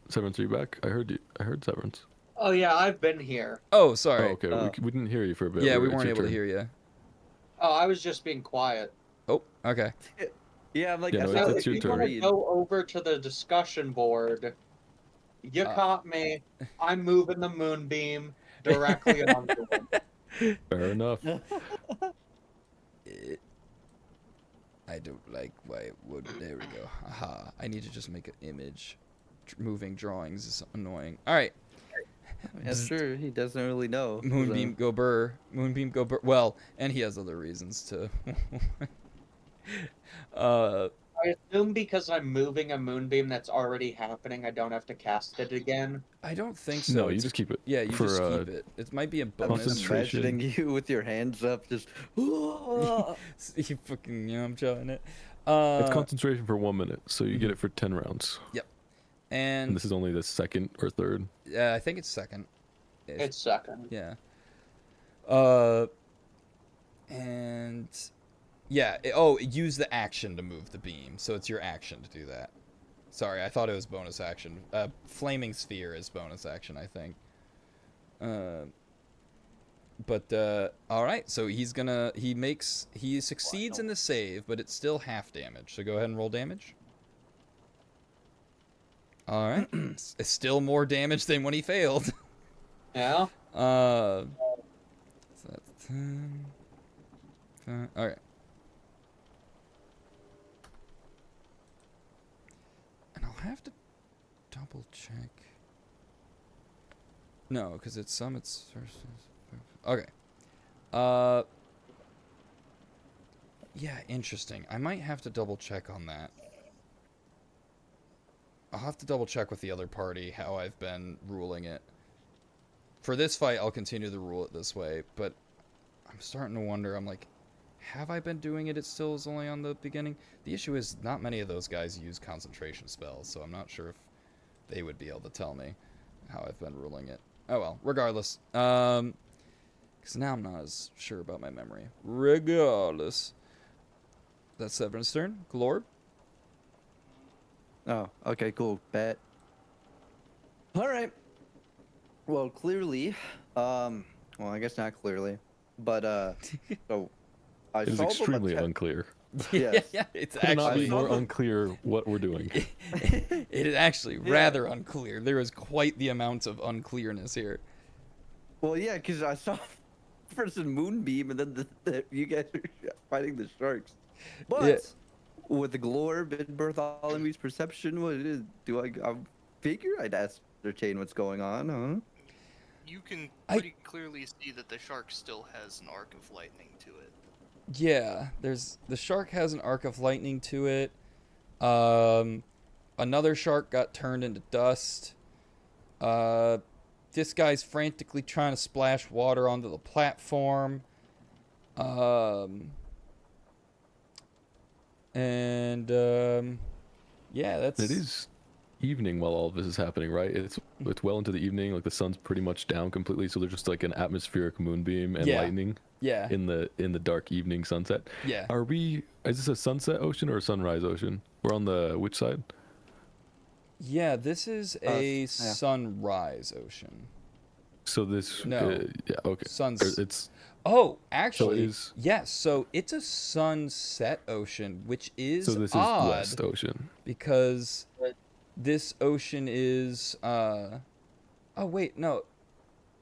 Speaker 3: Severance, are you back? I heard you. I heard Severance.
Speaker 6: Oh yeah, I've been here.
Speaker 1: Oh,
Speaker 3: Oh,
Speaker 1: sorry.
Speaker 3: okay.
Speaker 4: Oh.
Speaker 3: We didn't hear you for a bit.
Speaker 1: Yeah, we
Speaker 3: It's
Speaker 1: weren't
Speaker 3: your
Speaker 1: able to
Speaker 3: turn.
Speaker 1: hear you.
Speaker 6: Oh, I was just being quiet.
Speaker 1: Oh, okay.
Speaker 4: Yeah, I'm like,
Speaker 3: Yeah,
Speaker 4: I
Speaker 3: no,
Speaker 4: saw
Speaker 6: So
Speaker 3: it's
Speaker 6: if
Speaker 3: your
Speaker 6: you
Speaker 3: turn.
Speaker 6: want to
Speaker 4: read.
Speaker 6: go over to the discussion board, you
Speaker 1: Uh,
Speaker 6: caught me. I'm moving the moonbeam directly onto him.
Speaker 3: Fair enough.
Speaker 1: I don't like why it would. There we go. Aha. I need to just make an image. Moving drawings is annoying. All right.
Speaker 4: Yeah, sure. He doesn't really know.
Speaker 1: Moonbeam go burr. Moonbeam go burr. Well, and he has other reasons to.
Speaker 6: I assume because I'm moving a moonbeam that's already happening, I don't have to cast it again.
Speaker 1: I don't think so.
Speaker 3: No, you
Speaker 1: It's-
Speaker 3: just keep it.
Speaker 1: Yeah, you
Speaker 3: for,
Speaker 1: just keep it. It might be a
Speaker 4: I'm
Speaker 1: bonus.
Speaker 4: just
Speaker 3: Concentration.
Speaker 4: imagining you with your hands up, just.
Speaker 1: You fucking Yamcha it.
Speaker 3: It's concentration for 1 minute, so you get it for 10 rounds. And
Speaker 1: And
Speaker 3: this is only the second or third.
Speaker 1: I think it's second.
Speaker 6: It's second.
Speaker 1: Yeah. And yeah. Use the action to move the beam. So it's your action to do that. Sorry, I thought it was bonus action. Flaming sphere is bonus action, I think. All right. So he succeeds in the save, but it's still half damage. So go ahead and roll damage. All right. It's still more damage than when he failed.
Speaker 6: Yeah?
Speaker 1: So that's 10. All right. And I'll have to double check. No, because it's summits versus. Okay. Yeah, interesting. I might have to double check on that. I'll have to double check with the other party how I've been ruling it. For this fight, I'll continue to rule it this way, but I'm starting to wonder, I'm like, have I been doing it? It still is only on the beginning? The issue is not many of those guys use concentration spells, so I'm not sure if they would be able to tell me how I've been ruling it. Oh well, regardless. Because now I'm not as sure about my memory. Regardless. That's Severin's turn. Glorb?
Speaker 4: Oh, okay, cool. Bet. All right. Well, clearly, well, I guess not clearly, but so I
Speaker 3: It is
Speaker 4: saw
Speaker 3: extremely
Speaker 4: them
Speaker 3: unclear.
Speaker 4: Yes.
Speaker 1: Yeah, it's
Speaker 3: Could not be
Speaker 1: actually...
Speaker 3: more unclear what we're doing.
Speaker 1: It is actually
Speaker 4: Yeah.
Speaker 1: rather unclear. There is quite the amount of unclearness here.
Speaker 4: Well, yeah, because I saw first in Moonbeam, and then you guys are fighting the sharks. But
Speaker 1: Yeah.
Speaker 4: with the Glorb and Bartholomew's perception, what it is? I figure I'd ascertain what's going on, huh?
Speaker 5: You can
Speaker 1: I-
Speaker 5: pretty clearly see that the shark still has an arc of lightning to it.
Speaker 1: Yeah, the shark has an arc of lightning to it. Another shark got turned into dust. This guy's frantically trying to splash water onto the platform. Yeah, that's
Speaker 3: It is evening while all of this is happening, right? It's well into the evening. Like the sun's pretty much down completely, so there's just like an atmospheric moonbeam and
Speaker 1: Yeah.
Speaker 3: lightning
Speaker 1: Yeah,
Speaker 3: in the dark evening sunset.
Speaker 1: yeah.
Speaker 3: Are we? Is this a sunset ocean or a sunrise ocean? We're on the which side?
Speaker 1: Yeah, this is a
Speaker 4: yeah.
Speaker 1: sunrise ocean.
Speaker 3: So this.
Speaker 1: No.
Speaker 3: Yeah. Okay.
Speaker 1: Suns.
Speaker 3: It's
Speaker 1: Oh, actually,
Speaker 3: is-
Speaker 1: yes. So it's a sunset ocean, which is
Speaker 3: so this is
Speaker 1: odd
Speaker 3: West Ocean.
Speaker 1: because this ocean is. Oh wait, no.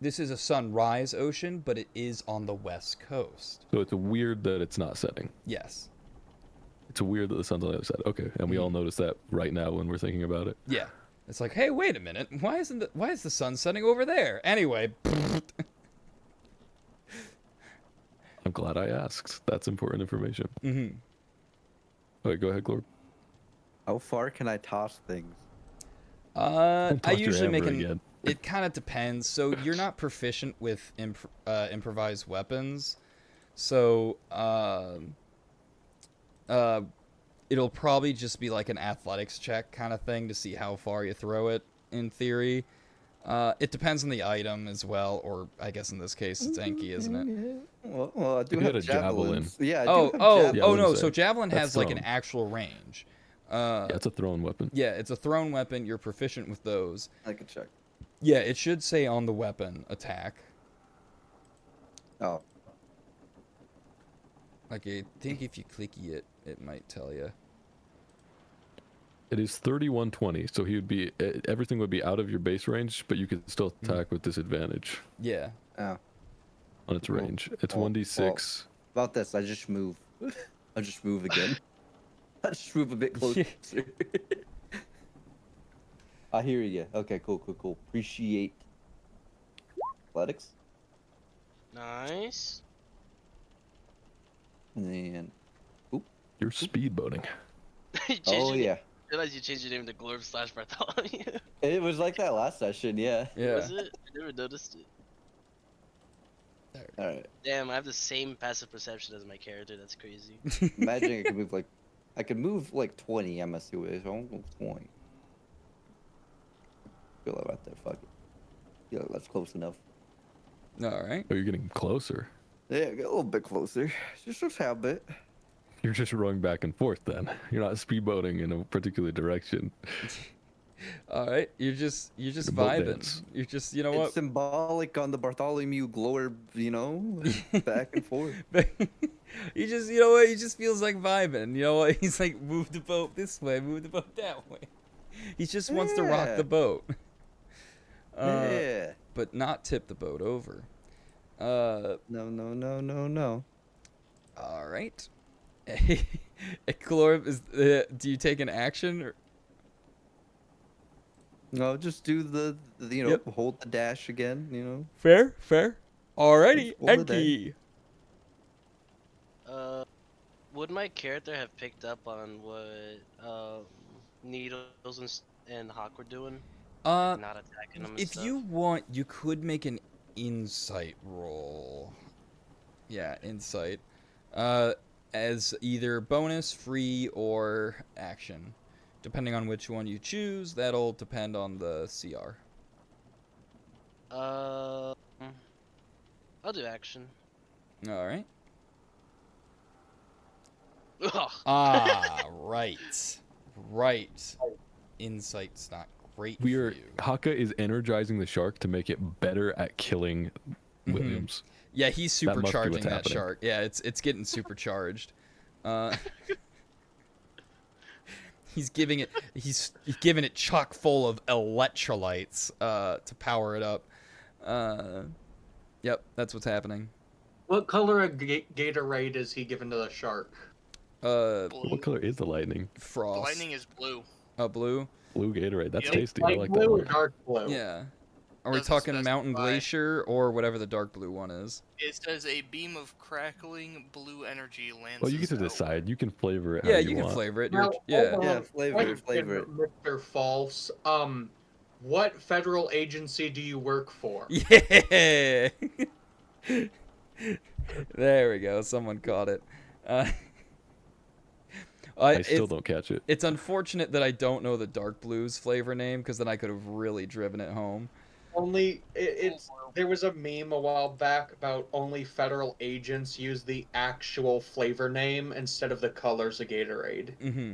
Speaker 1: This is a sunrise ocean, but it is on the west coast.
Speaker 3: So it's weird that it's not setting.
Speaker 1: Yes.
Speaker 3: It's weird that the sun's on the other side. Okay, and we all notice that right now when we're thinking about it.
Speaker 1: Yeah. It's like, hey, wait a minute. Why is the sun setting over there? Anyway.
Speaker 3: I'm glad I asked. That's important information.
Speaker 1: Mm-hmm.
Speaker 3: Okay, go ahead, Glorb.
Speaker 4: How far can I toss things?
Speaker 1: I
Speaker 3: Toss your
Speaker 1: usually make
Speaker 3: hammer
Speaker 1: an.
Speaker 3: again.
Speaker 1: It kind of depends. So you're not proficient with improvised weapons, so it'll probably just be like an athletics check kind of thing to see how far you throw it. In theory, It depends on the item as well, or I guess in this case it's Enki, isn't it?
Speaker 4: Well, I do
Speaker 3: If you
Speaker 4: have
Speaker 3: had a javelin.
Speaker 4: javelins. Yeah, I do
Speaker 1: Oh,
Speaker 4: have
Speaker 1: oh,
Speaker 4: javelins.
Speaker 3: Yeah, I
Speaker 1: oh
Speaker 3: was
Speaker 1: no!
Speaker 3: gonna
Speaker 1: So
Speaker 3: say,
Speaker 1: javelin
Speaker 3: that's
Speaker 1: has like an
Speaker 3: thrown.
Speaker 1: actual range.
Speaker 3: Yeah, it's a thrown weapon.
Speaker 1: Yeah, it's a thrown weapon. You're proficient with those.
Speaker 4: I can check.
Speaker 1: Yeah, it should say on the weapon attack.
Speaker 4: Oh,
Speaker 1: Like I think if you clicky it, it might tell you.
Speaker 3: It is 3120, so he would be everything would be out of your base range, but you could still attack with disadvantage
Speaker 1: Yeah.
Speaker 4: oh.
Speaker 3: on its
Speaker 4: Well,
Speaker 3: range. It's
Speaker 4: well,
Speaker 3: 1d6.
Speaker 4: About this, I just move. I just move again. I just move a bit closer. I hear you. Okay, cool. Appreciate athletics.
Speaker 2: Nice.
Speaker 4: And
Speaker 3: You're speedboating.
Speaker 2: You changed
Speaker 4: oh
Speaker 2: your name-
Speaker 4: yeah,
Speaker 2: realize you changed your name to Glorb/Bartholomew.
Speaker 4: it was like that last session. Yeah.
Speaker 1: Yeah.
Speaker 2: Was it? I never noticed it.
Speaker 4: All right.
Speaker 2: Damn, I have the same passive perception as my character. That's crazy.
Speaker 4: Imagine I could move like 20 MSU, so I'm going 20. Feel like right there, fuck it. Yeah, that's close enough.
Speaker 1: All right.
Speaker 3: Oh, you're getting closer.
Speaker 4: Yeah, get a little bit closer. Just a tad bit.
Speaker 3: You're just rowing back and forth then. You're not speedboating in a particular direction.
Speaker 1: All right. You're just
Speaker 3: The boat
Speaker 1: vibing.
Speaker 3: dance.
Speaker 1: You're just you know
Speaker 4: It's
Speaker 1: what?
Speaker 4: symbolic on the Bartholomew globe, you know, back and forth.
Speaker 1: He just you know what? He just feels like vibing. You know what? He's like move the boat this way, move the boat that way. He just wants to rock
Speaker 4: Yeah.
Speaker 1: the boat.
Speaker 4: Yeah.
Speaker 1: But not tip the boat over.
Speaker 4: No.
Speaker 1: All right. Glorb, do you take an action? Or...
Speaker 4: No, just do the you know,
Speaker 1: Yep.
Speaker 4: hold the dash again, you know.
Speaker 1: Fair. Alrighty,
Speaker 4: Just roll the
Speaker 1: Enki.
Speaker 2: Would my character have picked up on what Needles and Hawk were doing? Not attacking them. And
Speaker 1: If
Speaker 2: stuff?
Speaker 1: you want, you could make an insight roll. Yeah, insight. As either bonus, free, or action. Depending on which one you choose, that'll depend on the CR.
Speaker 2: I'll do action.
Speaker 1: All right.
Speaker 2: Ugh.
Speaker 1: Ah, right. Insight's not great
Speaker 3: We
Speaker 1: for
Speaker 3: are
Speaker 1: you.
Speaker 3: Haka is energizing the shark to make it better at killing
Speaker 1: Mhm.
Speaker 3: Williams.
Speaker 1: Yeah, he's
Speaker 3: That must be
Speaker 1: supercharging
Speaker 3: what's
Speaker 1: that
Speaker 3: happening.
Speaker 1: shark. Yeah, it's getting supercharged. He's giving it chock full of electrolytes to power it up. Yep, that's what's happening.
Speaker 6: What color of Gatorade is he giving to the shark?
Speaker 2: Blue.
Speaker 3: What color is the lightning?
Speaker 1: Frost.
Speaker 5: Lightning is blue.
Speaker 1: Blue.
Speaker 3: Blue Gatorade. That's
Speaker 5: Yep.
Speaker 3: tasty. I
Speaker 6: Light
Speaker 3: like
Speaker 6: blue
Speaker 3: that
Speaker 6: or
Speaker 3: one.
Speaker 6: dark blue?
Speaker 1: Yeah. Are we
Speaker 5: Doesn't
Speaker 1: talking Mountain
Speaker 5: specify.
Speaker 1: Glacier or whatever the dark blue one is?
Speaker 5: It says a beam of crackling blue energy lands.
Speaker 3: Well, you get to decide. You can flavor it.
Speaker 1: Yeah,
Speaker 3: how
Speaker 1: you
Speaker 3: you
Speaker 1: can
Speaker 3: want.
Speaker 1: flavor it.
Speaker 6: Now,
Speaker 1: Yeah.
Speaker 6: hold
Speaker 4: Yeah,
Speaker 6: on.
Speaker 4: flavor
Speaker 6: Wait,
Speaker 4: it.
Speaker 6: Mr. False. What federal agency do you work for?
Speaker 1: Yeah. There we go. Someone caught it.
Speaker 3: I still
Speaker 1: it's,
Speaker 3: don't catch it.
Speaker 1: it's unfortunate that I don't know the dark blues flavor name because then I could have really driven it home.
Speaker 6: It's there was a meme a while back about only federal agents use the actual flavor name instead of the colors of Gatorade.
Speaker 1: Mm-hmm.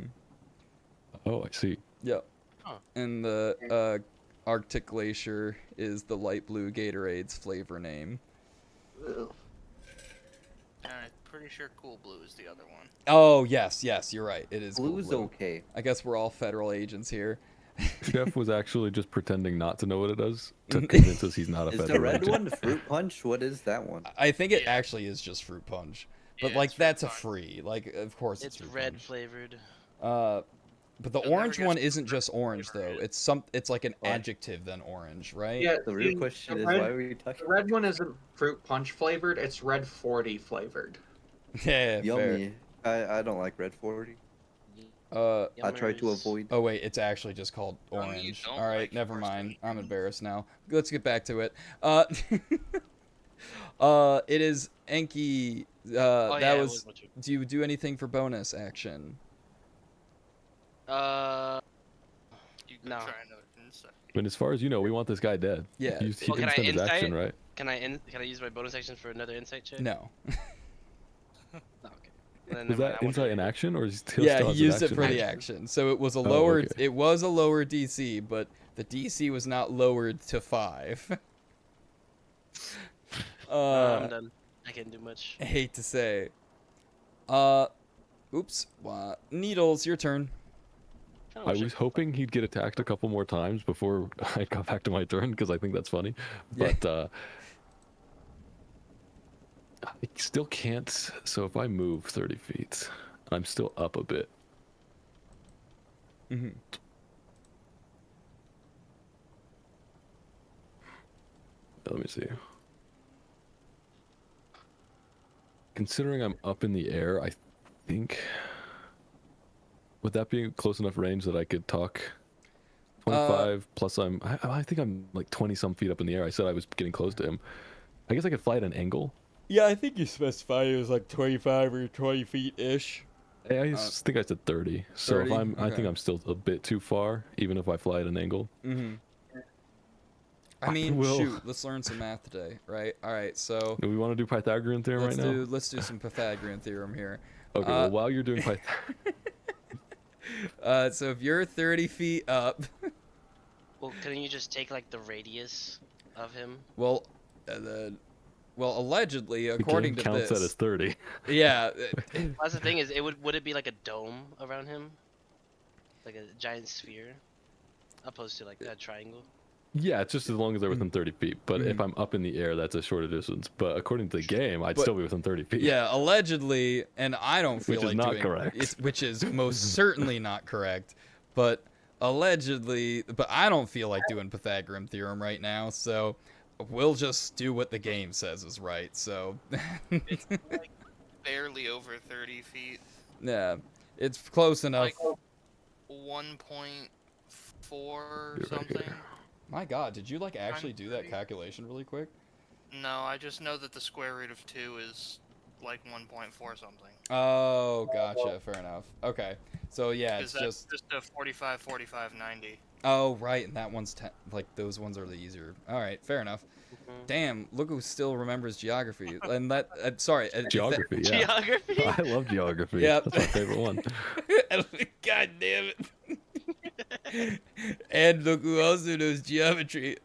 Speaker 3: Oh, I see.
Speaker 1: Yep.
Speaker 2: Huh.
Speaker 1: And the Arctic Glacier is the light blue Gatorade's flavor name.
Speaker 5: I'm pretty sure Cool Blue is the other one.
Speaker 1: Oh yes, you're right. It is Cool
Speaker 4: Blue's
Speaker 1: Blue.
Speaker 4: okay.
Speaker 1: I guess we're all federal agents here.
Speaker 3: Chef was actually just pretending not to know what it does to convince us he's not a
Speaker 4: Is the
Speaker 3: federal
Speaker 4: red
Speaker 3: agent.
Speaker 4: one the fruit punch? What is that one?
Speaker 1: I think it
Speaker 5: Yeah.
Speaker 1: actually is just fruit punch, but
Speaker 5: Yeah,
Speaker 1: like
Speaker 5: it's fruit
Speaker 1: that's a
Speaker 5: punch.
Speaker 1: free. Like of course
Speaker 2: It's
Speaker 1: fruit
Speaker 2: red
Speaker 1: punch.
Speaker 2: flavored.
Speaker 1: But the
Speaker 5: You'll never
Speaker 1: orange
Speaker 5: guess
Speaker 1: one
Speaker 5: what
Speaker 1: isn't
Speaker 5: the
Speaker 1: just
Speaker 5: red
Speaker 1: orange though.
Speaker 5: flavor
Speaker 1: It's like an
Speaker 4: What?
Speaker 1: adjective then orange, right?
Speaker 6: Yeah,
Speaker 4: The real
Speaker 6: the-
Speaker 4: question
Speaker 6: the
Speaker 4: is
Speaker 6: red-
Speaker 4: why are you talking?
Speaker 6: The red one isn't fruit punch flavored, it's red 40 flavored.
Speaker 1: Yeah, fair.
Speaker 4: Yummy. I don't like red 40. I try to
Speaker 2: Yummers.
Speaker 4: avoid.
Speaker 1: Oh wait, it's actually just called
Speaker 5: Yummy, you
Speaker 1: orange.
Speaker 5: don't
Speaker 1: All right,
Speaker 5: like
Speaker 1: never
Speaker 5: yours,
Speaker 1: mind.
Speaker 5: don't
Speaker 1: I'm
Speaker 5: you?
Speaker 1: embarrassed now. Let's get back to it. It is Enki.
Speaker 2: Oh,
Speaker 1: That
Speaker 2: yeah, it
Speaker 1: was.
Speaker 2: what you-
Speaker 1: Do you do anything for bonus action?
Speaker 5: You can
Speaker 2: No.
Speaker 5: try another insight.
Speaker 3: I mean, as far as you know, we want this guy dead.
Speaker 1: Yeah.
Speaker 3: He
Speaker 2: Well,
Speaker 3: didn't
Speaker 2: can I
Speaker 3: spend his action,
Speaker 2: insight?
Speaker 3: right?
Speaker 2: Can I use my bonus action for another insight check?
Speaker 1: No.
Speaker 2: No, okay. Then
Speaker 3: Was
Speaker 2: never mind,
Speaker 3: that
Speaker 2: I won't
Speaker 3: insight
Speaker 2: do
Speaker 3: in
Speaker 2: it.
Speaker 3: action, or is he still
Speaker 1: Yeah,
Speaker 3: still
Speaker 1: he
Speaker 3: has an
Speaker 1: used it
Speaker 3: action
Speaker 1: for the
Speaker 3: range?
Speaker 1: action. So it was a
Speaker 3: Oh,
Speaker 1: lower
Speaker 3: okay.
Speaker 1: it was a lower DC, but the DC was not lowered to 5.
Speaker 2: I'm done. I can't do much.
Speaker 1: I hate to say. Oops. Needles, your turn.
Speaker 2: Kinda
Speaker 3: I
Speaker 2: wish
Speaker 3: was hoping he'd get attacked a couple more times before I got back to my turn, because I think that's funny.
Speaker 1: Yeah.
Speaker 3: But I still can't. So if I move 30 feet, I'm still up a bit.
Speaker 1: Mm-hmm.
Speaker 3: Let me see. Considering I'm up in the air, I think. Would that be close enough range that I could talk? 25 plus I think I'm like 20 some feet up in the air. I said I was getting close to him. I guess I could fly at an angle.
Speaker 1: Yeah, I think you specified it was like 25 or 20 feet ish.
Speaker 3: I think I said 30. So
Speaker 1: 30?
Speaker 3: if I
Speaker 1: Okay.
Speaker 3: think I'm still a bit too far, even if I fly at an angle.
Speaker 1: Mm-hmm. I
Speaker 3: I
Speaker 1: mean,
Speaker 3: will-
Speaker 1: shoot, let's learn some math today, right? All right, so
Speaker 3: Do we want to do Pythagorean theorem right now?
Speaker 1: let's do some Pythagorean theorem here.
Speaker 3: Okay, well, while you're doing Pythagorean,
Speaker 1: So if you're 30 feet up,
Speaker 2: Well, couldn't you just take like the radius of him?
Speaker 1: well, allegedly,
Speaker 3: the
Speaker 1: according
Speaker 3: game
Speaker 1: to
Speaker 3: counts
Speaker 1: this,
Speaker 3: that as 30.
Speaker 1: yeah,
Speaker 2: That's the thing is, would it be like a dome around him, like a giant sphere, opposed to like a triangle?
Speaker 3: Yeah, it's just as long as they're within 30 feet. But if I'm up in the air, that's a shorter distance. But according to the game, I'd
Speaker 1: But-
Speaker 3: still be within 30 feet.
Speaker 1: yeah, allegedly, and I don't feel
Speaker 3: Which is
Speaker 1: like
Speaker 3: not
Speaker 1: doing
Speaker 3: correct.
Speaker 1: which is most certainly not correct, but allegedly, but I don't feel like doing Pythagorean theorem right now, so we'll just do what the game says is right. So,
Speaker 5: Like barely over 30 feet.
Speaker 1: yeah, it's close enough.
Speaker 5: Like 1.4 or
Speaker 3: Be right
Speaker 5: something.
Speaker 3: here.
Speaker 1: My God, did you like actually do that
Speaker 5: 30.
Speaker 1: calculation really quick?
Speaker 5: No, I just know that the square root of 2 is like 1.4 something.
Speaker 1: Oh, gotcha. Fair enough. Okay, so yeah, it's
Speaker 5: Because that's
Speaker 1: just.
Speaker 5: just a 45, 45, 90.
Speaker 1: Oh, right, and that one's like those ones are the easier. All right, fair enough.
Speaker 2: Mhm.
Speaker 1: Damn, look who still remembers geography. And that, sorry,
Speaker 3: Geography, yeah.
Speaker 2: Geography.
Speaker 3: I love geography.
Speaker 1: Yep.
Speaker 3: That's my favorite one.
Speaker 1: God damn it. And look who also knows geometry.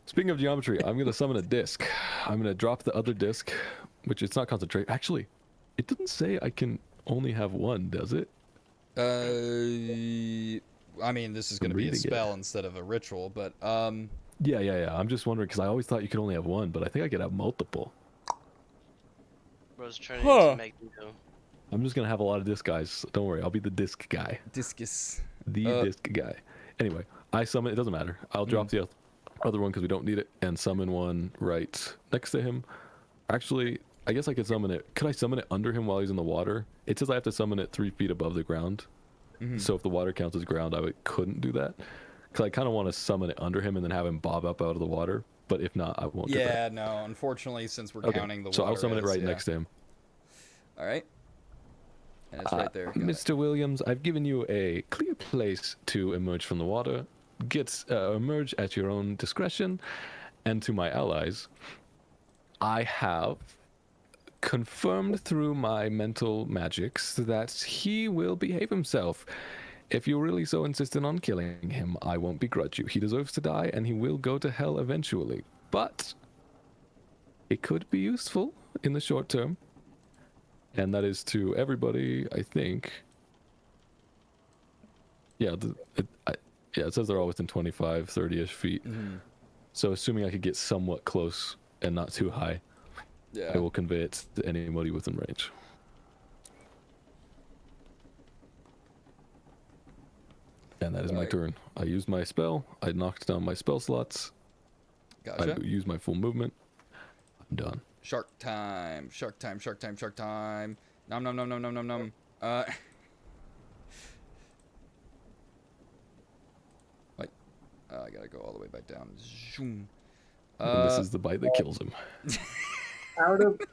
Speaker 3: Speaking of geometry, I'm going to summon a disc. I'm going to drop the other disc, which it's not concentrate. Actually, it doesn't say I can only have one, does it?
Speaker 1: I mean, this is
Speaker 3: I'm
Speaker 1: going to be a
Speaker 3: reading it.
Speaker 1: spell instead of a ritual, but
Speaker 3: Yeah. I'm just wondering because I always thought you could only have one, but I think I could have multiple.
Speaker 2: Bro's turning
Speaker 1: Huh.
Speaker 2: into Magneto.
Speaker 3: I'm just going to have a lot of disc guys. Don't worry, I'll be the disc guy.
Speaker 1: discus.
Speaker 3: The disc guy. Anyway, I summon. It doesn't matter. I'll drop the other one because we don't need it, and summon one right next to him. Actually, I guess I could summon it. Could I summon it under him while he's in the water? It says I have to summon it 3 feet above the ground. So if the water counts as ground, couldn't do that. Because I kind of want to summon it under him and then have him bob up out of the water. But if not, I won't do that.
Speaker 1: Yeah, no, unfortunately, since we're
Speaker 3: Okay,
Speaker 1: counting the
Speaker 3: so
Speaker 1: water
Speaker 3: I'll summon it
Speaker 1: as,
Speaker 3: right
Speaker 1: yeah.
Speaker 3: next to him.
Speaker 1: All right. And it's right there. Got it.
Speaker 3: Mr. Williams, I've given you a clear place to emerge from the water. Emerge at your own discretion. And to my allies, I have confirmed through my mental magics that he will behave himself. If you're really so insistent on killing him, I won't begrudge you. He deserves to die, and he will go to hell eventually. But it could be useful in the short term. And that is to everybody, I think. Yeah, it says they're all within 25, 30-ish feet.
Speaker 1: Mhm.
Speaker 3: So assuming I could get somewhat close and not too high,
Speaker 1: Yeah.
Speaker 3: I will convey it to anybody within range. And that is my
Speaker 1: Alright.
Speaker 3: turn. I used my spell. I knocked down my spell slots.
Speaker 1: Gotcha.
Speaker 3: I used my full movement. I'm done.
Speaker 1: Shark time. Shark time. Shark time. Shark time. Nom nom nom nom nom nom nom. Wait. I gotta go all the way back down. Zoom.
Speaker 3: And this is the bite that kills him.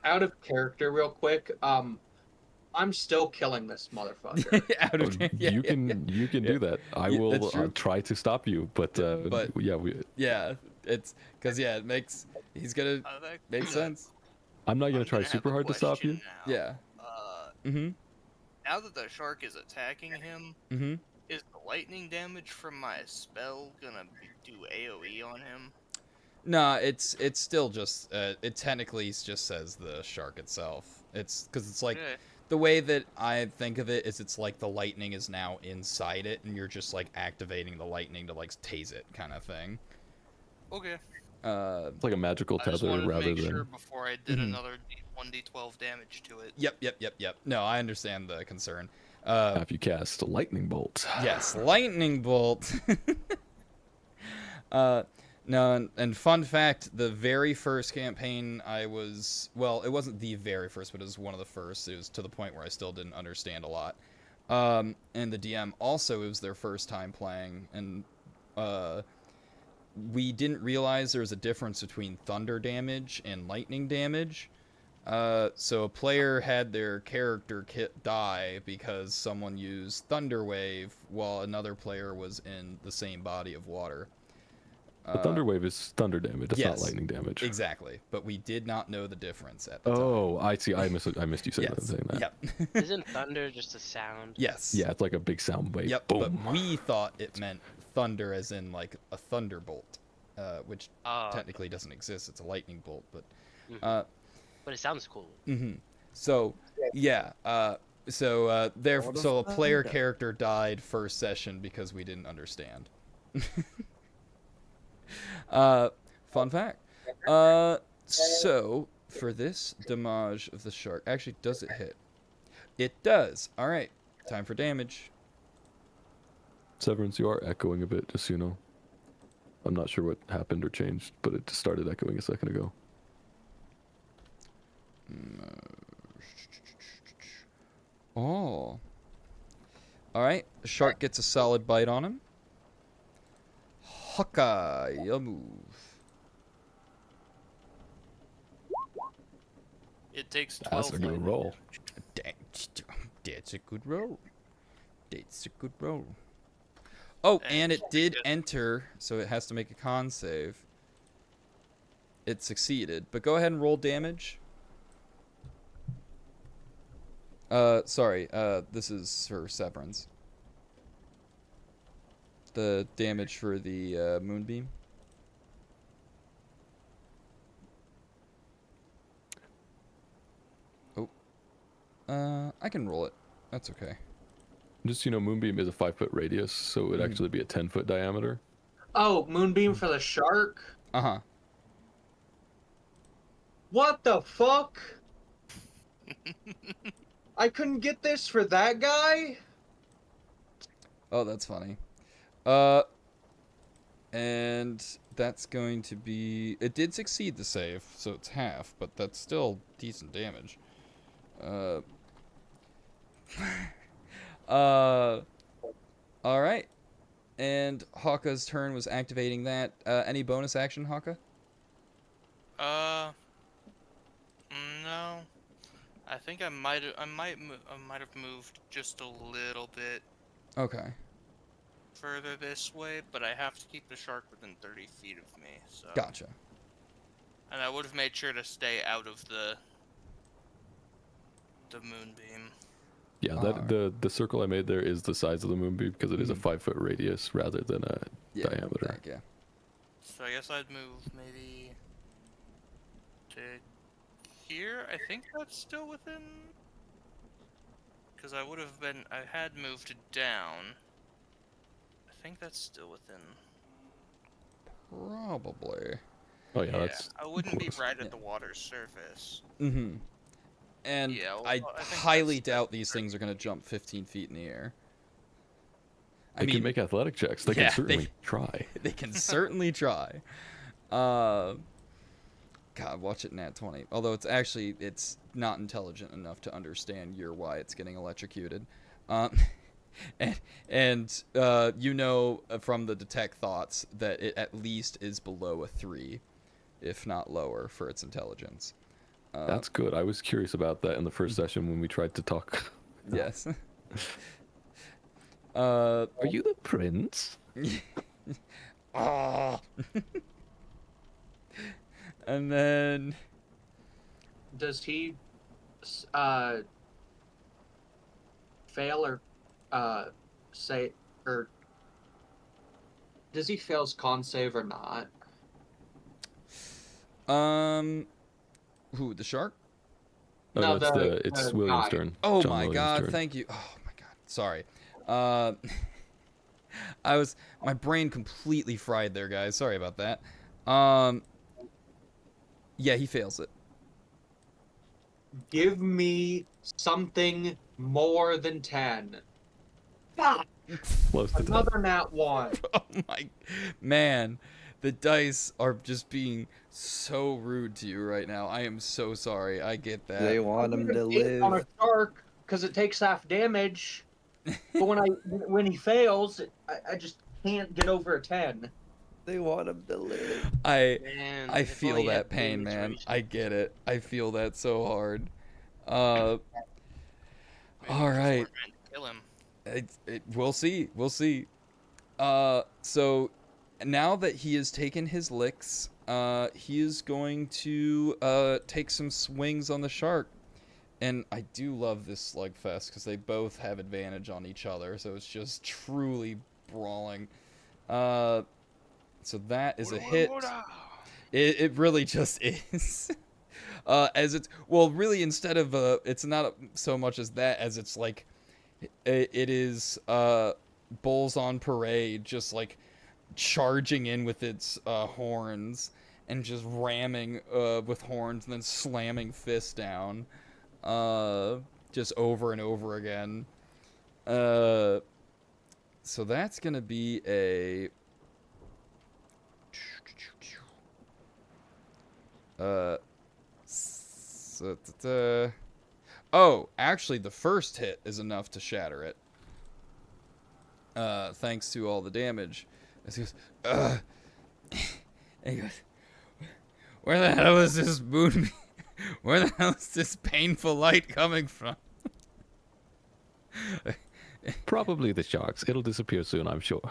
Speaker 6: Out of character, real quick. I I'm still killing this motherfucker.
Speaker 1: Out
Speaker 3: Oh,
Speaker 1: of yeah,
Speaker 3: you
Speaker 1: yeah,
Speaker 3: can
Speaker 1: Yeah.
Speaker 3: do that. I
Speaker 1: Yeah,
Speaker 3: will
Speaker 1: that's true.
Speaker 3: try to stop you, but yeah,
Speaker 1: yeah. It's because it makes he's gonna
Speaker 5: I've actually
Speaker 1: make
Speaker 5: got-
Speaker 1: sense.
Speaker 3: I'm not gonna
Speaker 5: I'm
Speaker 3: try
Speaker 5: gonna have
Speaker 3: super
Speaker 5: a
Speaker 3: hard to stop you.
Speaker 5: question now.
Speaker 1: Yeah. Mm-hmm.
Speaker 5: Now that the shark is attacking him,
Speaker 1: Mm-hmm.
Speaker 5: is the lightning damage from my spell gonna do AoE on him?
Speaker 1: Nah, it's still just it technically just says the shark itself. It's because it's like
Speaker 5: Okay.
Speaker 1: the way that I think of it is it's like the lightning is now inside it, and you're just like activating the lightning to like tase it, kind of thing.
Speaker 5: Okay.
Speaker 3: It's like a magical
Speaker 5: I just
Speaker 3: tether
Speaker 5: wanted to
Speaker 3: rather
Speaker 5: make
Speaker 3: than.
Speaker 5: sure before I did
Speaker 1: Mhm.
Speaker 5: another 1d12 damage to it.
Speaker 1: Yep. No, I understand the concern.
Speaker 3: Have you cast a lightning bolt?
Speaker 1: Yes, lightning bolt. No, and fun fact, the very first campaign I was, well, it wasn't the very first, but it was one of the first. It was to the point where I still didn't understand a lot. And the DM also, it was their first time playing, and we didn't realize there was a difference between thunder damage and lightning damage. So a player had their character kit die because someone used Thunder Wave while another player was in the same body of water.
Speaker 3: But thunder wave is thunder damage. That's not
Speaker 1: yes,
Speaker 3: lightning damage.
Speaker 1: Exactly, but we did not know the difference at the time.
Speaker 3: Oh, I see. I missed you saying
Speaker 1: Yes.
Speaker 3: that.
Speaker 1: Yep.
Speaker 2: Isn't thunder just a sound?
Speaker 1: Yes.
Speaker 3: Yeah, it's like a big sound wave.
Speaker 1: Yep.
Speaker 3: Boom.
Speaker 1: But we thought it meant thunder, as in like a thunderbolt, which
Speaker 2: Oh,
Speaker 1: technically doesn't exist. It's a lightning bolt, but.
Speaker 2: mhm. But it sounds cool.
Speaker 1: Mm-hmm. So yeah. So a player character died first session because we didn't understand. Fun fact. So for this damage of the shark, actually, does it hit? It does. All right. Time for damage.
Speaker 3: Severance, you are echoing a bit, just so you know. I'm not sure what happened or changed, but it just started echoing a second ago.
Speaker 1: Oh. All right. The shark gets a solid bite on him. Hawkeye, your move.
Speaker 5: It takes 12
Speaker 3: That's a good
Speaker 5: lightning
Speaker 3: roll.
Speaker 1: That's a good roll. That's a good roll. Oh, and it did enter, so it has to make a con save. It succeeded, but go ahead and roll damage. Sorry, this is for Severance. The damage for the moonbeam. Oh. I can roll it. That's okay.
Speaker 3: Just so you know, Moonbeam is a 5-foot radius, so it would actually be a 10-foot diameter.
Speaker 6: Oh, moonbeam for the shark?
Speaker 1: Uh-huh.
Speaker 6: What the fuck? I couldn't get this for that guy?
Speaker 1: Oh, that's funny. And that's going to be... It did succeed the save, so it's half, but that's still decent damage. Alright. And Hawka's turn was activating that. Any bonus action, Hawka?
Speaker 5: No. I think I might have moved just a little bit
Speaker 1: Okay.
Speaker 5: further this way, but I have to keep the shark within 30 feet of me. So.
Speaker 1: Gotcha.
Speaker 5: And I would have made sure to stay out of the moonbeam.
Speaker 3: Yeah, the circle I made there is the size of the Moonbeam because it is a 5-foot radius rather than a diameter.
Speaker 1: Yeah.
Speaker 5: So I guess I'd move maybe to here. I think that's still within. Because I had moved down. I think that's still within.
Speaker 1: Probably.
Speaker 3: Oh yeah, that's.
Speaker 5: I wouldn't be
Speaker 3: close.
Speaker 5: right at the water's surface.
Speaker 1: Mm-hmm. And
Speaker 5: Yeah, well,
Speaker 1: I
Speaker 5: I think
Speaker 1: highly
Speaker 5: that's
Speaker 1: doubt these things are going to jump 15 feet in the air.
Speaker 3: They can make athletic checks. They
Speaker 1: yeah,
Speaker 3: can certainly try.
Speaker 1: They can certainly try. God, watch it nat 20. Although it's not intelligent enough to understand why it's getting electrocuted. And you know from the detect thoughts that it at least is below a 3, if not lower, for its intelligence.
Speaker 3: That's good. I was curious about that in the first session when we tried to talk.
Speaker 1: Yes.
Speaker 3: Are you the prince?
Speaker 1: Ah. And then
Speaker 6: Does he fail or say or does he fail his con save or not?
Speaker 1: who, the shark?
Speaker 3: Oh,
Speaker 6: No,
Speaker 3: no, it's
Speaker 6: the
Speaker 3: William's
Speaker 6: guy.
Speaker 3: turn.
Speaker 1: Oh
Speaker 3: John
Speaker 1: my
Speaker 3: Williams'
Speaker 1: god,
Speaker 3: turn.
Speaker 1: thank you. Oh my god. Sorry. My brain completely fried there, guys. Sorry about that. Yeah, he fails it.
Speaker 6: Give me something more than 10. Fuck!
Speaker 3: Close to 10.
Speaker 6: Another nat 1.
Speaker 1: Oh my man, the dice are just being so rude to you right now. I am so sorry. I get that.
Speaker 4: They want him to
Speaker 6: Eight on a
Speaker 4: live.
Speaker 6: shark because it takes half damage. But when he fails, I just can't get over a 10.
Speaker 4: They want him to live.
Speaker 2: Man,
Speaker 1: I
Speaker 2: if
Speaker 1: feel
Speaker 2: only you had
Speaker 1: that pain,
Speaker 2: Bailey's
Speaker 1: man.
Speaker 2: race.
Speaker 1: I get it. I feel that so hard. All right.
Speaker 5: Kill him.
Speaker 1: We'll see. We'll see. So now that he has taken his licks, he is going to take some swings on the shark. And I do love this slugfest because they both have advantage on each other, so it's just truly brawling. So that is a hit. It really just is. As it's, well, really, instead of it's not so much as that as it's like it is bulls on parade, just like charging in with its horns and just ramming with horns and then slamming fists down just over and over again. So that's gonna be a oh, actually the first hit is enough to shatter it. Thanks to all the damage. As he goes, and he goes, where the hell is this moon? Where the hell is this painful light coming from?
Speaker 3: Probably the sharks. It'll disappear soon, I'm sure.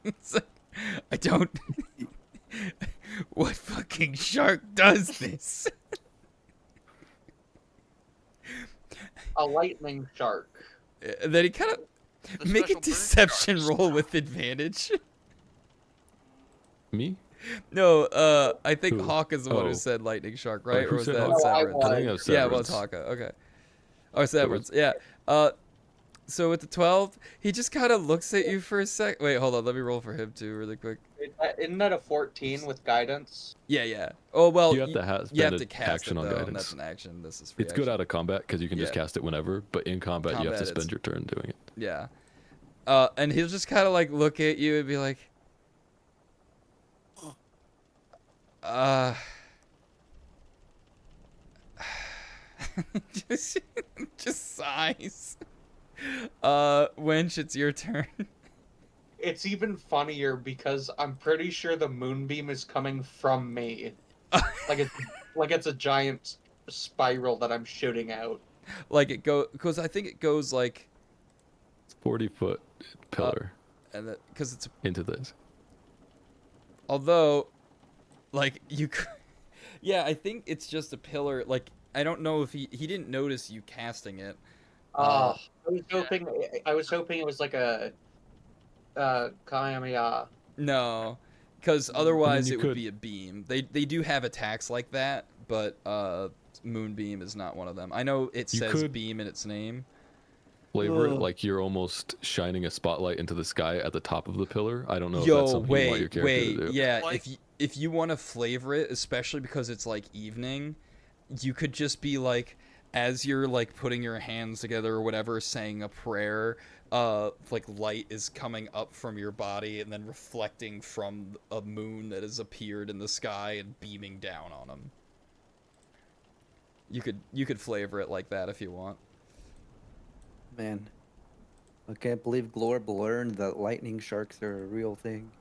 Speaker 1: It's like, I don't. What fucking shark does this?
Speaker 6: A lightning shark.
Speaker 1: And then he kind of
Speaker 5: The
Speaker 1: make a
Speaker 5: special bird
Speaker 1: deception
Speaker 5: sharks.
Speaker 1: roll with advantage.
Speaker 3: Me?
Speaker 1: No, I think
Speaker 3: Who?
Speaker 1: Hawk is the one
Speaker 3: Oh.
Speaker 1: who said lightning shark, right?
Speaker 3: who
Speaker 1: Or was
Speaker 3: said
Speaker 1: that
Speaker 3: Hawk?
Speaker 1: Severance?
Speaker 3: I think it was
Speaker 1: Yeah, it was
Speaker 3: Severance.
Speaker 1: Hawka. Okay. Oh, Severance. Yeah. So with the 12, he just kind of looks at you for a sec. Wait, hold on. Let me roll for him too, really quick.
Speaker 6: Isn't that a 14 with guidance?
Speaker 1: Yeah, yeah. Oh well,
Speaker 3: You have to
Speaker 1: you have
Speaker 3: spend
Speaker 1: to
Speaker 3: an
Speaker 1: cast
Speaker 3: action
Speaker 1: it
Speaker 3: on
Speaker 1: though, and
Speaker 3: guidance.
Speaker 1: that's an action. This is free
Speaker 3: It's good
Speaker 1: action.
Speaker 3: out of combat because you can just
Speaker 1: Yeah.
Speaker 3: cast it whenever, but in combat, you have to
Speaker 1: Combat,
Speaker 3: spend your turn doing it.
Speaker 1: Yeah. And he'll just kind of like look at you and be like, just, just sighs. Wench, it's your turn.
Speaker 6: It's even funnier because I'm pretty sure the moonbeam is coming from me. like it's a giant spiral that I'm shooting out.
Speaker 1: Like it go, because I think it goes like,
Speaker 3: It's 40-foot pillar
Speaker 1: and because it's
Speaker 3: into this.
Speaker 1: although, like you, yeah, I think it's just a pillar. Like I don't know if he didn't notice you casting it.
Speaker 6: I was hoping it was like a Kamehameha.
Speaker 1: No, because otherwise
Speaker 3: you
Speaker 1: it would
Speaker 3: could-
Speaker 1: be a beam. They do have attacks like that, but moonbeam is not one of them. I know it
Speaker 3: You
Speaker 1: says
Speaker 3: could-
Speaker 1: beam in its name.
Speaker 3: Flavor it
Speaker 4: Ugh.
Speaker 3: like you're almost shining a spotlight into the sky at the top of the pillar. I don't know if
Speaker 1: Yo,
Speaker 3: that's something you want your character
Speaker 1: wait,
Speaker 3: to do.
Speaker 1: yeah.
Speaker 5: Like-
Speaker 1: If you want to flavor it, especially because it's like evening, you could just be like, as you're like putting your hands together or whatever, saying a prayer. Like light is coming up from your body and then reflecting from a moon that has appeared in the sky and beaming down on them. You could flavor it like that if you want.
Speaker 4: Man, I can't believe Glorb learned that lightning sharks are a real thing.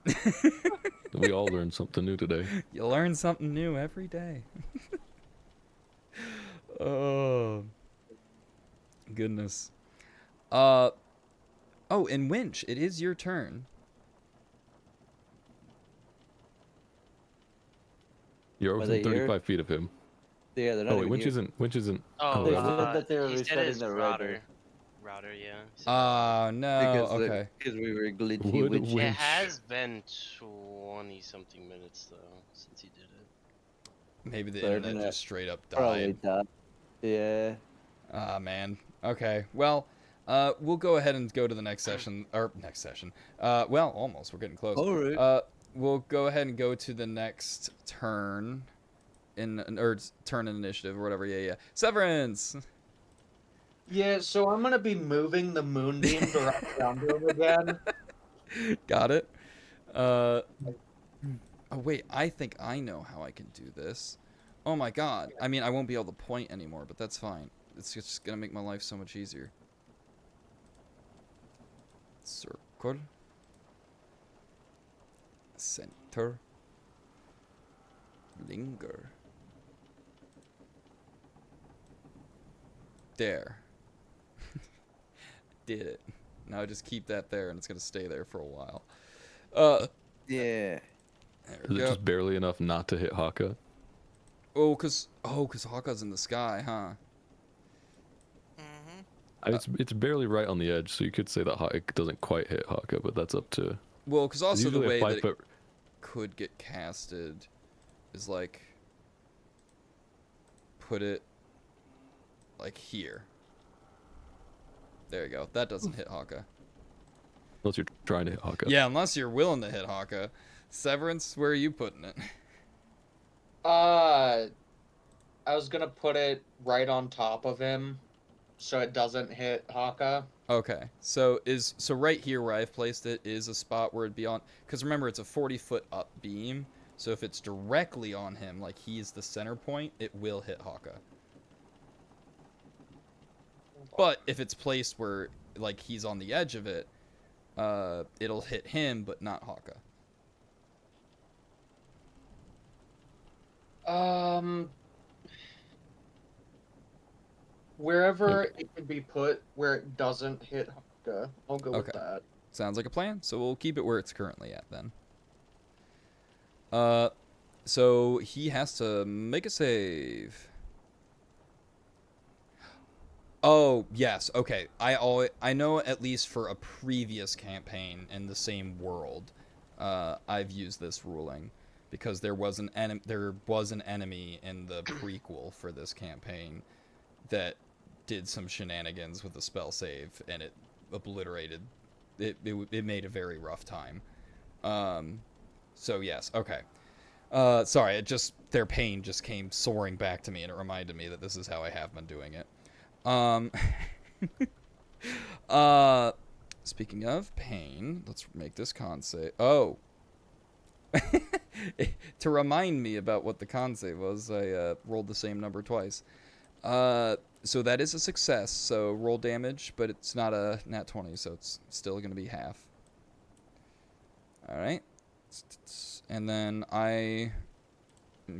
Speaker 3: We all learned something new today.
Speaker 1: You learn something new every day. Oh, goodness. Oh, and Winch, it is your turn.
Speaker 3: You're
Speaker 4: Are
Speaker 3: within
Speaker 4: they here?
Speaker 3: 35 feet of him.
Speaker 4: Yeah, they're not
Speaker 3: Oh wait,
Speaker 4: even
Speaker 3: Winch
Speaker 4: here.
Speaker 3: isn't. Winch isn't.
Speaker 2: Oh,
Speaker 4: They
Speaker 3: is it?
Speaker 4: said that they were
Speaker 2: he said
Speaker 4: resetting
Speaker 2: his
Speaker 4: the
Speaker 2: router.
Speaker 4: router.
Speaker 2: Router, yeah. He said router.
Speaker 1: No. Okay.
Speaker 4: Because we were glitchy
Speaker 3: Would
Speaker 4: witchy.
Speaker 3: Winch-
Speaker 2: It has been 20 something minutes though since he did it.
Speaker 1: Maybe the
Speaker 4: The
Speaker 1: internet
Speaker 4: internet
Speaker 1: just straight up
Speaker 4: Probably
Speaker 1: died.
Speaker 4: died. Yeah.
Speaker 1: Ah, man. Okay. Well, we'll go ahead and go to the next session. Or next session. Well, almost. We're getting close.
Speaker 4: Alright.
Speaker 1: We'll go ahead and go to the next turn turn in initiative or whatever. Yeah. Severance.
Speaker 6: Yeah, so I'm gonna be moving the moonbeam directly under him again.
Speaker 1: Got it. Oh wait, I think I know how I can do this. Oh my god. I mean, I won't be able to point anymore, but that's fine. It's just gonna make my life so much easier. Circle. Center. Linger. There. Did it. Now just keep that there and it's gonna stay there for a while.
Speaker 4: Yeah.
Speaker 1: There
Speaker 3: Is
Speaker 1: we
Speaker 3: it
Speaker 1: go.
Speaker 3: just barely enough not to hit Haka?
Speaker 1: Cause Hawkeye's in the sky, huh?
Speaker 5: Mm-hmm.
Speaker 3: It's barely right on the edge, so you could say that it doesn't quite hit Haka, but that's up to.
Speaker 1: Well, cause also the
Speaker 3: usually a
Speaker 1: way that
Speaker 3: 5
Speaker 1: it
Speaker 3: foot.
Speaker 1: could get casted is like put it like here. There you go. That doesn't hit Haka.
Speaker 3: Unless you're trying to hit Haka.
Speaker 1: Yeah, unless you're willing to hit Haka. Severance, where are you putting it?
Speaker 6: I was gonna put it right on top of him, so it doesn't hit Haka.
Speaker 1: Okay, so right here where I've placed it is a spot where it'd be on, because remember it's a 40-foot up beam, so if it's directly on him, like he's the center point, it will hit Haka. But if it's placed where like he's on the edge of it, it'll hit him but not Haka.
Speaker 6: Wherever it can be put where it doesn't hit Haka, I'll go with
Speaker 1: Okay.
Speaker 6: that.
Speaker 1: Sounds like a plan. So we'll keep it where it's currently at then. So he has to make a save. Oh, yes. Okay. I know at least for a previous campaign in the same world, I've used this ruling because there was an enemy in the prequel for this campaign that did some shenanigans with the spell save and it obliterated it made a very rough time. So yes, okay. Sorry, their pain just came soaring back to me and it reminded me that this is how I have been doing it. Speaking of pain, let's make this con save. Oh. To remind me about what the con save was, I rolled the same number twice. So that is a success, so roll damage, but it's not a nat 20, so it's still going to be half. Alright. And then in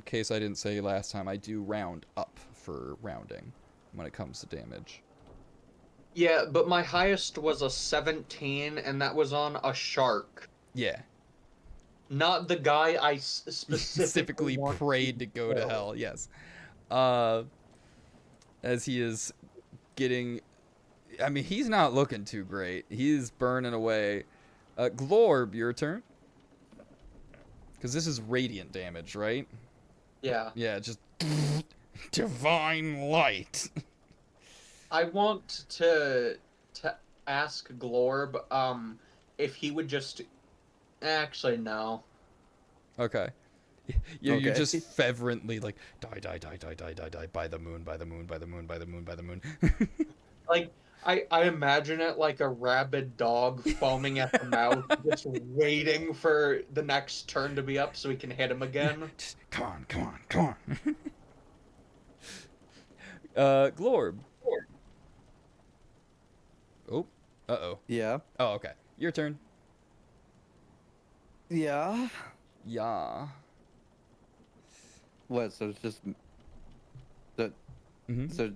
Speaker 1: case I didn't say last time, I do round up for rounding when it comes to damage.
Speaker 6: Yeah, but my highest was a 17, and that was on a shark.
Speaker 1: Yeah.
Speaker 6: Not the guy I specifically
Speaker 1: prayed to go to hell, yes. As he is getting... I mean, he's not looking too great. He's burning away. Glorb, your turn. Because this is radiant damage, right?
Speaker 6: Yeah.
Speaker 1: Yeah, just... Divine light.
Speaker 6: I want to ask Glorb, if he would just... Actually, no.
Speaker 1: Okay. You're
Speaker 4: Okay.
Speaker 1: just fervently like, die, by the moon, by the moon, by the moon, by the moon, by the moon.
Speaker 6: Like, I imagine it like a rabid dog foaming at the mouth, just waiting for the next turn to be up so he can hit him again.
Speaker 1: Just, come on. Glorb. Oh, uh-oh.
Speaker 4: Yeah.
Speaker 1: Oh, okay. Your turn.
Speaker 4: Yeah.
Speaker 1: Yeah.
Speaker 4: What? So it's just the
Speaker 1: Mhm.
Speaker 4: So,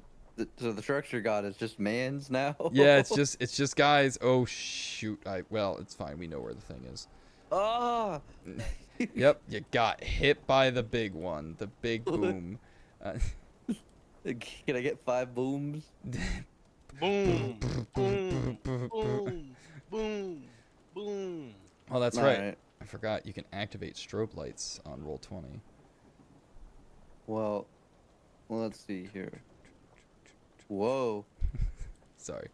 Speaker 4: so the structure god is just man's now.
Speaker 1: Yeah, it's just guys. Oh shoot! Well, it's fine. We know where the thing is.
Speaker 4: Ah.
Speaker 1: Yep, you got hit by the big one, the big boom.
Speaker 4: Can I get 5 booms?
Speaker 2: Boom, boom, boom, boom, boom.
Speaker 1: Oh, that's right.
Speaker 4: Alright.
Speaker 1: I forgot you can activate strobe lights on roll 20.
Speaker 4: Well, let's see here. Whoa.
Speaker 1: Sorry.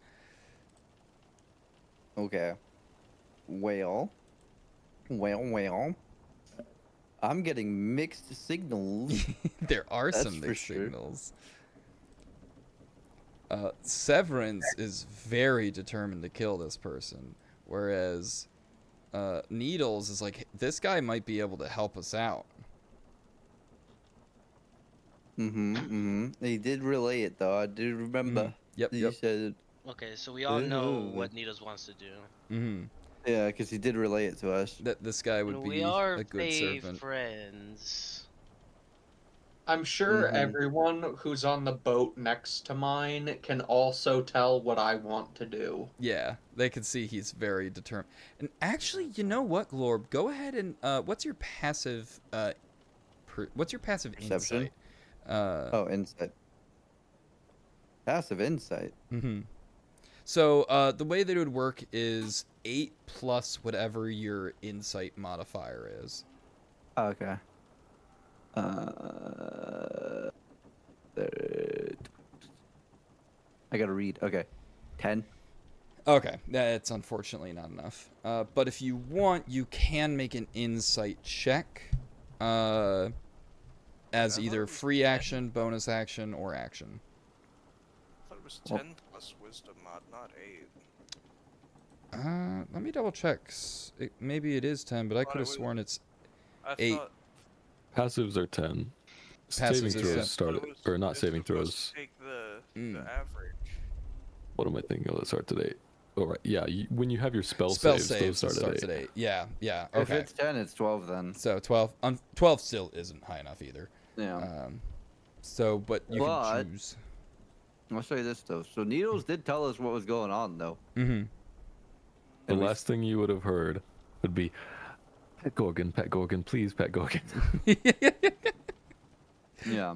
Speaker 4: Okay. Well. I'm getting mixed signals.
Speaker 1: There are
Speaker 4: That's
Speaker 1: some
Speaker 4: for
Speaker 1: mixed
Speaker 4: sure.
Speaker 1: signals. Severance is very determined to kill this person, whereas Needles is like, this guy might be able to help us out.
Speaker 4: He did relay it though. I do remember.
Speaker 1: Yep,
Speaker 4: He
Speaker 1: yep.
Speaker 4: said,
Speaker 2: Okay, so we all know
Speaker 4: Ooh.
Speaker 2: what Needles wants to do.
Speaker 1: Mm-hmm.
Speaker 4: yeah, because he did relay it to us.
Speaker 1: That this guy would
Speaker 2: And
Speaker 1: be
Speaker 2: we are
Speaker 1: a good
Speaker 2: fave
Speaker 1: servant.
Speaker 2: friends.
Speaker 6: I'm sure
Speaker 4: Mhm.
Speaker 6: everyone who's on the boat next to mine can also tell what I want to do.
Speaker 1: Yeah, they can see he's very determined. And actually, you know what, Glorb? Go ahead and what's your passive
Speaker 4: Perception?
Speaker 1: insight?
Speaker 4: Oh, insight. Passive insight.
Speaker 1: Mm-hmm. So the way that it would work is 8 plus whatever your insight modifier is.
Speaker 4: Okay. I gotta read. Okay. 10.
Speaker 1: Okay, that's unfortunately not enough. But if you want, you can make an insight check as
Speaker 5: I
Speaker 1: either
Speaker 5: thought it was
Speaker 1: free
Speaker 5: 10.
Speaker 1: action, bonus action, or action.
Speaker 5: I thought it was
Speaker 4: Well-
Speaker 5: 10 plus wisdom mod, not 8.
Speaker 1: Let me double check. Maybe it is 10, but I
Speaker 5: Thought
Speaker 1: could
Speaker 5: it
Speaker 1: have
Speaker 5: was-
Speaker 1: sworn it's
Speaker 5: I
Speaker 1: 8.
Speaker 5: thought
Speaker 3: Passives are 10.
Speaker 1: Passives
Speaker 3: Saving
Speaker 1: is 10.
Speaker 3: throws
Speaker 5: it
Speaker 3: started,
Speaker 5: was-
Speaker 3: or not
Speaker 5: it's
Speaker 3: saving
Speaker 5: supposed
Speaker 3: throws.
Speaker 5: to take the
Speaker 1: Mm.
Speaker 5: average.
Speaker 3: What am I thinking of that start today? Oh, right. Yeah, when you have your spell
Speaker 1: Spell
Speaker 3: saves, those
Speaker 1: saves
Speaker 3: start
Speaker 1: starts
Speaker 3: at
Speaker 1: at
Speaker 3: 8.
Speaker 1: 8. Yeah, yeah.
Speaker 4: If
Speaker 1: Okay.
Speaker 4: it's 10, it's 12 then.
Speaker 1: So 12. 12 still isn't high enough either.
Speaker 4: Yeah.
Speaker 1: So, but you
Speaker 4: But-
Speaker 1: can choose.
Speaker 4: I'll show you this though. So Needles did tell us what was going on though.
Speaker 1: Mm-hmm.
Speaker 3: The
Speaker 4: And we-
Speaker 3: last thing you would have heard would be, Pet Gorgon, please, Pet Gorgon.
Speaker 4: Yeah.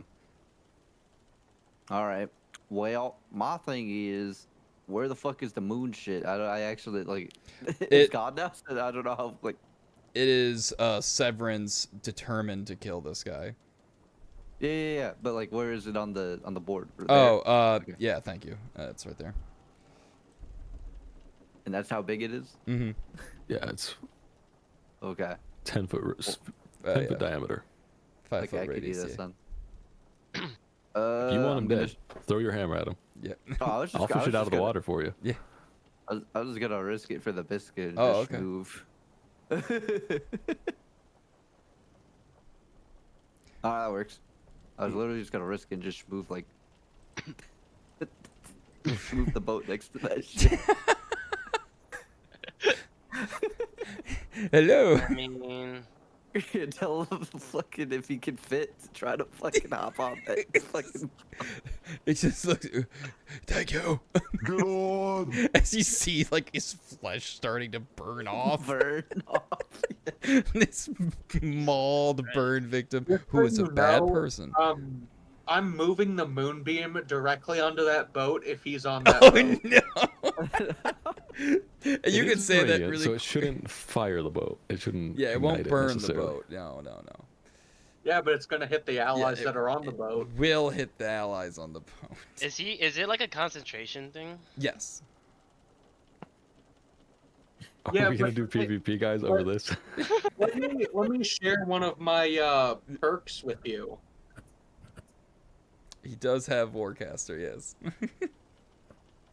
Speaker 4: All right. Well, my thing is, where the fuck is the moon shit? I actually like. It's
Speaker 1: It-
Speaker 4: gone now. So I don't know how like.
Speaker 1: It is Severance determined to kill this guy.
Speaker 4: Yeah. But like, where is it on the board? There.
Speaker 1: Oh,
Speaker 4: Okay.
Speaker 1: yeah, thank you. It's right there.
Speaker 4: And that's how big it is.
Speaker 1: Mm-hmm.
Speaker 3: Yeah, it's
Speaker 4: Okay.
Speaker 3: 10 foot, 10
Speaker 1: yeah,
Speaker 3: foot diameter.
Speaker 1: 5
Speaker 4: Okay,
Speaker 1: foot
Speaker 4: I could do
Speaker 1: radius.
Speaker 4: this
Speaker 1: Yeah.
Speaker 4: then.
Speaker 3: If you want
Speaker 4: I'm
Speaker 3: him
Speaker 4: gonna
Speaker 3: dead, throw your hammer at him.
Speaker 1: Yeah.
Speaker 4: Oh, I was just,
Speaker 3: I'll fish it out of the water for you.
Speaker 4: I was just gonna risk it for the biscuit. And
Speaker 1: Oh,
Speaker 4: just
Speaker 1: okay.
Speaker 4: move. Ah, that works. I was literally just gonna risk it and just move like. Move the boat next to that shit.
Speaker 1: Hello.
Speaker 2: I mean,
Speaker 4: Tell him fucking if he can fit to try to fucking hop on that fucking
Speaker 1: It just looks. Thank you.
Speaker 7: Get on!
Speaker 1: As you see, like his flesh starting to burn off.
Speaker 4: burn off.
Speaker 1: This mauled burn victim who is a bad
Speaker 6: No.
Speaker 1: person.
Speaker 6: I'm moving the moonbeam directly onto that boat if he's on that
Speaker 1: Oh
Speaker 6: boat.
Speaker 1: no! And you
Speaker 3: It
Speaker 1: can
Speaker 3: is
Speaker 1: say that
Speaker 3: brilliant,
Speaker 1: really.
Speaker 3: so it shouldn't fire the boat. It shouldn't.
Speaker 1: Yeah, it won't
Speaker 3: ignite
Speaker 1: burn the
Speaker 3: necessarily.
Speaker 1: boat. No, no, no.
Speaker 6: Yeah, but it's gonna hit the allies
Speaker 1: it-
Speaker 6: that are on the boat.
Speaker 1: Will hit the allies on the boat.
Speaker 2: is it like a concentration thing?
Speaker 1: Yes.
Speaker 3: Are
Speaker 6: Yeah,
Speaker 3: we gonna
Speaker 6: but-
Speaker 3: do PvP, guys, over this?
Speaker 6: Let me share one of my perks with you.
Speaker 1: He does have Warcaster, yes.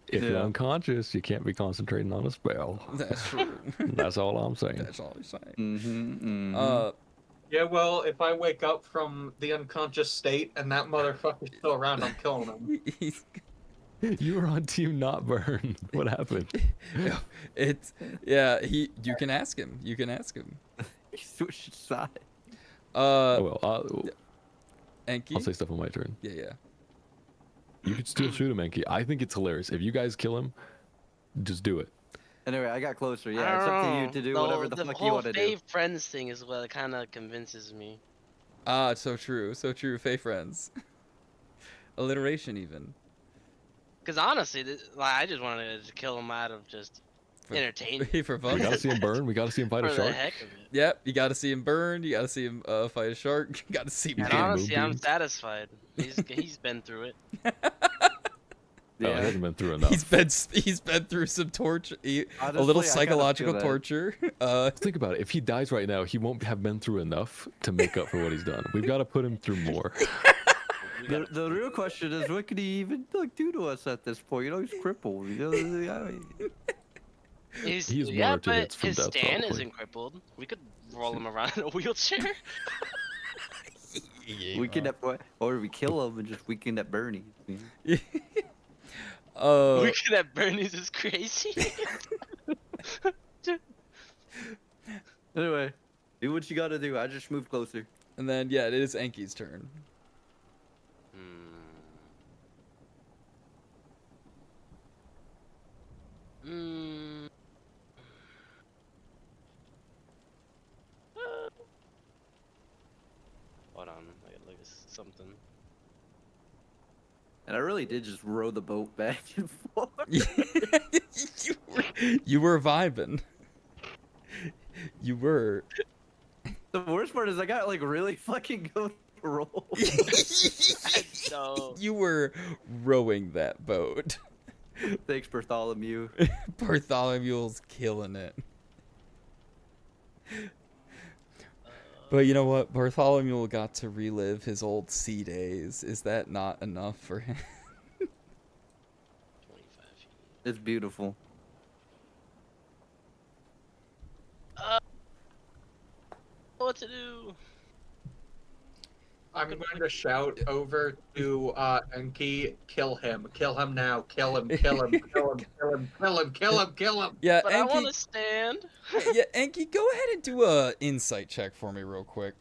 Speaker 3: If you're
Speaker 4: Yeah.
Speaker 3: unconscious, you can't be concentrating on a spell.
Speaker 1: That's true.
Speaker 3: That's all I'm saying.
Speaker 1: That's all he's saying.
Speaker 4: Mm-hmm,
Speaker 6: Yeah, well, if I wake up from the unconscious state and that motherfucker's still around, I'm killing him.
Speaker 1: He's,
Speaker 3: You were on Team Not Burn. What happened?
Speaker 1: it's yeah. You can ask him. You can ask him.
Speaker 4: Switch side.
Speaker 3: Oh well, I'll
Speaker 1: Enki.
Speaker 3: say stuff on my turn.
Speaker 1: Yeah, yeah.
Speaker 3: You could still shoot him, Enki. I think it's hilarious. If you guys kill him, just do it.
Speaker 4: Anyway, I got closer.
Speaker 2: I
Speaker 4: Yeah, it's up to you
Speaker 2: don't
Speaker 4: to do
Speaker 2: know.
Speaker 4: whatever the fuck you
Speaker 2: whole
Speaker 4: want to do.
Speaker 2: Fave Friends thing is what kind of convinces me.
Speaker 1: Ah, so true. So true. Fey friends. Alliteration even.
Speaker 2: Because honestly, like, I just wanted to kill him out of just
Speaker 1: For-
Speaker 2: entertainment.
Speaker 1: For
Speaker 3: We
Speaker 1: fun.
Speaker 3: gotta see him burn. We gotta see him fight
Speaker 2: For
Speaker 3: a
Speaker 2: the
Speaker 3: shark.
Speaker 2: heck of it.
Speaker 1: Yep, you gotta see him burn. You gotta see him fight a shark. You gotta see him
Speaker 3: He's
Speaker 2: And
Speaker 3: getting
Speaker 2: honestly, I'm
Speaker 3: moonbeams.
Speaker 2: satisfied. He's been through it.
Speaker 3: No, he
Speaker 4: Yeah.
Speaker 3: hasn't been through enough.
Speaker 1: He's been through some torture, a
Speaker 4: Honestly,
Speaker 1: little
Speaker 4: I kinda
Speaker 1: psychological
Speaker 4: feel that.
Speaker 1: torture.
Speaker 3: Think about it. If he dies right now, he won't have been through enough to make up for what he's done. We've got to put him through more.
Speaker 2: We
Speaker 4: The,
Speaker 2: gotta-
Speaker 4: the real question is, what could he even like do to us at this point? You know, he's crippled. You know, I mean,
Speaker 2: He's,
Speaker 3: He's one
Speaker 2: yeah,
Speaker 3: or two
Speaker 2: but
Speaker 3: hits from
Speaker 2: his
Speaker 3: death,
Speaker 2: stand
Speaker 3: probably.
Speaker 2: isn't crippled. We could roll him around in a wheelchair.
Speaker 4: we kidnap, or we kill him and just weekend at Bernie's. You know?
Speaker 2: We could have Bernie's is crazy.
Speaker 4: Anyway, do what you gotta do. I just moved closer.
Speaker 1: and then yeah, it is Enki's turn.
Speaker 2: Mm. Hold on, I gotta look at something.
Speaker 4: And I really did just row the boat back and forth.
Speaker 1: you were vibing. You were.
Speaker 4: The worst part is I got like really fucking good roll.
Speaker 2: No.
Speaker 1: You were rowing that boat.
Speaker 4: Thanks, Bartholomew.
Speaker 1: Bartholomew's killing it. But you know what? Bartholomew got to relive his old sea days. Is that not enough for him?
Speaker 2: 25 feet.
Speaker 4: It's beautiful.
Speaker 2: What to do?
Speaker 6: I'm going to shout over to Enki, kill him now, kill him, kill him, kill him, kill him, kill him, kill him, kill him.
Speaker 1: Yeah,
Speaker 2: But I
Speaker 1: Enki.
Speaker 2: want to stand.
Speaker 1: Yeah, Enki, go ahead and do a insight check for me real quick.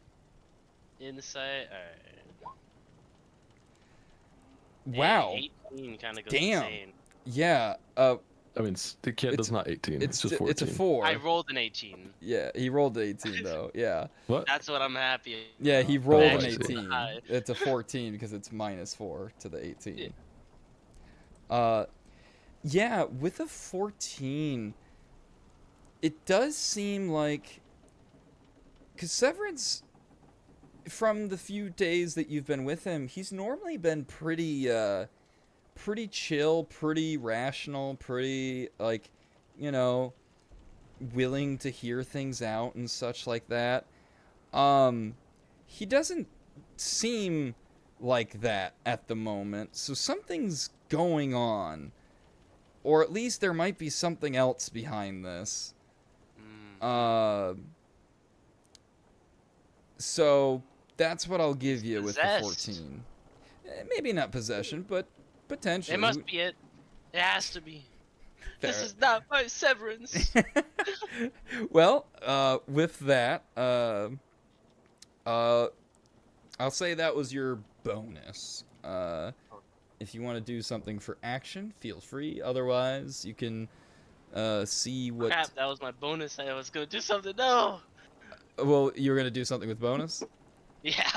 Speaker 2: Insight. Alright.
Speaker 1: Wow.
Speaker 2: 18 kind of goes
Speaker 1: Damn.
Speaker 2: insane.
Speaker 1: Yeah.
Speaker 3: I mean, the kid
Speaker 1: It's-
Speaker 3: does not 18. It's, just 14.
Speaker 1: It's a 4.
Speaker 2: I rolled an 18.
Speaker 1: Yeah, he rolled an 18 though. Yeah.
Speaker 3: What?
Speaker 2: That's what I'm happy.
Speaker 1: Yeah, he
Speaker 2: about.
Speaker 1: rolled
Speaker 3: I
Speaker 1: an
Speaker 3: see.
Speaker 1: 18.
Speaker 2: High.
Speaker 1: It's a 14 because it's -4 to the 18.
Speaker 2: Yeah.
Speaker 1: Yeah, with a 14, it does seem like, because Severance, from the few days that you've been with him, he's normally been pretty chill, pretty rational, pretty, like, you know, willing to hear things out and such like that. He doesn't seem like that at the moment, so something's going on. Or at least there might be something else behind this. So that's what I'll give you with the
Speaker 2: Possessed.
Speaker 1: 14. Maybe not possession, but potentially.
Speaker 2: It must be it. It has to be. This
Speaker 1: Fair.
Speaker 2: is not my severance.
Speaker 1: Well, with that, I'll say that was your bonus. If you want to do something for action, feel free. Otherwise, you can see what.
Speaker 2: Crap, that was my bonus. I was gonna do something. No.
Speaker 1: Well, you're gonna do something with bonus.
Speaker 2: Yeah.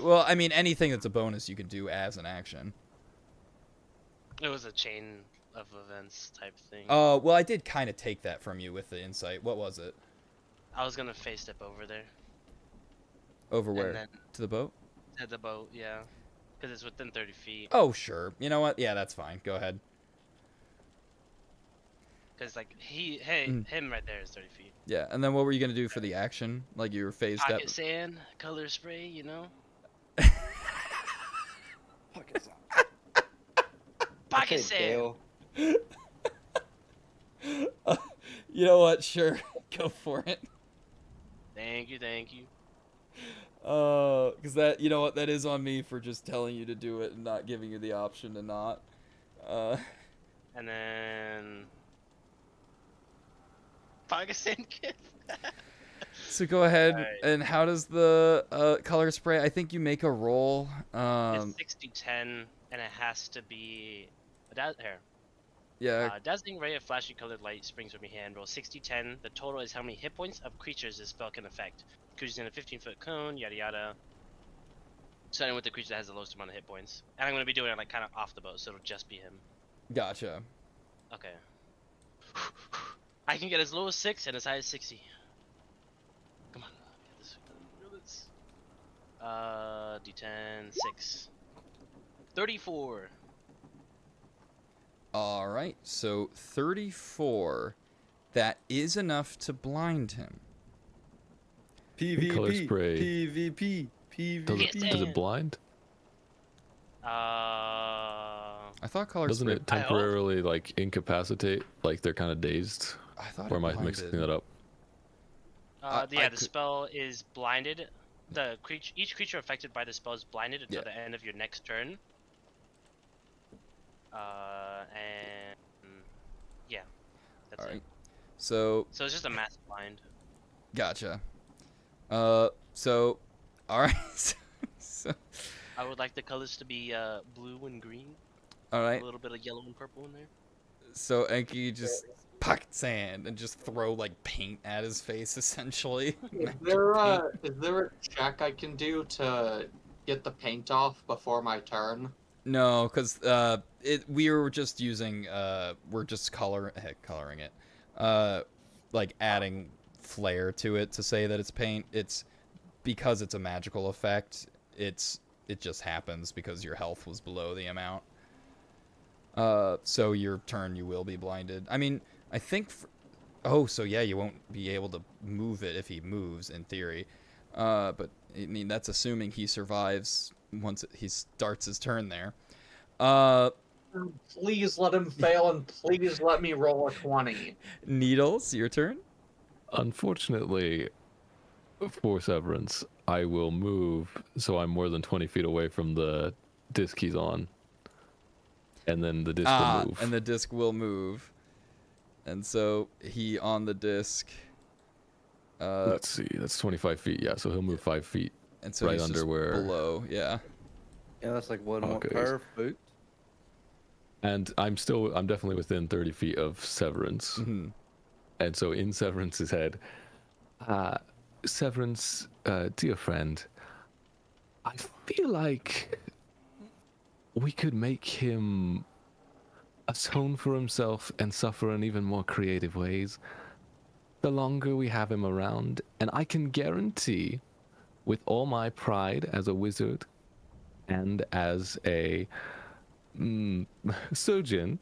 Speaker 1: Well, I mean, anything that's a bonus you can do as an action.
Speaker 2: It was a chain of events type thing.
Speaker 1: Well, I did kind of take that from you with the insight. What was it?
Speaker 2: I was gonna face step over there.
Speaker 1: Over
Speaker 2: And
Speaker 1: where?
Speaker 2: then
Speaker 1: To the boat?
Speaker 2: at the boat, yeah. Because it's within 30 feet.
Speaker 1: Oh, sure. You know what? Yeah, that's fine. Go ahead.
Speaker 2: Because, like, him right there is 30 feet.
Speaker 1: Yeah, and then what were you gonna do for the action? Like your phase step?
Speaker 2: Pocket sand, color spray, you know? Pocket sand!
Speaker 1: You know what? Sure, go for it.
Speaker 2: Thank you, thank you.
Speaker 1: Because that, you know what, that is on me for just telling you to do it and not giving you the option to not.
Speaker 2: And then... Pocket sand gift.
Speaker 1: So go ahead.
Speaker 2: Alright.
Speaker 1: And how does the color spray? I think you make a roll.
Speaker 2: It's 60-10, and it has to be here.
Speaker 1: Yeah.
Speaker 2: Dazzling ray of flashy colored light springs from your hand. Roll 60-10. The total is how many hit points of creatures this spell can affect. Creatures in a 15-foot cone, yada yada. Starting with the creature that has the lowest amount of hit points. And I'm gonna be doing it like kind of off the boat, so it'll just be him.
Speaker 1: Gotcha.
Speaker 2: Okay. I can get as low as 6 and as high as 60. Come on. Get this. D10, 6. 34.
Speaker 1: All right. So 34. That is enough to blind him.
Speaker 3: Color
Speaker 4: PvP.
Speaker 3: spray.
Speaker 4: PvP.
Speaker 3: Does
Speaker 2: Yes,
Speaker 3: it,
Speaker 4: PvP.
Speaker 3: does
Speaker 2: damn.
Speaker 3: it blind?
Speaker 1: I thought color
Speaker 3: Doesn't
Speaker 1: spray.
Speaker 3: it temporarily like incapacitate? Like they're kind of dazed?
Speaker 1: I thought
Speaker 3: Or
Speaker 1: it
Speaker 3: am I
Speaker 1: blinded.
Speaker 3: mixing that up?
Speaker 1: I
Speaker 2: The
Speaker 1: could-
Speaker 2: spell is blinded. Each creature affected by the spell is blinded until
Speaker 1: Yeah.
Speaker 2: the end of your next turn. And yeah, that's
Speaker 1: All
Speaker 2: it.
Speaker 1: right. So
Speaker 2: So it's just a mass blind.
Speaker 1: gotcha. So all right. So
Speaker 2: I would like the colors to be blue and green,
Speaker 1: all right.
Speaker 2: a little bit of yellow and purple in there.
Speaker 1: So Enki just pocket sand and just throw like paint at his face essentially.
Speaker 6: Is there a check I can do to get the paint off before my turn?
Speaker 1: No, because we were just using we're just coloring it, like adding flair to it to say that it's paint. It's because it's a magical effect. It just happens because your health was below the amount. So your turn you will be blinded. I mean, I think. Oh, so yeah, you won't be able to move it if he moves in theory. But I mean that's assuming he survives once he starts his turn there.
Speaker 6: Please let him fail and please let me roll a 20.
Speaker 1: Needles, your turn.
Speaker 3: Unfortunately, for Severance, I will move so I'm more than 20 feet away from the disc he's on. And then the disc will move.
Speaker 1: And the disc will move. And so he on the disc.
Speaker 3: Let's see, that's 25 feet. Yeah, so he'll move 5 feet.
Speaker 1: And so
Speaker 3: right
Speaker 1: he's
Speaker 3: under
Speaker 1: just
Speaker 3: where-
Speaker 1: below, yeah.
Speaker 4: Yeah, that's like one more
Speaker 3: Okay.
Speaker 4: perfect.
Speaker 3: And I'm definitely within 30 feet of Severance.
Speaker 1: Mhm.
Speaker 3: And so in Severance's head, Severance, dear friend, I feel like we could make him atone for himself and suffer in even more creative ways the longer we have him around. And I can guarantee, with all my pride as a wizard and as a surgeon,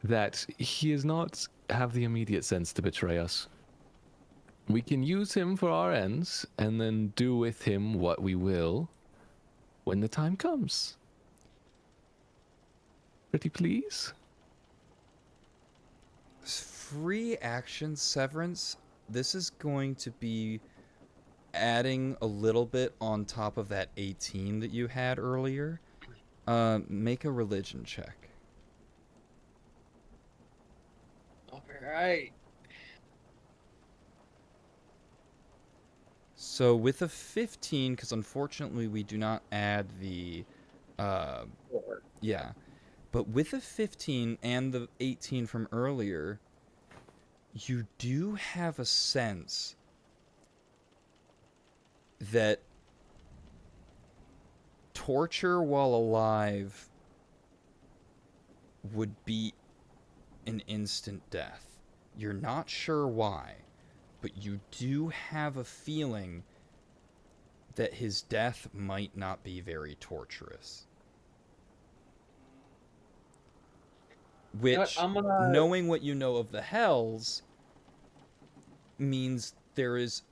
Speaker 3: that he does not have the immediate sense to betray us. We can use him for our ends and then do with him what we will when the time comes. Pretty please?
Speaker 1: Free action severance. This is going to be adding a little bit on top of that 18 that you had earlier. Make a religion check.
Speaker 6: Alright.
Speaker 1: So with a 15, because unfortunately we do not add the, yeah, but with a 15 and the 18 from earlier, you do have a sense that torture while alive would be an instant death. You're not sure why, but you do have a feeling that his death might not be very torturous. Which,
Speaker 6: I'm gonna-
Speaker 1: knowing what you know of the Hells, means there is...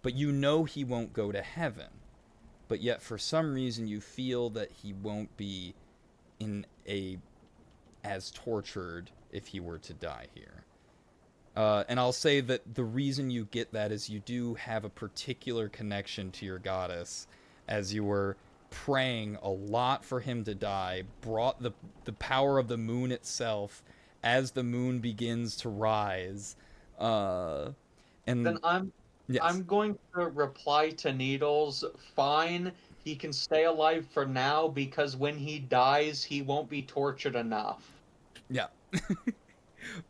Speaker 1: But you know he won't go to heaven. But yet, for some reason, you feel that he won't be as tortured if he were to die here. And I'll say that the reason you get that is you do have a particular connection to your goddess, as you were praying a lot for him to die, brought the power of the moon itself as the moon begins to rise. And
Speaker 6: Then I'm
Speaker 1: Yes.
Speaker 6: I'm going to reply to Needles. Fine, he can stay alive for now because when he dies, he won't be tortured enough.
Speaker 1: Yeah.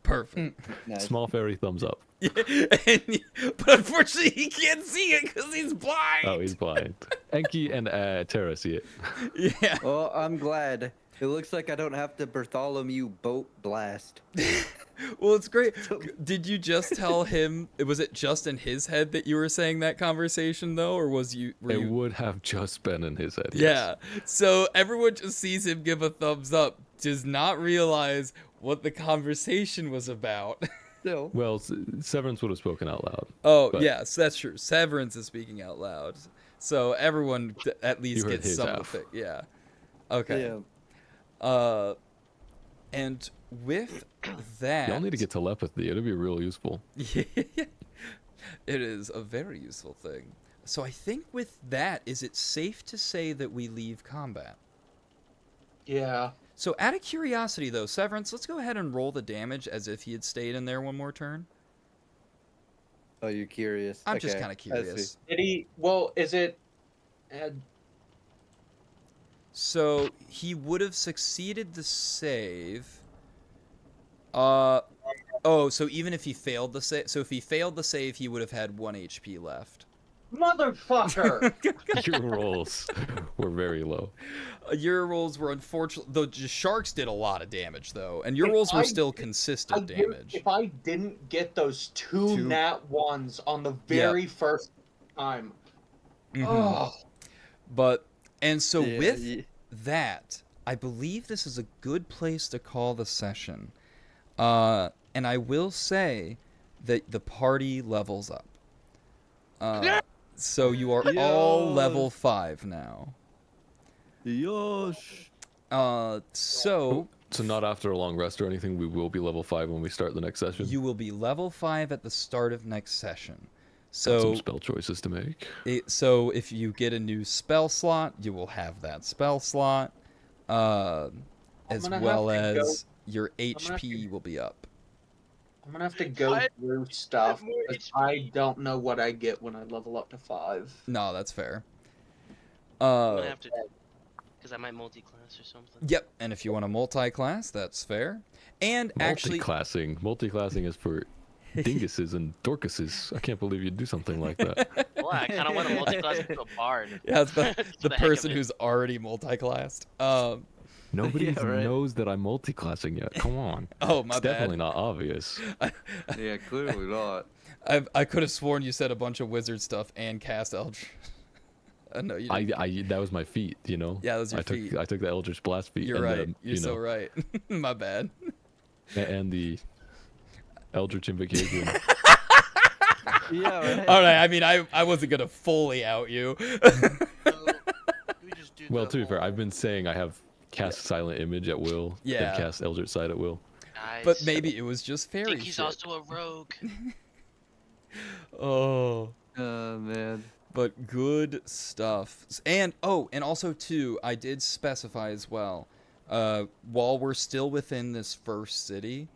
Speaker 1: Perfect.
Speaker 4: Nice.
Speaker 3: Small fairy thumbs up.
Speaker 1: But unfortunately, he can't see it because he's blind.
Speaker 3: Oh, he's blind. Enki and Terra see it.
Speaker 1: Yeah.
Speaker 4: Well, I'm glad. It looks like I don't have to Bartholomew boat blast.
Speaker 1: Well, it's great.
Speaker 4: So-
Speaker 1: Did you just tell him? Was it just in his head that you were saying that conversation though, or was you? Were
Speaker 3: It
Speaker 1: you?
Speaker 3: would have just been in his head.
Speaker 1: Yeah.
Speaker 3: Yes.
Speaker 1: So everyone just sees him give a thumbs up, does not realize what the conversation was about.
Speaker 4: Still.
Speaker 3: Well, Severance would have spoken out loud.
Speaker 1: Oh,
Speaker 3: But-
Speaker 1: yes, that's true. Severance is speaking out loud. So everyone at least
Speaker 3: You heard
Speaker 1: gets
Speaker 3: his
Speaker 1: some
Speaker 3: half.
Speaker 1: of it. Yeah. Okay.
Speaker 4: Yeah.
Speaker 1: And with that,
Speaker 3: Y'all need to get telepathy. It'd be real useful.
Speaker 1: Yeah, it is a very useful thing. So I think with that, is it safe to say that we leave combat?
Speaker 6: Yeah.
Speaker 1: So out of curiosity, though, Severance, let's go ahead and roll the damage as if he had stayed in there one more turn.
Speaker 4: Oh, you're curious.
Speaker 1: I'm just
Speaker 4: Okay,
Speaker 1: kind of
Speaker 4: I see.
Speaker 1: curious.
Speaker 6: Did he? Well, is it?
Speaker 1: So he would have succeeded the save. So even if he failed the save, so if he failed the save, he would have had 1 HP left.
Speaker 6: Motherfucker!
Speaker 3: Your rolls were very low.
Speaker 1: Your rolls were unfortunate. The sharks did a lot of damage though, and your
Speaker 6: If
Speaker 1: rolls were
Speaker 6: I
Speaker 1: still
Speaker 6: did-
Speaker 1: consistent
Speaker 6: I
Speaker 1: damage.
Speaker 6: if I didn't get those two
Speaker 1: Two-
Speaker 6: nat ones on the very first time,
Speaker 1: Mhm.
Speaker 6: oh,
Speaker 1: But and so
Speaker 4: Yeah,
Speaker 1: with
Speaker 4: ye-
Speaker 1: that, I believe this is a good place to call the session. And I will say that the party levels up. So you are all level 5 now.
Speaker 4: Yosh.
Speaker 1: So
Speaker 3: So not after a long rest or anything. We will be level 5 when we start the next session.
Speaker 1: you will be level 5 at the start of next session.
Speaker 3: Got
Speaker 1: So
Speaker 3: some spell choices to make.
Speaker 1: so if you get a new spell slot, you will have that spell slot, as
Speaker 6: gonna have
Speaker 1: well
Speaker 6: to go-
Speaker 1: as your
Speaker 6: gonna have
Speaker 1: HP will be up.
Speaker 6: I'm gonna have to go
Speaker 2: What?
Speaker 6: through stuff
Speaker 2: More
Speaker 6: because
Speaker 2: HP.
Speaker 6: I don't know what I get when I level up to 5.
Speaker 1: No, that's fair.
Speaker 2: I'm gonna have to, because I might multi-class or something.
Speaker 1: Yep, and if you want a multi-class, that's fair. And actually,
Speaker 3: Multi-classing is for dinguses and dorcases. I can't believe you'd do something like that.
Speaker 2: Well, I kind of want to multi-class into a bard.
Speaker 1: yeah, it's the,
Speaker 2: For
Speaker 1: the
Speaker 2: the heck of
Speaker 1: person
Speaker 2: it.
Speaker 1: who's already multi-classed.
Speaker 3: Nobody
Speaker 4: Yeah, right.
Speaker 3: knows that I'm multi-classing yet. Come on.
Speaker 1: Oh, my
Speaker 3: It's
Speaker 1: bad.
Speaker 3: definitely not obvious.
Speaker 4: Yeah, clearly not.
Speaker 1: I could have sworn you said a bunch of wizard stuff and cast Eldritch. No, you didn't.
Speaker 3: I that was my feat, you know.
Speaker 1: Yeah, that was your
Speaker 3: I took
Speaker 1: feat.
Speaker 3: I took the Eldritch Blast feat.
Speaker 1: You're
Speaker 3: and
Speaker 1: right.
Speaker 3: The,
Speaker 1: You're
Speaker 3: you
Speaker 1: so
Speaker 3: know,
Speaker 1: right. My bad.
Speaker 3: and the Eldritch Invocation.
Speaker 4: Yeah, right.
Speaker 1: All right. I mean, I wasn't gonna fully out you.
Speaker 5: So, we just do
Speaker 3: Well,
Speaker 5: the
Speaker 3: to be fair,
Speaker 5: whole-
Speaker 3: I've been saying I have cast Silent Image at will.
Speaker 1: Yeah.
Speaker 3: And cast Eldritch Sight at will.
Speaker 2: Nice.
Speaker 1: But maybe it was just
Speaker 2: I
Speaker 1: fairy
Speaker 2: think he's
Speaker 1: shit.
Speaker 2: also a rogue.
Speaker 1: Oh.
Speaker 4: Man.
Speaker 1: But good stuff. And also too, I did specify as well. While we're still within this first city,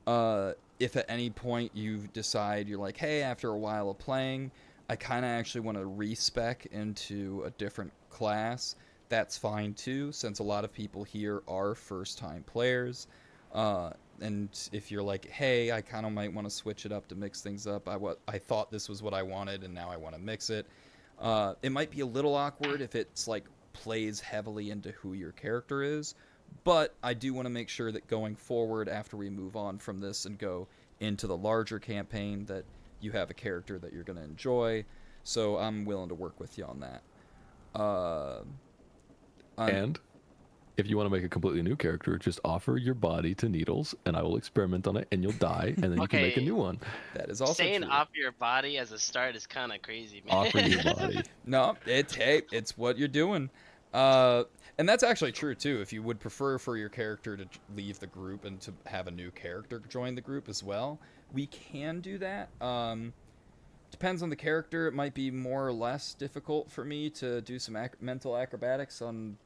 Speaker 1: if at any point you decide you're like, hey, after a while of playing, I kind of actually want to respec into a different class. That's fine too, since a lot of people here are first-time players. And if you're like, hey, I kind of might want to switch it up to mix things up. I thought this was what I wanted, and now I want to mix it. It might be a little awkward if it's like plays heavily into who your character is, but I do want to make sure that going forward, after we move on from this and go into the larger campaign, that you have a character that you're going to enjoy. So I'm willing to work with you on that.
Speaker 3: And if you want to make a completely new character, just offer your body to Needles, and I will experiment on it, and you'll die, and then you can make a
Speaker 2: Okay.
Speaker 3: new one.
Speaker 1: That is also
Speaker 2: Saying
Speaker 1: true.
Speaker 2: off your body as a start is kind of crazy, man.
Speaker 3: Offer your body.
Speaker 1: No, it's what you're doing. And that's actually true too. If you would prefer for your character to leave the group and to have a new character join the group as well, we can do that. Depends on the character. It might be more or less difficult for me to do some mental acrobatics on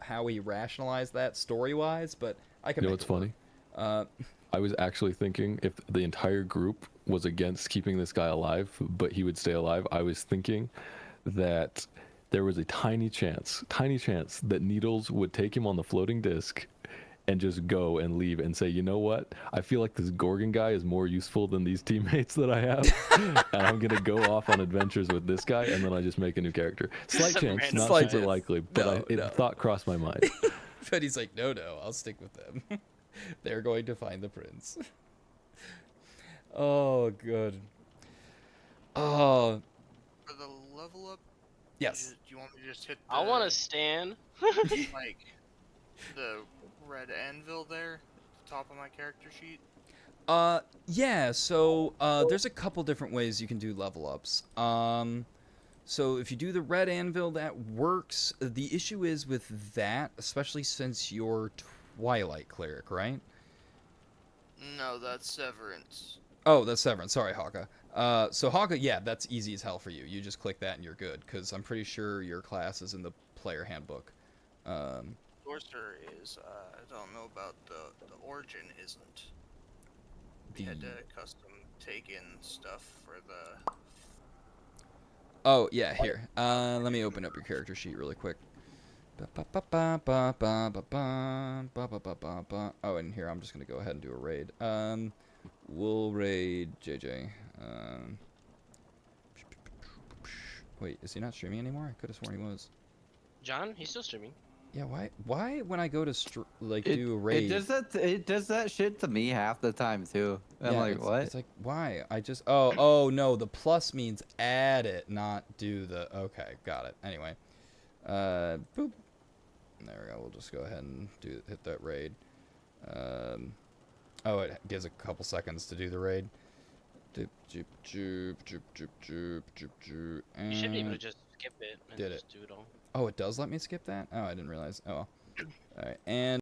Speaker 1: how we rationalize that story-wise, but I can.
Speaker 3: You know
Speaker 1: make
Speaker 3: what's
Speaker 1: it work.
Speaker 3: funny? I was actually thinking if the entire group was against keeping this guy alive, but he would stay alive, I was thinking that there was a tiny chance that Needles would take him on the floating disc and just go and leave and say, you know what? I feel like this Gorgon guy is more useful than these teammates that I have, and I'm gonna go off on adventures with this guy, and then I just make a new character. Slight
Speaker 2: Some
Speaker 3: chance,
Speaker 2: random
Speaker 3: not
Speaker 1: Slight
Speaker 3: super
Speaker 1: chance.
Speaker 3: likely, but
Speaker 1: No, no.
Speaker 3: thought crossed my mind.
Speaker 1: But he's like, no, I'll stick with them. They're going to find the prince. Oh, good. Oh,
Speaker 5: For the level up,
Speaker 1: yes.
Speaker 5: do you want me to just hit the,
Speaker 2: I want to stand.
Speaker 5: like, the red anvil there, at the top of my character sheet?
Speaker 1: Yeah, so, there's a couple different ways you can do level ups. So if you do the red anvil, that works. The issue is with that, especially since you're Twilight Cleric, right?
Speaker 5: No, that's Severance.
Speaker 1: Oh, that's Severance. Sorry, Hawka. So Hawka, yeah, that's easy as hell for you. You just click that and you're good, because I'm pretty sure your class is in the player handbook.
Speaker 5: Sorcerer is, I don't know about the origin isn't. We had to custom take in stuff for the...
Speaker 1: Oh, yeah, here. Let me open up your character sheet really quick. Oh, and here, I'm just going to go ahead and do a raid. We'll raid JJ. Wait, is he not streaming anymore? I could have sworn he was.
Speaker 2: John, he's still streaming.
Speaker 1: Yeah, why when I go to
Speaker 4: It,
Speaker 1: do a raid?
Speaker 4: it does that shit to me half the time too. I'm
Speaker 1: yeah,
Speaker 4: like, what?
Speaker 1: It's like, why? I just, oh no, the plus means add it, not do the, okay, got it. Anyway, boop. There we go. We'll just go ahead and hit that raid. Oh, it gives a couple seconds to do the raid. Doop, joop, joop, joop, joop, joop, joop, joop,
Speaker 2: You should be able to
Speaker 1: and-
Speaker 2: just skip it and
Speaker 1: Did
Speaker 2: just do it all.
Speaker 1: Oh, it does let me skip that? Oh, I didn't realize. Oh, well. All right, and